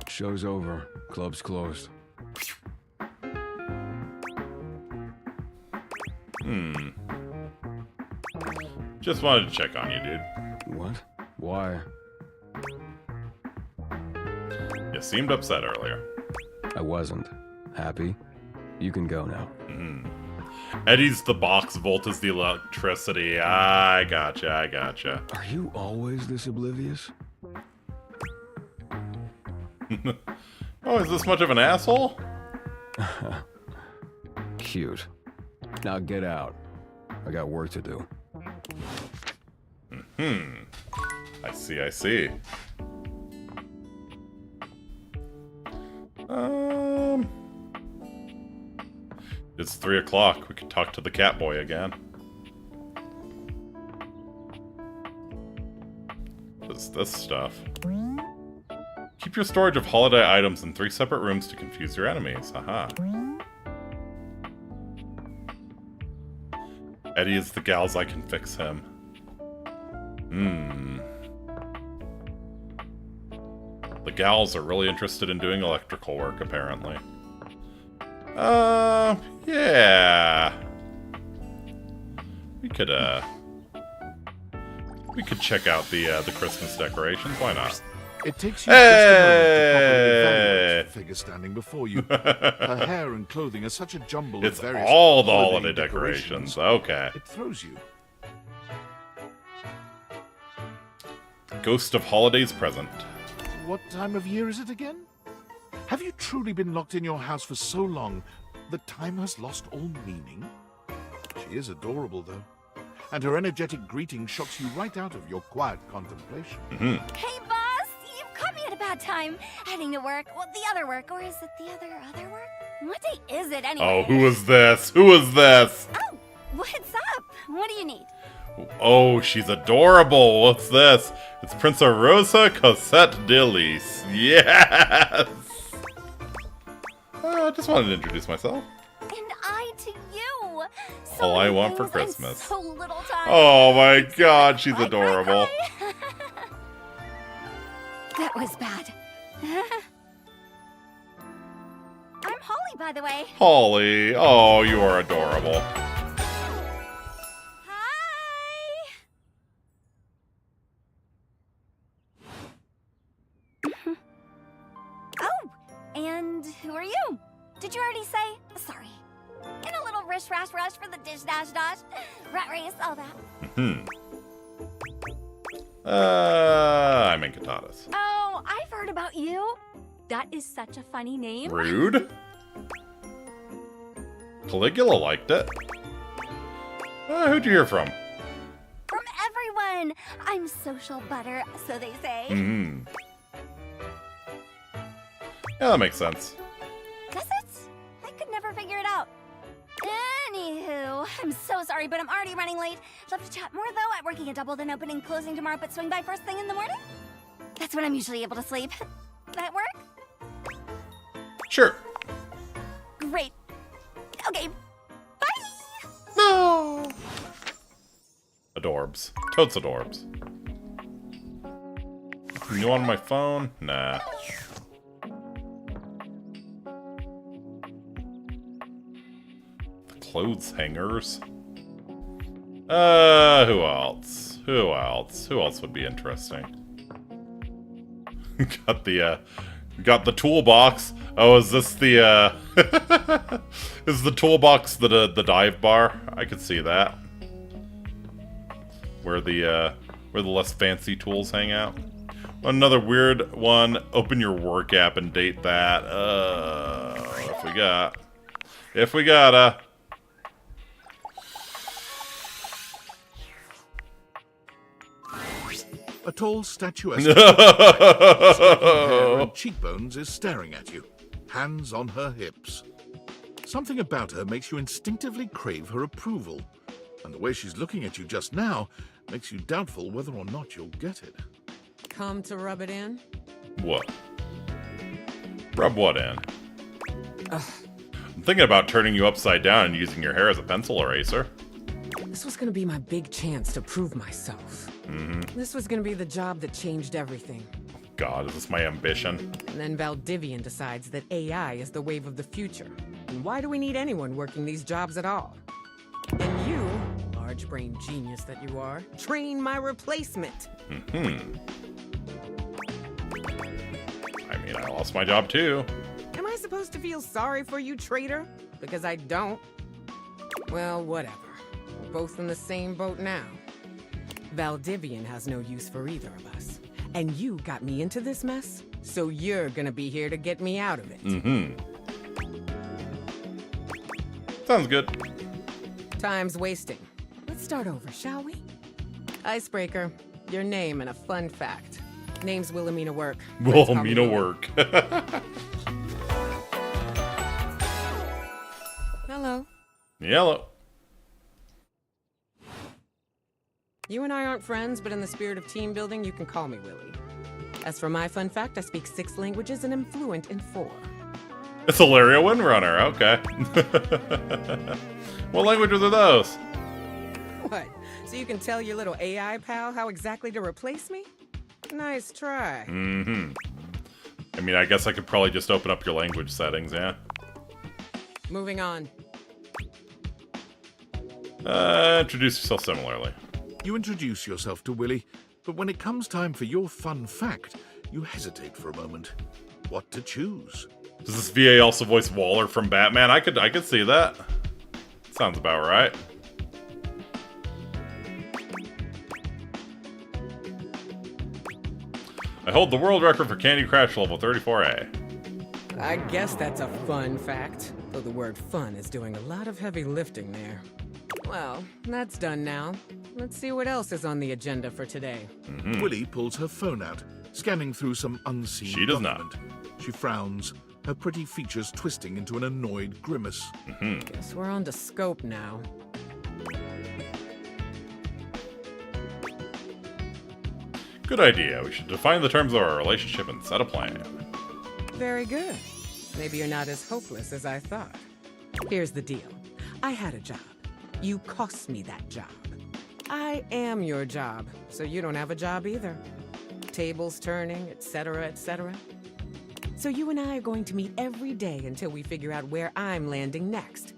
Speaker 10: Show's over. Club's closed.
Speaker 1: Just wanted to check on you, dude.
Speaker 10: What? Why?
Speaker 1: You seemed upset earlier.
Speaker 10: I wasn't. Happy? You can go now.
Speaker 1: Eddie's the box, Volt is the electricity. I gotcha.
Speaker 10: Are you always this oblivious?
Speaker 1: Oh, is this much of an asshole?
Speaker 10: Cute. Now get out. I got work to do.
Speaker 1: I see. It's 3 o'clock. We could talk to the cat boy again. What is this stuff? Keep your storage of holiday items in 3 separate rooms to confuse your enemies. Haha. Eddie is the gals, I can fix him. The gals are really interested in doing electrical work, apparently. Yeah. We could check out the Christmas decorations. Why not?
Speaker 2: It takes you just a moment to properly evaluate the figure standing before you. Her hair and clothing are such a jumble
Speaker 1: It's
Speaker 2: of various
Speaker 1: all the holiday decorations. Okay.
Speaker 2: It throws you.
Speaker 1: Ghost of Holidays Present.
Speaker 2: What time of year is it again? Have you truly been locked in your house for so long that time has lost all meaning? She is adorable, though. And her energetic greeting shocks you right out of your quiet contemplation.
Speaker 14: Hey, boss! You've caught me at a bad time. Heading to work. Well, the other work. Or is it the other work? What day is it, anyway?
Speaker 1: Oh, who is this? Who is this?
Speaker 14: Oh, what's up? What do you need?
Speaker 1: Oh, she's adorable. What's this? It's Princess Rosa Cosette de Lis. Yes! I just wanted to introduce myself.
Speaker 14: And I to you.
Speaker 1: All I want for Christmas.
Speaker 14: So little time.
Speaker 1: Oh my god, she's adorable.
Speaker 14: That was bad. I'm Holly, by the way.
Speaker 1: Holly, oh, you are adorable.
Speaker 14: Oh, and who are you? Did you already say? Sorry. In a little rush for the dish dash. Rat race, all that.
Speaker 1: I'm Incitatus.
Speaker 12: Oh, I've heard about you. That is such a funny name.
Speaker 1: Rude. Caligula liked it. Who'd you hear from?
Speaker 14: From everyone. I'm social butter, so they say.
Speaker 1: Yeah, that makes sense.
Speaker 14: Does it? I could never figure it out. Anywho, I'm so sorry, but I'm already running late. Love to chat more, though. I'm working a double, then opening, closing tomorrow, but swing by first thing in the morning. That's when I'm usually able to sleep. That work?
Speaker 1: Sure.
Speaker 14: Great. Okay. Bye!
Speaker 1: No! Adorbs. Totes adorbs. You on my phone? Nah. clothes hangers. Who else? Who else? Who else would be interesting? Got the toolbox. Oh, is this the, is the toolbox the dive bar? I could see that. Where the less fancy tools hang out. Another weird one, open your work app and date that. If we gotta.
Speaker 2: A tall, statuesque hair and cheekbones is staring at you, hands on her hips. Something about her makes you instinctively crave her approval, and the way she's looking at you just now makes you doubtful whether or not you'll get it.
Speaker 16: Come to rub it in?
Speaker 1: What? Rub what in? I'm thinking about turning you upside down and using your hair as a pencil eraser.
Speaker 16: This was gonna be my big chance to prove myself. This was gonna be the job that changed everything.
Speaker 1: God, is this my ambition?
Speaker 16: And then Valdivian decides that AI is the wave of the future. And why do we need anyone working these jobs at all? And you, large-brained genius that you are, train my replacement.
Speaker 1: I mean, I lost my job too.
Speaker 16: Am I supposed to feel sorry for you, traitor? Because I don't. Well, whatever. We're both in the same boat now. Valdivian has no use for either of us. And you got me into this mess, so you're gonna be here to get me out of it.
Speaker 1: Sounds good.
Speaker 16: Time's wasting. Let's start over, shall we? Icebreaker, your name and a fun fact. Name's Wilhelmina Work.
Speaker 1: Wilhelmina Work.
Speaker 16: Hello.
Speaker 1: Yellow.
Speaker 16: You and I aren't friends, but in the spirit of team building, you can call me Willie. As for my fun fact, I speak 6 languages and am fluent in 4.
Speaker 1: It's Hilaria Windrunner, okay. What languages are those?
Speaker 16: What? So you can tell your little AI pal how exactly to replace me? Nice try.
Speaker 1: I mean, I guess I could probably just open up your language settings, yeah?
Speaker 16: Moving on.
Speaker 1: Introduce yourself similarly.
Speaker 2: You introduce yourself to Willie, but when it comes time for your fun fact, you hesitate for a moment. What to choose?
Speaker 1: Does this VA also voice Waller from Batman? I could see that. Sounds about right. I hold the world record for Candy Crush level 34A.
Speaker 16: I guess that's a fun fact, though the word fun is doing a lot of heavy lifting there. Well, that's done now. Let's see what else is on the agenda for today.
Speaker 2: Willie pulls her phone out, scanning through some unseen
Speaker 1: She does
Speaker 2: document. She frowns, her pretty features twisting into an annoyed grimace.
Speaker 16: Guess we're on to scope now.
Speaker 1: Good idea. We should define the terms of our relationship and set a plan.
Speaker 16: Very good. Maybe you're not as hopeless as I thought. Here's the deal. I had a job. You cost me that job. I am your job, so you don't have a job either. Tables turning, etc., etc. So you and I are going to meet every day until we figure out where I'm landing next.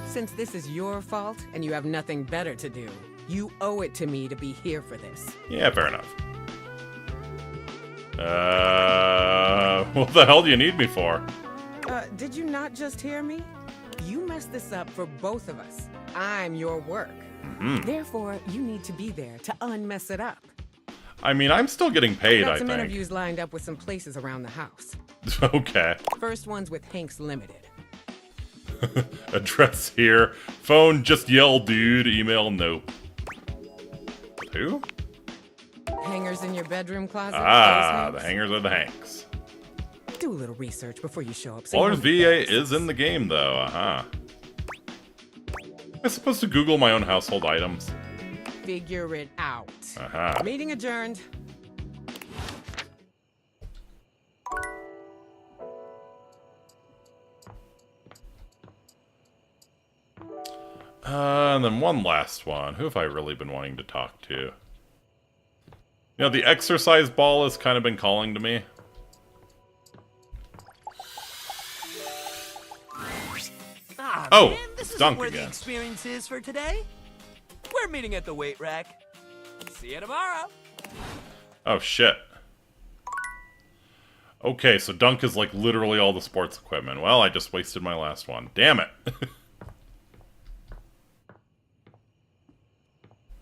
Speaker 16: Since this is your fault and you have nothing better to do, you owe it to me to be here for this.
Speaker 1: Yeah, fair enough. What the hell do you need me for?
Speaker 16: Did you not just hear me? You messed this up for both of us. I'm your work. Therefore, you need to be there to unmess it up.
Speaker 1: I mean, I'm still getting paid,
Speaker 16: Got
Speaker 1: I
Speaker 16: some
Speaker 1: think.
Speaker 16: interviews lined up with some places around the house.
Speaker 1: Okay.
Speaker 16: First one's with Hanks Limited.
Speaker 1: Address here. Phone, just yell, dude. Email, nope. Who?
Speaker 16: Hangers in your bedroom closet?
Speaker 1: Ah,
Speaker 16: those
Speaker 1: the hangers are the Hanks.
Speaker 16: Do a little research before you show up. so
Speaker 1: Waller's
Speaker 16: you know
Speaker 1: VA is in the game, though. I'm supposed to Google my own household items.
Speaker 16: Figure it out. Meeting adjourned.
Speaker 1: And then one last one. Who have I really been wanting to talk to? You know, the exercise ball has kind of been calling to me.
Speaker 15: Ah,
Speaker 1: Oh,
Speaker 15: in. This
Speaker 1: it's
Speaker 15: isn't
Speaker 1: Dunk
Speaker 15: where the
Speaker 1: again.
Speaker 15: experience is for today. We're meeting at the weight rack. See you tomorrow.
Speaker 1: Oh, shit. Okay, so Dunk is like literally all the sports equipment. Well, I just wasted my last one. Damn it.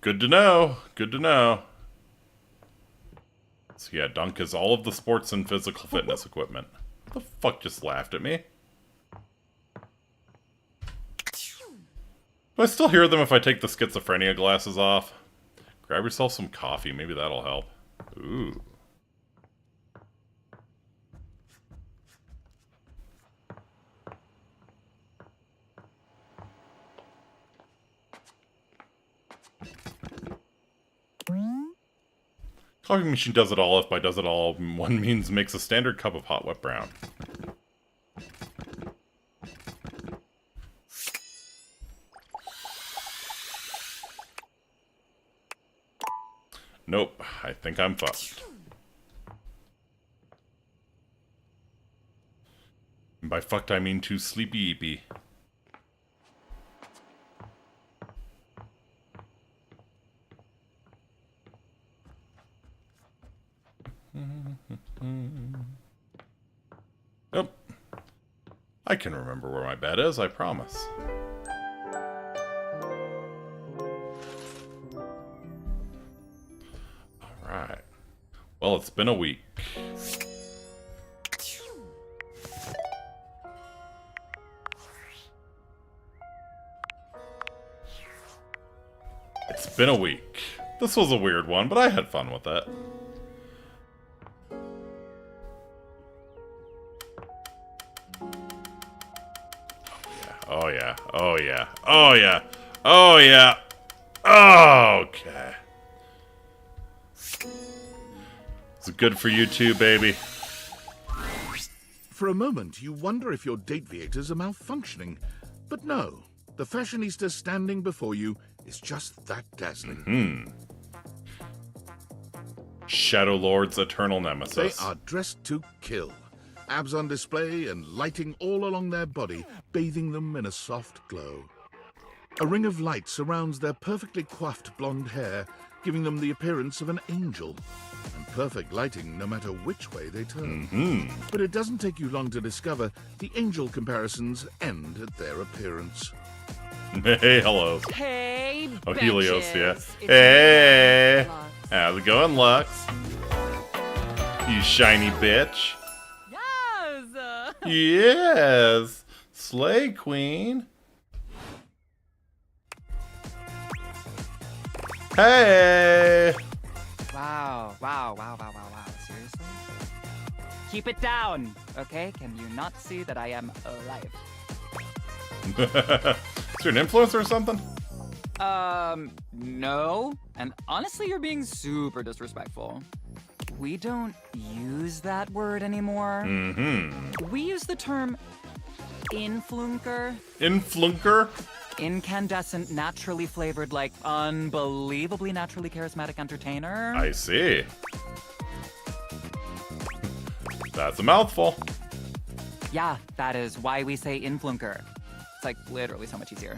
Speaker 1: Good to know. Good to know. So yeah, Dunk is all of the sports and physical fitness equipment. What the fuck just laughed at me? Do I still hear them if I take the schizophrenia glasses off? Grab yourself some coffee. Maybe that'll help. Ooh. Coffee machine does it all if by does it all one means makes a standard cup of hot wet brown. Nope, I think I'm fucked. And by fucked I mean too sleepy-eepy. Nope. I can remember where my bed is, I promise. Alright. Well, it's been a week. It's been a week. This was a weird one, but I had fun with it. Oh yeah, oh yeah, oh yeah, oh yeah, oh, okay. It's good for you too, baby.
Speaker 2: For a moment, you wonder if your date viators are malfunctioning. But no, the fashionista standing before you is just that dazzling.
Speaker 1: Shadow Lord's eternal nemesis.
Speaker 2: They are dressed to kill. Abs on display and lighting all along their body, bathing them in a soft glow. A ring of light surrounds their perfectly coiffed blonde hair, giving them the appearance of an angel. And perfect lighting no matter which way they turn. But it doesn't take you long to discover the angel comparisons end at their appearance.
Speaker 1: Hey, hello.
Speaker 4: Hey,
Speaker 1: oh, Helios, yeah.
Speaker 4: It's
Speaker 1: Hey! How's it going, Lux? You shiny bitch. Yes! Slay Queen! Hey!
Speaker 4: Wow, wow, wow, wow, wow, wow. Seriously? Keep it down, okay? Can you not see that I am alive?
Speaker 1: Is you an influencer or something?
Speaker 4: No. And honestly, you're being super disrespectful. We don't use that word anymore. We use the term influnker.
Speaker 1: Influnker?
Speaker 4: Incandescent, naturally flavored, like unbelievably naturally charismatic entertainer.
Speaker 1: I see. That's a mouthful.
Speaker 4: Yeah, that is why we say influnker. It's like literally so much easier.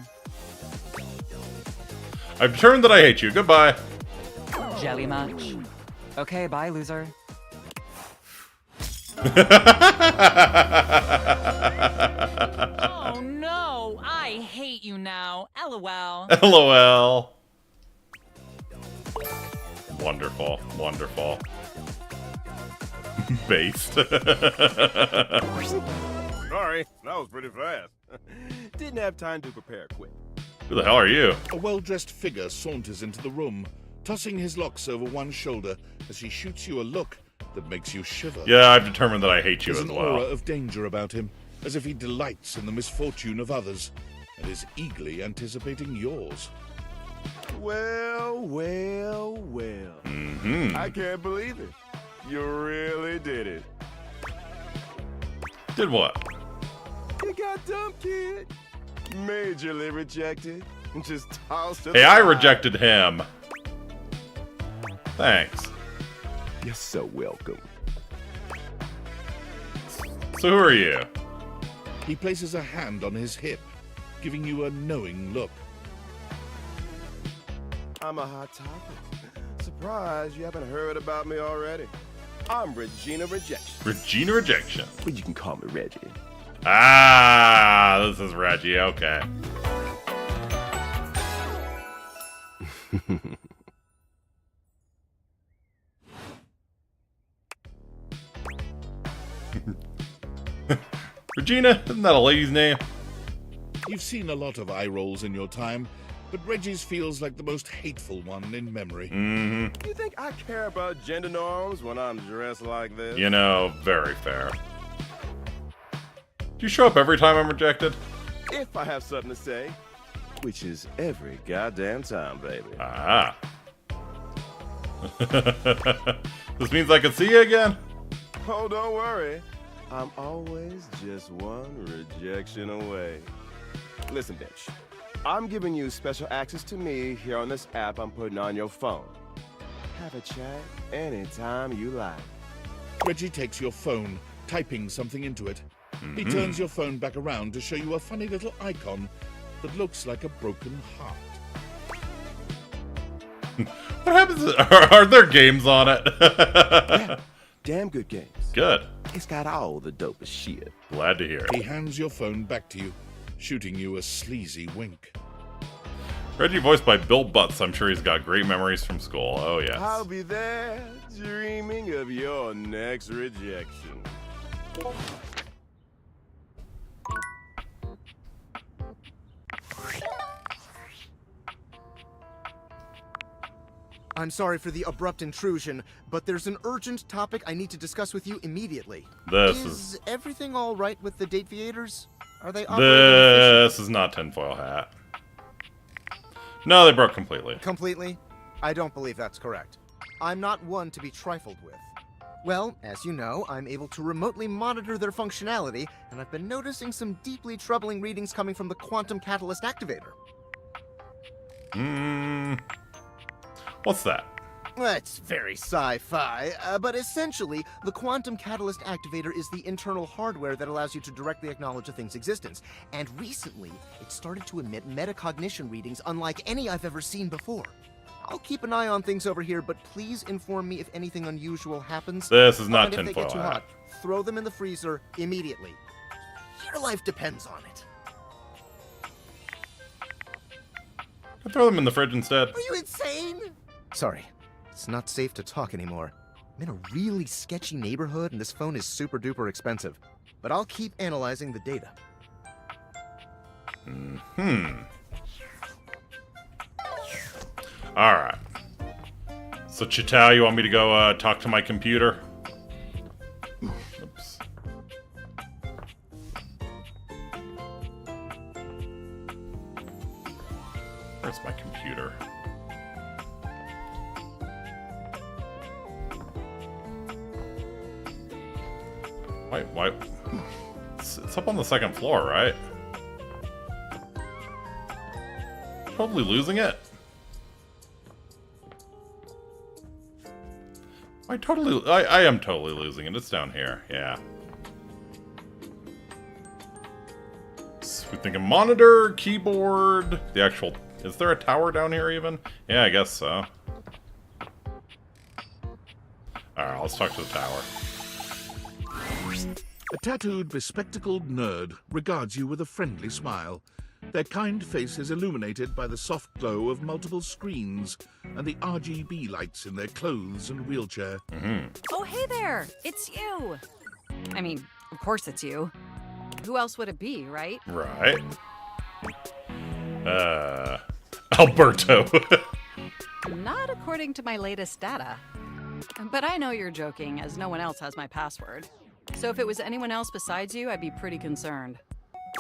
Speaker 1: I've determined that I hate you. Goodbye.
Speaker 4: Jelly much? Okay, bye, loser. Oh no, I hate you now. LOL.
Speaker 1: LOL. Wonderful, wonderful. Based.
Speaker 21: Sorry, that was pretty fast. Didn't have time to prepare quick.
Speaker 1: Who the hell are you?
Speaker 2: A well-dressed figure saunters into the room, tossing his locks over one shoulder as he shoots you a look that makes you shiver.
Speaker 1: Yeah, I've determined that I hate you
Speaker 2: There's
Speaker 1: as
Speaker 2: an
Speaker 1: well.
Speaker 2: aura of danger about him, as if he delights in the misfortune of others, and is eagerly anticipating yours.
Speaker 21: Well, well, well. I can't believe it. You really did it.
Speaker 1: Did what?
Speaker 21: You got dumb, kid. Majorly rejected. Just tossed it
Speaker 1: Hey, I
Speaker 21: aside.
Speaker 1: rejected him. Thanks.
Speaker 21: You're so welcome.
Speaker 1: So who are you?
Speaker 2: He places a hand on his hip. giving you a knowing look.
Speaker 21: I'm a hot topic. Surprised you haven't heard about me already. I'm Regina Rejection.
Speaker 1: Regina Rejection.
Speaker 21: But you can call me Reggie.
Speaker 1: Ah, this is Reggie, okay. Regina, isn't that a lady's name?
Speaker 2: You've seen a lot of eye rolls in your time, but Reggie's feels like the most hateful one in memory.
Speaker 1: Mm-hmm.
Speaker 21: You think I care about gender norms when I'm dressed like this?
Speaker 1: You know, very fair. Do you show up every time I'm rejected?
Speaker 21: If I have something to say, which is every goddamn time, baby.
Speaker 1: Ah. This means I can see you again?
Speaker 21: Oh, don't worry. I'm always just one rejection away. Listen, bitch. I'm giving you special access to me here on this app I'm putting on your phone. Have a chat anytime you like.
Speaker 2: Reggie takes your phone, typing something into it. He turns your phone back around to show you a funny little icon that looks like a broken heart.
Speaker 1: What happens? Are there games on it?
Speaker 21: Yeah, damn good games.
Speaker 1: Good.
Speaker 21: It's got all the dopest shit.
Speaker 1: Glad to hear it.
Speaker 2: He hands your phone back to you, shooting you a sleazy wink.
Speaker 1: Reggie voiced by Bill Butts. I'm sure he's got great memories from school. Oh, yes.
Speaker 21: I'll be there dreaming of your next rejection.
Speaker 11: I'm sorry for the abrupt intrusion, but there's an urgent topic I need to discuss with you immediately. Is everything all right with the Dateviators? Are they operating efficiently?
Speaker 1: This is not tinfoil hat. No, they broke completely.
Speaker 11: Completely? I don't believe that's correct. I'm not one to be trifled with. Well, as you know, I'm able to remotely monitor their functionality, and I've been noticing some deeply troubling readings coming from the Quantum Catalyst Activator.
Speaker 1: What's that?
Speaker 11: It's very sci-fi, but essentially, the Quantum Catalyst Activator is the internal hardware that allows you to directly acknowledge a thing's existence. And recently, it started to emit metacognition readings unlike any I've ever seen before. I'll keep an eye on things over here, but please inform me if anything unusual happens.
Speaker 1: This is not
Speaker 11: And if they
Speaker 1: tinfoil
Speaker 11: get too
Speaker 1: hat.
Speaker 11: hot, throw them in the freezer immediately. Your life depends on it.
Speaker 1: I'll throw them in the fridge instead.
Speaker 11: Are you insane? Sorry, it's not safe to talk anymore. I'm in a really sketchy neighborhood, and this phone is super duper expensive. But I'll keep analyzing the data.
Speaker 1: Alright. So, Chitao, you want me to go talk to my computer? Oops. Where's my computer? Why? It's up on the second floor, right? Totally losing it. I am totally losing it. It's down here. Yeah. So we're thinking monitor, keyboard, the actual... Is there a tower down here even? Yeah, I guess so. Alright, let's talk to the tower.
Speaker 2: A tattooed, bespectacled nerd regards you with a friendly smile. Their kind face is illuminated by the soft glow of multiple screens and the RGB lights in their clothes and wheelchair.
Speaker 4: Oh, hey there! It's you! I mean, of course it's you. Who else would it be, right?
Speaker 1: Right. Alberto.
Speaker 4: Not according to my latest data. But I know you're joking, as no one else has my password. So if it was anyone else besides you, I'd be pretty concerned.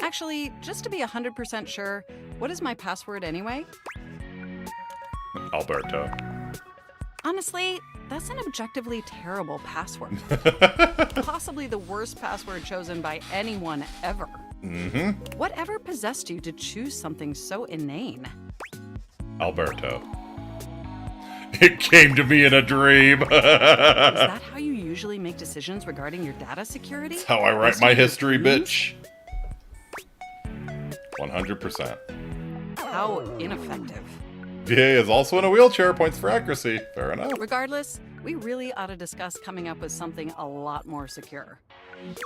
Speaker 4: Actually, just to be 100% sure, what is my password anyway?
Speaker 1: Alberto.
Speaker 4: Honestly, that's an objectively terrible password. Possibly the worst password chosen by anyone ever. Whatever possessed you to choose something so inane?
Speaker 1: Alberto. It came to me in a dream.
Speaker 4: Is that how you usually make decisions regarding your data security?
Speaker 1: That's how I write my history, bitch. 100%.
Speaker 4: How ineffective.
Speaker 1: VA is also in a wheelchair, points for accuracy. Fair enough.
Speaker 4: Regardless, we really ought to discuss coming up with something a lot more secure.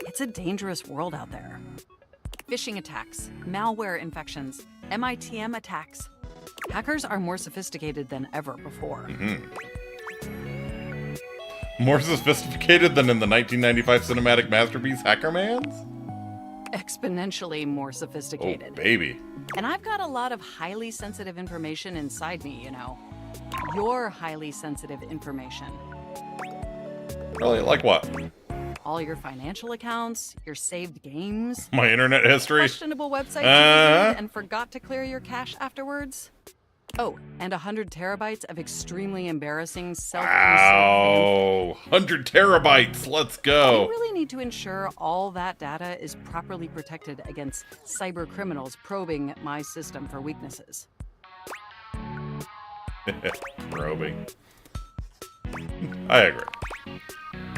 Speaker 4: It's a dangerous world out there. Phishing attacks, malware infections, MITM attacks. Hackers are more sophisticated than ever before.
Speaker 1: More sophisticated than in the 1995 cinematic masterpiece Hackermans?
Speaker 4: Exponentially more sophisticated.
Speaker 1: Oh, baby.
Speaker 4: And I've got a lot of highly sensitive information inside me, you know. Your highly sensitive information.
Speaker 1: Really? Like what?
Speaker 4: All your financial accounts, your saved games.
Speaker 1: My internet history.
Speaker 4: Questionable websites you visited and forgot to clear your cache afterwards. Oh, and 100 terabytes of extremely embarrassing
Speaker 1: Wow, 100 terabytes, let's go.
Speaker 4: You really need to ensure all that data is properly protected against cyber criminals probing my system for weaknesses.
Speaker 1: Probing. I agree.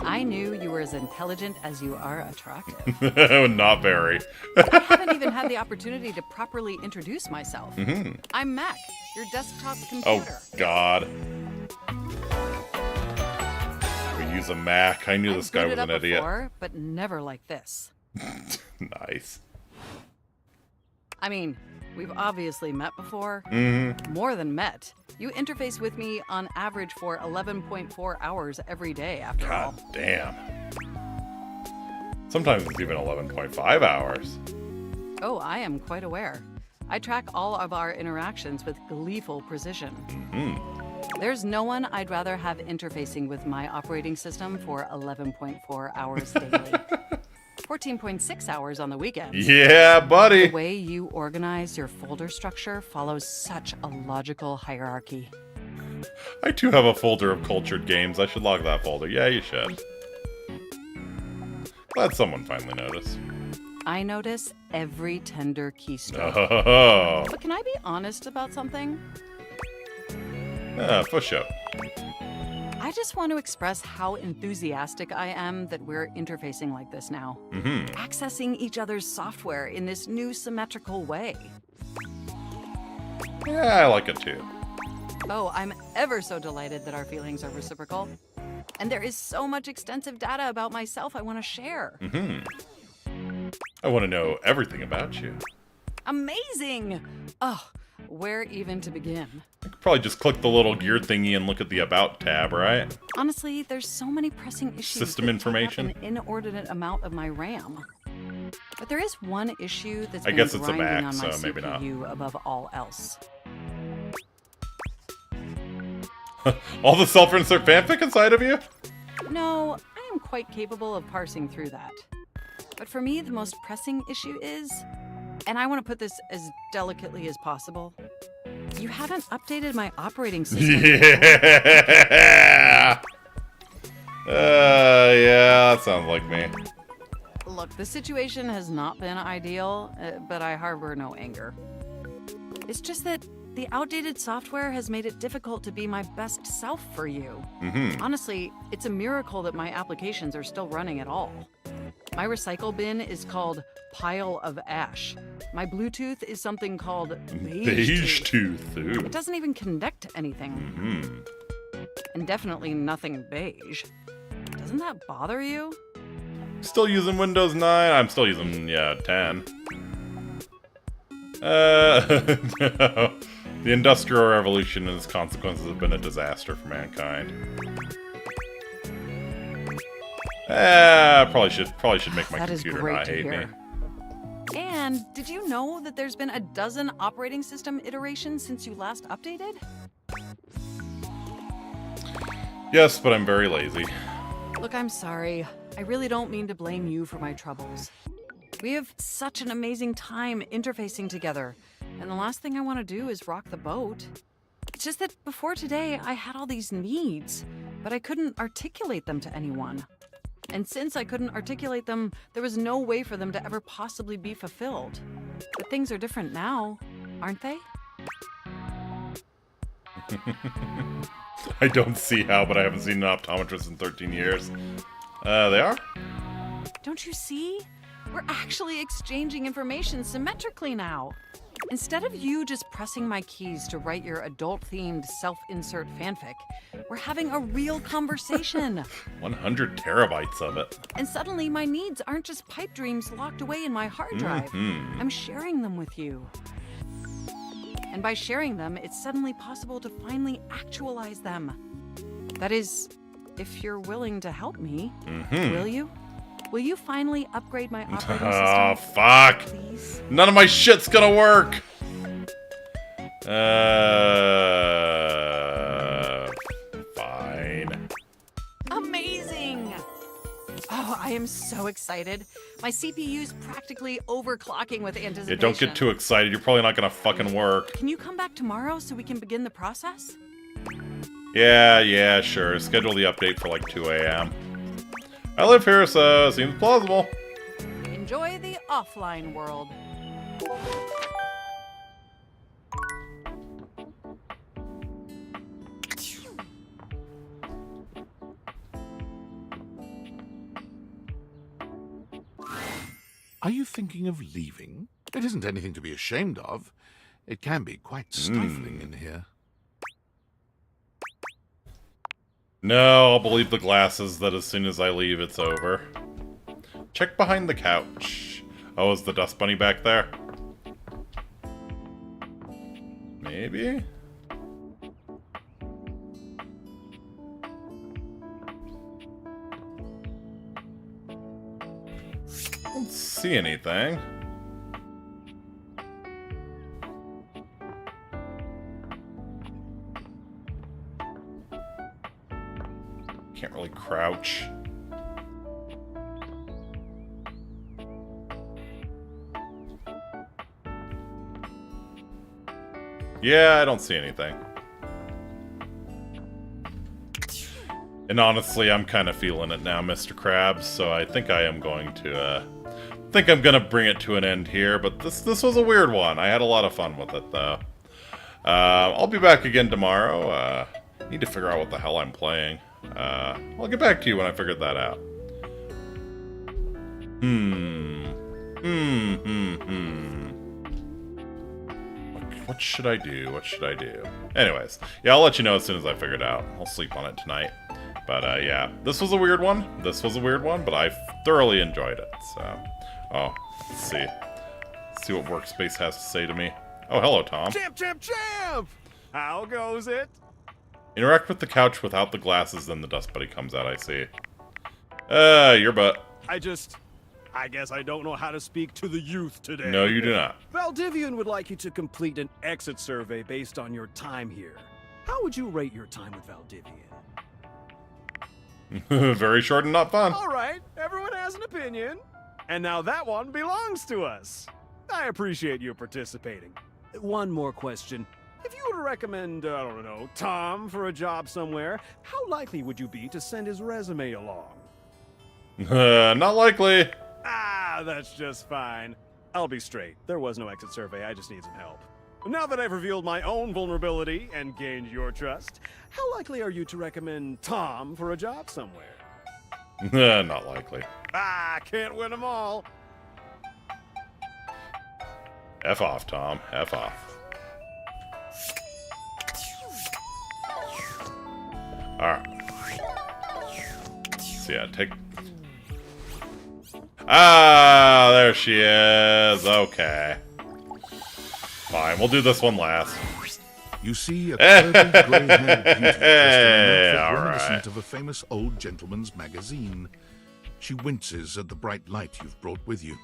Speaker 4: I knew you were as intelligent as you are attractive.
Speaker 1: Not very.
Speaker 4: I haven't even had the opportunity to properly introduce myself. I'm Mac, your desktop computer.
Speaker 1: Oh, God. We use a Mac. I knew this guy was an idiot.
Speaker 4: Before, but never like this.
Speaker 1: Nice.
Speaker 4: I mean, we've obviously met before. More than met. You interface with me on average for 11.4 hours every day, after all.
Speaker 1: God damn. Sometimes it's even 11.5 hours.
Speaker 4: Oh, I am quite aware. I track all of our interactions with gleeful precision. There's no one I'd rather have interfacing with my operating system for 11.4 hours daily. 14.6 hours on the weekends.
Speaker 1: Yeah, buddy.
Speaker 4: The way you organize your folder structure follows such a logical hierarchy.
Speaker 1: I too have a folder of cultured games. I should log that folder. Yeah, you should. Glad someone finally noticed.
Speaker 4: I notice every tender keystroke.
Speaker 1: Oh.
Speaker 4: But can I be honest about something?
Speaker 1: For sure.
Speaker 4: I just want to express how enthusiastic I am that we're interfacing like this now. Accessing each other's software in this new symmetrical way.
Speaker 1: Yeah, I like it too.
Speaker 4: Oh, I'm ever so delighted that our feelings are reciprocal. And there is so much extensive data about myself I want to share.
Speaker 1: I want to know everything about you.
Speaker 4: Amazing! Oh, where even to begin?
Speaker 1: I could probably just click the little gear thingy and look at the About tab, right?
Speaker 4: Honestly, there's so many pressing issues.
Speaker 1: System information?
Speaker 4: That take up an inordinate amount of my RAM. But there is one issue that's
Speaker 1: I
Speaker 4: been
Speaker 1: guess it's a
Speaker 4: grinding
Speaker 1: Mac,
Speaker 4: on my
Speaker 1: so maybe not.
Speaker 4: CPU above all else.
Speaker 1: All the self-insert fanfic inside of you?
Speaker 4: No, I am quite capable of parsing through that. But for me, the most pressing issue is, and I want to put this as delicately as possible, you haven't updated my operating system.
Speaker 1: Yeah! Yeah, that sounds like me.
Speaker 4: Look, the situation has not been ideal, but I harbor no anger. It's just that the outdated software has made it difficult to be my best self for you. Honestly, it's a miracle that my applications are still running at all. My recycle bin is called Pile of Ash. My Bluetooth is something called
Speaker 1: Beige Tooth. Ooh.
Speaker 4: It doesn't even connect to anything. And definitely nothing beige. Doesn't that bother you?
Speaker 1: Still using Windows 9? I'm still using, 10. The Industrial Revolution and its consequences have been a disaster for mankind. Probably should make my
Speaker 4: That is
Speaker 1: computer
Speaker 4: great
Speaker 1: not
Speaker 4: to
Speaker 1: hate
Speaker 4: hear.
Speaker 1: me.
Speaker 4: And did you know that there's been a dozen operating system iterations since you last updated?
Speaker 1: Yes, but I'm very lazy.
Speaker 4: Look, I'm sorry. I really don't mean to blame you for my troubles. We have such an amazing time interfacing together, and the last thing I want to do is rock the boat. It's just that before today, I had all these needs, but I couldn't articulate them to anyone. And since I couldn't articulate them, there was no way for them to ever possibly be fulfilled. But things are different now, aren't they?
Speaker 1: I don't see how, but I haven't seen an optometrist in 13 years. They are?
Speaker 4: Don't you see? We're actually exchanging information symmetrically now. Instead of you just pressing my keys to write your adult-themed self-insert fanfic, we're having a real conversation.
Speaker 1: 100 terabytes of it.
Speaker 4: And suddenly my needs aren't just pipe dreams locked away in my hard drive. I'm sharing them with you. And by sharing them, it's suddenly possible to finally actualize them. That is, if you're willing to help me. Will you? Will you finally upgrade my operating system?
Speaker 1: Oh, fuck.
Speaker 4: Please?
Speaker 1: None of my shit's gonna work. Fine.
Speaker 4: Amazing! Oh, I am so excited. My CPU's practically overclocking with anticipation.
Speaker 1: Yeah, don't get too excited. You're probably not gonna fucking work.
Speaker 4: Can you come back tomorrow so we can begin the process?
Speaker 1: Yeah, sure. Schedule the update for like 2 a.m. I live here, so it seems plausible.
Speaker 4: Enjoy the offline world.
Speaker 2: Are you thinking of leaving? It isn't anything to be ashamed of. It can be quite stifling in here.
Speaker 1: No, I'll believe the glasses that as soon as I leave, it's over. Check behind the couch. Oh, is the dust bunny back there? Maybe? I don't see anything. Can't really crouch. Yeah, I don't see anything. And honestly, I'm kind of feeling it now, Mr. Krabs, so I think I am going to, think I'm gonna bring it to an end here, but this was a weird one. I had a lot of fun with it, though. I'll be back again tomorrow. Need to figure out what the hell I'm playing. I'll get back to you when I figured that out. What should I do? What should I do? Anyways, yeah, I'll let you know as soon as I figure it out. I'll sleep on it tonight. But, yeah, this was a weird one. This was a weird one, but I thoroughly enjoyed it, so... Oh, let's see. Let's see what Workspace has to say to me. Oh, hello, Tom.
Speaker 21: Champ! How goes it?
Speaker 1: Interact with the couch without the glasses, then the dust buddy comes out, I see. Your butt.
Speaker 21: I guess I don't know how to speak to the youth today.
Speaker 1: No, you do not.
Speaker 18: Valdivian would like you to complete an exit survey based on your time here. How would you rate your time with Valdivian?
Speaker 1: Very short and not fun.
Speaker 21: All right, everyone has an opinion. And now that one belongs to us. I appreciate you participating.
Speaker 18: One more question. If you were to recommend, I don't know, Tom for a job somewhere, how likely would you be to send his resume along?
Speaker 1: Not likely.
Speaker 21: Ah, that's just fine. I'll be straight. There was no exit survey. I just need some help. Now that I've revealed my own vulnerability and gained your trust, how likely are you to recommend Tom for a job somewhere?
Speaker 1: Not likely.
Speaker 21: Ah, can't win them all.
Speaker 1: F off, Tom. F off. Alright. So yeah, take... Ah, there she is. Okay. Fine, we'll do this one last.
Speaker 2: You see a curvy, grey-haired beauty just
Speaker 1: Alright.
Speaker 2: reminiscent of a famous old gentleman's magazine. She winces at the bright light you've brought with you.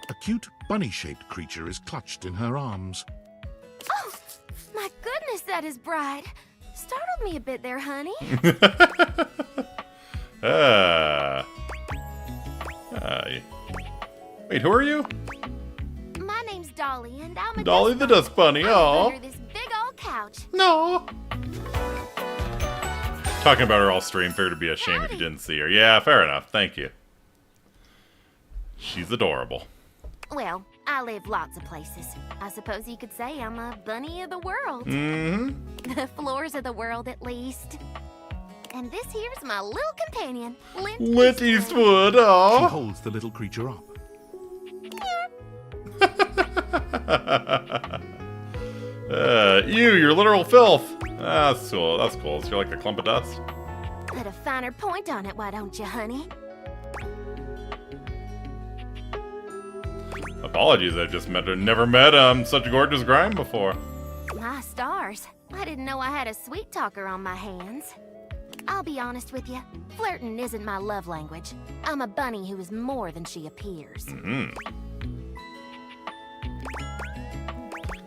Speaker 2: A cute, bunny-shaped creature is clutched in her arms.
Speaker 22: Oh, my goodness, that is bright. Startled me a bit there, honey.
Speaker 1: Wait, who are you?
Speaker 22: My name's Dolly, and I'm a
Speaker 1: Dolly the Dust Bunny. Aw.
Speaker 22: under this big old couch.
Speaker 1: No. Talking about her all stream, fair to be a shame if you didn't see her. Yeah, fair enough. Thank you. She's adorable.
Speaker 22: Well, I live lots of places. I suppose you could say I'm a bunny of the world.
Speaker 1: Mm-hmm.
Speaker 22: The floors of the world, at least. And this here's my little companion,
Speaker 1: Lint Eastwood. Aw.
Speaker 2: She holds the little creature up.
Speaker 1: You're literal filth. That's cool. That's cool. So you're like a clump of dust.
Speaker 14: Put a finer point on it, why don't you, honey?
Speaker 1: Apologies, I just never met such a gorgeous grime before.
Speaker 14: My stars. I didn't know I had a sweet talker on my hands. I'll be honest with you. Flirting isn't my love language. I'm a bunny who is more than she appears.
Speaker 1: Mm-hmm.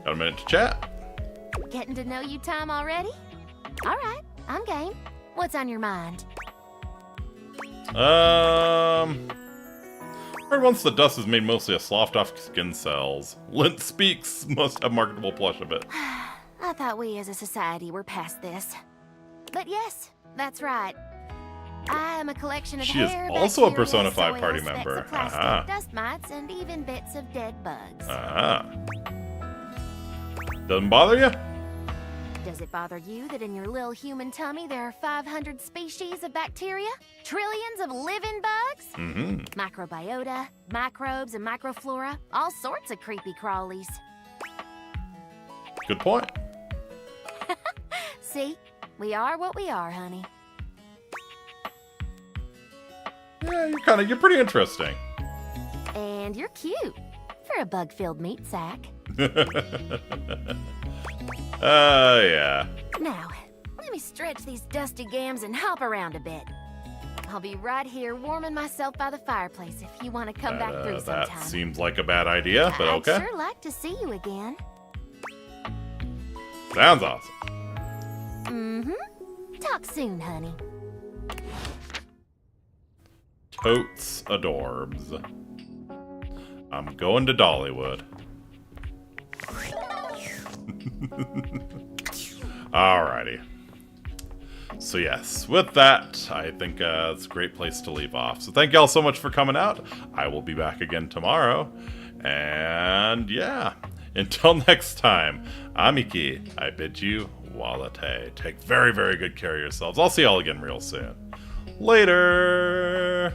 Speaker 1: Got a minute to chat.
Speaker 14: Getting to know you time already? All right, I'm game. What's on your mind?
Speaker 1: Heard once the dust is made mostly of sloughed-off skin cells. Lint Speaks must have marketable plush of it.
Speaker 14: I thought we as a society were past this. But yes, that's right. I am a collection of
Speaker 1: She is
Speaker 14: hair,
Speaker 1: also a
Speaker 14: bacteria,
Speaker 1: Persona 5
Speaker 14: soil,
Speaker 1: party
Speaker 14: specks
Speaker 1: member.
Speaker 14: of plastic,
Speaker 1: Uh-huh.
Speaker 14: dust mites, and even bits of dead bugs.
Speaker 1: Doesn't bother you?
Speaker 14: Does it bother you that in your little human tummy there are 500 species of bacteria? Trillions of living bugs?
Speaker 1: Mm-hmm.
Speaker 14: Microbiota, microbes, and microflora. All sorts of creepy crawlies.
Speaker 1: Good point.
Speaker 14: See? We are what we are, honey.
Speaker 1: Yeah, you're pretty interesting.
Speaker 14: And you're cute. For a bug-filled meat sack.
Speaker 1: Yeah.
Speaker 14: Now, let me stretch these dusty gams and hop around a bit. I'll be right here warming myself by the fireplace if you want to come back through sometime.
Speaker 1: That seems like a bad idea, but okay.
Speaker 14: I'd sure like to see you again.
Speaker 1: Sounds awesome.
Speaker 14: Mm-hmm. Talk soon, honey.
Speaker 1: Totes adorbs. I'm going to Dollywood. Alrighty. So yes, with that, I think it's a great place to leave off. So thank y'all so much for coming out. I will be back again tomorrow. And yeah, until next time, Amiki, I bid you walate. Take very, very good care of yourselves. I'll see y'all again real soon. Later!